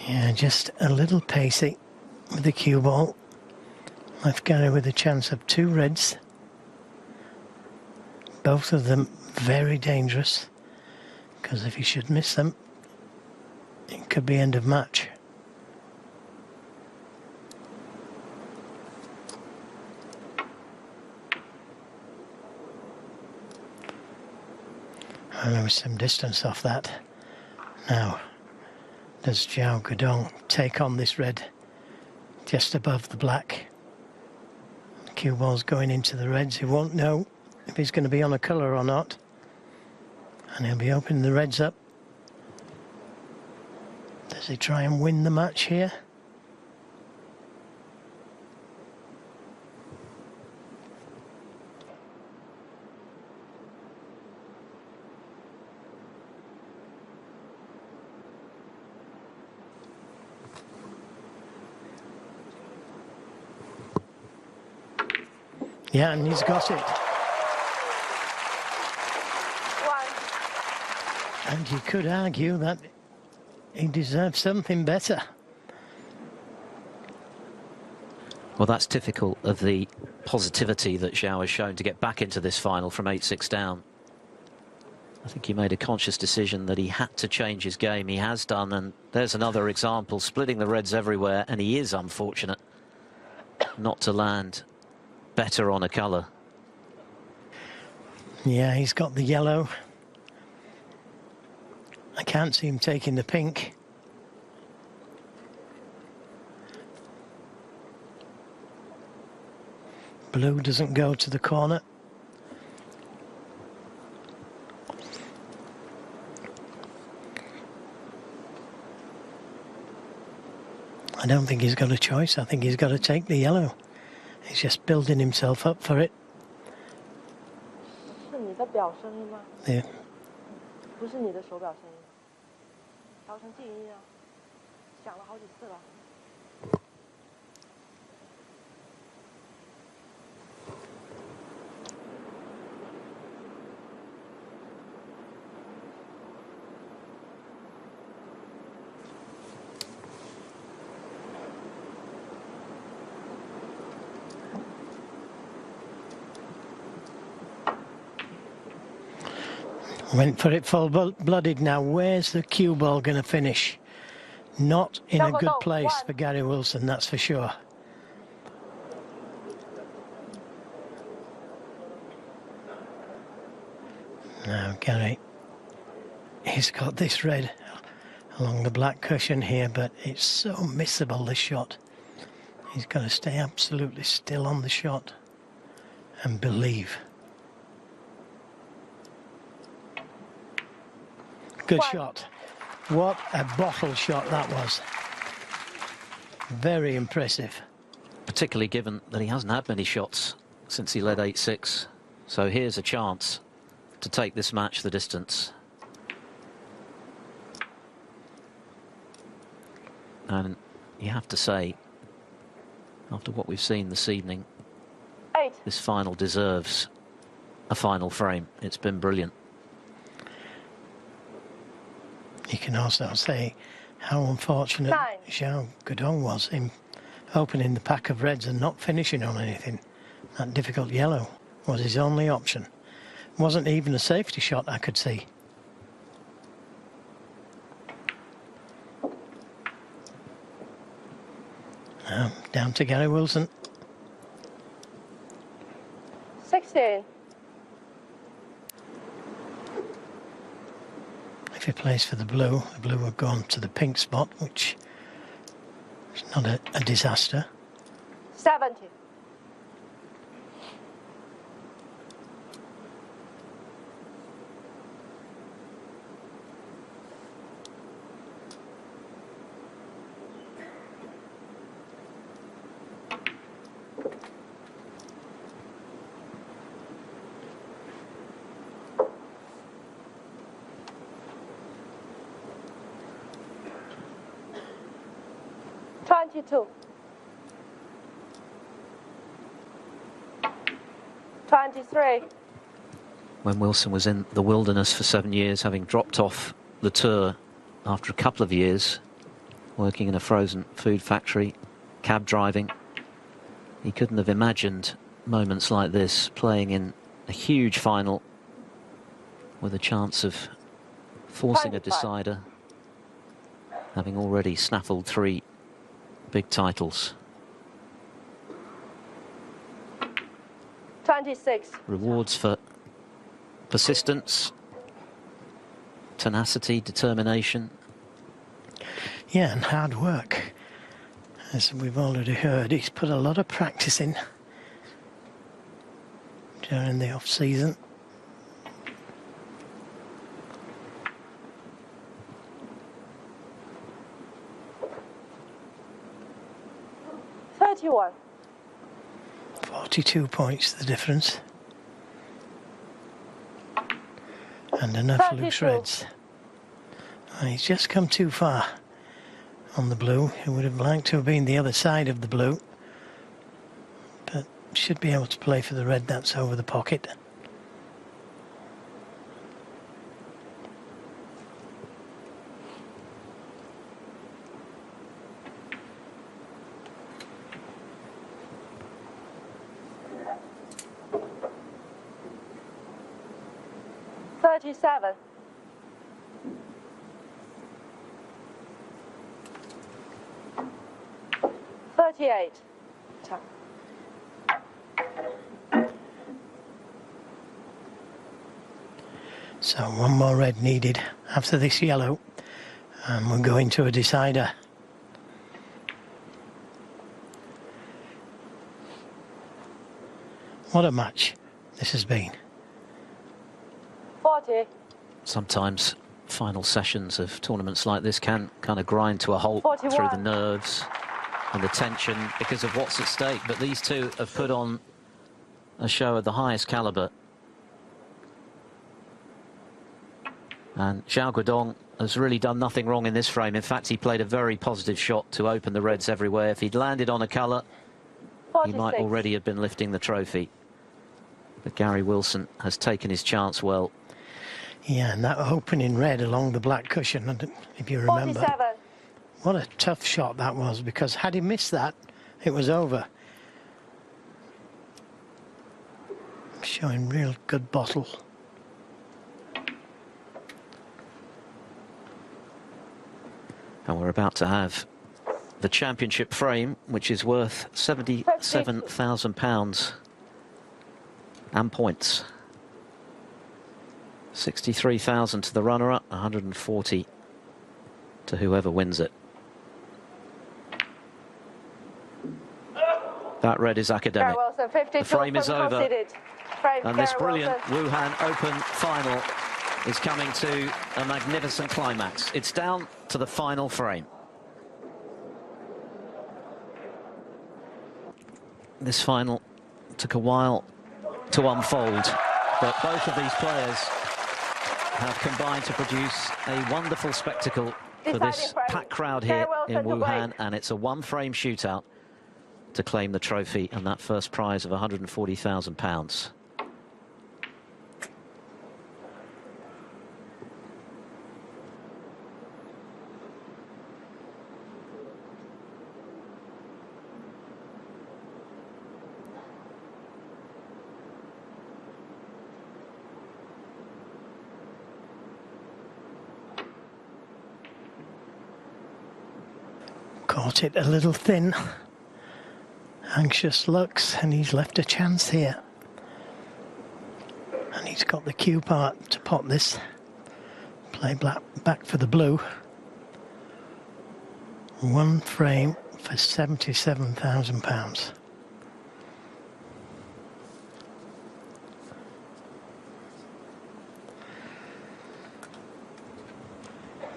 Yeah, just a little pacey with the cue ball. Left Gary with a chance of 2 reds. Both of them very dangerous, because if he should miss them, it could be end of match. And there was some distance off that. Now, does Xiao Guodong take on this red just above the black? The cue ball's going into the reds. He won't know if he's going to be on a colour or not. And he'll be opening the reds up. Does he try and win the match here? Yeah, and he's got it. 1. And you could argue that he deserves something better. Well, that's typical of the positivity that Xiao has shown to get back into this final from 8-6 down. I think he made a conscious decision that he had to change his game. He has done, and there's another example, splitting the reds everywhere, and he is unfortunate not to land better on a colour. Yeah, he's got the yellow. I can't see him taking the pink. Blue doesn't go to the corner. I don't think he's got a choice. I think he's got to take the yellow. He's just building himself up for it. Yeah. 不是你的手表声音，调成静音啊，响了好几次了。Went for it full-blooded now. Where's the cue ball going to finish? Not in a good place for Gary Wilson, that's for sure. Now Gary, he's got this red along the black cushion here, but it's so missable, this shot. He's got to stay absolutely still on the shot and believe. Good shot. What a bottle shot that was. Very impressive. Particularly given that he hasn't had many shots since he led 8-6. So here's a chance to take this match the distance. And you have to say, after what we've seen this evening, this final deserves a final frame. It's been brilliant. You can also say how unfortunate Xiao Guodong was in opening the pack of reds and not finishing on anything. That difficult yellow was his only option. Wasn't even a safety shot I could see. Now, down to Gary Wilson. 16. If he plays for the blue will go on to the pink spot, which is not a disaster. 70. Two. 23. When Wilson was in the wilderness for 7 years, having dropped off the tour after a couple of years, working in a frozen food factory, cab driving, he couldn't have imagined moments like this, playing in a huge final with a chance of forcing a decider, having already snaffled 3 big titles. 26. Rewards for persistence, tenacity, determination. Yeah, and hard work. As we've already heard, he's put a lot of practice in during the off-season. One. 42 points the difference. And enough 32. loose reds. He's just come too far on the blue. He would have liked to have been the other side of the blue, but should be able to play for the red that's over the pocket. Seven. 38. So one more red needed after this yellow, and we're going to a decider. What a match this has been. 40. Sometimes final sessions of tournaments like this can kind of grind to a halt 41. through the nerves and the tension because of what's at stake. But these two have put on a show of the highest caliber. And Xiao Guodong has really done nothing wrong in this frame. In fact, he played a very positive shot to open the reds everywhere. If he'd landed on a colour, 46. he might already have been lifting the trophy. But Gary Wilson has taken his chance well. Yeah, and that opening red along the black cushion, if you remember. 47. What a tough shot that was, because had he missed that, it was over. Showing real good bottle. And we're about to have the championship frame, which is worth £77,000 and points. 63,000 to the runner-up, 140 to whoever wins it. That red is academic. The frame is over, and this brilliant Wuhan Open final is coming to a magnificent climax. It's down to the final frame. This final took a while to unfold, but both of these players have combined to produce a wonderful spectacle for this packed crowd here in Wuhan, and it's a one-frame shootout to claim the trophy and that first prize of £140,000. Caught it a little thin. Anxious looks, and he's left a chance here. And he's got the cue part to pot this. Play black back for the blue. One frame for £77,000.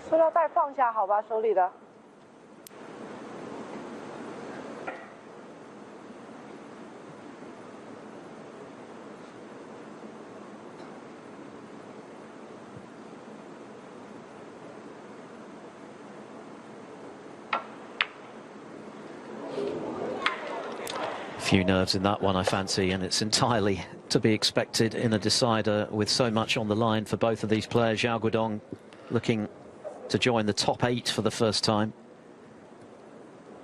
塑料袋放下好吧，手里的。Few nerves in that one, I fancy, and it's entirely to be expected in a decider with so much on the line for both of these players. Xiao Guodong looking to join the top 8 for the first time.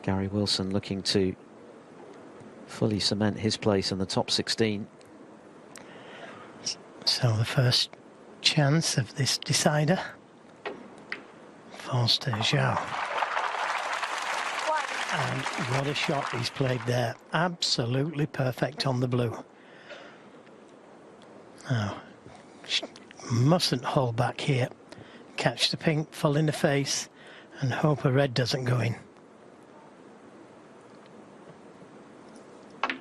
Gary Wilson looking to fully cement his place in the top 16. So the first chance of this decider falls to Xiao. And what a shot he's played there. Absolutely perfect on the blue. Now, mustn't hold back here. Catch the pink, fall in the face, and hope a red doesn't go in. And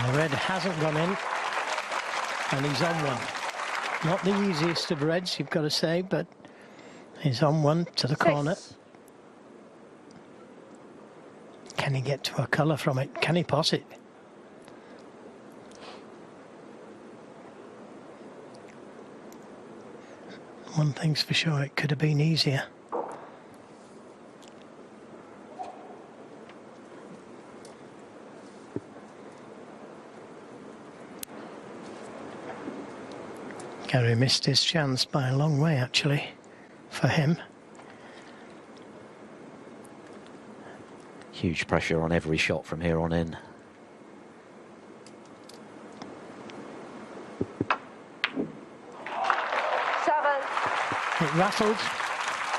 the red hasn't gone in, and he's on one. Not the easiest of reds, you've got to say, but he's on one to the corner. Can he get to a colour from it? Can he pot it? One thing's for sure, it could have been easier. Gary missed his chance by a long way, actually, for him. Huge pressure on every shot from here on in. It rattled,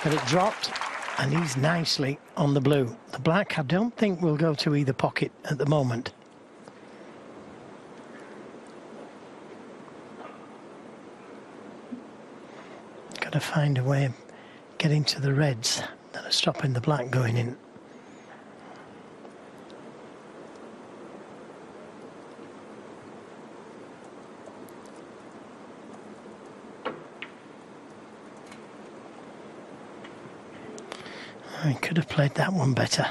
but it dropped, and he's nicely on the blue. The black, I don't think, will go to either pocket at the moment. got to find a way of getting to the reds that are stopping the black going in. I could have played that one better.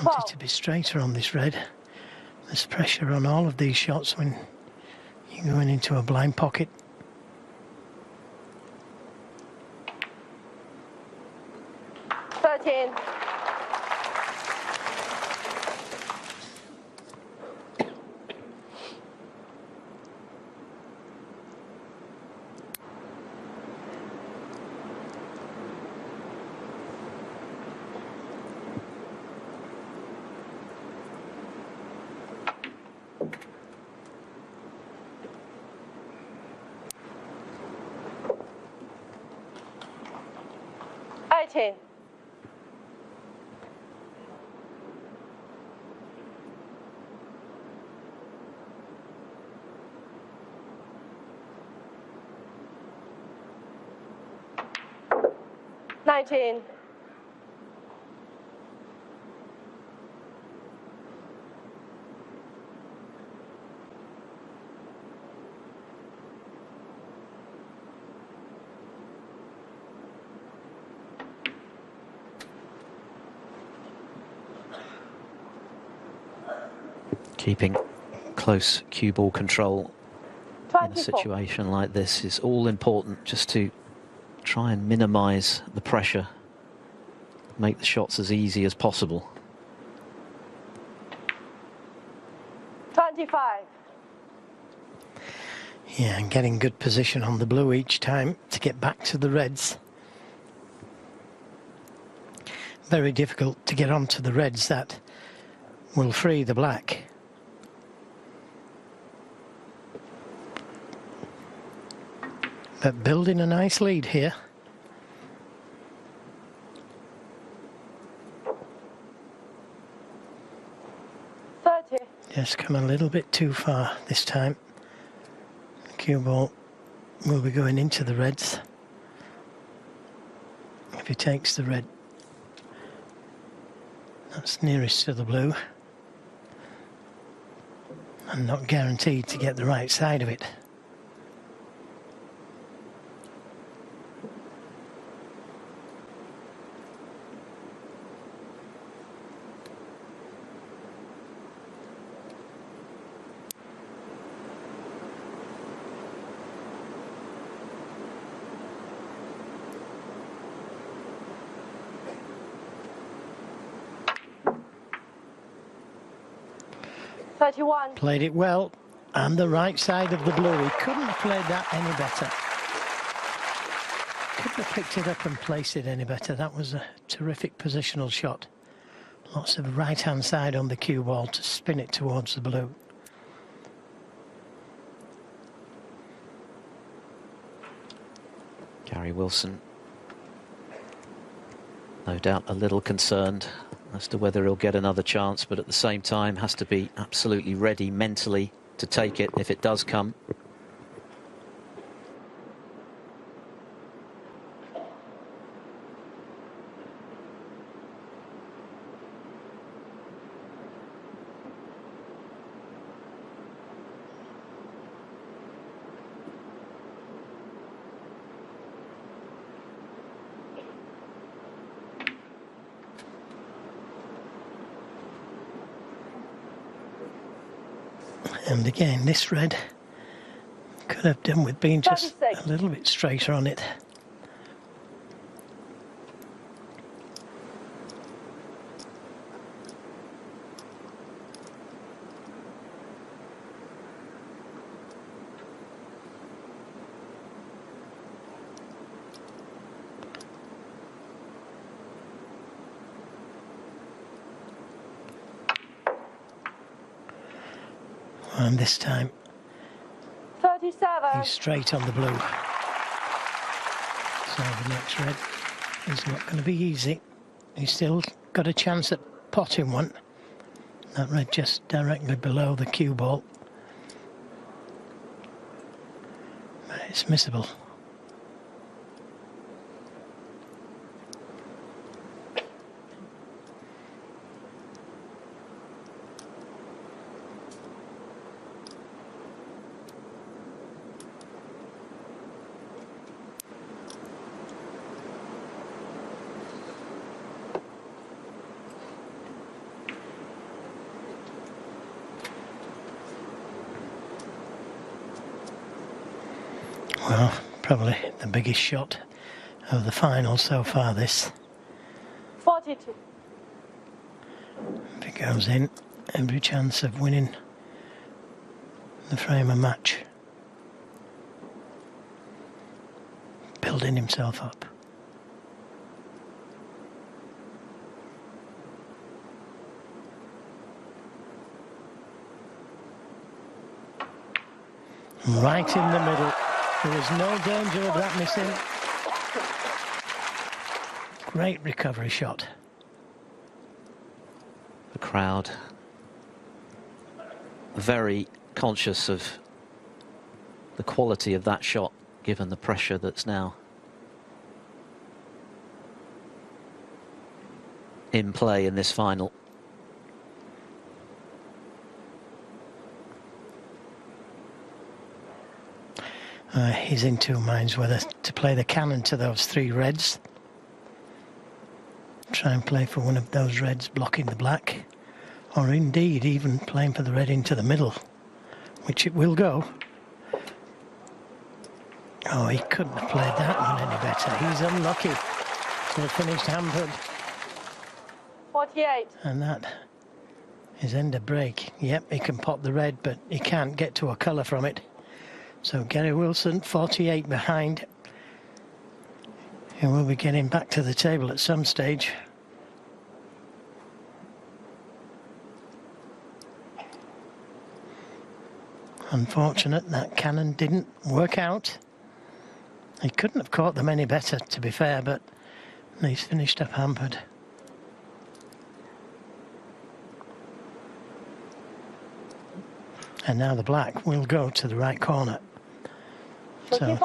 Wanted to be straighter on this red. There's pressure on all of these shots when you're going into a blind pocket. Nineteen. Keeping close cue ball control in a situation like this is all important, just to try and minimise the pressure, make the shots as easy as possible. 25. Yeah, and getting good position on the blue each time to get back to the reds. Very difficult to get onto the reds that will free the black. But building a nice lead here. Just come a little bit too far this time. The cue ball will be going into the reds. If he takes the red, that's nearest to the blue. And not guaranteed to get the right side of it. Played it well, and the right side of the blue. He couldn't have played that any better. Couldn't have picked it up and placed it any better. That was a terrific positional shot. Lots of right-hand side on the cue ball to spin it towards the blue. Gary Wilson, no doubt a little concerned as to whether he'll get another chance, but at the same time has to be absolutely ready mentally to take it if it does come. And again, this red could have done with being just a little bit straighter on it. And this time, 37. He's straight on the blue. So the next red is not going to be easy. He's still got a chance at potting one. That red just directly below the cue ball. dismissible. Well, probably the biggest shot of the final so far, this. 42. If it goes in, every chance of winning the frame of match. Building himself up. Right in the middle. There was no danger of that missing. Great recovery shot. The crowd very conscious of the quality of that shot, given the pressure that's now in play in this final. He's in two minds whether to play the cannon to those three reds. Try and play for one of those reds blocking the black. Or indeed even playing for the red into the middle, which it will go. Oh, he couldn't have played that one any better. He's unlucky to have finished hampered. 48. And that is end of break. Yep, he can pop the red, but he can't get to a colour from it. So Gary Wilson, 48 behind. He will be getting back to the table at some stage. Unfortunate that cannon didn't work out. He couldn't have caught them any better, to be fair, but he's finished up hampered. And now the black will go to the right corner. So,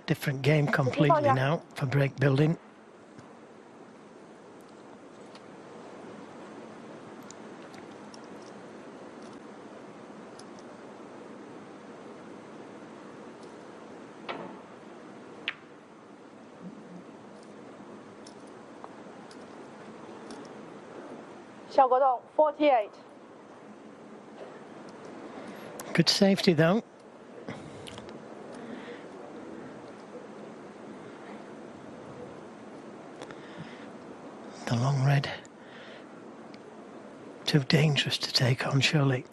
different game completely now for break building. Xiao Guodong, 48. Good safety though. The long red. Too dangerous to take on, surely.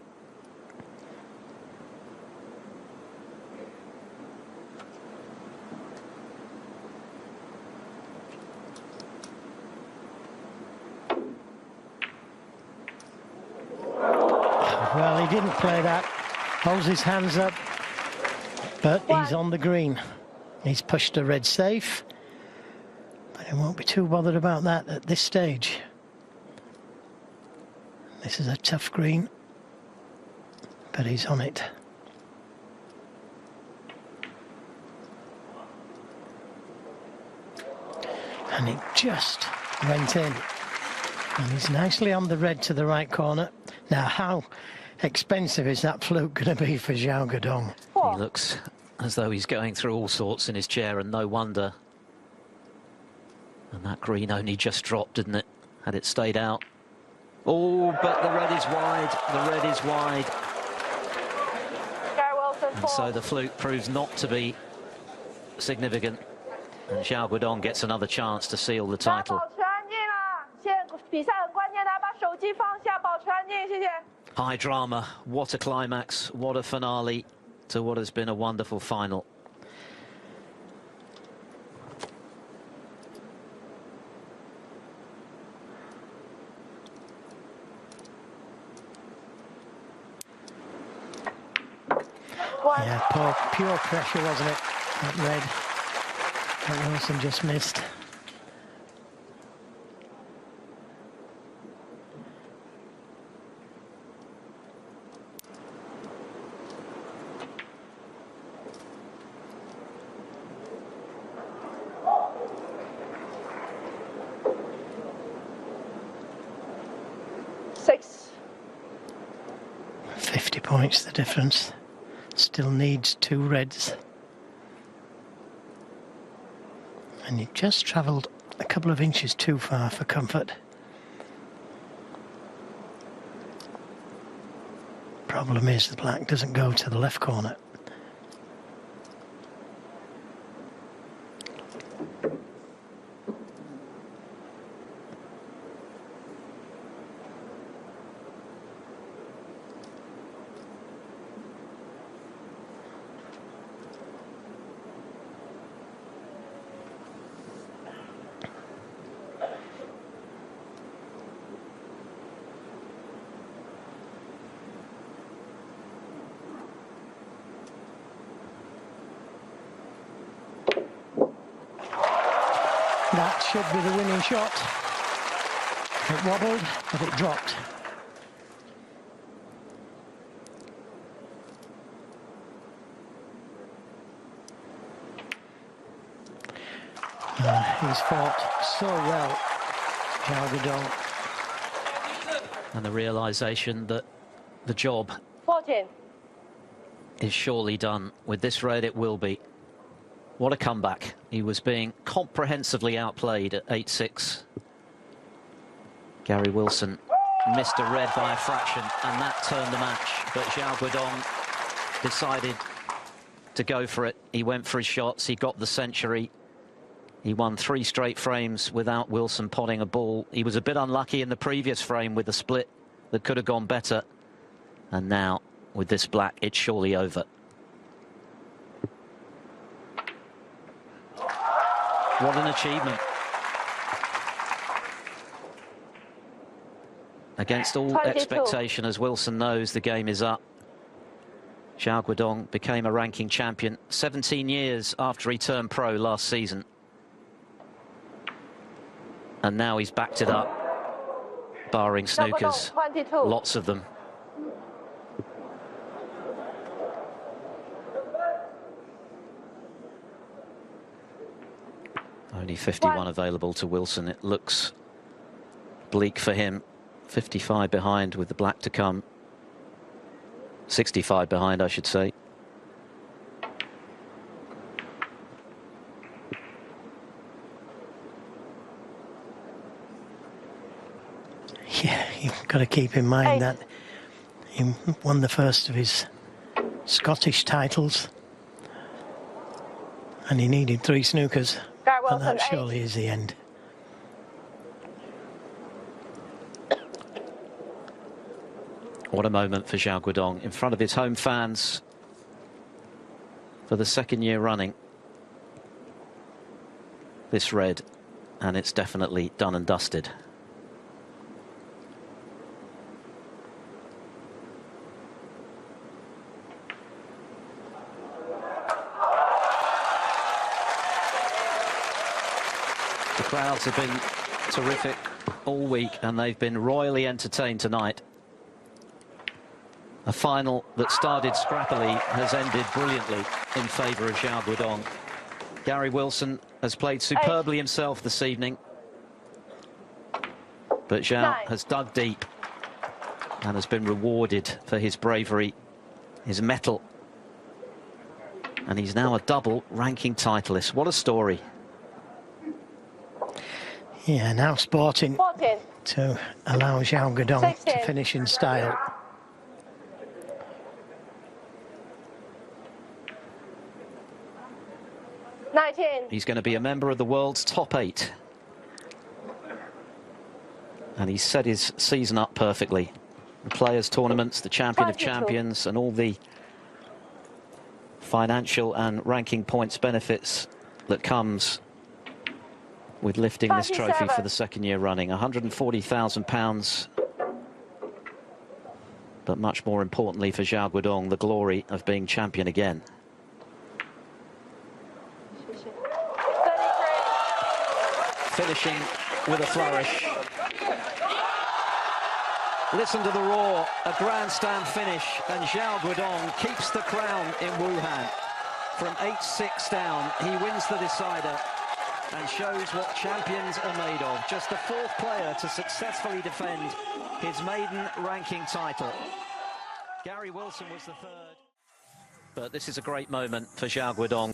Well, he didn't play that. Holds his hands up, but he's on the green. He's pushed the red safe, but he won't be too bothered about that at this stage. This is a tough green, but he's on it. And it just went in. And he's nicely on the red to the right corner. Now, how expensive is that fluke going to be for Xiao Guodong? He looks as though he's going through all sorts in his chair, and no wonder. And that green only just dropped, didn't it? Had it stayed out. Oh, but the red is wide. The red is wide. And so the fluke proves not to be significant. And Xiao Guodong gets another chance to seal the title. High drama, what a climax, what a finale to what has been a wonderful final. Yeah, pure pressure, wasn't it? That red that Wilson just missed. 6. 50 points the difference. Still needs 2 reds. And he just travelled a couple of inches too far for comfort. Problem is the black doesn't go to the left corner. That should be the winning shot. It wobbled, but it dropped. He's fought so well, Xiao Guodong. And the realisation that the job 14. is surely done. With this red, it will be. What a comeback. He was being comprehensively outplayed at 8-6. Gary Wilson missed a red by a fraction, and that turned the match. But Xiao Guodong decided to go for it. He went for his shots. He got the century. He won 3 straight frames without Wilson potting a ball. He was a bit unlucky in the previous frame with a split that could have gone better. And now, with this black, it's surely over. What an achievement. Against all 22. expectation, as Wilson knows, the game is up. Xiao Guodong became a ranking champion 17 years after he turned pro last season. And now he's backed it up, barring snookers. 22. Lots of them. Only 51 available to Wilson. It looks bleak for him. 55 behind with the black to come. 65 behind, I should say. Yeah, you've got to keep in mind that he won the first of his Scottish titles. And he needed 3 snookers. And that surely is the end. What a moment for Xiao Guodong in front of his home fans for the 2nd year running. This red, and it's definitely done and dusted. The crowds have been terrific all week, and they've been royally entertained tonight. A final that started scrappily has ended brilliantly in favour of Xiao Guodong. Gary Wilson has played superbly himself this evening. But Xiao has dug deep and has been rewarded for his bravery, his mettle. And he's now a double ranking titleist. What a story. Yeah, now sporting 14. to allow Xiao Guodong 16. to finish in style. He's going to be a member of the world's top 8. And he's set his season up perfectly. The Players' Tournaments, the Champion of Champions, and all the financial and ranking points benefits that comes with lifting this trophy for the 2nd year running. £140,000. But much more importantly for Xiao Guodong, the glory of being champion again. Finishing with a flourish. Listen to the roar, a grandstand finish, and Xiao Guodong keeps the crown in Wuhan. From 8-6 down, he wins the decider and shows what champions are made of. Just the 4th player to successfully defend his maiden ranking title. Gary Wilson was the third. But this is a great moment for Xiao Guodong.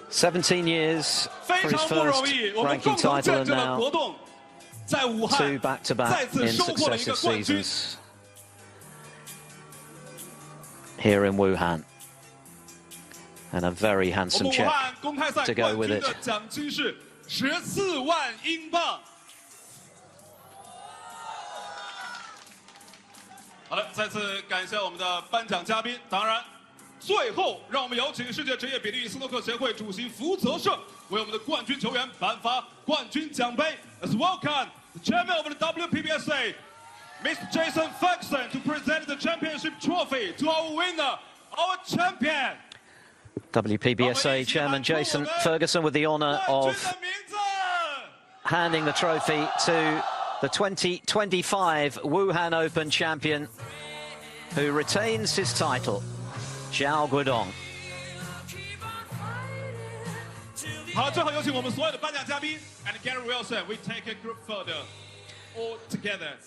17 years for his first ranking title, and now 2 back-to-back in successive seasons here in Wuhan. And a very handsome check to go with it. 14万英镑。好了，再次感谢我们的颁奖嘉宾。当然，最后让我们有请世界职业比利斯诺克协会主席福泽社为我们的冠军球员颁发冠军奖杯。Let's welcome the chairman of the WPBSA, Mr. Jason Ferguson, to present the championship trophy to our winner, our champion. WPBSA Chairman Jason Ferguson with the honour of handing the trophy to the 2025 Wuhan Open champion, who retains his title, Xiao Guodong. 好，最后有请我们所有的颁奖嘉宾 and Gary Wilson. We take a group photo all together.